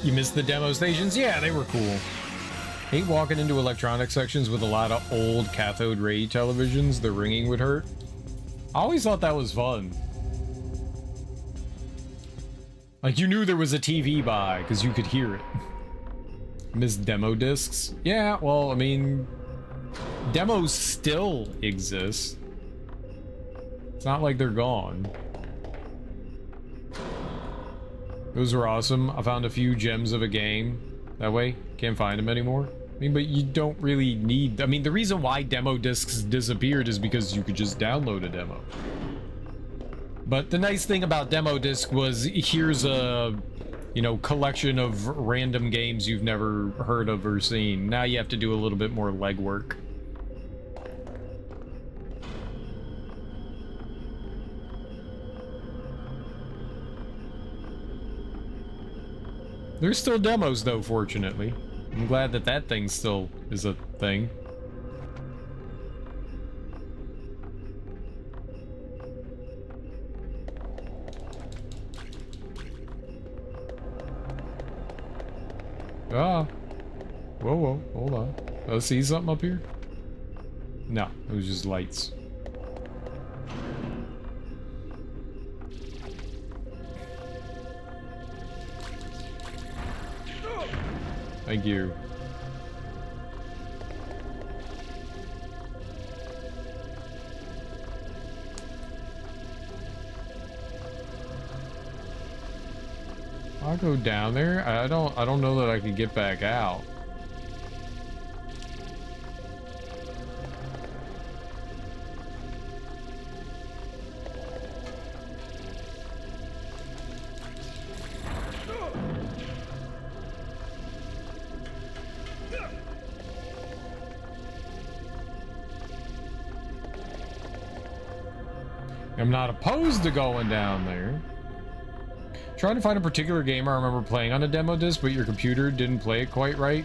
You missed the demo stations? Yeah, they were cool. Hate walking into electronic sections with a lot of old cathode ray televisions. The ringing would hurt. I always thought that was fun. Like, you knew there was a TV by because you could hear it. Miss demo discs? Yeah, well, I mean, demos still exist. It's not like they're gone. Those were awesome. I found a few gems of a game. That way, can't find them anymore. I mean, but you don't really need... I mean, the reason why demo discs disappeared is because you could just download a demo. But the nice thing about demo disc was, here's a, you know, collection of random games you've never heard of or seen. Now you have to do a little bit more legwork. There's still demos, though, fortunately. I'm glad that that thing still is a thing. Ah. Whoa, whoa, hold on. Oh, see something up here? No, it was just lights. Thank you. I'll go down there. I don't know that I could get back out. I'm not opposed to going down there. Trying to find a particular game I remember playing on a demo disc, but your computer didn't play it quite right.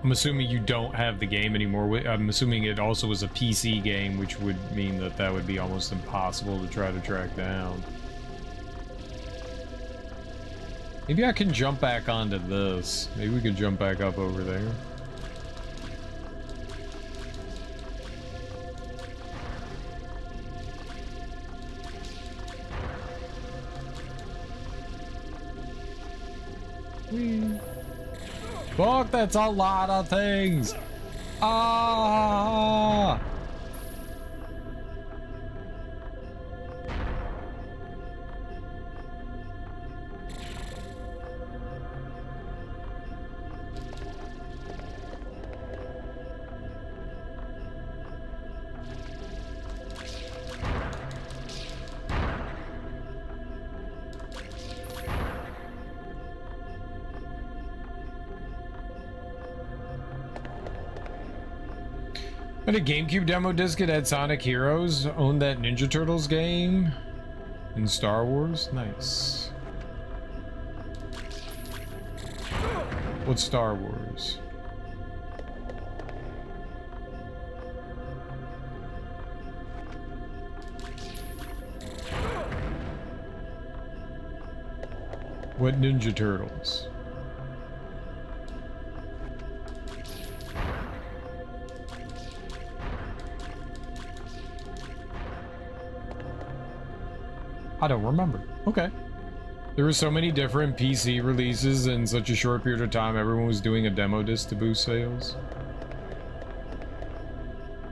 I'm assuming you don't have the game anymore. I'm assuming it also was a PC game, which would mean that that would be almost impossible to try to track down. Maybe I can jump back onto this. Maybe we could jump back up over there. Fuck, that's a lot of things. Ah! And a GameCube demo disc that had Sonic Heroes. Owned that Ninja Turtles game in Star Wars. Nice. What's Star Wars? What Ninja Turtles? I don't remember. Okay. There were so many different PC releases in such a short period of time. Everyone was doing a demo disc to boost sales.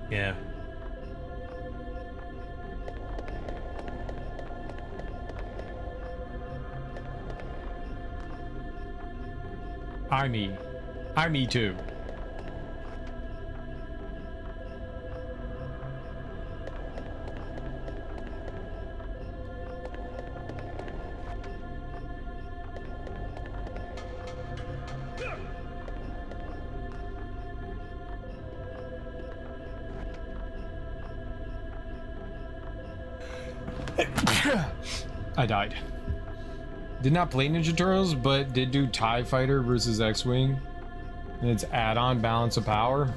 Yeah. I me too. I died. Did not play Ninja Turtles, but did do TIE Fighter versus X-Wing. And its add-on Balance of Power.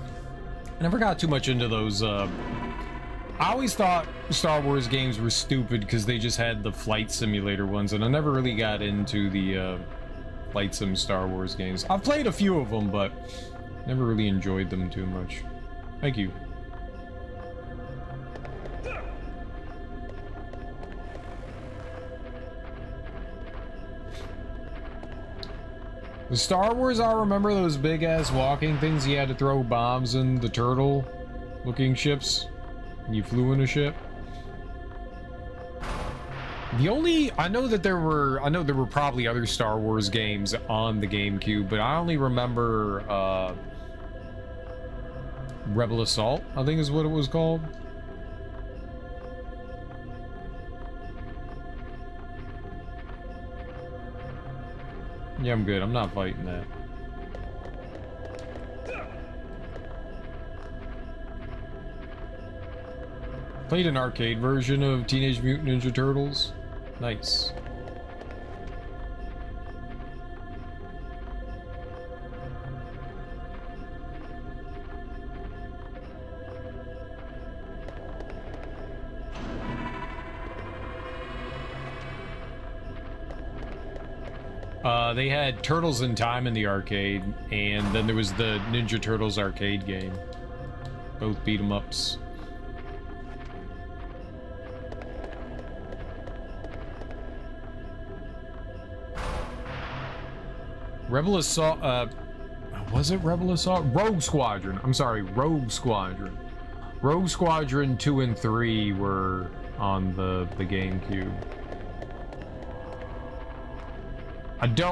I never got too much into those. I always thought Star Wars games were stupid because they just had the flight simulator ones, and I never really got into the flight sim Star Wars games. I've played a few of them, but never really enjoyed them too much. Thank you. The Star Wars, I remember those big ass walking things you had to throw bombs in, the turtle looking ships. You flew in a ship. The only, I know there were probably other Star Wars games on the GameCube, but I only remember Rebel Assault, I think is what it was called. Yeah, I'm good. I'm not fighting that. Played an arcade version of Teenage Mutant Ninja Turtles. Nice. They had Turtles in Time in the arcade, and then there was the Ninja Turtles arcade game. Both beat 'em ups. Rebel Assault, was it Rebel Assault? Rogue Squadron. I'm sorry, Rogue Squadron. Rogue Squadron 2 and 3 were on the GameCube.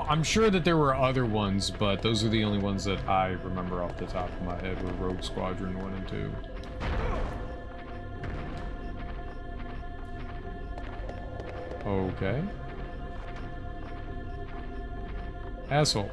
I'm sure that there were other ones, but those are the only ones that I remember off the top of my head were Rogue Squadron 1 and 2. Okay. Asshole.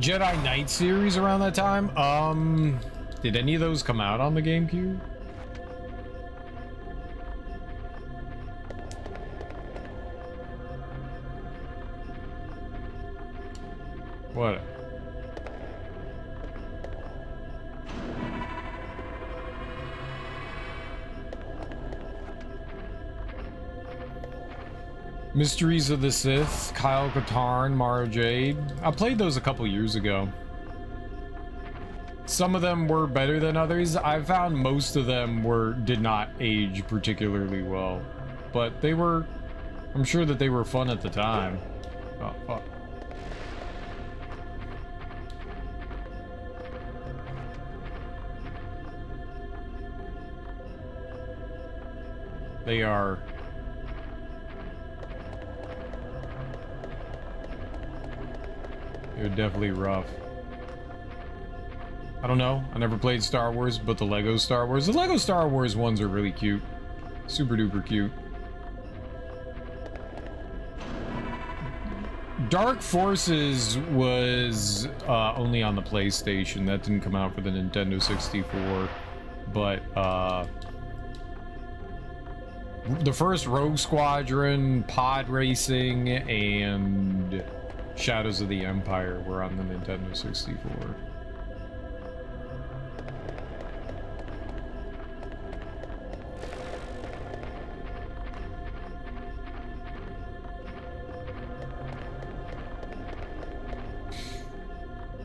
Jedi Knight series around that time? Did any of those come out on the GameCube? What? Mysteries of the Sith, Kyle Katarn, Mara Jade. I played those a couple years ago. Some of them were better than others. I found most of them did not age particularly well, but they were, I'm sure that they were fun at the time. Oh, fuck. They are. They're definitely rough. I don't know. I never played Star Wars, but the Lego Star Wars. The Lego Star Wars ones are really cute. Super duper cute. Dark Forces was only on the PlayStation. That didn't come out for the Nintendo 64. But the first Rogue Squadron, Pod Racing, and Shadows of the Empire were on the Nintendo 64.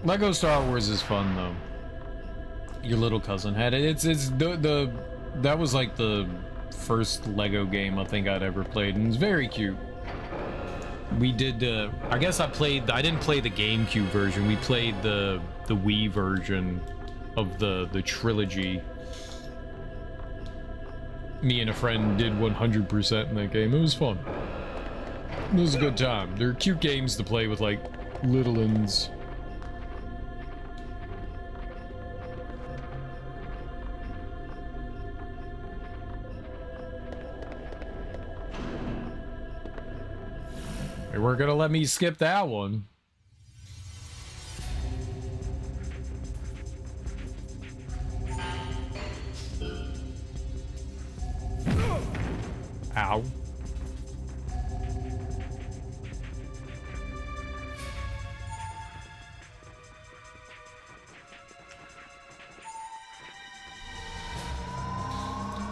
Lego Star Wars is fun though. Your little cousin had it. That was like the first Lego game I think I'd ever played, and it's very cute. We did I guess I didn't play the GameCube version. We played the Wii version of the trilogy. Me and a friend did 100% in that game. It was fun. It was a good time. They're cute games to play with like little uns. They weren't gonna let me skip that one. Ow.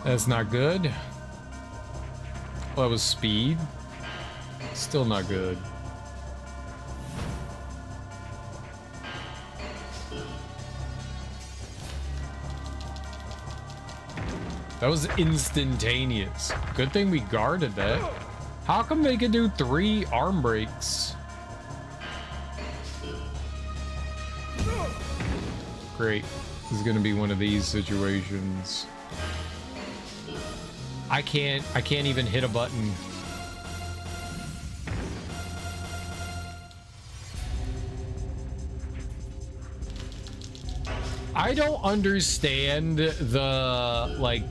That's not good. Well, that was speed. Still not good. That was instantaneous. Good thing we guarded that. How come they can do 3 arm breaks? Great. This is gonna be one of these situations. I can't even hit a button. I don't understand the, like,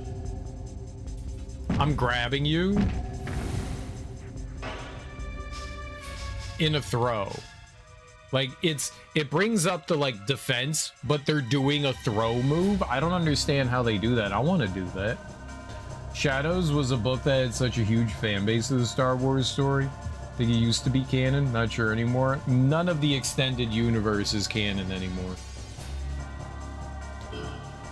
I'm grabbing you in a throw. Like, it brings up the, like, defense, but they're doing a throw move. I don't understand how they do that. I want to do that. Shadows was a book that had such a huge fan base of the Star Wars story. I think it used to be canon, not sure anymore. None of the extended universe is canon anymore.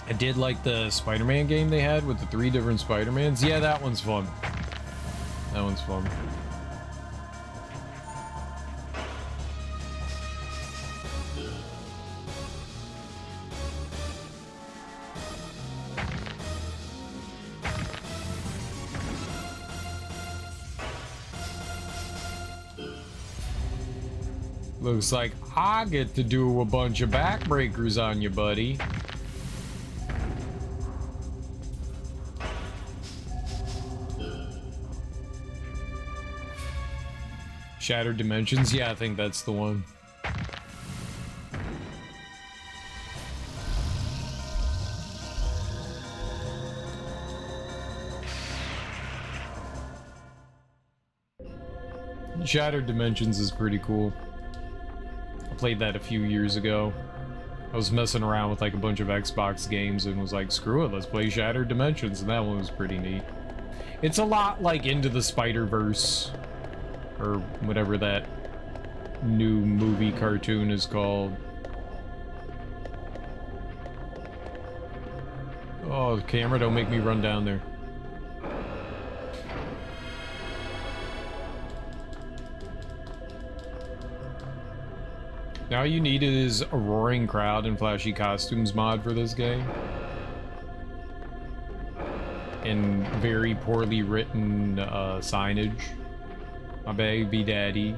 I did like the Spider-Man game they had with the 3 different Spider-Mans. Yeah, that one's fun. That one's fun. Looks like I get to do a bunch of backbreakers on you, buddy. Shattered Dimensions? Yeah, I think that's the one. Shattered Dimensions is pretty cool. I played that a few years ago. I was messing around with like a bunch of Xbox games and was like, screw it, let's play Shattered Dimensions, and that one was pretty neat. It's a lot like Into the Spider-Verse, or whatever that new movie cartoon is called. Oh, the camera, don't make me run down there. Now all you need is a roaring crowd and flashy costumes mod for this game. And very poorly written signage. My baby daddy.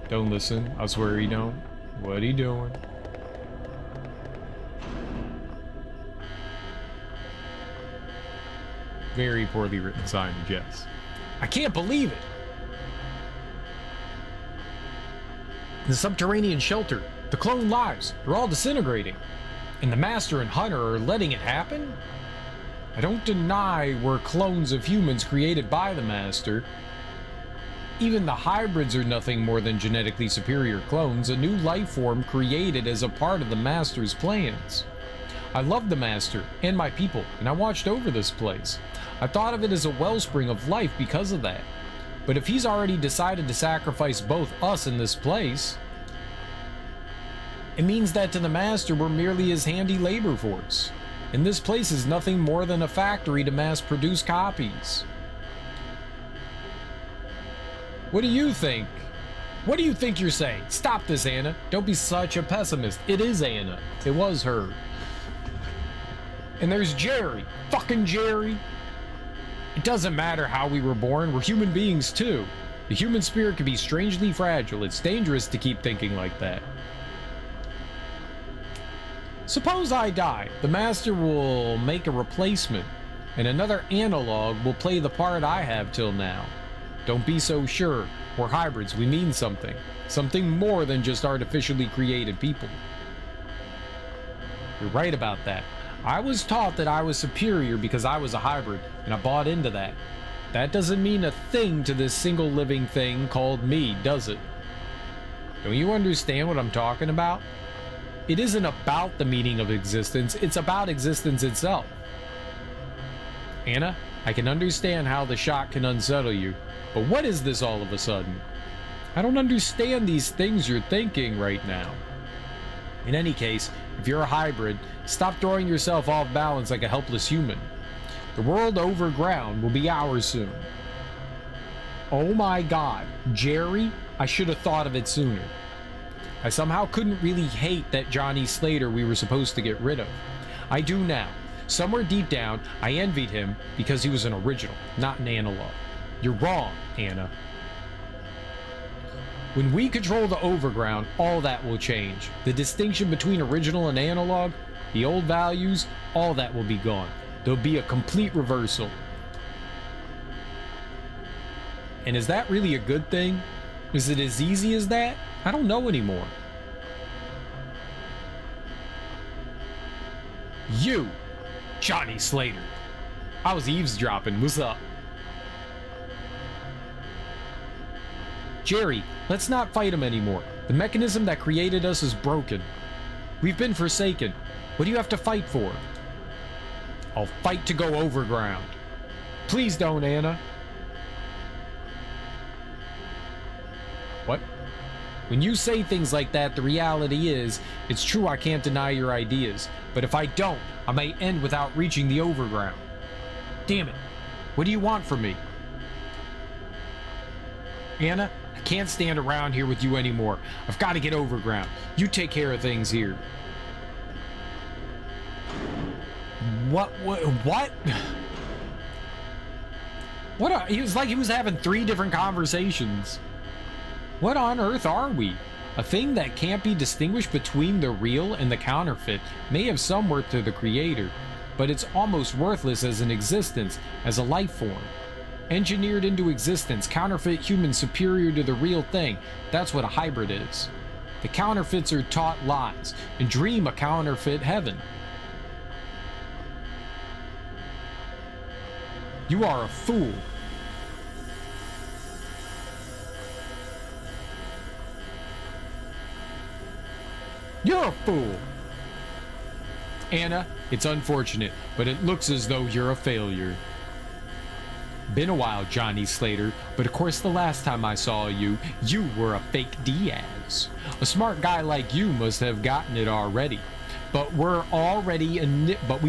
Don't listen. I swear he don't. What he doing? Very poorly written signage, yes. I can't believe it! The subterranean shelter, the clone lives, they're all disintegrating. And the Master and Hunter are letting it happen? I don't deny we're clones of humans created by the Master. Even the hybrids are nothing more than genetically superior clones, a new life form created as a part of the Master's plans. I love the Master and my people, and I watched over this place. I thought of it as a wellspring of life because of that. But if he's already decided to sacrifice both us and this place, it means that to the Master we're merely his handy labor force. And this place is nothing more than a factory to mass produce copies. What do you think? What do you think you're saying? Stop this, Anna. Don't be such a pessimist. It is Anna. It was her. And there's Jerry. Fucking Jerry. It doesn't matter how we were born, we're human beings too. The human spirit can be strangely fragile. It's dangerous to keep thinking like that. Suppose I die. The Master will make a replacement, and another analog will play the part I have till now. Don't be so sure. We're hybrids, we mean something. Something more than just artificially created people. You're right about that. I was taught that I was superior because I was a hybrid, and I bought into that. that doesn't mean a thing to this single living thing called me, does it? Don't you understand what I'm talking about? It isn't about the meaning of existence, it's about existence itself. Anna, I can understand how the shock can unsettle you, but what is this all of a sudden? I don't understand these things you're thinking right now. In any case, if you're a hybrid, stop throwing yourself off balance like a helpless human. The world overground will be ours soon. Oh my god, Jerry, I should have thought of it sooner. I somehow couldn't really hate that Johnny Slater we were supposed to get rid of. I do now. Somewhere deep down, I envied him because he was an original, not an analog. You're wrong, Anna. When we control the overground, all that will change. The distinction between original and analog, the old values, all that will be gone. There'll be a complete reversal. And is that really a good thing? Is it as easy as that? I don't know anymore. You, Johnny Slater. I was eavesdropping. What's up? Jerry, let's not fight him anymore. The mechanism that created us is broken. We've been forsaken. What do you have to fight for? I'll fight to go overground. Please don't, Anna. What? When you say things like that, the reality is, it's true I can't deny your ideas. But if I don't, I may end without reaching the overground. Damn it. What do you want from me? Anna, I can't stand around here with you anymore. I've got to get overground. You take care of things here. What? He was like he was having 3 different conversations. What on earth are we? A thing that can't be distinguished between the real and the counterfeit may have some worth to the creator, but it's almost worthless as an existence, as a life form. Engineered into existence, counterfeit humans superior to the real thing, that's what a hybrid is. The counterfeits are taught lies, and dream a counterfeit heaven. You are a fool. You're a fool! Anna, it's unfortunate, but it looks as though you're a failure. Been a while, Johnny Slater, but of course the last time I saw you, you were a fake Diaz. A smart guy like you must have gotten it already. But we've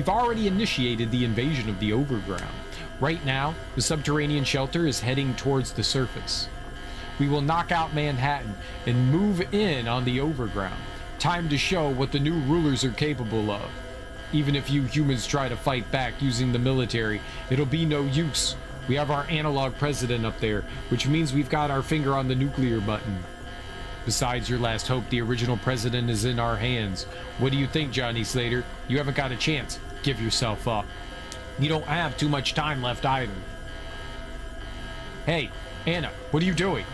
already initiated the invasion of the overground. Right now, the subterranean shelter is heading towards the surface. We will knock out Manhattan and move in on the overground. Time to show what the new rulers are capable of. Even if you humans try to fight back using the military, it'll be no use. We have our analog president up there, which means we've got our finger on the nuclear button. Besides your last hope, the original president is in our hands. What do you think, Johnny Slater? You haven't got a chance. Give yourself up. You don't have too much time left either. Hey, Anna, what are you doing?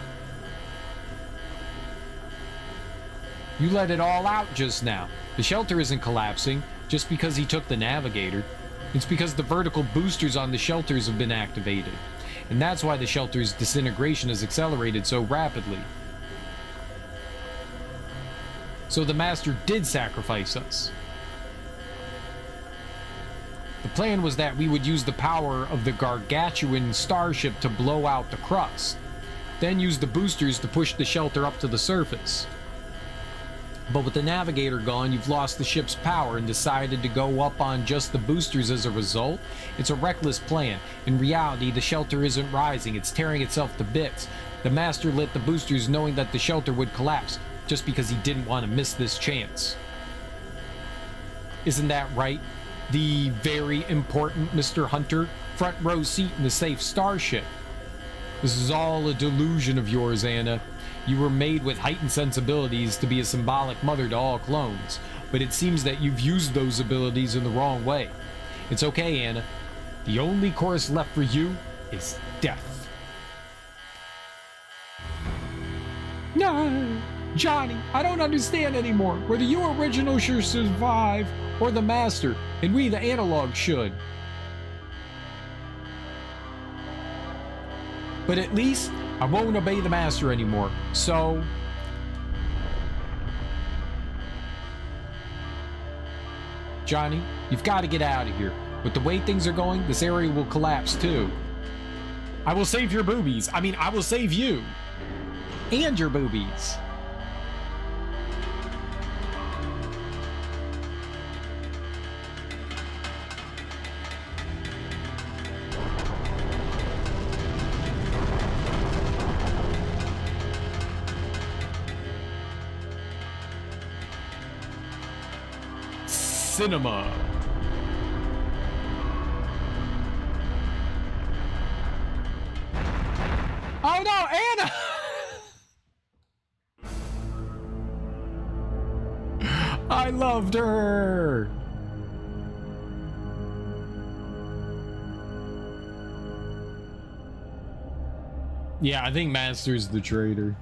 You let it all out just now. The shelter isn't collapsing just because he took the navigator. It's because the vertical boosters on the shelters have been activated. And that's why the shelter's disintegration has accelerated so rapidly. So the Master did sacrifice us. The plan was that we would use the power of the gargantuan starship to blow out the crust, then use the boosters to push the shelter up to the surface. But with the navigator gone, you've lost the ship's power and decided to go up on just the boosters as a result? It's a reckless plan. In reality, the shelter isn't rising, it's tearing itself to bits. The Master lit the boosters knowing that the shelter would collapse, just because he didn't want to miss this chance. Isn't that right? The very important Mr. Hunter, front row seat in the safe starship. This is all a delusion of yours, Anna. You were made with heightened sensibilities to be a symbolic mother to all clones, but it seems that you've used those abilities in the wrong way. It's okay, Anna. The only course left for you is death. No, Johnny, I don't understand anymore. Whether you original should survive or the Master, and we the analog should. But at least I won't obey the master anymore. So... Johnny, you've got to get out of here. With the way things are going, this area will collapse too. I will save your boobies. I mean, I will save you. And your boobies. Cinema. Oh no, Anna! I loved her. Yeah, I think Master's the traitor.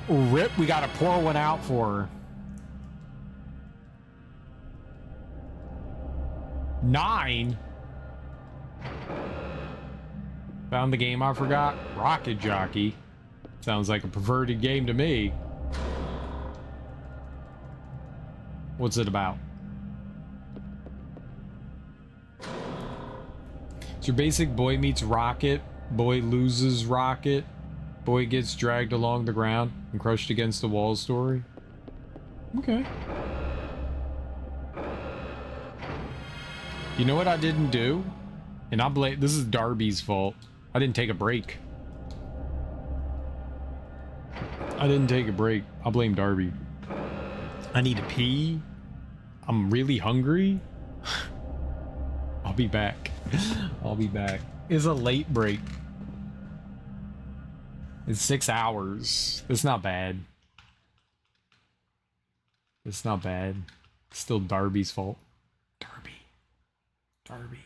Rip, we gotta pour one out for her. 9? Found the game I forgot? Rocket Jockey. Sounds like a perverted game to me. What's it about? It's your basic boy meets rocket, boy loses rocket, boy gets dragged along the ground and crushed against the wall story. Okay. You know what I didn't do? And I blame, this is Darby's fault. I didn't take a break. I didn't take a break. I'll blame Darby. I need to pee. I'm really hungry. I'll be back. I'll be back. It's a late break. It's 6 hours. It's not bad. It's not bad. It's still Darby's fault. Darby.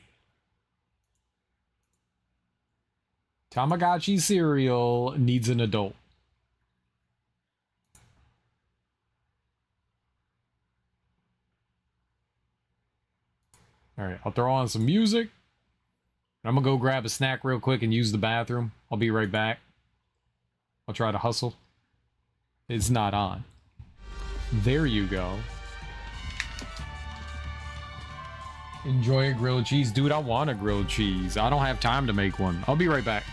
Tamagotchi cereal needs an adult. Alright, I'll throw on some music. I'm gonna go grab a snack real quick and use the bathroom. I'll be right back. I'll try to hustle. It's not on. There you go. Enjoy a grilled cheese. Dude, I want a grilled cheese. I don't have time to make one. I'll be right back.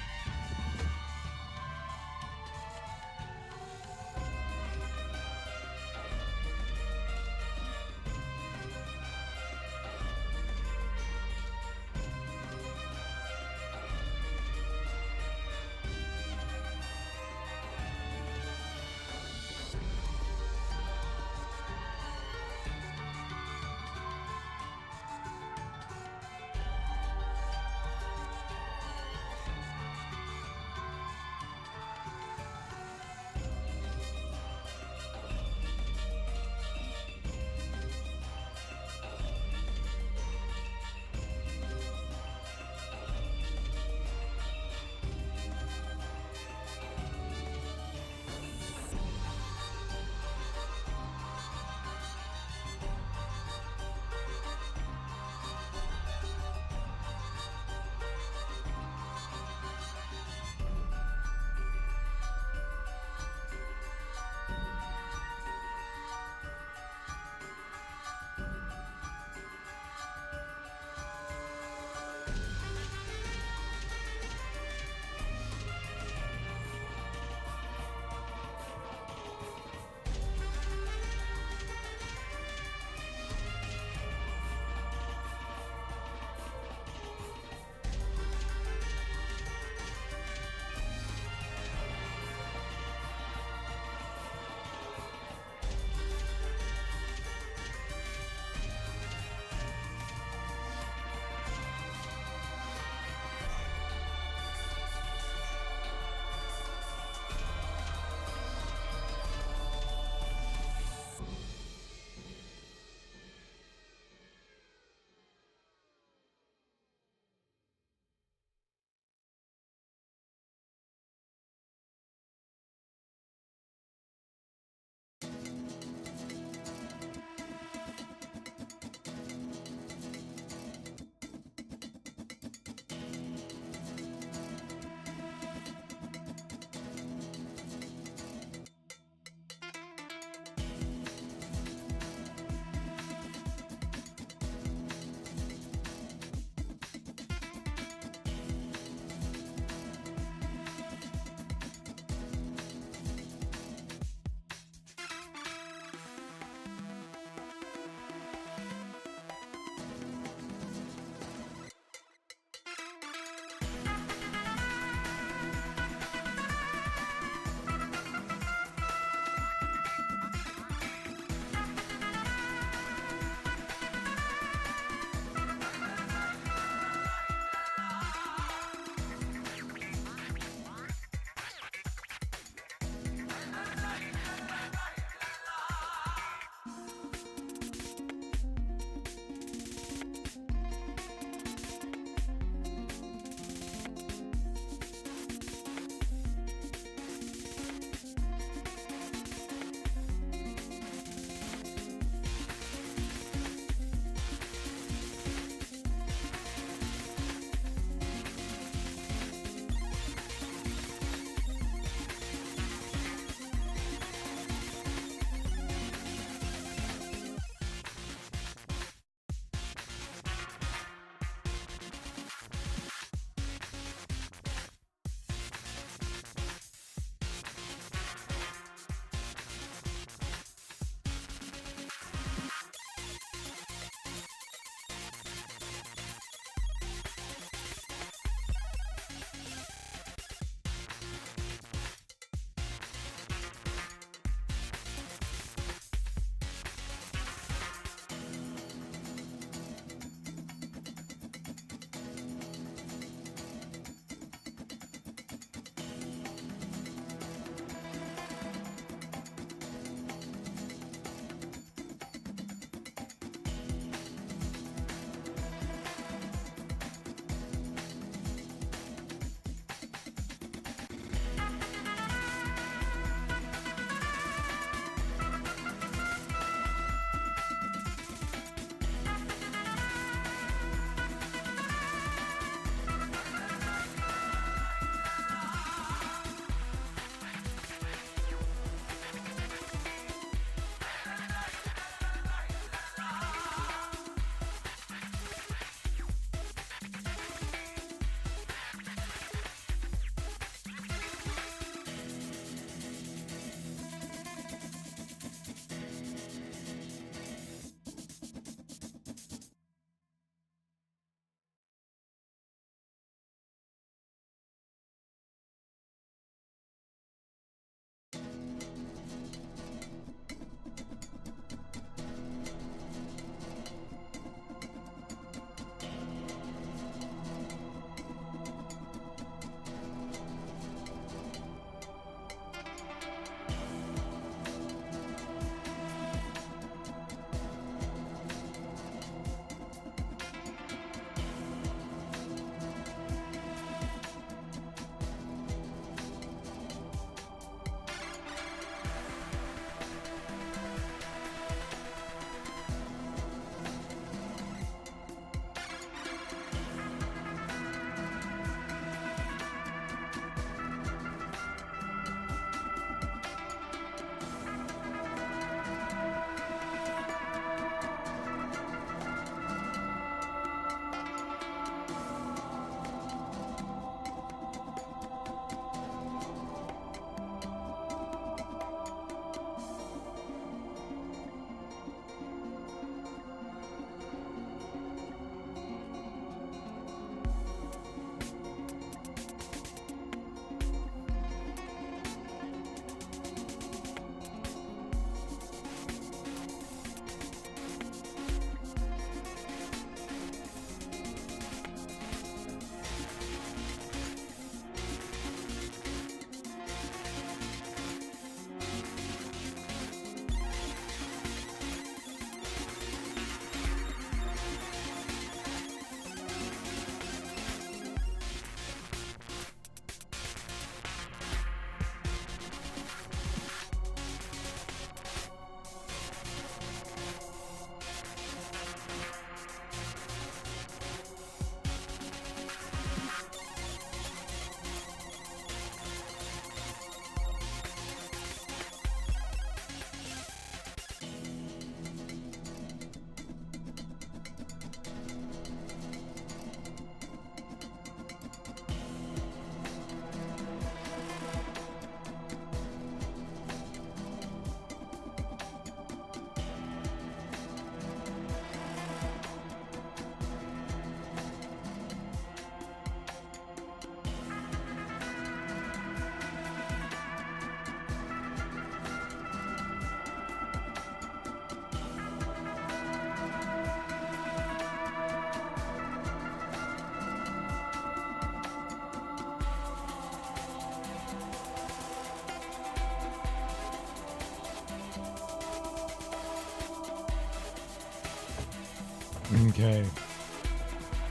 Okay.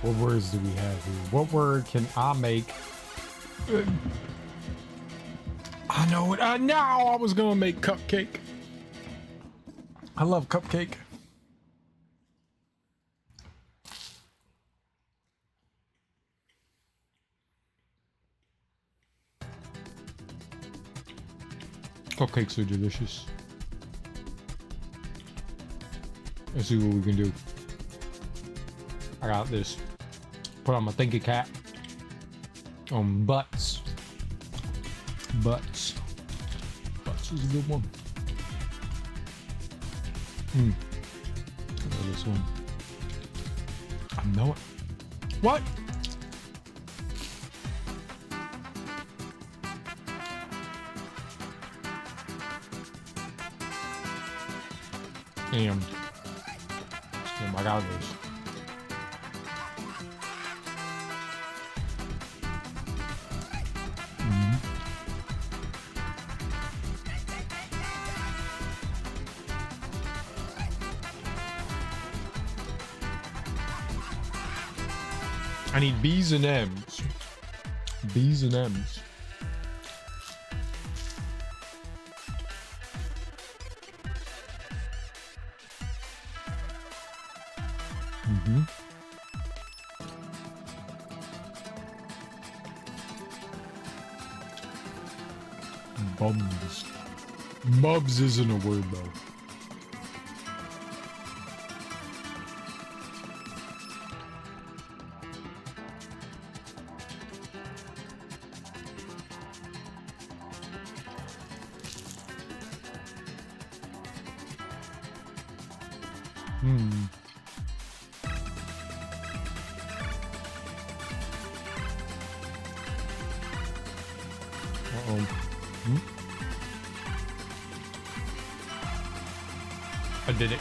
What words do we have here? What word can I make? I know it. Now I was gonna make cupcake. I love cupcake. Cupcakes are delicious. Let's see what we can do. I got this. Put on my thinking cap. Butts. Butts. Butts is a good one. This one. I know it. What? Damn. Damn, I got this. I need B's and M's. B's and M's. Bums. Bubs isn't a word though. I did it.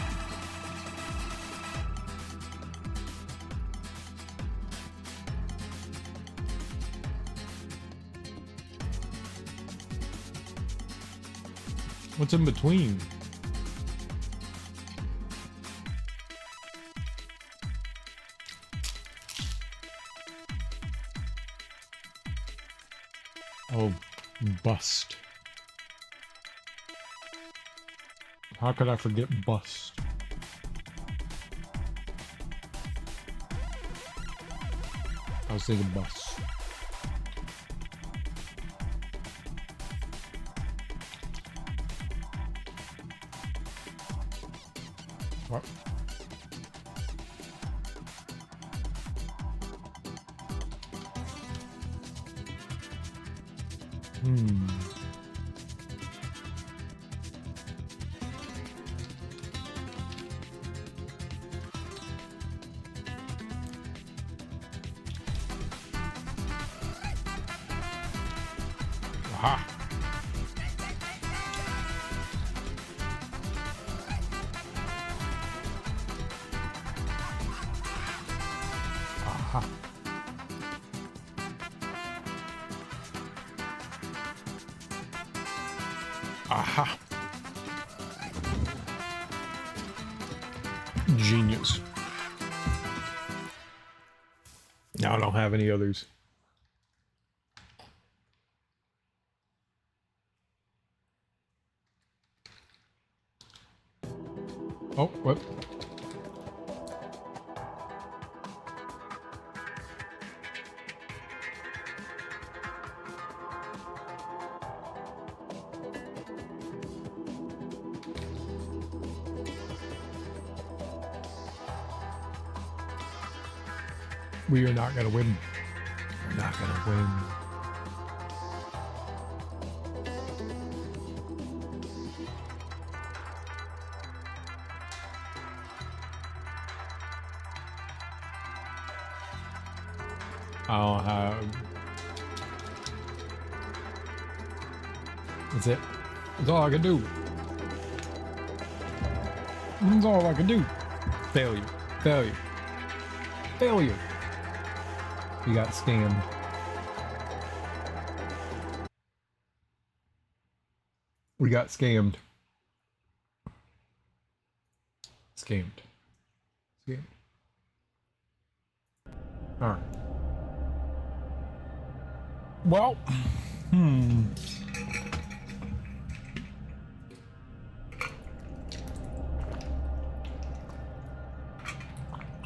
What's in between? Oh, bust. How could I forget bust? I was thinking bust. What? Aha. Aha. Aha. Genius. Now I don't have any others. Oh, what? We are not gonna win. We're not gonna win. I don't have. That's it. That's all I can do. That's all I can do. Failure. Failure. Failure. We got scammed. We got scammed. Scammed. Scammed. All right. Well,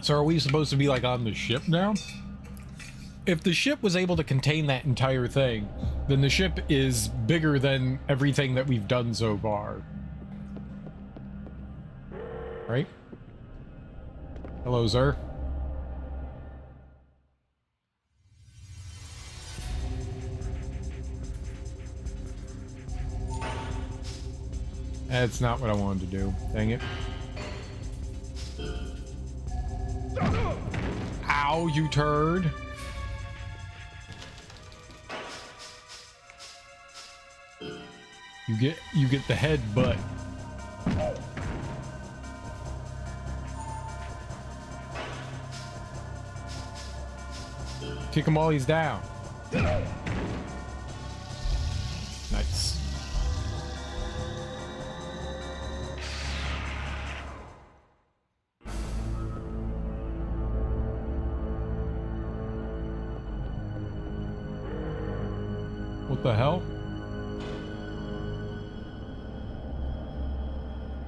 So are we supposed to be like on the ship now? If the ship was able to contain that entire thing, then the ship is bigger than everything that we've done so far. Right? Hello, sir. That's not what I wanted to do. Dang it. Ow, you turd. You get the head butt. Kick him while he's down. Nice. What the hell?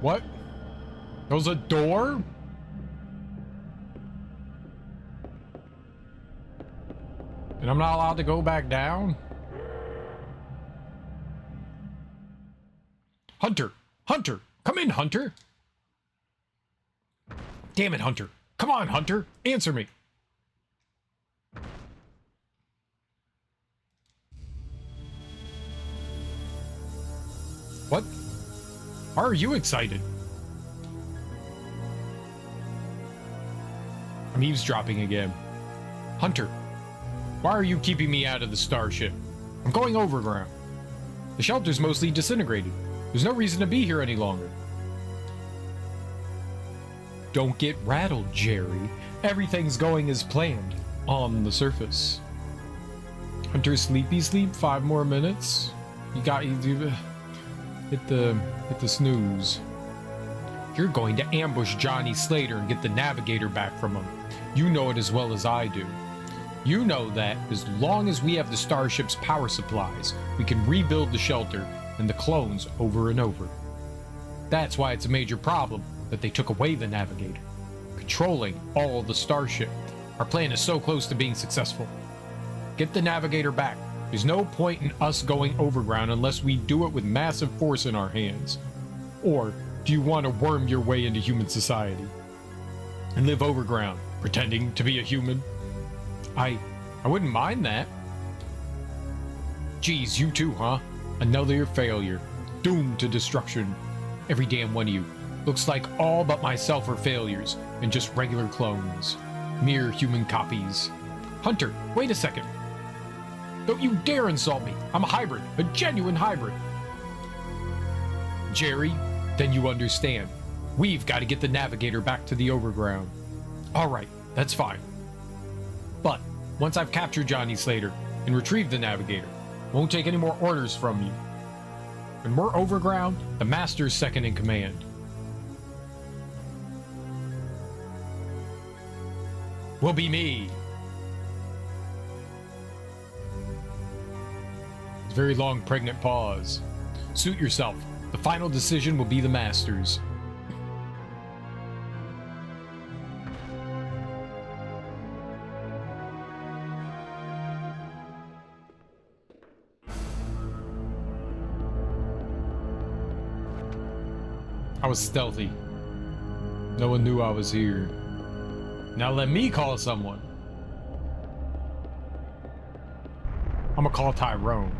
What? There was a door? And I'm not allowed to go back down? Hunter! Hunter! Come in, Hunter! Damn it, Hunter! Come on, Hunter! Answer me! What? Why are you excited? I'm eavesdropping again. Hunter, why are you keeping me out of the starship? I'm going overground. The shelter's mostly disintegrated. There's no reason to be here any longer. Don't get rattled, Jerry. Everything's going as planned on the surface. Hunter, sleepy sleep, 5 more minutes. You hit the snooze. You're going to ambush Johnny Slater and get the navigator back from him. You know it as well as I do. You know that as long as we have the starship's power supplies, we can rebuild the shelter and the clones over and over. That's why it's a major problem that they took away the navigator, controlling all the starship. Our plan is so close to being successful. Get the navigator back. There's no point in us going overground unless we do it with massive force in our hands. Or do you want to worm your way into human society and live overground, pretending to be a human? I wouldn't mind that. Geez, you too, huh? Another failure. Doomed to destruction. Every damn one of you. Looks like all but myself are failures and just regular clones. Mere human copies. Hunter, wait a second. Don't you dare insult me. I'm a hybrid, a genuine hybrid. Jerry, then you understand. We've got to get the navigator back to the overground. All right, that's fine. But once I've captured Johnny Slater and retrieved the navigator, won't take any more orders from you. When we're overground, the master's second in command. Will be me. It's a very long, pregnant pause. Suit yourself. The final decision will be the master's. I was stealthy. No one knew I was here. Now let me call someone. I'm gonna call Tyrone.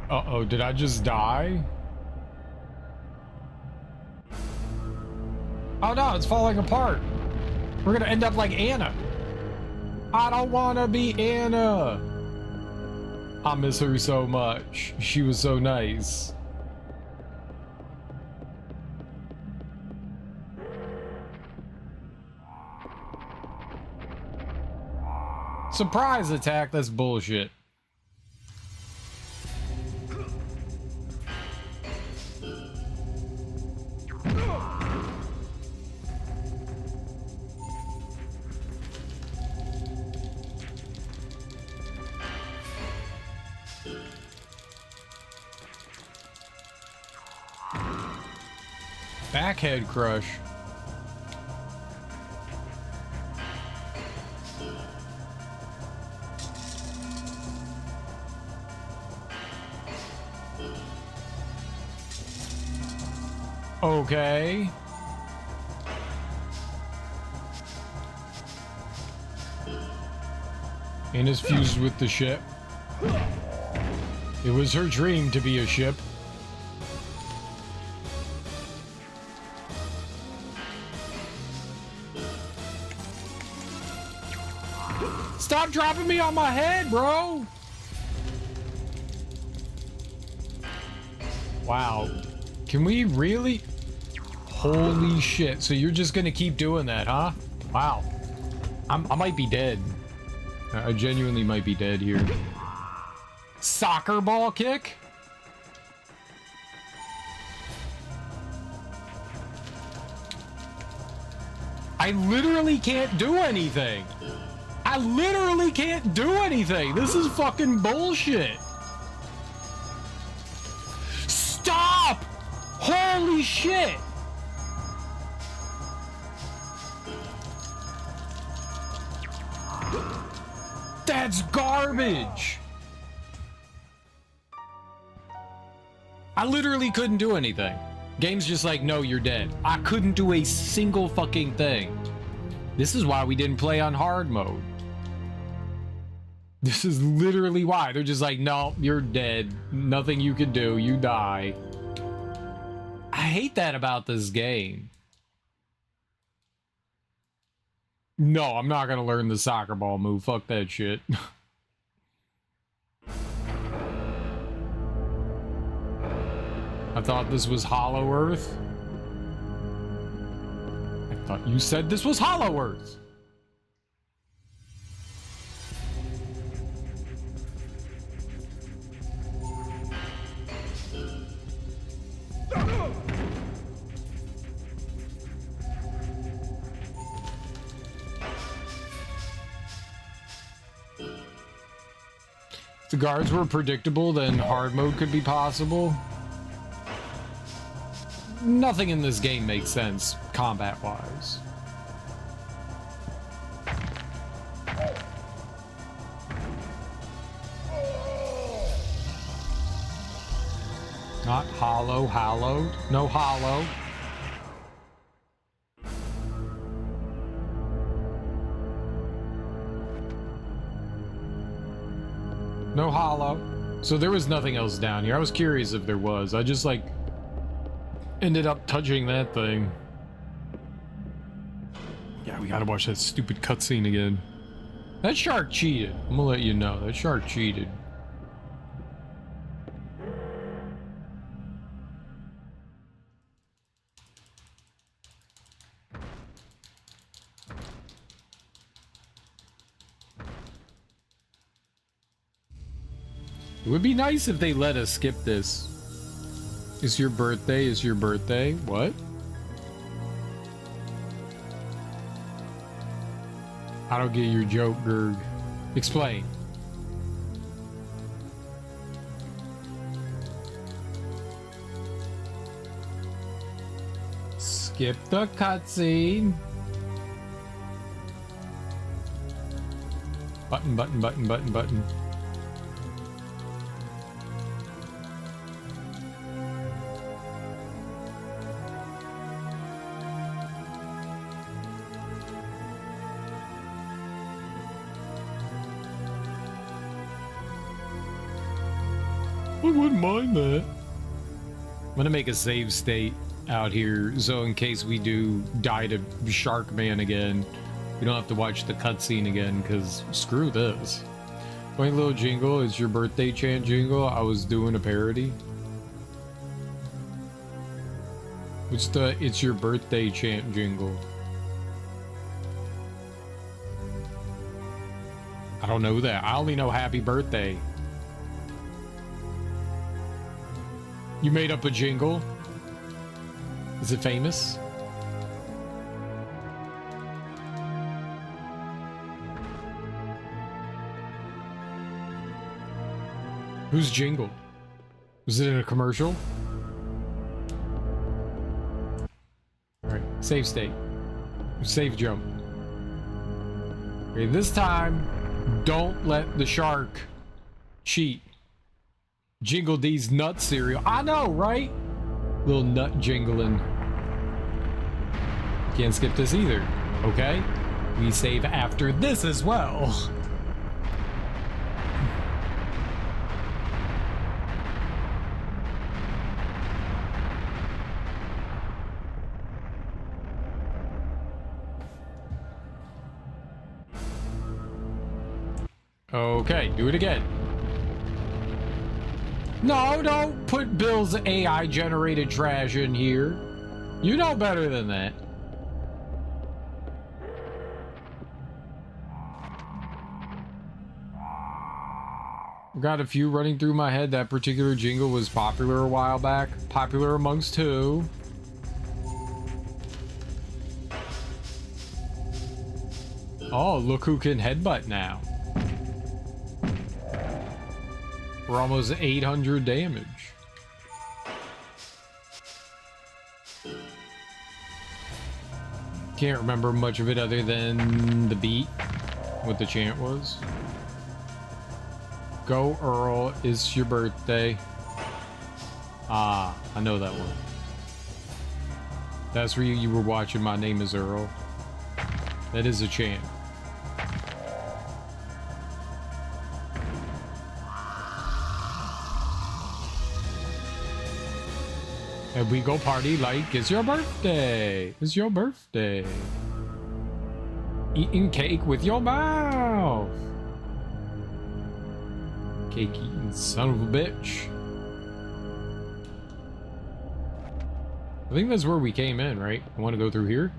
Uh-oh, did I just die? Oh no, it's falling apart. We're gonna end up like Anna. I don't wanna be Anna. I miss her so much. She was so nice. Surprise attack, that's bullshit. Backhead crush. Okay. And is fused with the ship. It was her dream to be a ship. Stop dropping me on my head, bro! Wow. Can we really? Holy shit. So you're just gonna keep doing that, huh? Wow. I might be dead. I genuinely might be dead here. Soccer ball kick? I literally can't do anything. I literally can't do anything. This is fucking bullshit. Stop! Holy shit! That's garbage! I literally couldn't do anything. Game's just like, no, you're dead. I couldn't do a single fucking thing. This is why we didn't play on hard mode. This is literally why. They're just like, no, you're dead. Nothing you can do. You die. I hate that about this game. No, I'm not gonna learn the soccer ball move. Fuck that shit. I thought this was Hollow Earth. I thought you said this was Hollow Earth. If the guards were predictable, then hard mode could be possible. Nothing in this game makes sense, combat-wise. Not hollow, hallowed. No hollow. No hollow. So there was nothing else down here. I was curious if there was. I just, like, ended up touching that thing. Yeah, we gotta watch that stupid cutscene again. That shark cheated. I'm gonna let you know. That shark cheated. It would be nice if they let us skip this. It's your birthday, it's your birthday. What? I don't get your joke, Gerg. Explain. Skip the cutscene. Button, button, button, button, button. I wouldn't mind that. I'm gonna make a save state out here, so in case we do die to Shark Man again, we don't have to watch the cutscene again, because screw this. Funny little jingle is your birthday chant jingle. I was doing a parody. What's the it's your birthday chant jingle? I don't know that. I only know happy birthday. You made up a jingle? Is it famous? Whose jingle? Was it in a commercial? Alright, save state. Save jump. Okay, this time, don't let the shark cheat. Jingle D's nut cereal. I know, right? Little nut jingling. Can't skip this either. Okay? We save after this as well. Okay, do it again. No, don't put Bill's AI generated trash in here. You know better than that. Got a few running through my head. That particular jingle was popular a while back. Popular amongst who? Oh, look who can headbutt now. We're almost 800 damage. Can't remember much of it other than the beat, what the chant was. Go Earl, it's your birthday. Ah, I know that one. That's where you were watching My Name is Earl. That is a chant. And we go party like it's your birthday. It's your birthday. Eating cake with your mouth. Cake eating son of a bitch. I think that's where we came in, right? I want to go through here.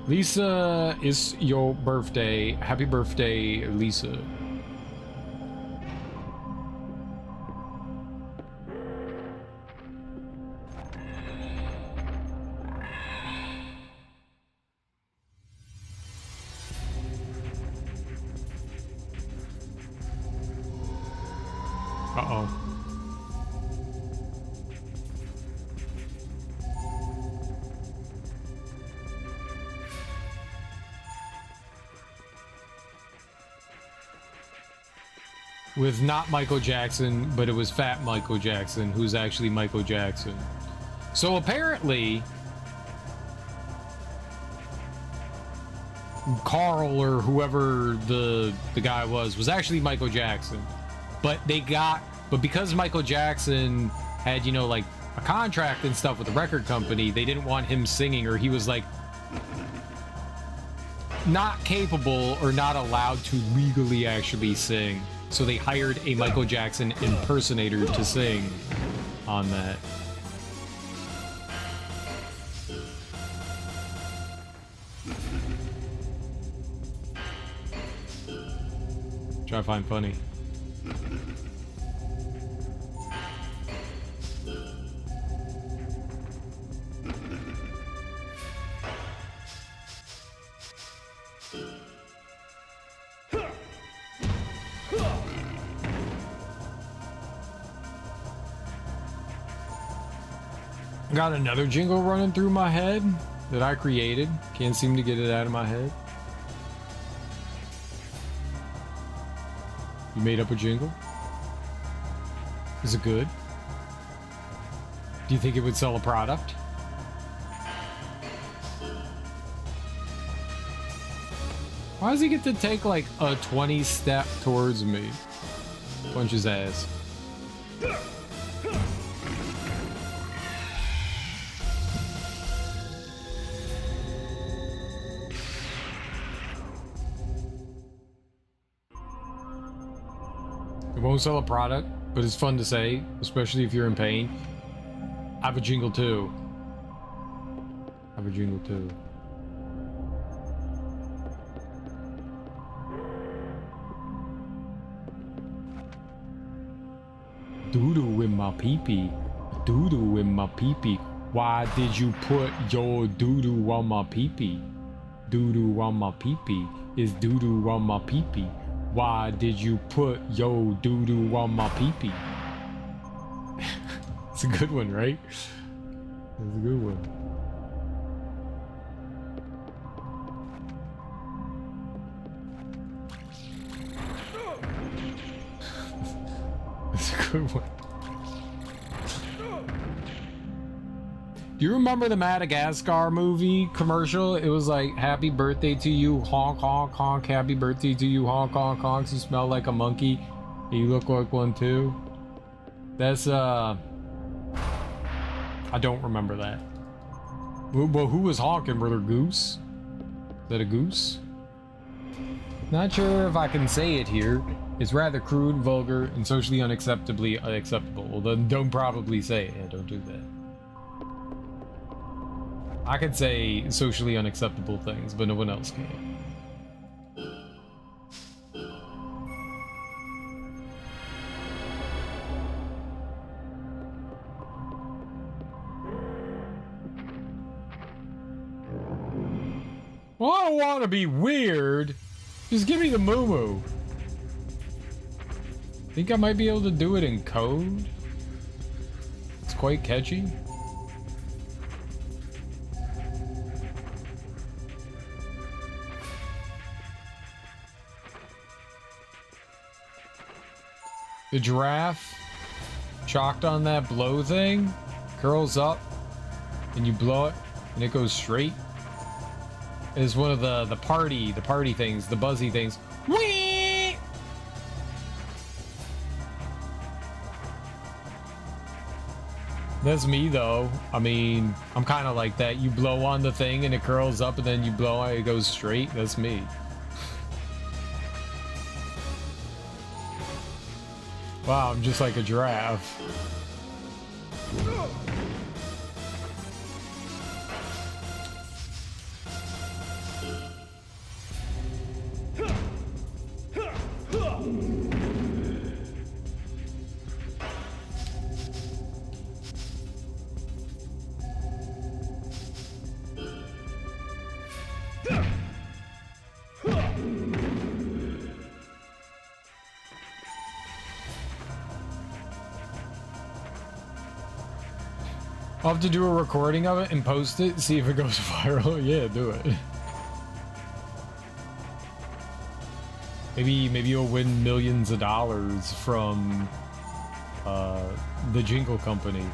Lisa, it's your birthday. Happy birthday, Lisa. Uh-oh. With not Michael Jackson, but it was Fat Michael Jackson, who's actually Michael Jackson. So apparently, Carl or whoever the guy was actually Michael Jackson. But because Michael Jackson had, you know, like a contract and stuff with the record company, they didn't want him singing, or he was like not capable or not allowed to legally actually sing. So they hired a Michael Jackson impersonator to sing on that. Try to find funny. Got another jingle running through my head that I created. Can't seem to get it out of my head. You made up a jingle? Is it good? Do you think it would sell a product? Why does he get to take like a 20 step towards me? Punch his ass. It won't sell a product, but it's fun to say, especially if you're in pain. I have a jingle too. I have a jingle too. Doo-doo in my pee-pee. Doo-doo in my pee-pee. Why did you put your doo-doo on my pee-pee? Doo-doo on my pee-pee. Is doo-doo on my pee-pee? Why did you put your doo-doo on my pee-pee? It's a good one, right? It's a good one. It's a good one. Do you remember the Madagascar movie commercial? It was like, happy birthday to you, honk, honk, honk. Happy birthday to you, honk, honk, honk. You smell like a monkey. You look like one too. That's, I don't remember that. Well, who was honking? Were there goose? Is that a goose? Not sure if I can say it here. It's rather crude, vulgar, and socially unacceptably unacceptable. Well, then don't probably say it. Yeah, don't do that. I could say socially unacceptable things, but no one else can. Well, I don't want to be weird. Just give me the moo-moo. Think I might be able to do it in code? It's quite catchy. The giraffe chalked on that blow thing curls up and you blow it and it goes straight. Is one of the party things, the buzzy things. Whee! That's me though. I mean, I'm kind of like that. You blow on the thing and it curls up and then you blow it, it goes straight. That's me. Wow, I'm just like a giraffe. I'll have to do a recording of it and post it, see if it goes viral. Yeah, do it. Maybe you'll win millions of dollars from the Jingle Company.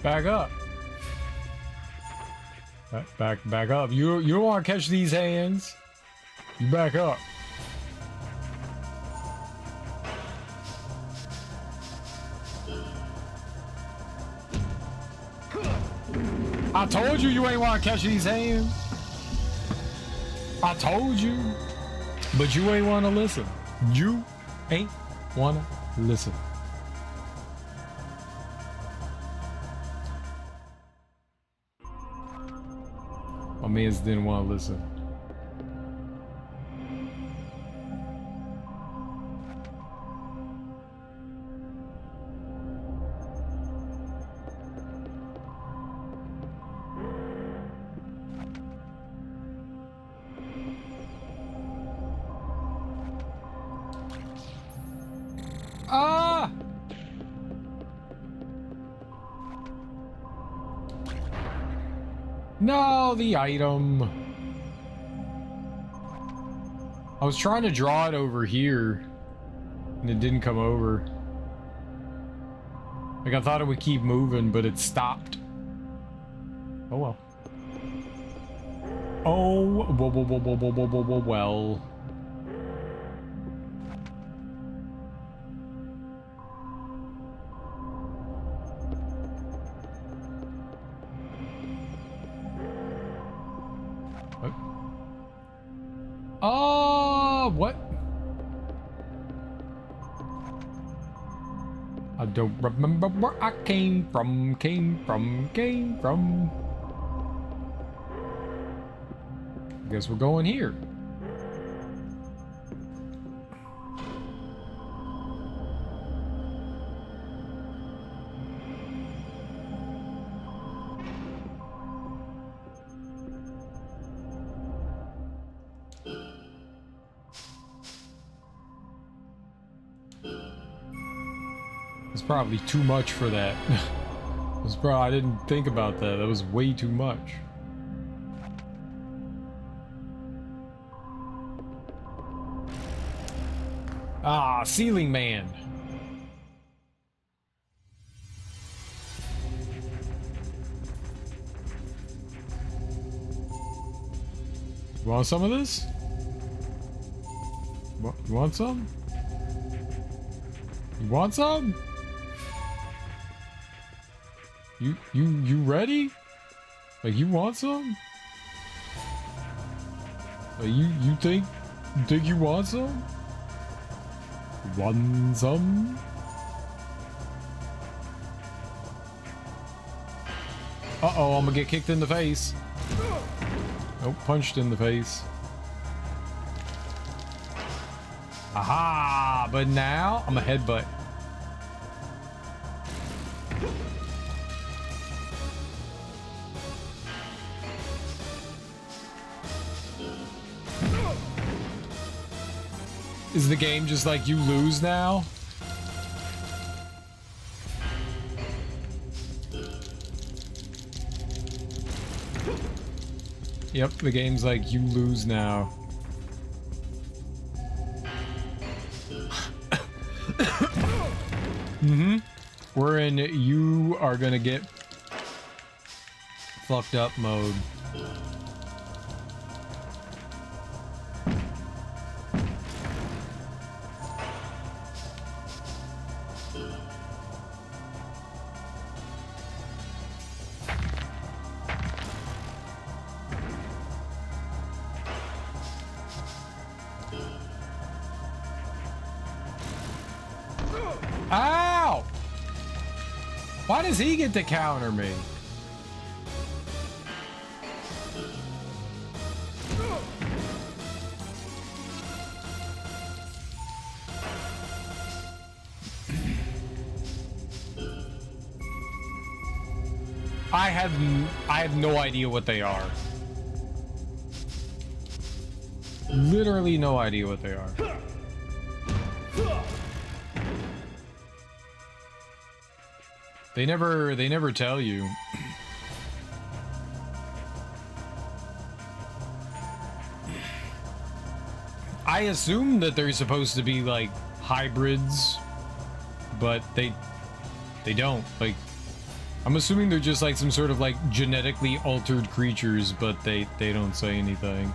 Back up. Back up. You don't want to catch these hands. You back up. I told you you ain't want to catch these hands. I told you. But you ain't want to listen. You ain't want to listen. My mans didn't want to listen. Ah! No, the item. I was trying to draw it over here, and it didn't come over. Like, I thought it would keep moving, but it stopped. Oh well. Oh, well. What? Oh, what? I don't remember where I came from. I guess we're going here. It's probably too much for that. I didn't think about that. That was way too much. Ah, Ceiling Man. You want some of this? You want some? You want some? You ready? Like, you want some? Like, you think you want some? Want some? Uh-oh, I'm gonna get kicked in the face. Oh, punched in the face. Aha! But now, I'm a headbutt. Is the game just like you lose now? Yep, the game's like you lose now. We're in you are gonna get fucked up mode. Ow! Why does he get to counter me? I have no idea what they are. Literally no idea what they are. They never tell you. I assume that they're supposed to be like hybrids, but they don't. Like, I'm assuming they're just like some sort of like genetically altered creatures, but they don't say anything.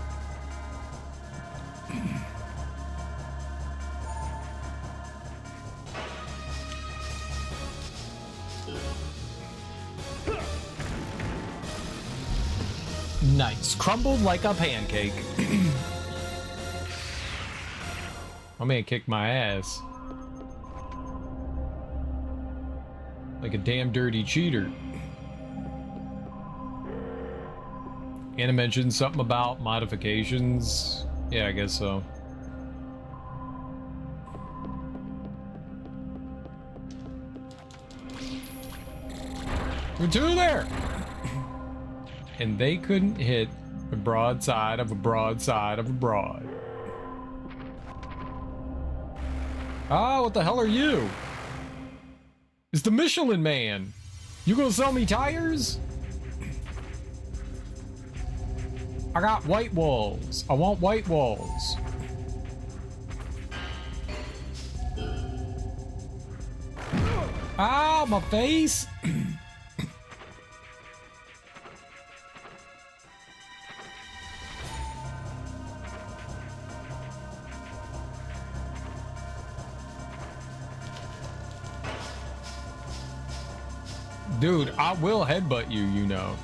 Nice. Crumbled like a pancake. My man kicked my ass. Like a damn dirty cheater. Anna mentioned something about modifications. Yeah, I guess so. We're two there! And they couldn't hit the broadside of a broadside of a broad. Ah, what the hell are you? It's the Michelin Man. You gonna sell me tires? I got white walls. I want white walls. Ah, my face. Dude, I will headbutt you, you know.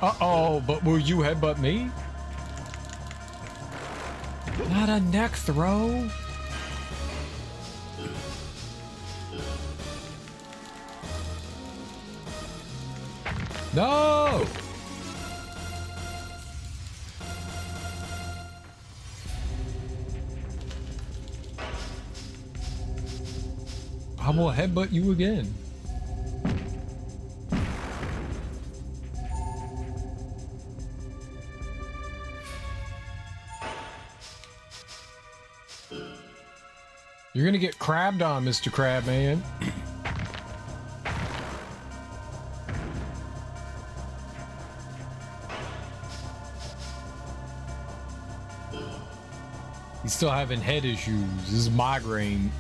Uh-oh, but will you headbutt me? Not a neck throw. No! I will headbutt you again. You're gonna get crabbed on, Mr. Crabman. He's still having head issues. This is migraine.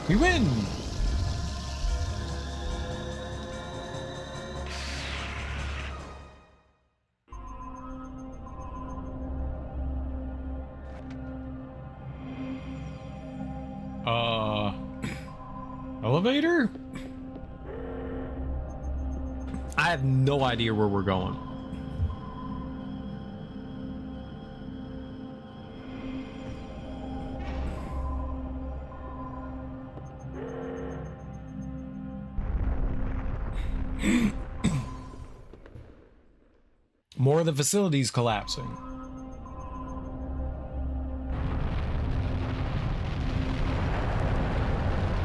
We win! Elevator? I have no idea where we're going. More of the facilities collapsing.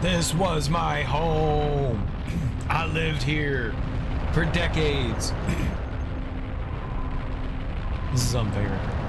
This was my home. I lived here for decades. This is unfair.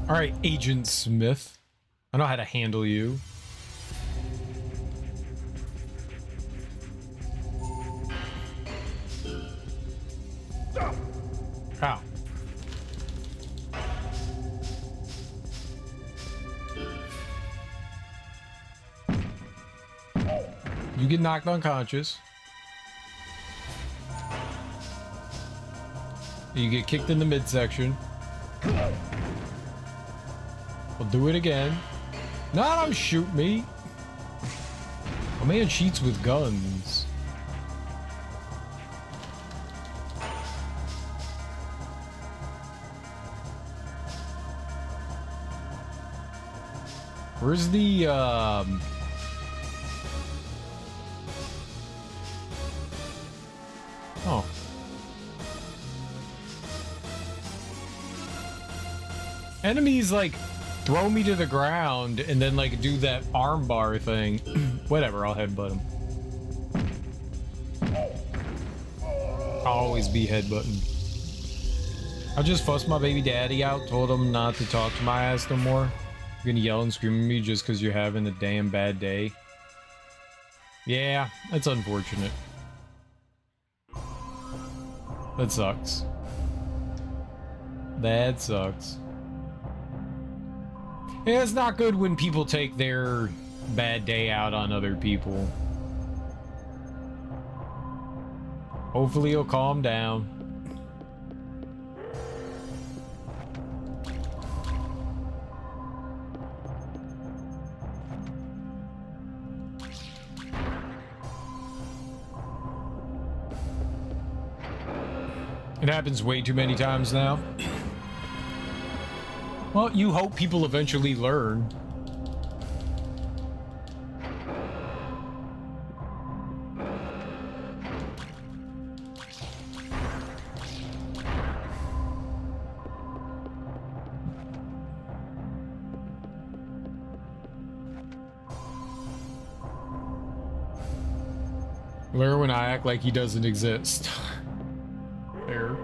All right, Agent Smith. I know how to handle you. Ow. You get knocked unconscious. You get kicked in the midsection. We'll do it again. No, don't shoot me. A man cheats with guns. Where's the Oh. Enemies like throw me to the ground and then like do that armbar thing. Whatever, I'll headbutt him. I'll always be headbutting. I just fussed my baby daddy out, told him not to talk to my ass no more. You're gonna yell and scream at me just because you're having a damn bad day. Yeah, that's unfortunate. That sucks. That sucks. Yeah, it's not good when people take their bad day out on other people. Hopefully he'll calm down. It happens way too many times now. Well, you hope people eventually learn. Learn when I act like he doesn't exist. Fair.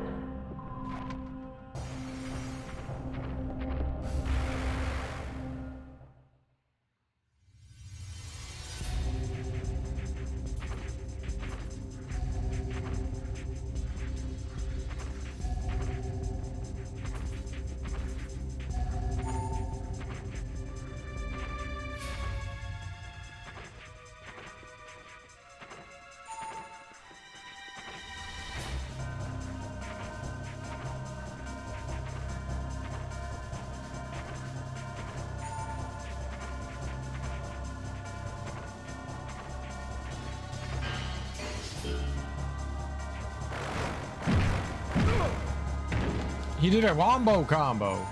He did a wombo combo.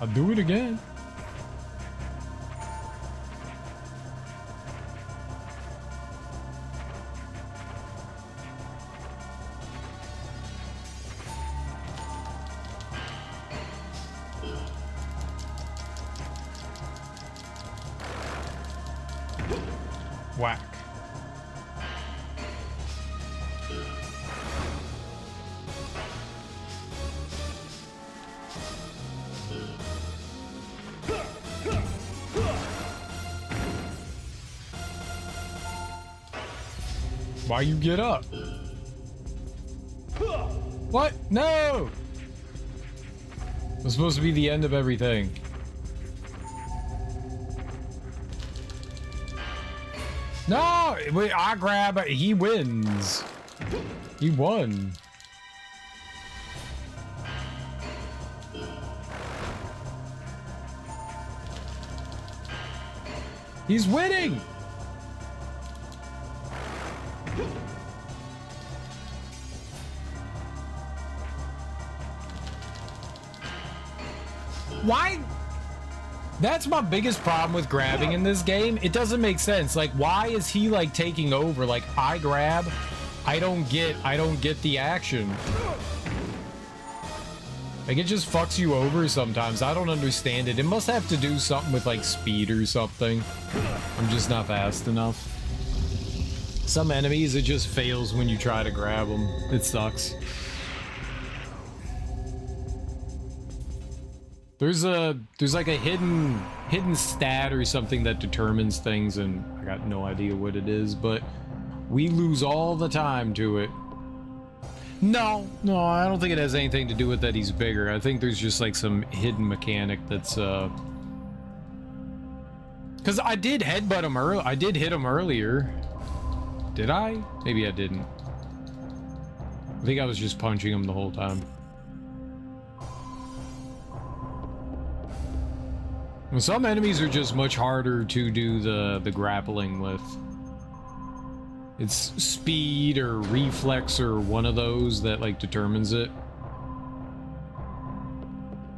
I'll do it again. Whack. Why you get up? What? No! It was supposed to be the end of everything. No! Wait, I grab it. He wins. He won. He's winning! Why? That's my biggest problem with grabbing in this game. It doesn't make sense. Like, why is he like taking over? Like, I grab, I don't get the action. Like, it just fucks you over sometimes. I don't understand it. It must have to do something with like speed or something. I'm just not fast enough. Some enemies, it just fails when you try to grab them. It sucks. There's like a hidden stat or something that determines things, and I got no idea what it is, but we lose all the time to it. No, I don't think it has anything to do with that he's bigger. I think there's just like some hidden mechanic that's because I did headbutt him earlier. I did hit him earlier. Did I? Maybe I didn't. I think I was just punching him the whole time. Some enemies are just much harder to do the grappling with. It's speed or reflex or one of those that like determines it.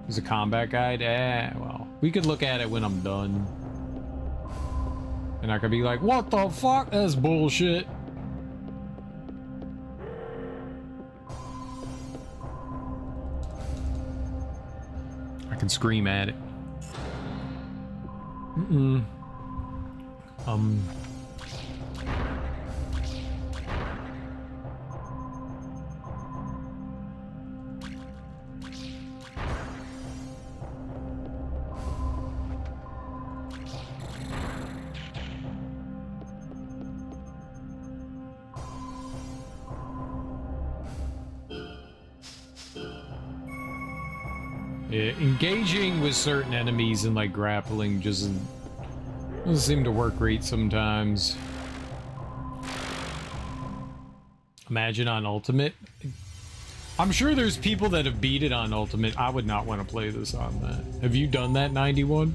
There's a combat guide. Well, we could look at it when I'm done. And I could be like, what the fuck? That's bullshit. I can scream at it. Yeah, engaging with certain enemies and like grappling just doesn't seem to work great sometimes. Imagine on Ultimate. I'm sure there's people that have beat it on Ultimate. I would not want to play this on that. Have you done that, 91?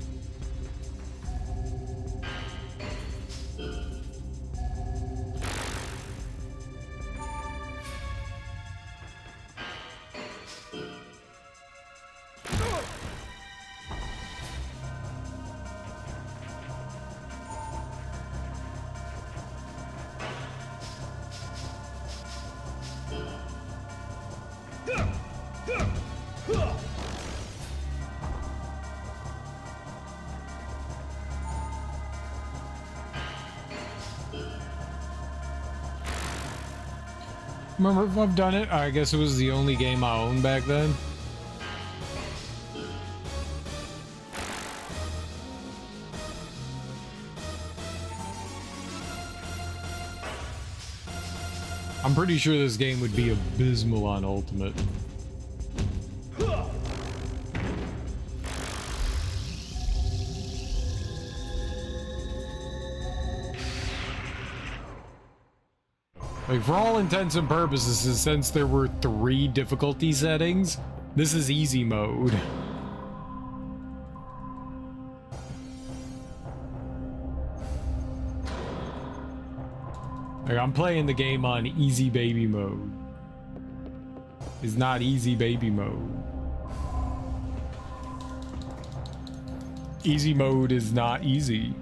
Remember if I've done it? I guess it was the only game I owned back then. I'm pretty sure this game would be abysmal on Ultimate. Like, for all intents and purposes, since there were 3 difficulty settings, this is easy mode. Like, I'm playing the game on easy baby mode. It's not easy baby mode. Easy mode is not easy.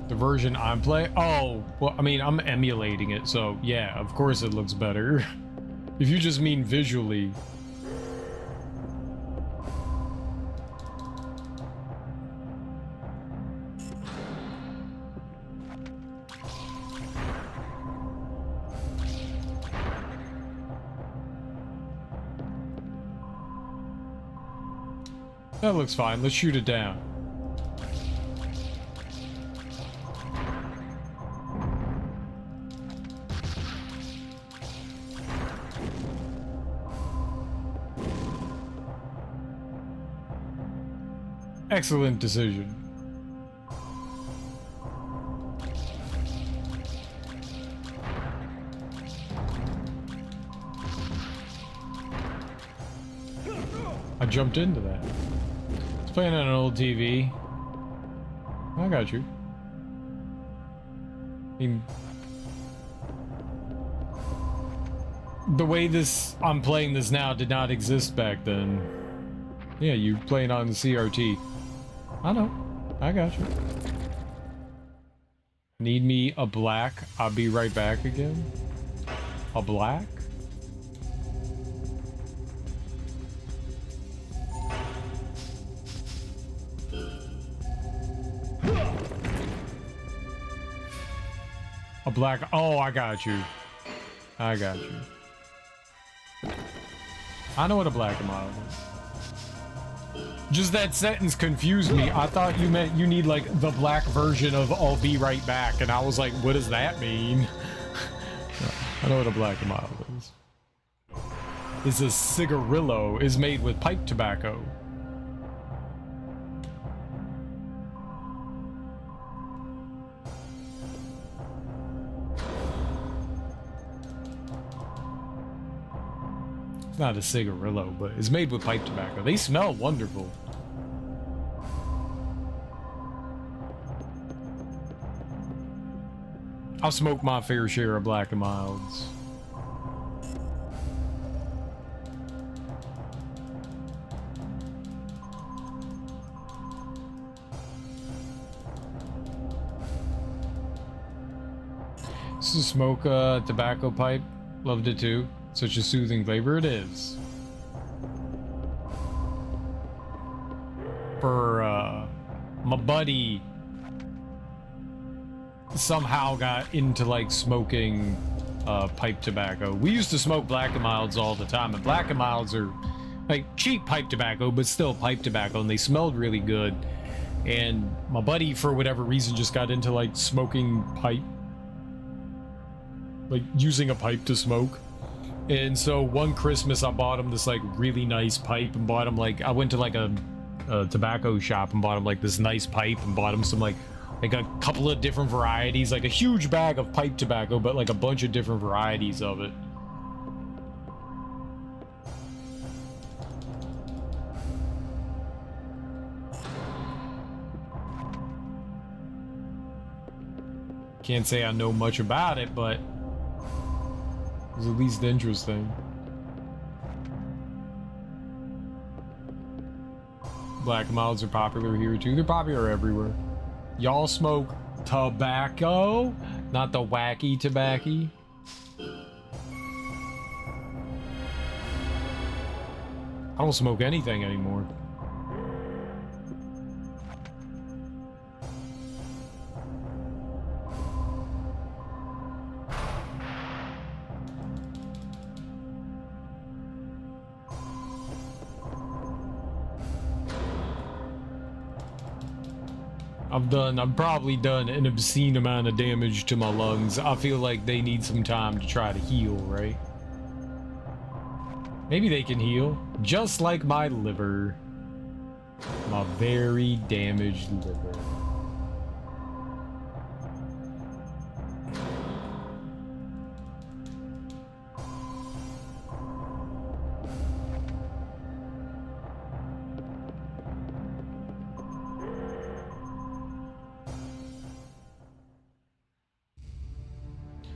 The version I'm playing? Oh, well, I mean, I'm emulating it, so yeah, of course it looks better. If you just mean visually. That looks fine. Let's shoot it down. Excellent decision. I jumped into that. It's playing on an old TV. I got you. I mean, the way I'm playing this now did not exist back then. Yeah, you playing on the CRT. I know. I got you. Need me a black? I'll be right back again. A black? A black. Oh, I got you. I got you. I know what a black and mild is. Just that sentence confused me. I thought you meant you need like the black version of I'll be right back, and I was like, what does that mean? I know what a black and mild is. It's a cigarillo, is made with pipe tobacco. It's not a cigarillo, but it's made with pipe tobacco. They smell wonderful. I'll smoke my fair share of black and milds. This is smoke tobacco pipe. Loved it too. Such a soothing flavor it is. For my buddy somehow got into like smoking pipe tobacco. We used to smoke black and milds all the time, and black and milds are like cheap pipe tobacco, but still pipe tobacco, and they smelled really good. And my buddy, for whatever reason, just got into like smoking pipe, like using a pipe to smoke. And so one Christmas I bought him this like really nice pipe, and bought him like, I went to like a tobacco shop and bought him like this nice pipe, and bought him some like a couple of different varieties, like a huge bag of pipe tobacco, but like a bunch of different varieties of it. Can't say I know much about it, but it was at least interesting. Black milds are popular here too. They're popular everywhere. Y'all smoke tobacco? Not the wacky tobacco. I don't smoke anything anymore. I've probably done an obscene amount of damage to my lungs. I feel like they need some time to try to heal, right? Maybe they can heal, just like my liver. My very damaged liver.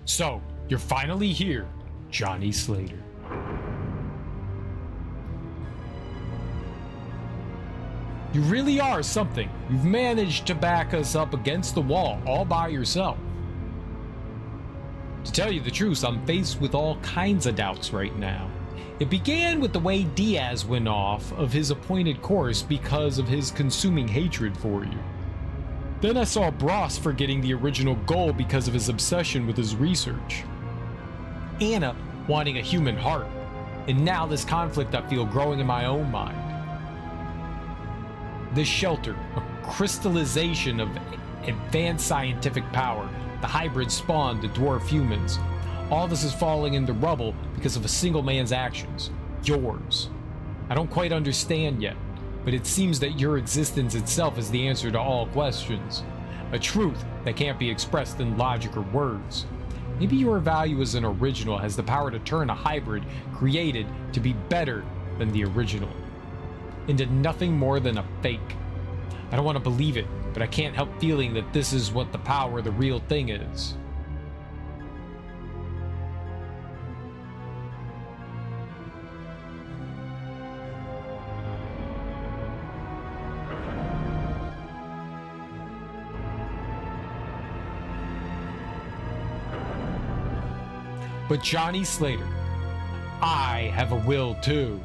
So, you're finally here, Johnny Slater. You really are something. You've managed to back us up against the wall all by yourself. To tell you the truth, I'm faced with all kinds of doubts right now. It began with the way Diaz went off of his appointed course because of his consuming hatred for you. Then I saw Bros forgetting the original goal because of his obsession with his research. Anna wanting a human heart. And now this conflict I feel growing in my own mind. This shelter, a crystallization of advanced scientific power, the hybrid spawn to dwarf humans. All this is falling into rubble because of a single man's actions. Yours. I don't quite understand yet. But it seems that your existence itself is the answer to all questions. A truth that can't be expressed in logic or words. Maybe your value as an original has the power to turn a hybrid created to be better than the original into nothing more than a fake. I don't want to believe it, but I can't help feeling that this is what the power of the real thing is. But Johnny Slater, I have a will too.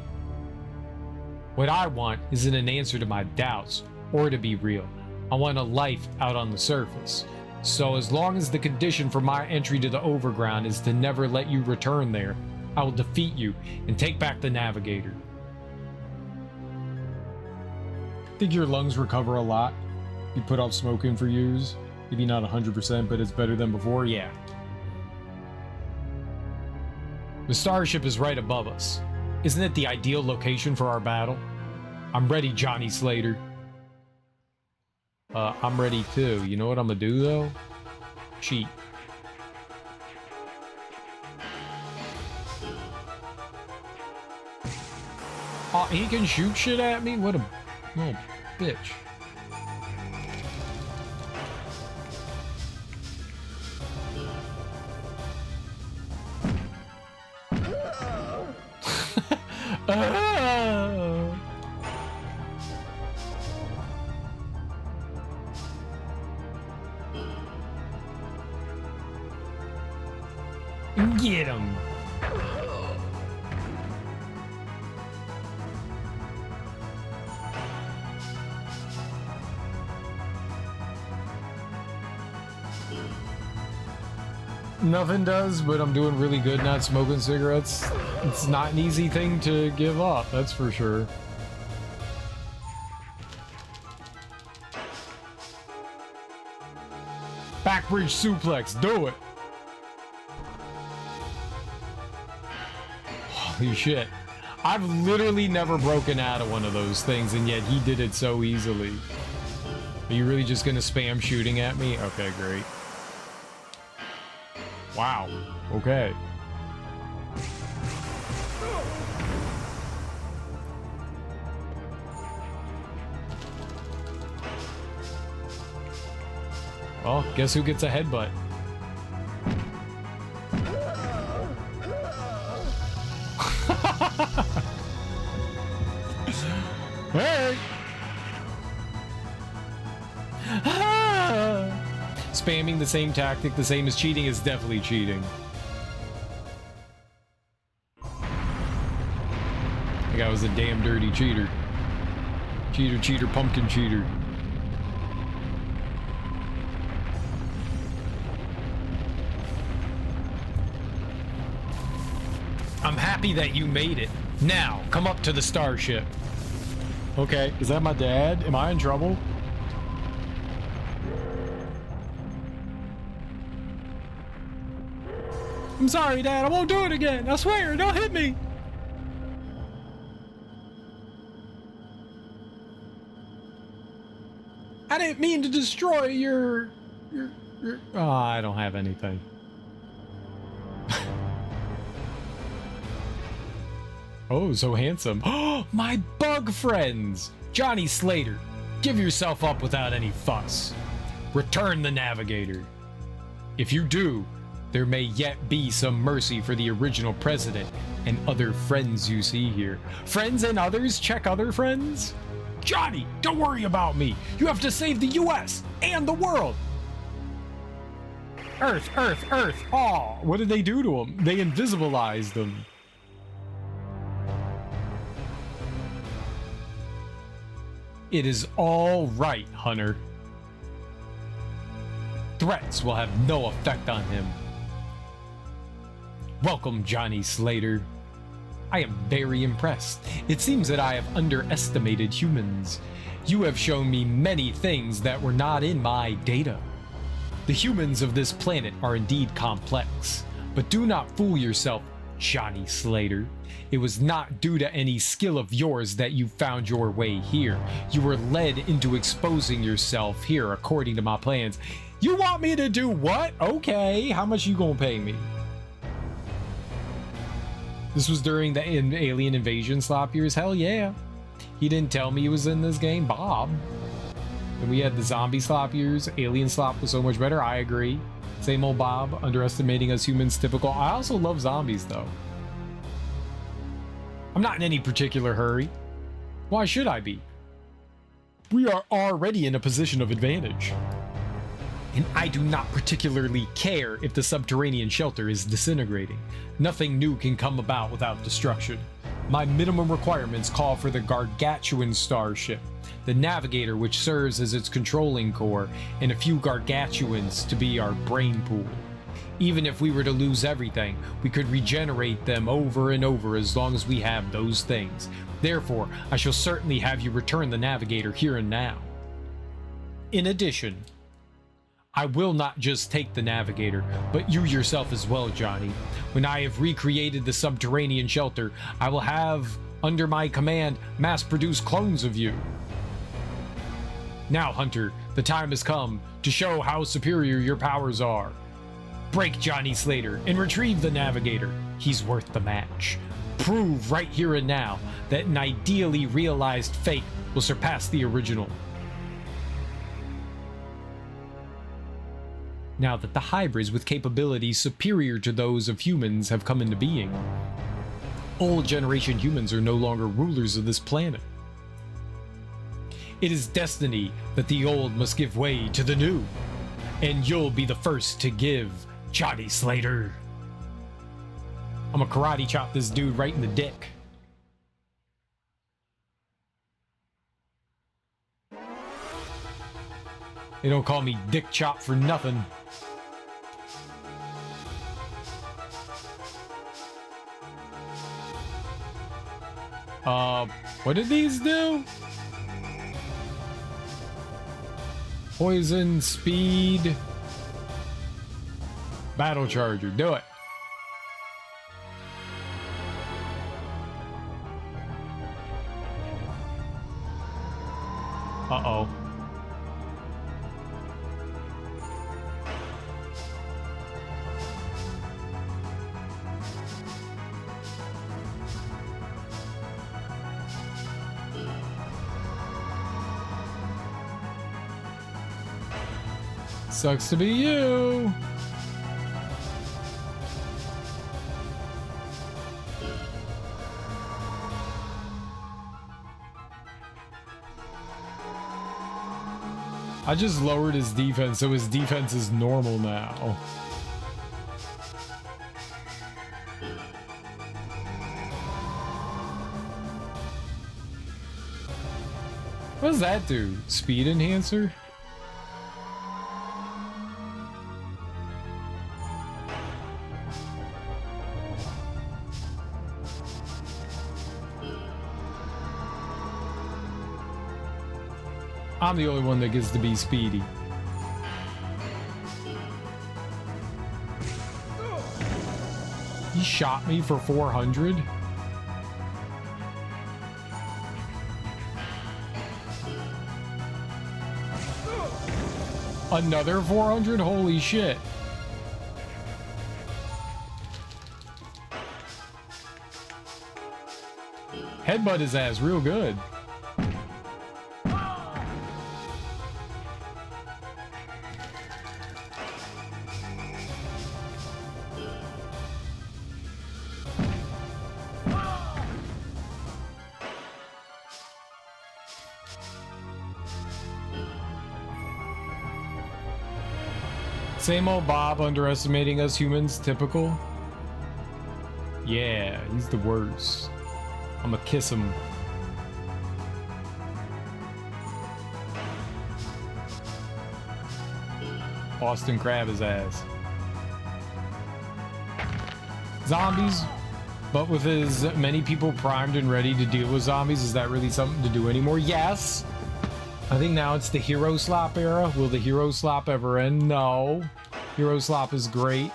What I want isn't an answer to my doubts or to be real. I want a life out on the surface. So as long as the condition for my entry to the overground is to never let you return there, I will defeat you and take back the Navigator. Think your lungs recover a lot? You put off smoking for years? Maybe not 100%, but it's better than before? Yeah. The starship is right above us. Isn't it the ideal location for our battle? I'm ready, Johnny Slater. I'm ready too. You know what I'm gonna do though? Cheat. Oh, he can shoot shit at me? What a little bitch. Get him. Nothing does, but I'm doing really good not smoking cigarettes. It's not an easy thing to give up, that's for sure. Backbridge suplex, do it! Holy shit. I've literally never broken out of one of those things, and yet he did it so easily. Are you really just gonna spam shooting at me? Okay, great. Wow. Okay. Well, guess who gets a headbutt? Hey! Spamming the same tactic, the same as cheating, is definitely cheating. That guy was a damn dirty cheater. Cheater, cheater, pumpkin cheater. I'm happy that you made it. Now, come up to the starship. Okay, is that my dad? Am I in trouble? I'm sorry, Dad. I won't do it again. I swear. Don't hit me. I didn't mean to destroy your... Oh, I don't have anything. Oh, so handsome. Oh, my bug friends! Johnny Slater, give yourself up without any fuss. Return the Navigator. If you do, there may yet be some mercy for the original president and other friends you see here. Friends and others? Check other friends? Johnny, don't worry about me. You have to save the US and the world. Earth, Earth, Earth. Aw, what did they do to him? They invisibilized him. It is all right, Hunter. Threats will have no effect on him. Welcome, Johnny Slater. I am very impressed. It seems that I have underestimated humans. You have shown me many things that were not in my data. The humans of this planet are indeed complex, but do not fool yourself, Johnny Slater. It was not due to any skill of yours that you found your way here. You were led into exposing yourself here according to my plans. You want me to do what? Okay, how much you gonna pay me? This was during the alien invasion slop years? Hell yeah. He didn't tell me he was in this game, Bob. And we had the zombie slop years. Alien slop was so much better, I agree. Same old Bob, underestimating us humans, typical. I also love zombies though. I'm not in any particular hurry. Why should I be? We are already in a position of advantage. And I do not particularly care if the subterranean shelter is disintegrating. Nothing new can come about without destruction. My minimum requirements call for the Gargantuan starship, the Navigator which serves as its controlling core, and a few Gargantuans to be our brain pool. Even if we were to lose everything, we could regenerate them over and over as long as we have those things. Therefore, I shall certainly have you return the Navigator here and now. In addition, I will not just take the Navigator, but you yourself as well, Johnny. When I have recreated the subterranean shelter, I will have, under my command, mass-produced clones of you. Now, Hunter, the time has come to show how superior your powers are. Break Johnny Slater and retrieve the Navigator. He's worth the match. Prove right here and now that an ideally realized fate will surpass the original. Now that the hybrids with capabilities superior to those of humans have come into being, old generation humans are no longer rulers of this planet. It is destiny that the old must give way to the new, and you'll be the first to give, Johnny Slater. I'm gonna karate chop this dude right in the dick. They don't call me Dick Chop for nothing. What did these do? Poison, speed, battle charger, do it. Uh-oh. Sucks to be you. I just lowered his defense, so his defense is normal now. What does that do? Speed enhancer? I'm the only one that gets to be speedy. He shot me for 400? Another 400? Holy shit. Headbutt his ass real good. Same old Bob underestimating us humans, typical. Yeah, he's the worst. I'ma kiss him. Boston Crab his ass. Zombies, but with as many people primed and ready to deal with zombies, is that really something to do anymore? Yes! I think now it's the Hero Slop era. Will the Hero Slop ever end? No. Hero Slop is great.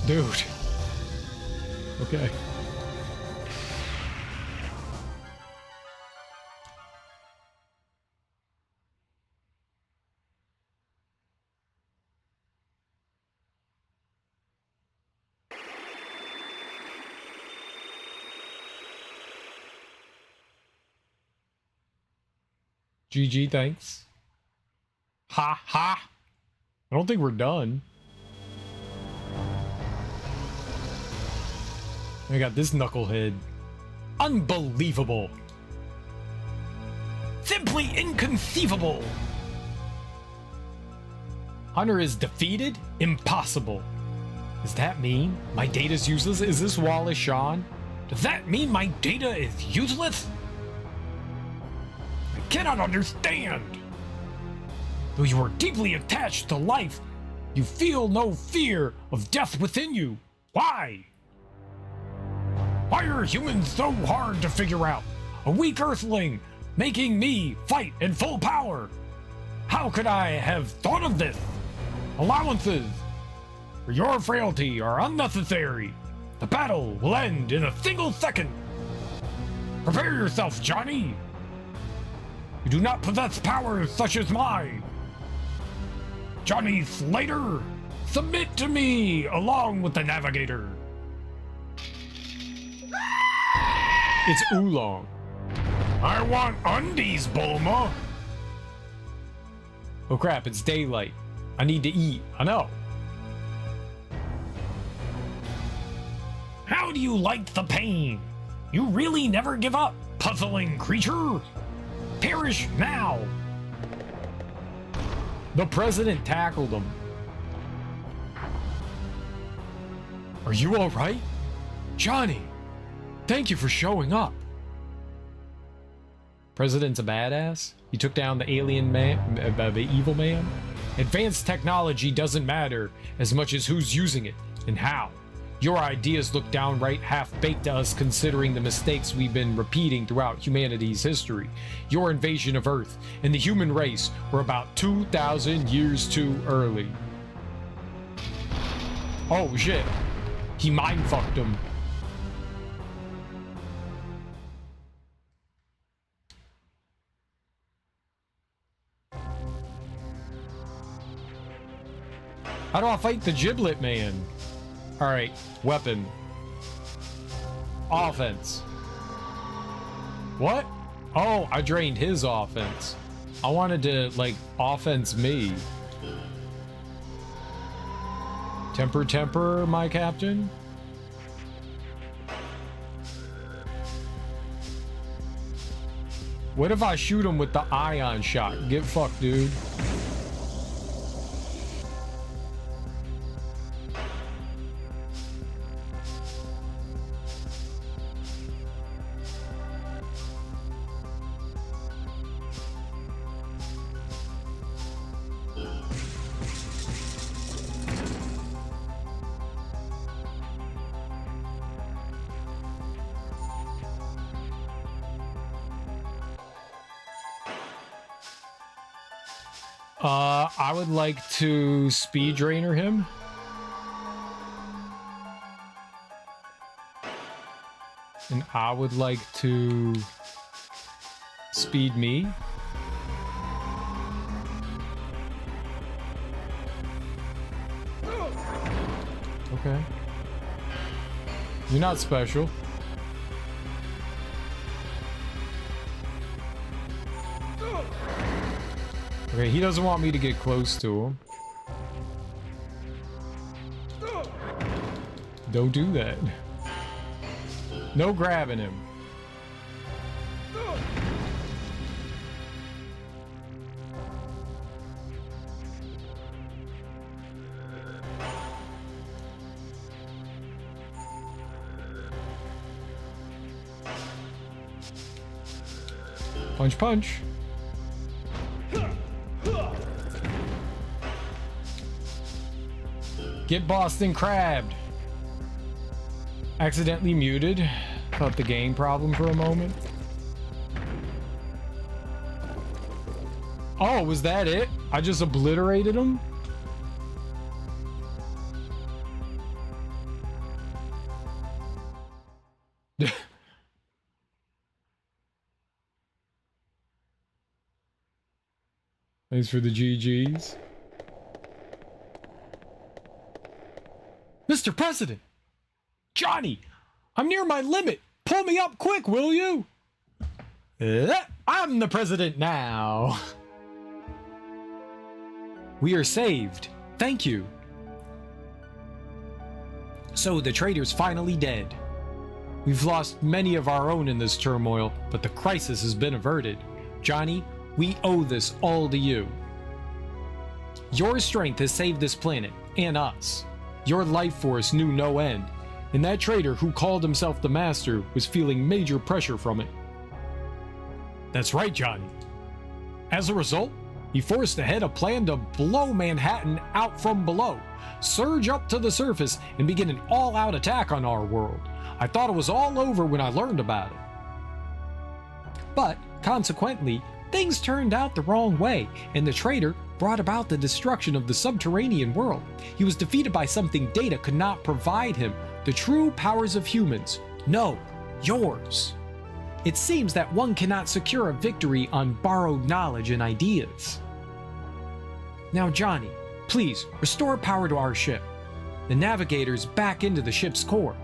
Dude. Okay. GG, thanks. Ha ha. I don't think we're done. I got this knucklehead. Unbelievable. Simply inconceivable. Hunter is defeated? Impossible. Does that mean my data's useless? Is this Wallace Shawn? Does that mean my data is useless? I cannot understand. Though you are deeply attached to life, you feel no fear of death within you. Why? Why are humans so hard to figure out? A weak earthling making me fight in full power. How could I have thought of this? Allowances for your frailty are unnecessary. The battle will end in a single second. Prepare yourself, Johnny. You do not possess powers such as mine. Johnny Slater, submit to me along with the Navigator. It's Oolong. I want undies, Bulma. Oh crap, it's daylight. I need to eat. I know. How do you like the pain? You really never give up, puzzling creature. Perish now. The president tackled him. Are you all right? Johnny, thank you for showing up. President's a badass. He took down the alien man, the evil man. Advanced technology doesn't matter as much as who's using it and how. Your ideas look downright half-baked to us considering the mistakes we've been repeating throughout humanity's history. Your invasion of Earth and the human race were about 2,000 years too early. Oh shit. He mind-fucked him. How do I fight the Giblet Man? Alright, weapon. Offense. What? Oh, I drained his offense. I wanted to, like, offense me. Temper, temper, my captain. What if I shoot him with the ion shot? Get fucked, dude. I would like to speed drainer him. And I would like to speed me. Okay. You're not special. Okay, he doesn't want me to get close to him. Don't do that. No grabbing him. Punch, punch. Get Boston crabbed. Accidentally muted. Thought the game problem for a moment. Oh, was that it? I just obliterated him? Thanks for the GGs. Mr. President! Johnny! I'm near my limit! Pull me up quick, will you? I'm the president now! We are saved. Thank you. So the traitor's finally dead. We've lost many of our own in this turmoil, but the crisis has been averted. Johnny, we owe this all to you. Your strength has saved this planet, and us. Your life force knew no end, and that traitor who called himself the Master was feeling major pressure from it. That's right, Johnny. As a result, he forced ahead a plan to blow Manhattan out from below, surge up to the surface, and begin an all-out attack on our world. I thought it was all over when I learned about it. But, consequently, things turned out the wrong way, and the traitor brought about the destruction of the subterranean world. He was defeated by something Data could not provide him, the true powers of humans. No, yours. It seems that one cannot secure a victory on borrowed knowledge and ideas. Now, Johnny, please restore power to our ship. The navigator's back into the ship's core.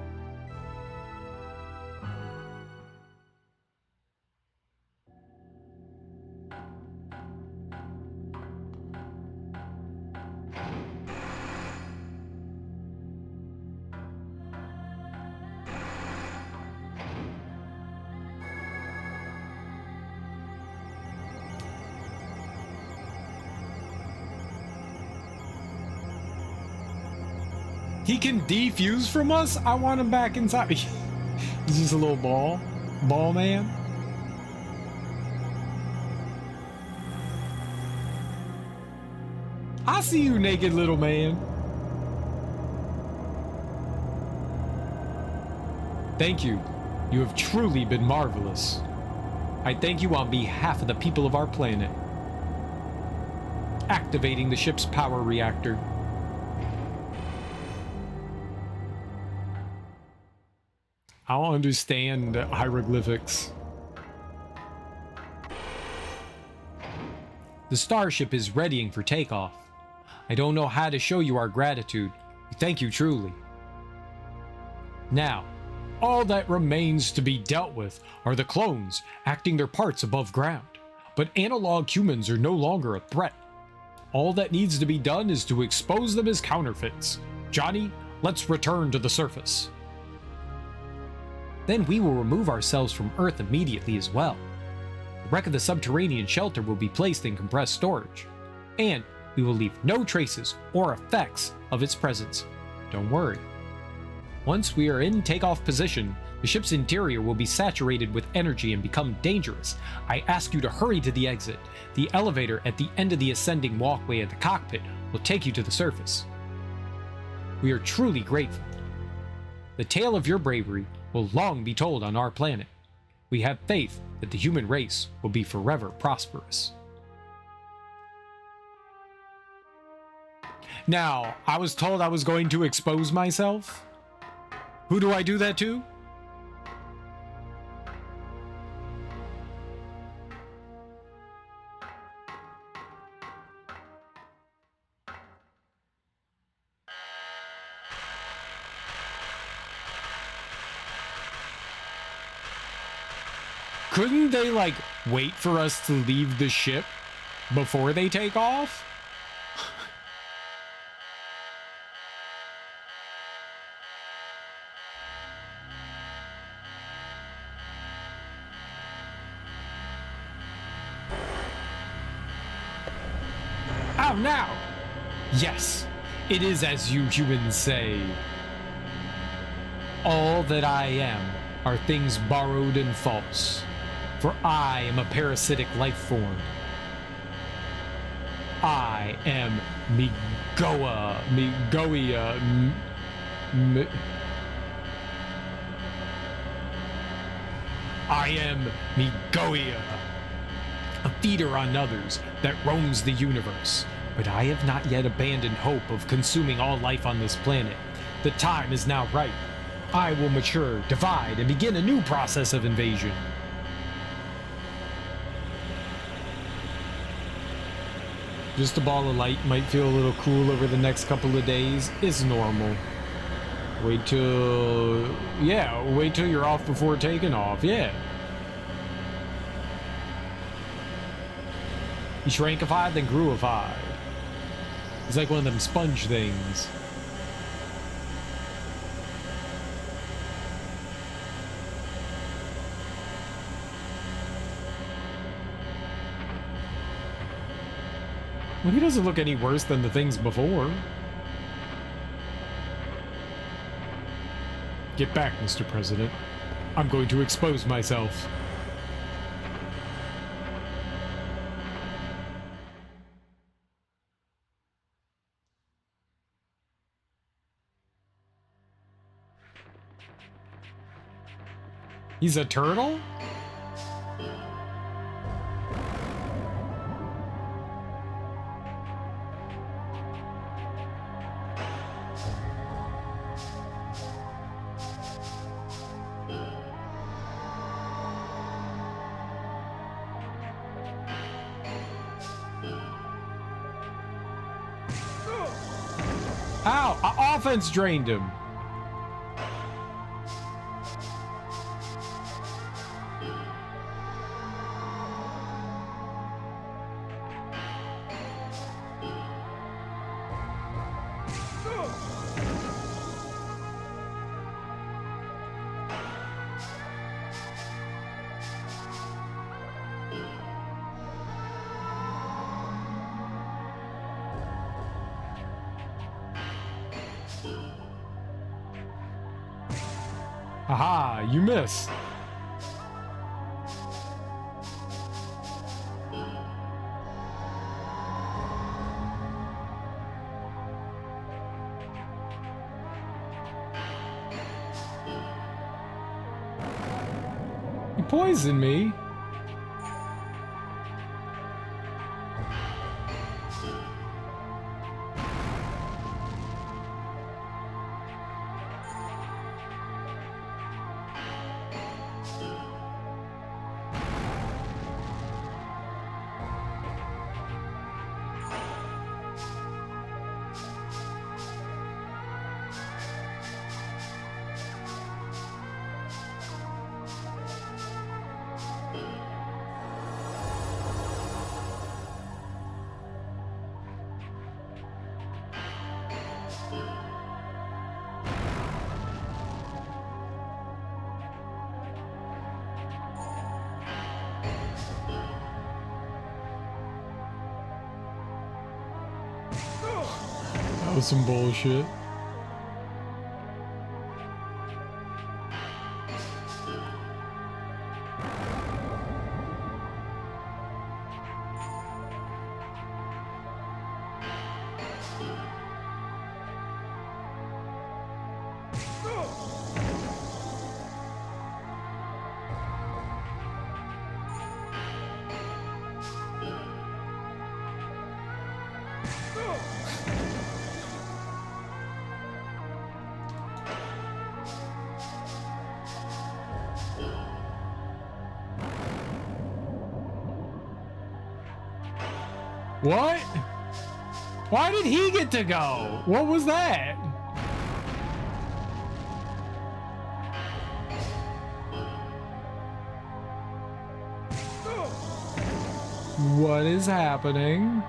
He can defuse from us? I want him back inside. He's just a little ball man. I see you, naked little man. Thank you. You have truly been marvelous. I thank you on behalf of the people of our planet. Activating the ship's power reactor. I don't understand hieroglyphics. The starship is readying for takeoff. I don't know how to show you our gratitude. We thank you truly. Now, all that remains to be dealt with are the clones acting their parts above ground. But analog humans are no longer a threat. All that needs to be done is to expose them as counterfeits. Johnny, let's return to the surface. Then we will remove ourselves from Earth immediately as well. The wreck of the subterranean shelter will be placed in compressed storage, and we will leave no traces or effects of its presence. Don't worry. Once we are in takeoff position, the ship's interior will be saturated with energy and become dangerous. I ask you to hurry to the exit. The elevator at the end of the ascending walkway at the cockpit will take you to the surface. We are truly grateful. The tale of your bravery will long be told on our planet. We have faith that the human race will be forever prosperous. Now, I was told I was going to expose myself. Who do I do that to? Couldn't they, like, wait for us to leave the ship before they take off? Oh, now! Yes, it is as you humans say. All that I am are things borrowed and false. For I am a parasitic life form. I am Migoia. I am Migoia, a feeder on others that roams the universe. But I have not yet abandoned hope of consuming all life on this planet. The time is now ripe. I will mature, divide, and begin a new process of invasion. Just a ball of light might feel a little cool over the next couple of days. It's normal. Wait till you're off before taking off. Yeah. He shrankified, then grewified. He's like one of them sponge things. Well, he doesn't look any worse than the things before. Get back, Mr. President. I'm going to expose myself. He's a turtle? Ow! Offense drained him. Aha, you miss. You poisoned me. That was some bullshit. What? Why did he get to go? What was that? What is happening?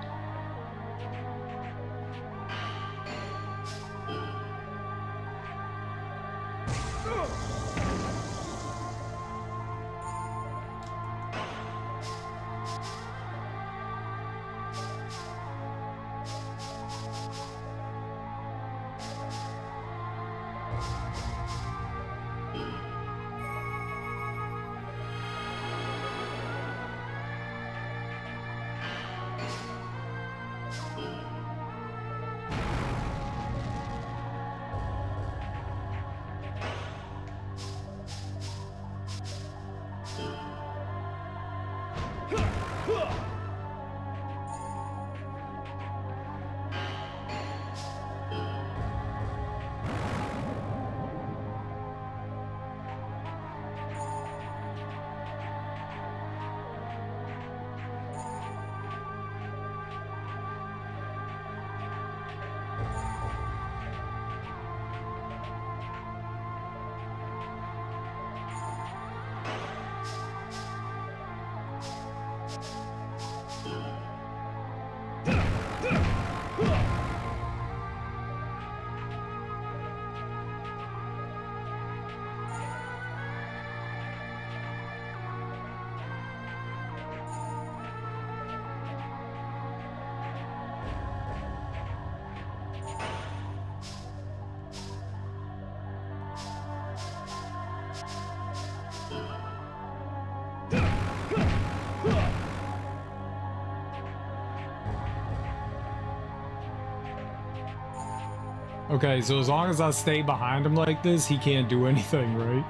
Okay, so as long as I stay behind him like this, he can't do anything, right?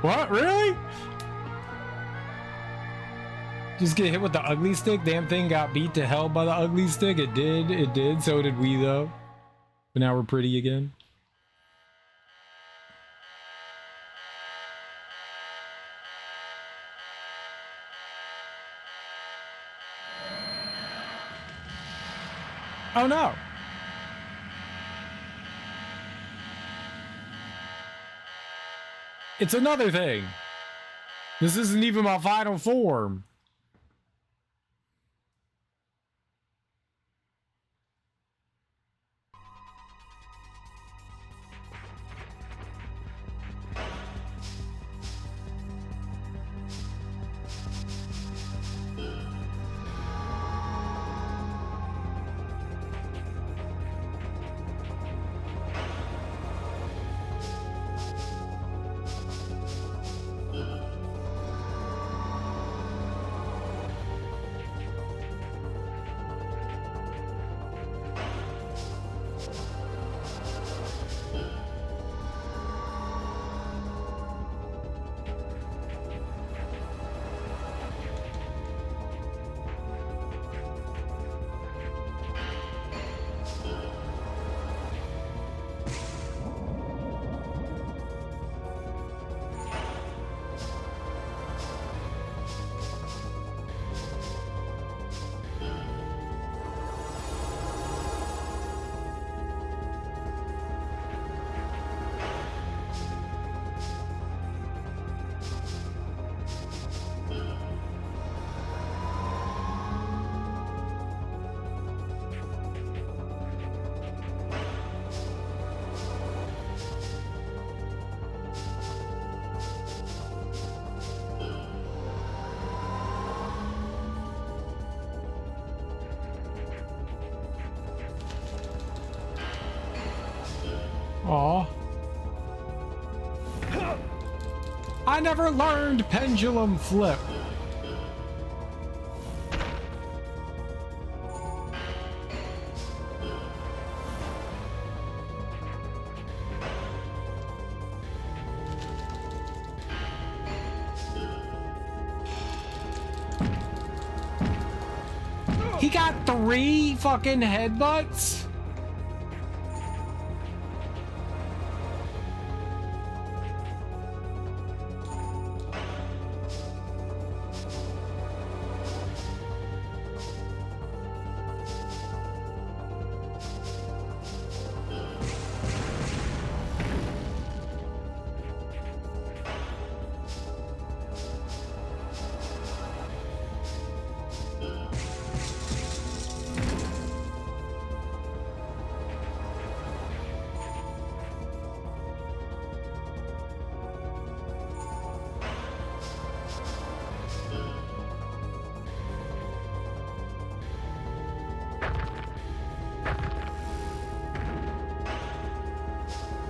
What? Really? Just get hit with the ugly stick? Damn thing got beat to hell by the ugly stick? It did, it did. So did we, though. But now we're pretty again. Oh no! It's another thing! This isn't even my final form! Aw. I never learned pendulum flip. He got 3 fucking headbutts?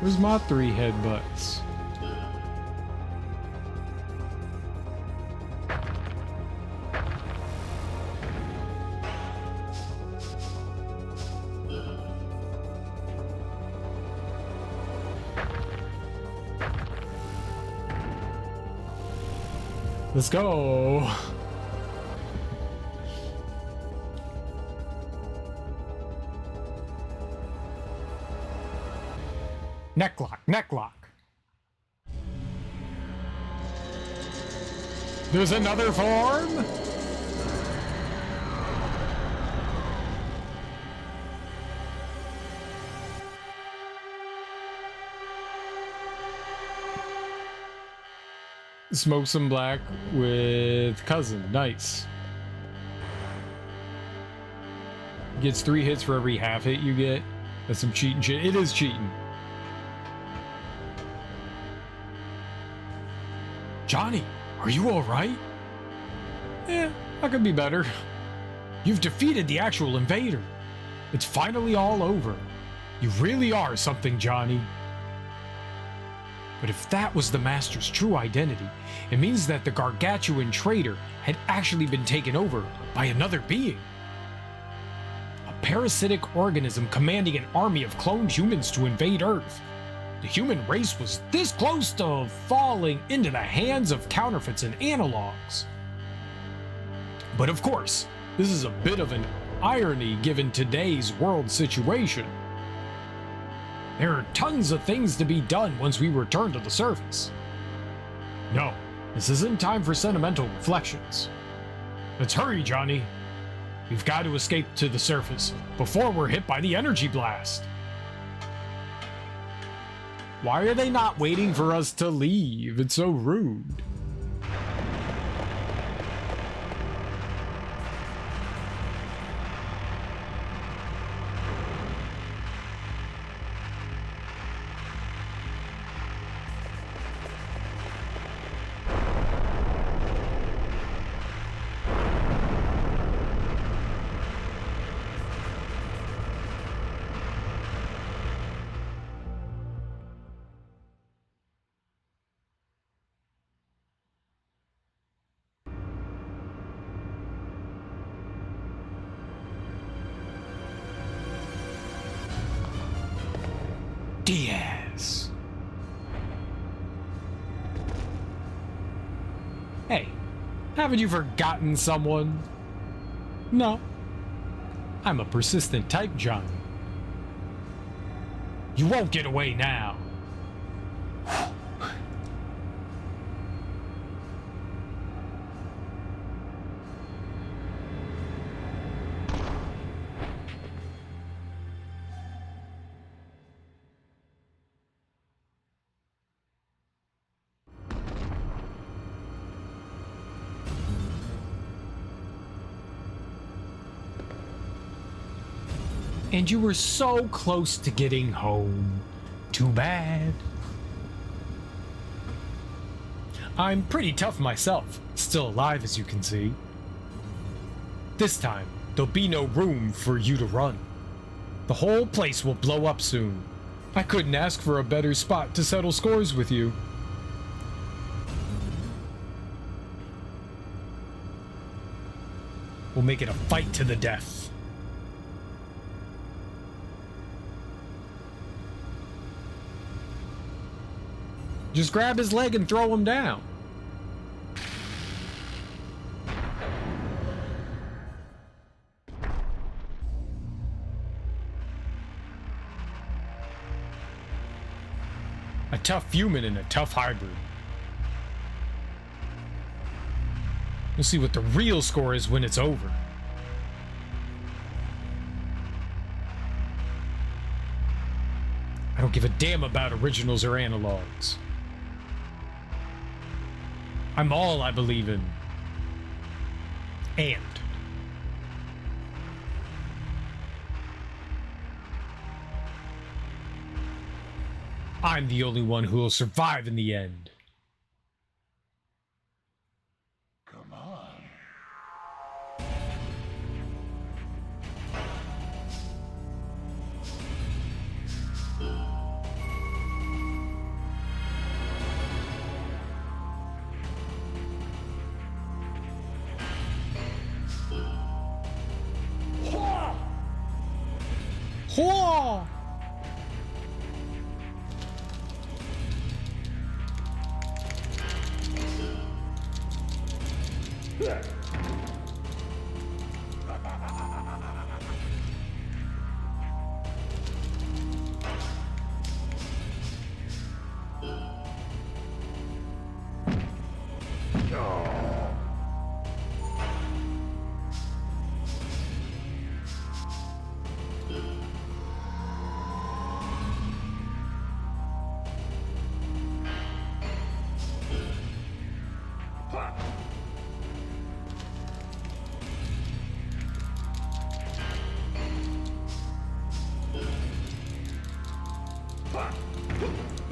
Where's my 3 headbutts? Let's go. Necklock, necklock. There's another form? Smoke some black with cousin. Nice. Gets 3 hits for every half hit you get. That's some cheating shit. It is cheating. Johnny, are you alright? Yeah, I could be better. You've defeated the actual invader. It's finally all over. You really are something, Johnny. But if that was the Master's true identity, it means that the Gargantuan traitor had actually been taken over by another being. A parasitic organism commanding an army of cloned humans to invade Earth. The human race was this close to falling into the hands of counterfeits and analogs. But of course, this is a bit of an irony given today's world situation. There are tons of things to be done once we return to the surface. No, this isn't time for sentimental reflections. Let's hurry, Johnny. We've got to escape to the surface before we're hit by the energy blast. Why are they not waiting for us to leave? It's so rude. Diaz. Hey, haven't you forgotten someone? No. I'm a persistent type, Johnny. You won't get away now. And you were so close to getting home. Too bad. I'm pretty tough myself, still alive as you can see. This time, there'll be no room for you to run. The whole place will blow up soon. I couldn't ask for a better spot to settle scores with you. We'll make it a fight to the death. Just grab his leg and throw him down. A tough human and a tough hybrid. We'll see what the real score is when it's over. I don't give a damn about originals or analogs. I'm all I believe in. And I'm the only one who will survive in the end. Come on. Whoa!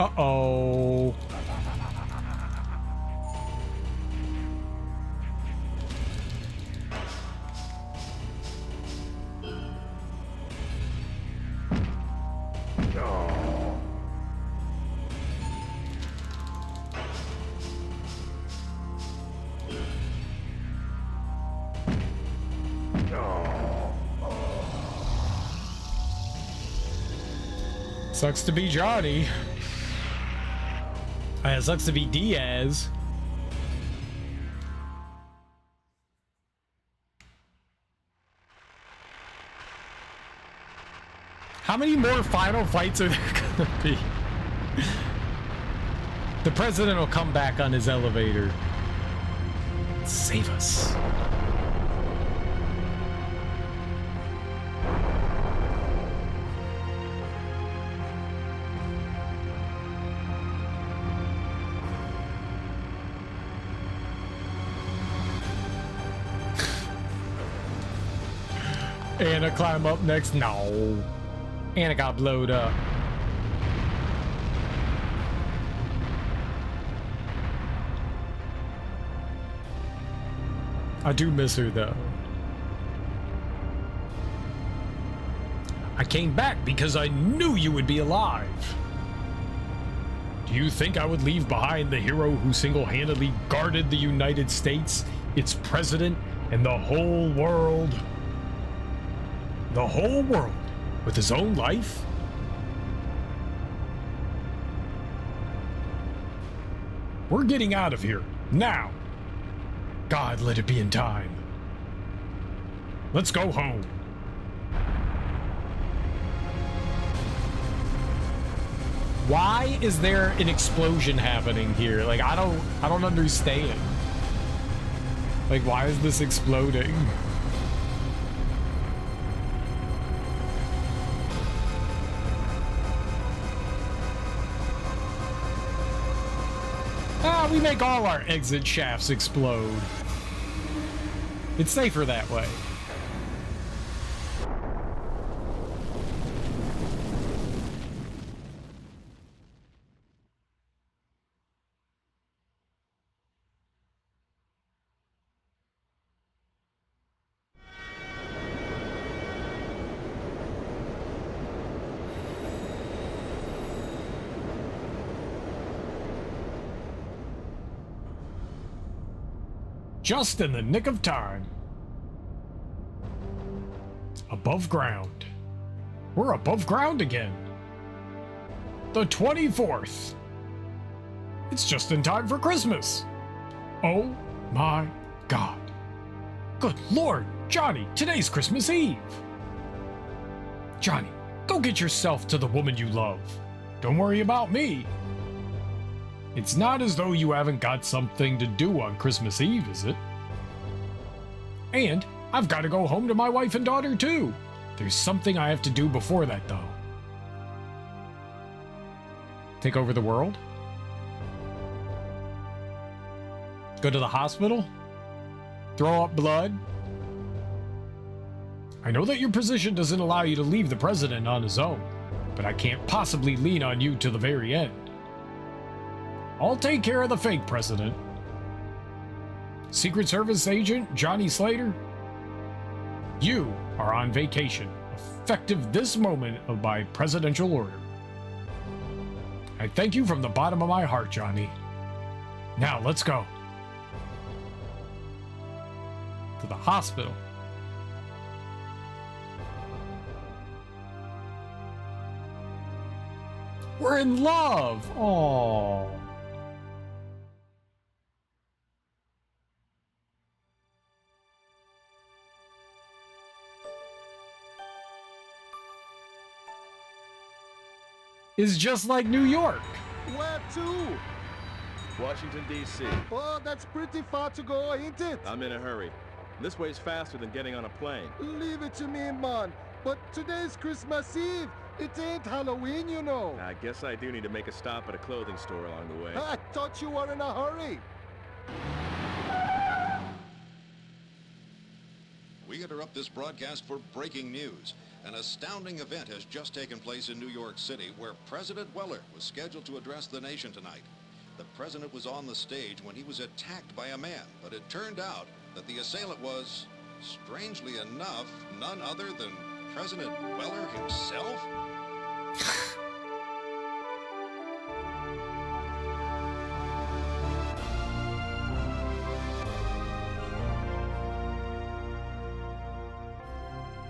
Uh-oh. Sucks to be Johnny. It sucks to be Diaz. How many more final fights are there gonna be? The president will come back on his elevator. Save us. Anna climb up next? No. Anna got blowed up. I do miss her though. I came back because I knew you would be alive. Do you think I would leave behind the hero who single-handedly guarded the United States, its president, and the whole world? The whole world with his own life? We're getting out of here now. God, let it be in time. Let's go home. Why is there an explosion happening here? Like, I don't understand. Like, why is this exploding? We make all our exit shafts explode. It's safer that way. Just in the nick of time. Above ground. We're above ground again. The 24th. It's just in time for Christmas. Oh my God. Good Lord, Johnny, today's Christmas Eve. Johnny, go get yourself to the woman you love. Don't worry about me. It's not as though you haven't got something to do on Christmas Eve, is it? And I've got to go home to my wife and daughter too. There's something I have to do before that, though. Take over the world? Go to the hospital? Throw up blood? I know that your position doesn't allow you to leave the president on his own, but I can't possibly lean on you to the very end. I'll take care of the fake president. Secret Service agent Johnny Slater, you are on vacation, effective this moment of my presidential order. I thank you from the bottom of my heart, Johnny. Now, let's go. To the hospital. We're in love! Aww. Is just like New York. Where to? Washington, D.C. Oh, that's pretty far to go, ain't it? I'm in a hurry. This way's faster than getting on a plane. Leave it to me, man. But today's Christmas Eve. It ain't Halloween, you know. I guess I do need to make a stop at a clothing store along the way. I thought you were in a hurry. We interrupt this broadcast for breaking news. An astounding event has just taken place in New York City where President Weller was scheduled to address the nation tonight. The president was on the stage when he was attacked by a man, but it turned out that the assailant was, strangely enough, none other than President Weller himself.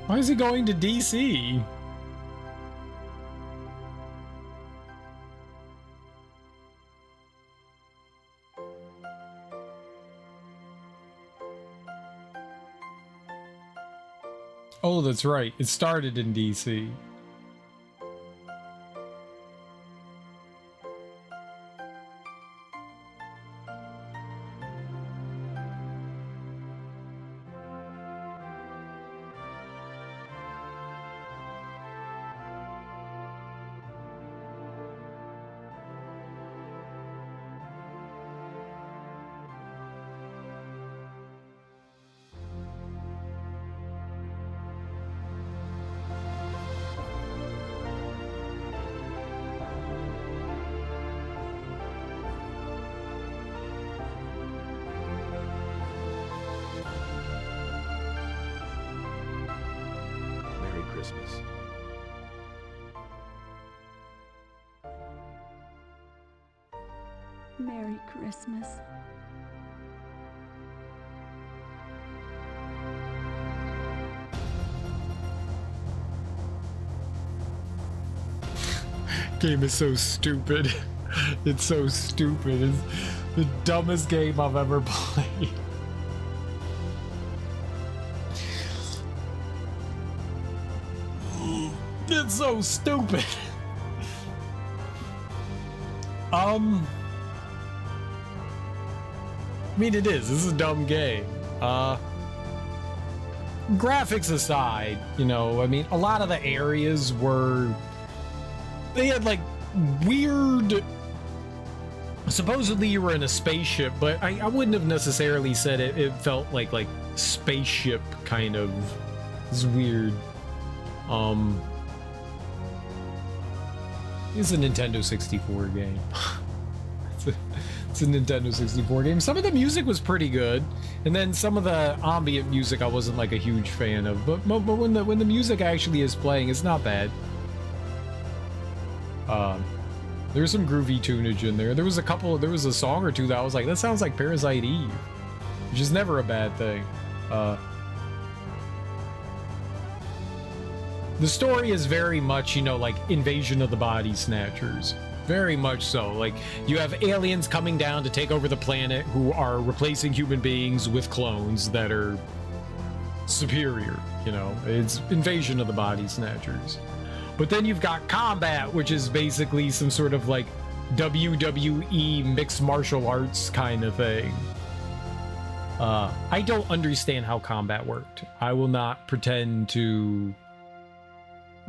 Why is he going to DC? Oh, that's right. It started in DC. Christmas. Merry Christmas. Game is so stupid. It's so stupid. It's the dumbest game I've ever played. It's so stupid. I mean, it is. This is a dumb game. Graphics aside, you know, I mean, a lot of the areas were... They had, like, weird... Supposedly you were in a spaceship, but I wouldn't have necessarily said it felt like spaceship kind of... It's weird. It's a Nintendo 64 game. It's a Nintendo 64 game. Some of the music was pretty good, and then some of the ambient music I wasn't like a huge fan of. But when the music actually is playing, it's not bad. There's some groovy tunage in there. There was a song or two that I was like, that sounds like Parasite Eve, which is never a bad thing. The story is very much, you know, like Invasion of the Body Snatchers. Very much so. Like, you have aliens coming down to take over the planet who are replacing human beings with clones that are superior, you know. It's Invasion of the Body Snatchers. But then you've got combat, which is basically some sort of, like, WWE mixed martial arts kind of thing. I don't understand how combat worked. I will not pretend to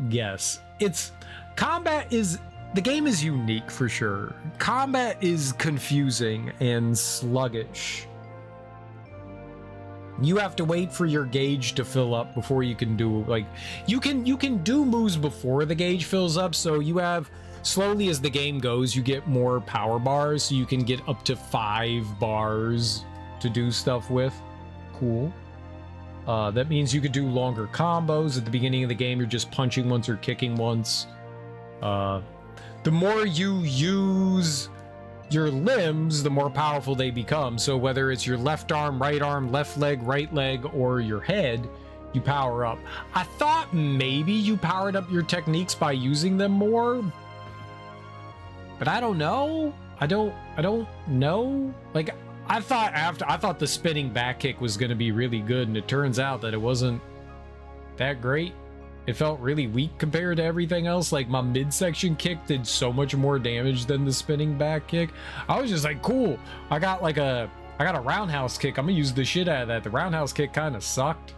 guess. The game is unique for sure. Combat is confusing and sluggish. You have to wait for your gauge to fill up before you can do, like, you can do moves before the gauge fills up, so you have, slowly as the game goes, you get more power bars, so you can get up to 5 bars to do stuff with. Cool. That means you could do longer combos. At the beginning of the game, you're just punching once or kicking once. The more you use your limbs, the more powerful they become. So whether it's your left arm, left leg, right leg, or your head, you power up. I thought maybe you powered up your techniques by using them more, but I don't know. I don't know. Like, I thought the spinning back kick was going to be really good, and it turns out that it wasn't that great. It felt really weak compared to everything else. Like, my midsection kick did so much more damage than the spinning back kick. I was just like, cool. I got a roundhouse kick. I'm gonna use the shit out of that. The roundhouse kick kind of sucked.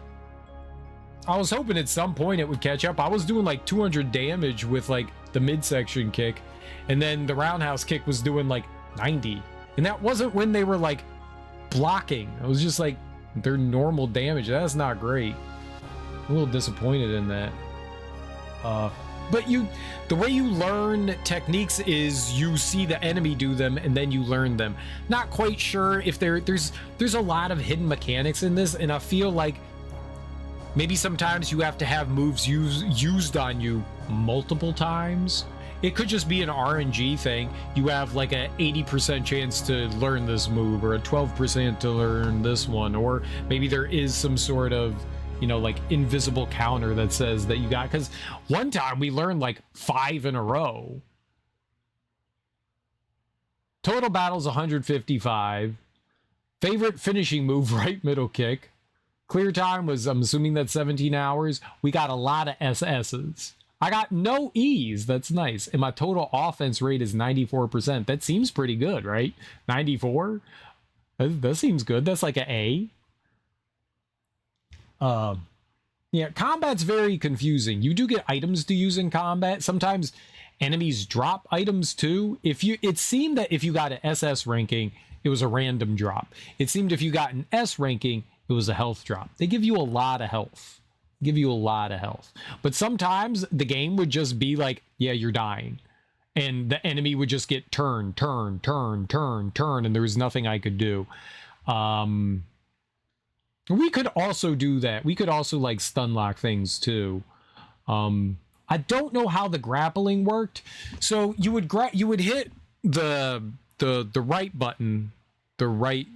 I was hoping at some point it would catch up. I was doing like 200 damage with like the midsection kick, and then the roundhouse kick was doing like 90. And that wasn't when they were like blocking. It was just like their normal damage. That's not great. I'm a little disappointed in that. But the way you learn techniques is you see the enemy do them and then you learn them. Not quite sure if there's a lot of hidden mechanics in this, and I feel like maybe sometimes you have to have moves used on you multiple times. It could just be an RNG thing. You have like a 80% chance to learn this move, or a 12% to learn this one, or maybe there is some sort of, you know, like invisible counter that says that you got, because one time we learned like 5 in a row. Total battles 155. Favorite finishing move, right middle kick. Clear time was, I'm assuming that's 17 hours. We got a lot of SS's. I got no E's. That's nice. And my total offense rate is 94%. That seems pretty good, right? 94? That seems good. That's like an A. Yeah, combat's very confusing. You do get items to use in combat. Sometimes enemies drop items too. It seemed that if you got an SS ranking, it was a random drop. It seemed if you got an S ranking, it was a health drop. They give you a lot of health. But sometimes the game would just be like, yeah, you're dying. And the enemy would just get turn, and there was nothing I could do. We could also do that. We could also like stun lock things too. I don't know how the grappling worked. So you would hit the right button, the right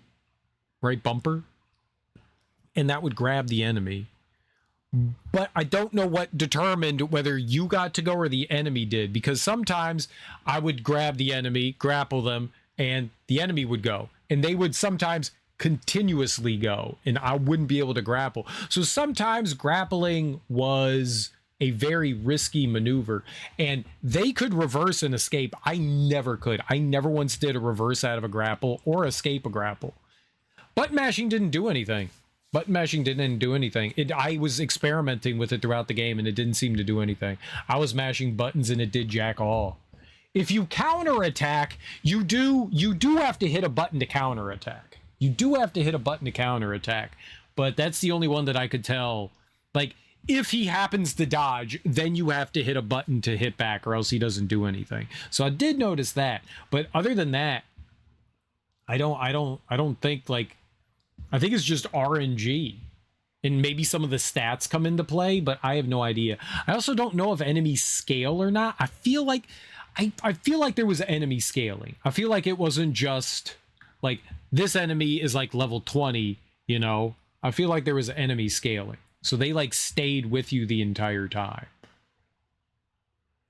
bumper, and that would grab the enemy. But I don't know what determined whether you got to go or the enemy did, because sometimes I would grab the enemy, grapple them, and the enemy would go, and they would sometimes continuously go, and I wouldn't be able to grapple. So sometimes grappling was a very risky maneuver, and they could reverse and escape. I never could. I never once did a reverse out of a grapple or escape a grapple. Button mashing didn't do anything. I was experimenting with it throughout the game, and it didn't seem to do anything. I was mashing buttons and it did jack all. If you counterattack, you do have to hit a button to counterattack. But that's the only one that I could tell. Like, if he happens to dodge, then you have to hit a button to hit back, or else he doesn't do anything. So I did notice that. But other than that, I don't think, like, I think it's just RNG, and maybe some of the stats come into play, but I have no idea. I also don't know if enemies scale or not. I feel like there was enemy scaling. I feel like it wasn't just like this enemy is like level 20, you know. I feel like there was enemy scaling. So they like stayed with you the entire time.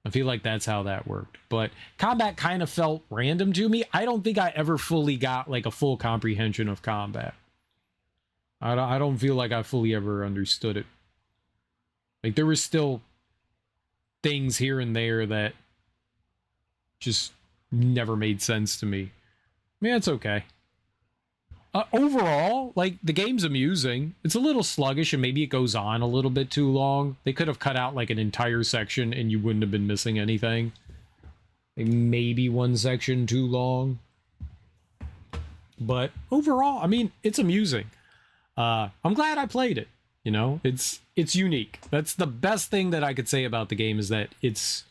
I feel like that's how that worked. But combat kind of felt random to me. I don't think I ever fully got like a full comprehension of combat. I don't feel like I fully ever understood it. Like, there were still things here and there that just never made sense to me. I mean, it's okay. Overall, like, the game's amusing. It's a little sluggish and maybe it goes on a little bit too long. They could have cut out like an entire section and you wouldn't have been missing anything. Like, maybe one section too long. But overall, I mean, it's amusing. I'm glad I played it. You know, it's unique. That's the best thing that I could say about the game, is that it's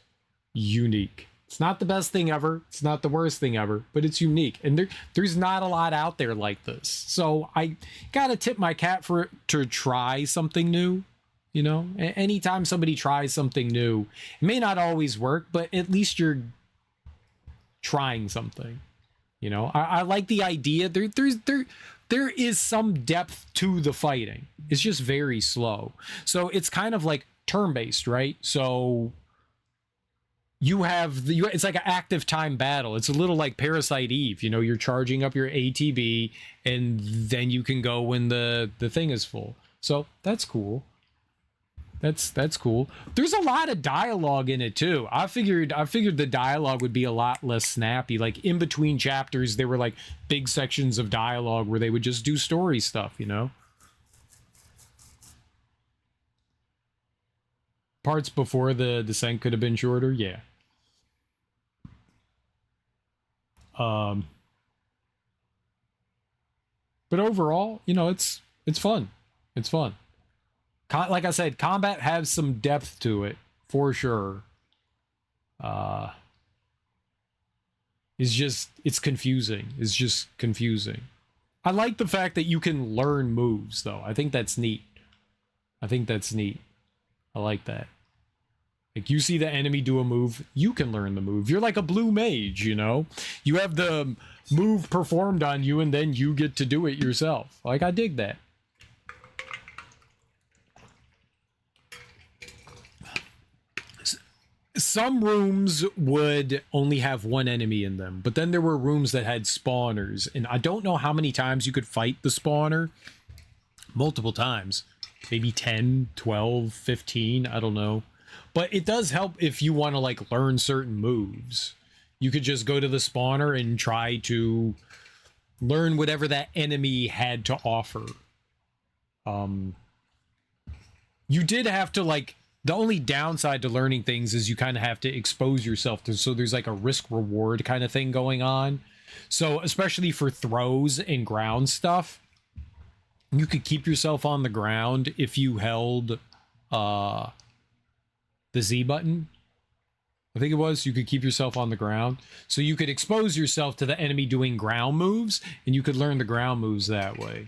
unique. It's not the best thing ever. It's not the worst thing ever, but it's unique. And there's not a lot out there like this. So I gotta tip my cap to try something new. You know, anytime somebody tries something new, it may not always work, but at least you're trying something. You know, I like the idea. There is some depth to the fighting. It's just very slow. So it's kind of like turn-based, right? So you have it's like an active time battle. It's a little like Parasite Eve. You know, you're charging up your ATB and then you can go when the thing is full. So that's cool. That's cool. There's a lot of dialogue in it too. I figured the dialogue would be a lot less snappy. Like in between chapters, there were like big sections of dialogue where they would just do story stuff, you know? Parts before the descent could have been shorter, yeah. But overall, you know, it's fun. It's fun. Like I said, combat has some depth to it, for sure. It's confusing. It's just confusing. I like the fact that you can learn moves, though. I think that's neat. I like that. Like, you see the enemy do a move, you can learn the move. You're like a blue mage, you know? You have the move performed on you, and then you get to do it yourself. Like, I dig that. Some rooms would only have one enemy in them, but then there were rooms that had spawners, and I don't know how many times you could fight the spawner. Multiple times. Maybe 10, 12, 15, I don't know. But it does help if you want to, like, learn certain moves. You could just go to the spawner and try to learn whatever that enemy had to offer. You did have to, like, the only downside to learning things is you kind of have to expose yourself to, so there's like a risk reward kind of thing going on. So especially for throws and ground stuff, you could keep yourself on the ground if you held the Z button. I think it was, you could keep yourself on the ground. So you could expose yourself to the enemy doing ground moves, and you could learn the ground moves that way.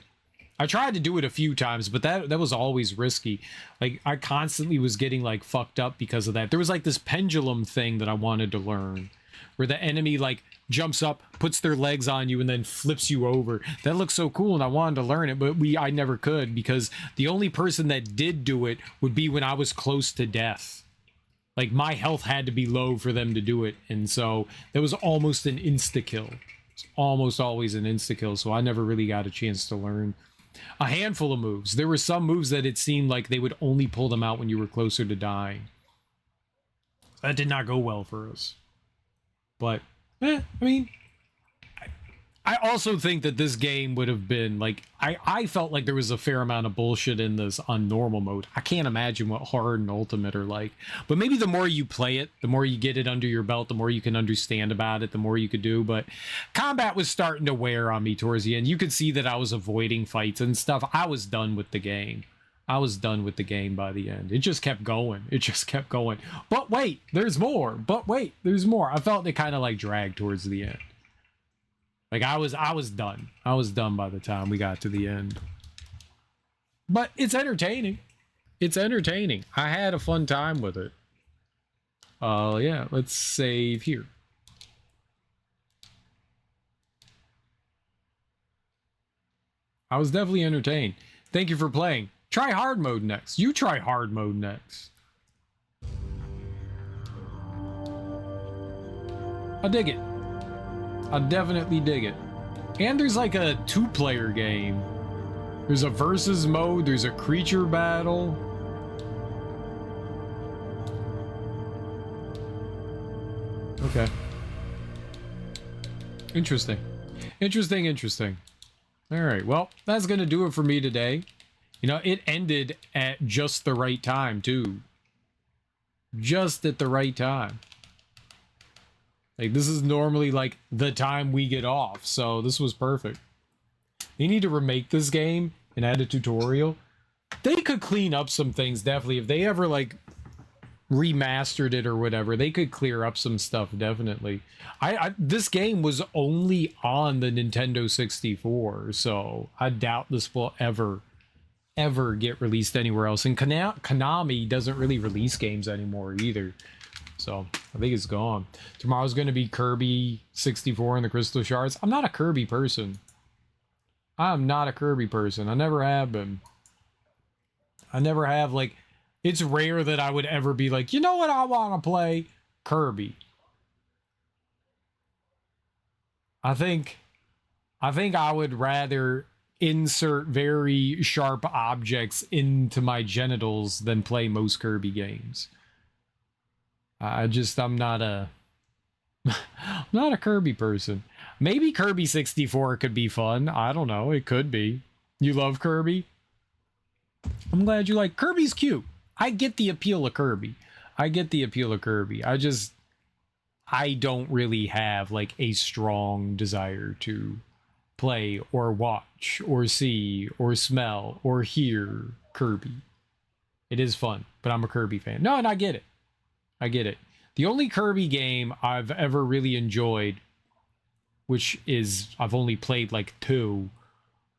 I tried to do it a few times, but that was always risky. Like, I constantly was getting, like, fucked up because of that. There was, like, this pendulum thing that I wanted to learn, where the enemy, like, jumps up, puts their legs on you, and then flips you over. That looks so cool, and I wanted to learn it, but I never could, because the only person that did do it would be when I was close to death. Like, my health had to be low for them to do it, and so that was almost an insta-kill. It's almost always an insta-kill, so I never really got a chance to learn a handful of moves. There were some moves that it seemed like they would only pull them out when you were closer to dying. That did not go well for us. But, I mean, I also think that this game would have been, like, I felt like there was a fair amount of bullshit in this on normal mode. I can't imagine what hard and ultimate are like. But maybe the more you play it, the more you get it under your belt, the more you can understand about it, the more you could do. But combat was starting to wear on me towards the end. You could see that I was avoiding fights and stuff. I was done with the game. I was done with the game by the end. It just kept going. It just kept going. But wait, there's more. But wait, there's more. I felt it kind of like dragged towards the end. Like, I was done. I was done by the time we got to the end. But it's entertaining. It's entertaining. I had a fun time with it. Yeah, let's save here. I was definitely entertained. Thank you for playing. Try hard mode next. You try hard mode next. I dig it. I definitely dig it. And there's like a 2-player game. There's a versus mode, there's a creature battle. Okay. Interesting. Interesting. All right. Well, that's going to do it for me today. You know, it ended at just the right time, too. Just at the right time. Like, this is normally, like, the time we get off. So, this was perfect. They need to remake this game and add a tutorial. They could clean up some things, definitely. If they ever, like, remastered it or whatever, they could clear up some stuff, definitely. This game was only on the Nintendo 64, so I doubt this will ever get released anywhere else. And Konami doesn't really release games anymore either, so I think it's gone. Tomorrow's going to be Kirby 64 and the Crystal Shards. I'm not a Kirby person. I'm not a Kirby person. I never have been. I never have, like, it's rare that I would ever be like, you know what, I want to play Kirby. I think I would rather insert very sharp objects into my genitals than play most Kirby games. I'm not a I'm not a Kirby person. Maybe Kirby 64 could be fun. I don't know. It could be. You love Kirby? I'm glad you like Kirby's cute. I get the appeal of Kirby. I don't really have, like, a strong desire to play or watch or see or smell or hear Kirby. It is fun, but I'm a Kirby fan. No, and I get it. The only Kirby game I've ever really enjoyed, which is, I've only played like 2,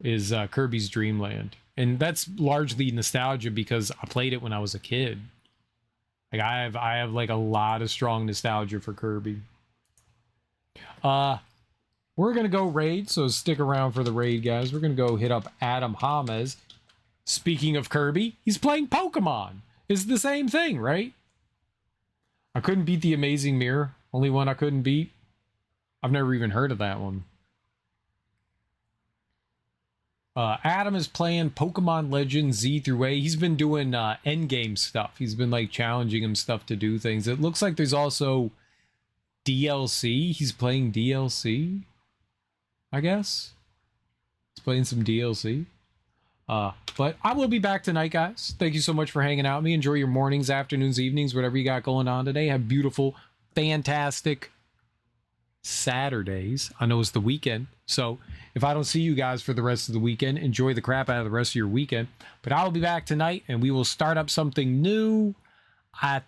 is Kirby's Dream Land. And that's largely nostalgia because I played it when I was a kid. Like, I have like a lot of strong nostalgia for Kirby. We're gonna go raid, so stick around for the raid, guys. We're gonna go hit up Adam James. Speaking of Kirby, he's playing Pokemon. It's the same thing, right? I couldn't beat the Amazing Mirror. Only one I couldn't beat. I've never even heard of that one. Adam is playing Pokemon Legends Z through A. He's been doing endgame stuff. He's been, like, challenging himself to do things. It looks like there's also DLC. He's playing DLC, I guess. He's playing some DLC. But I will be back tonight, guys. Thank you so much for hanging out with me. Enjoy your mornings, afternoons, evenings, whatever you got going on today. Have beautiful, fantastic Saturdays. I know it's the weekend, so if I don't see you guys for the rest of the weekend, enjoy the crap out of the rest of your weekend. But I will be back tonight, and we will start up something new. I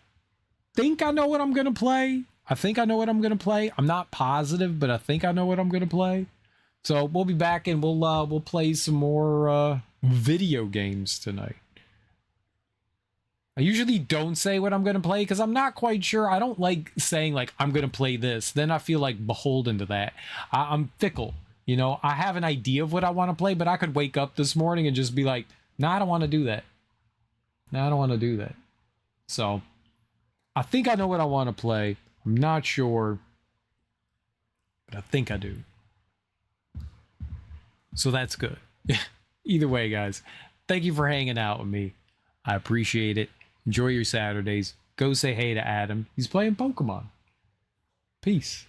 think I know what I'm gonna play. I'm not positive, but I think I know what I'm gonna play. So we'll be back, and we'll play some more video games tonight. I usually don't say what I'm going to play because I'm not quite sure. I don't like saying, like, I'm going to play this. Then I feel like beholden to that. I'm fickle. You know, I have an idea of what I want to play, but I could wake up this morning and just be like, nah, I don't want to do that. So I think I know what I want to play. I'm not sure, but I think I do. So that's good. Either way, guys, thank you for hanging out with me. I appreciate it. Enjoy your Saturdays. Go say hey to Adam. He's playing Pokemon. Peace.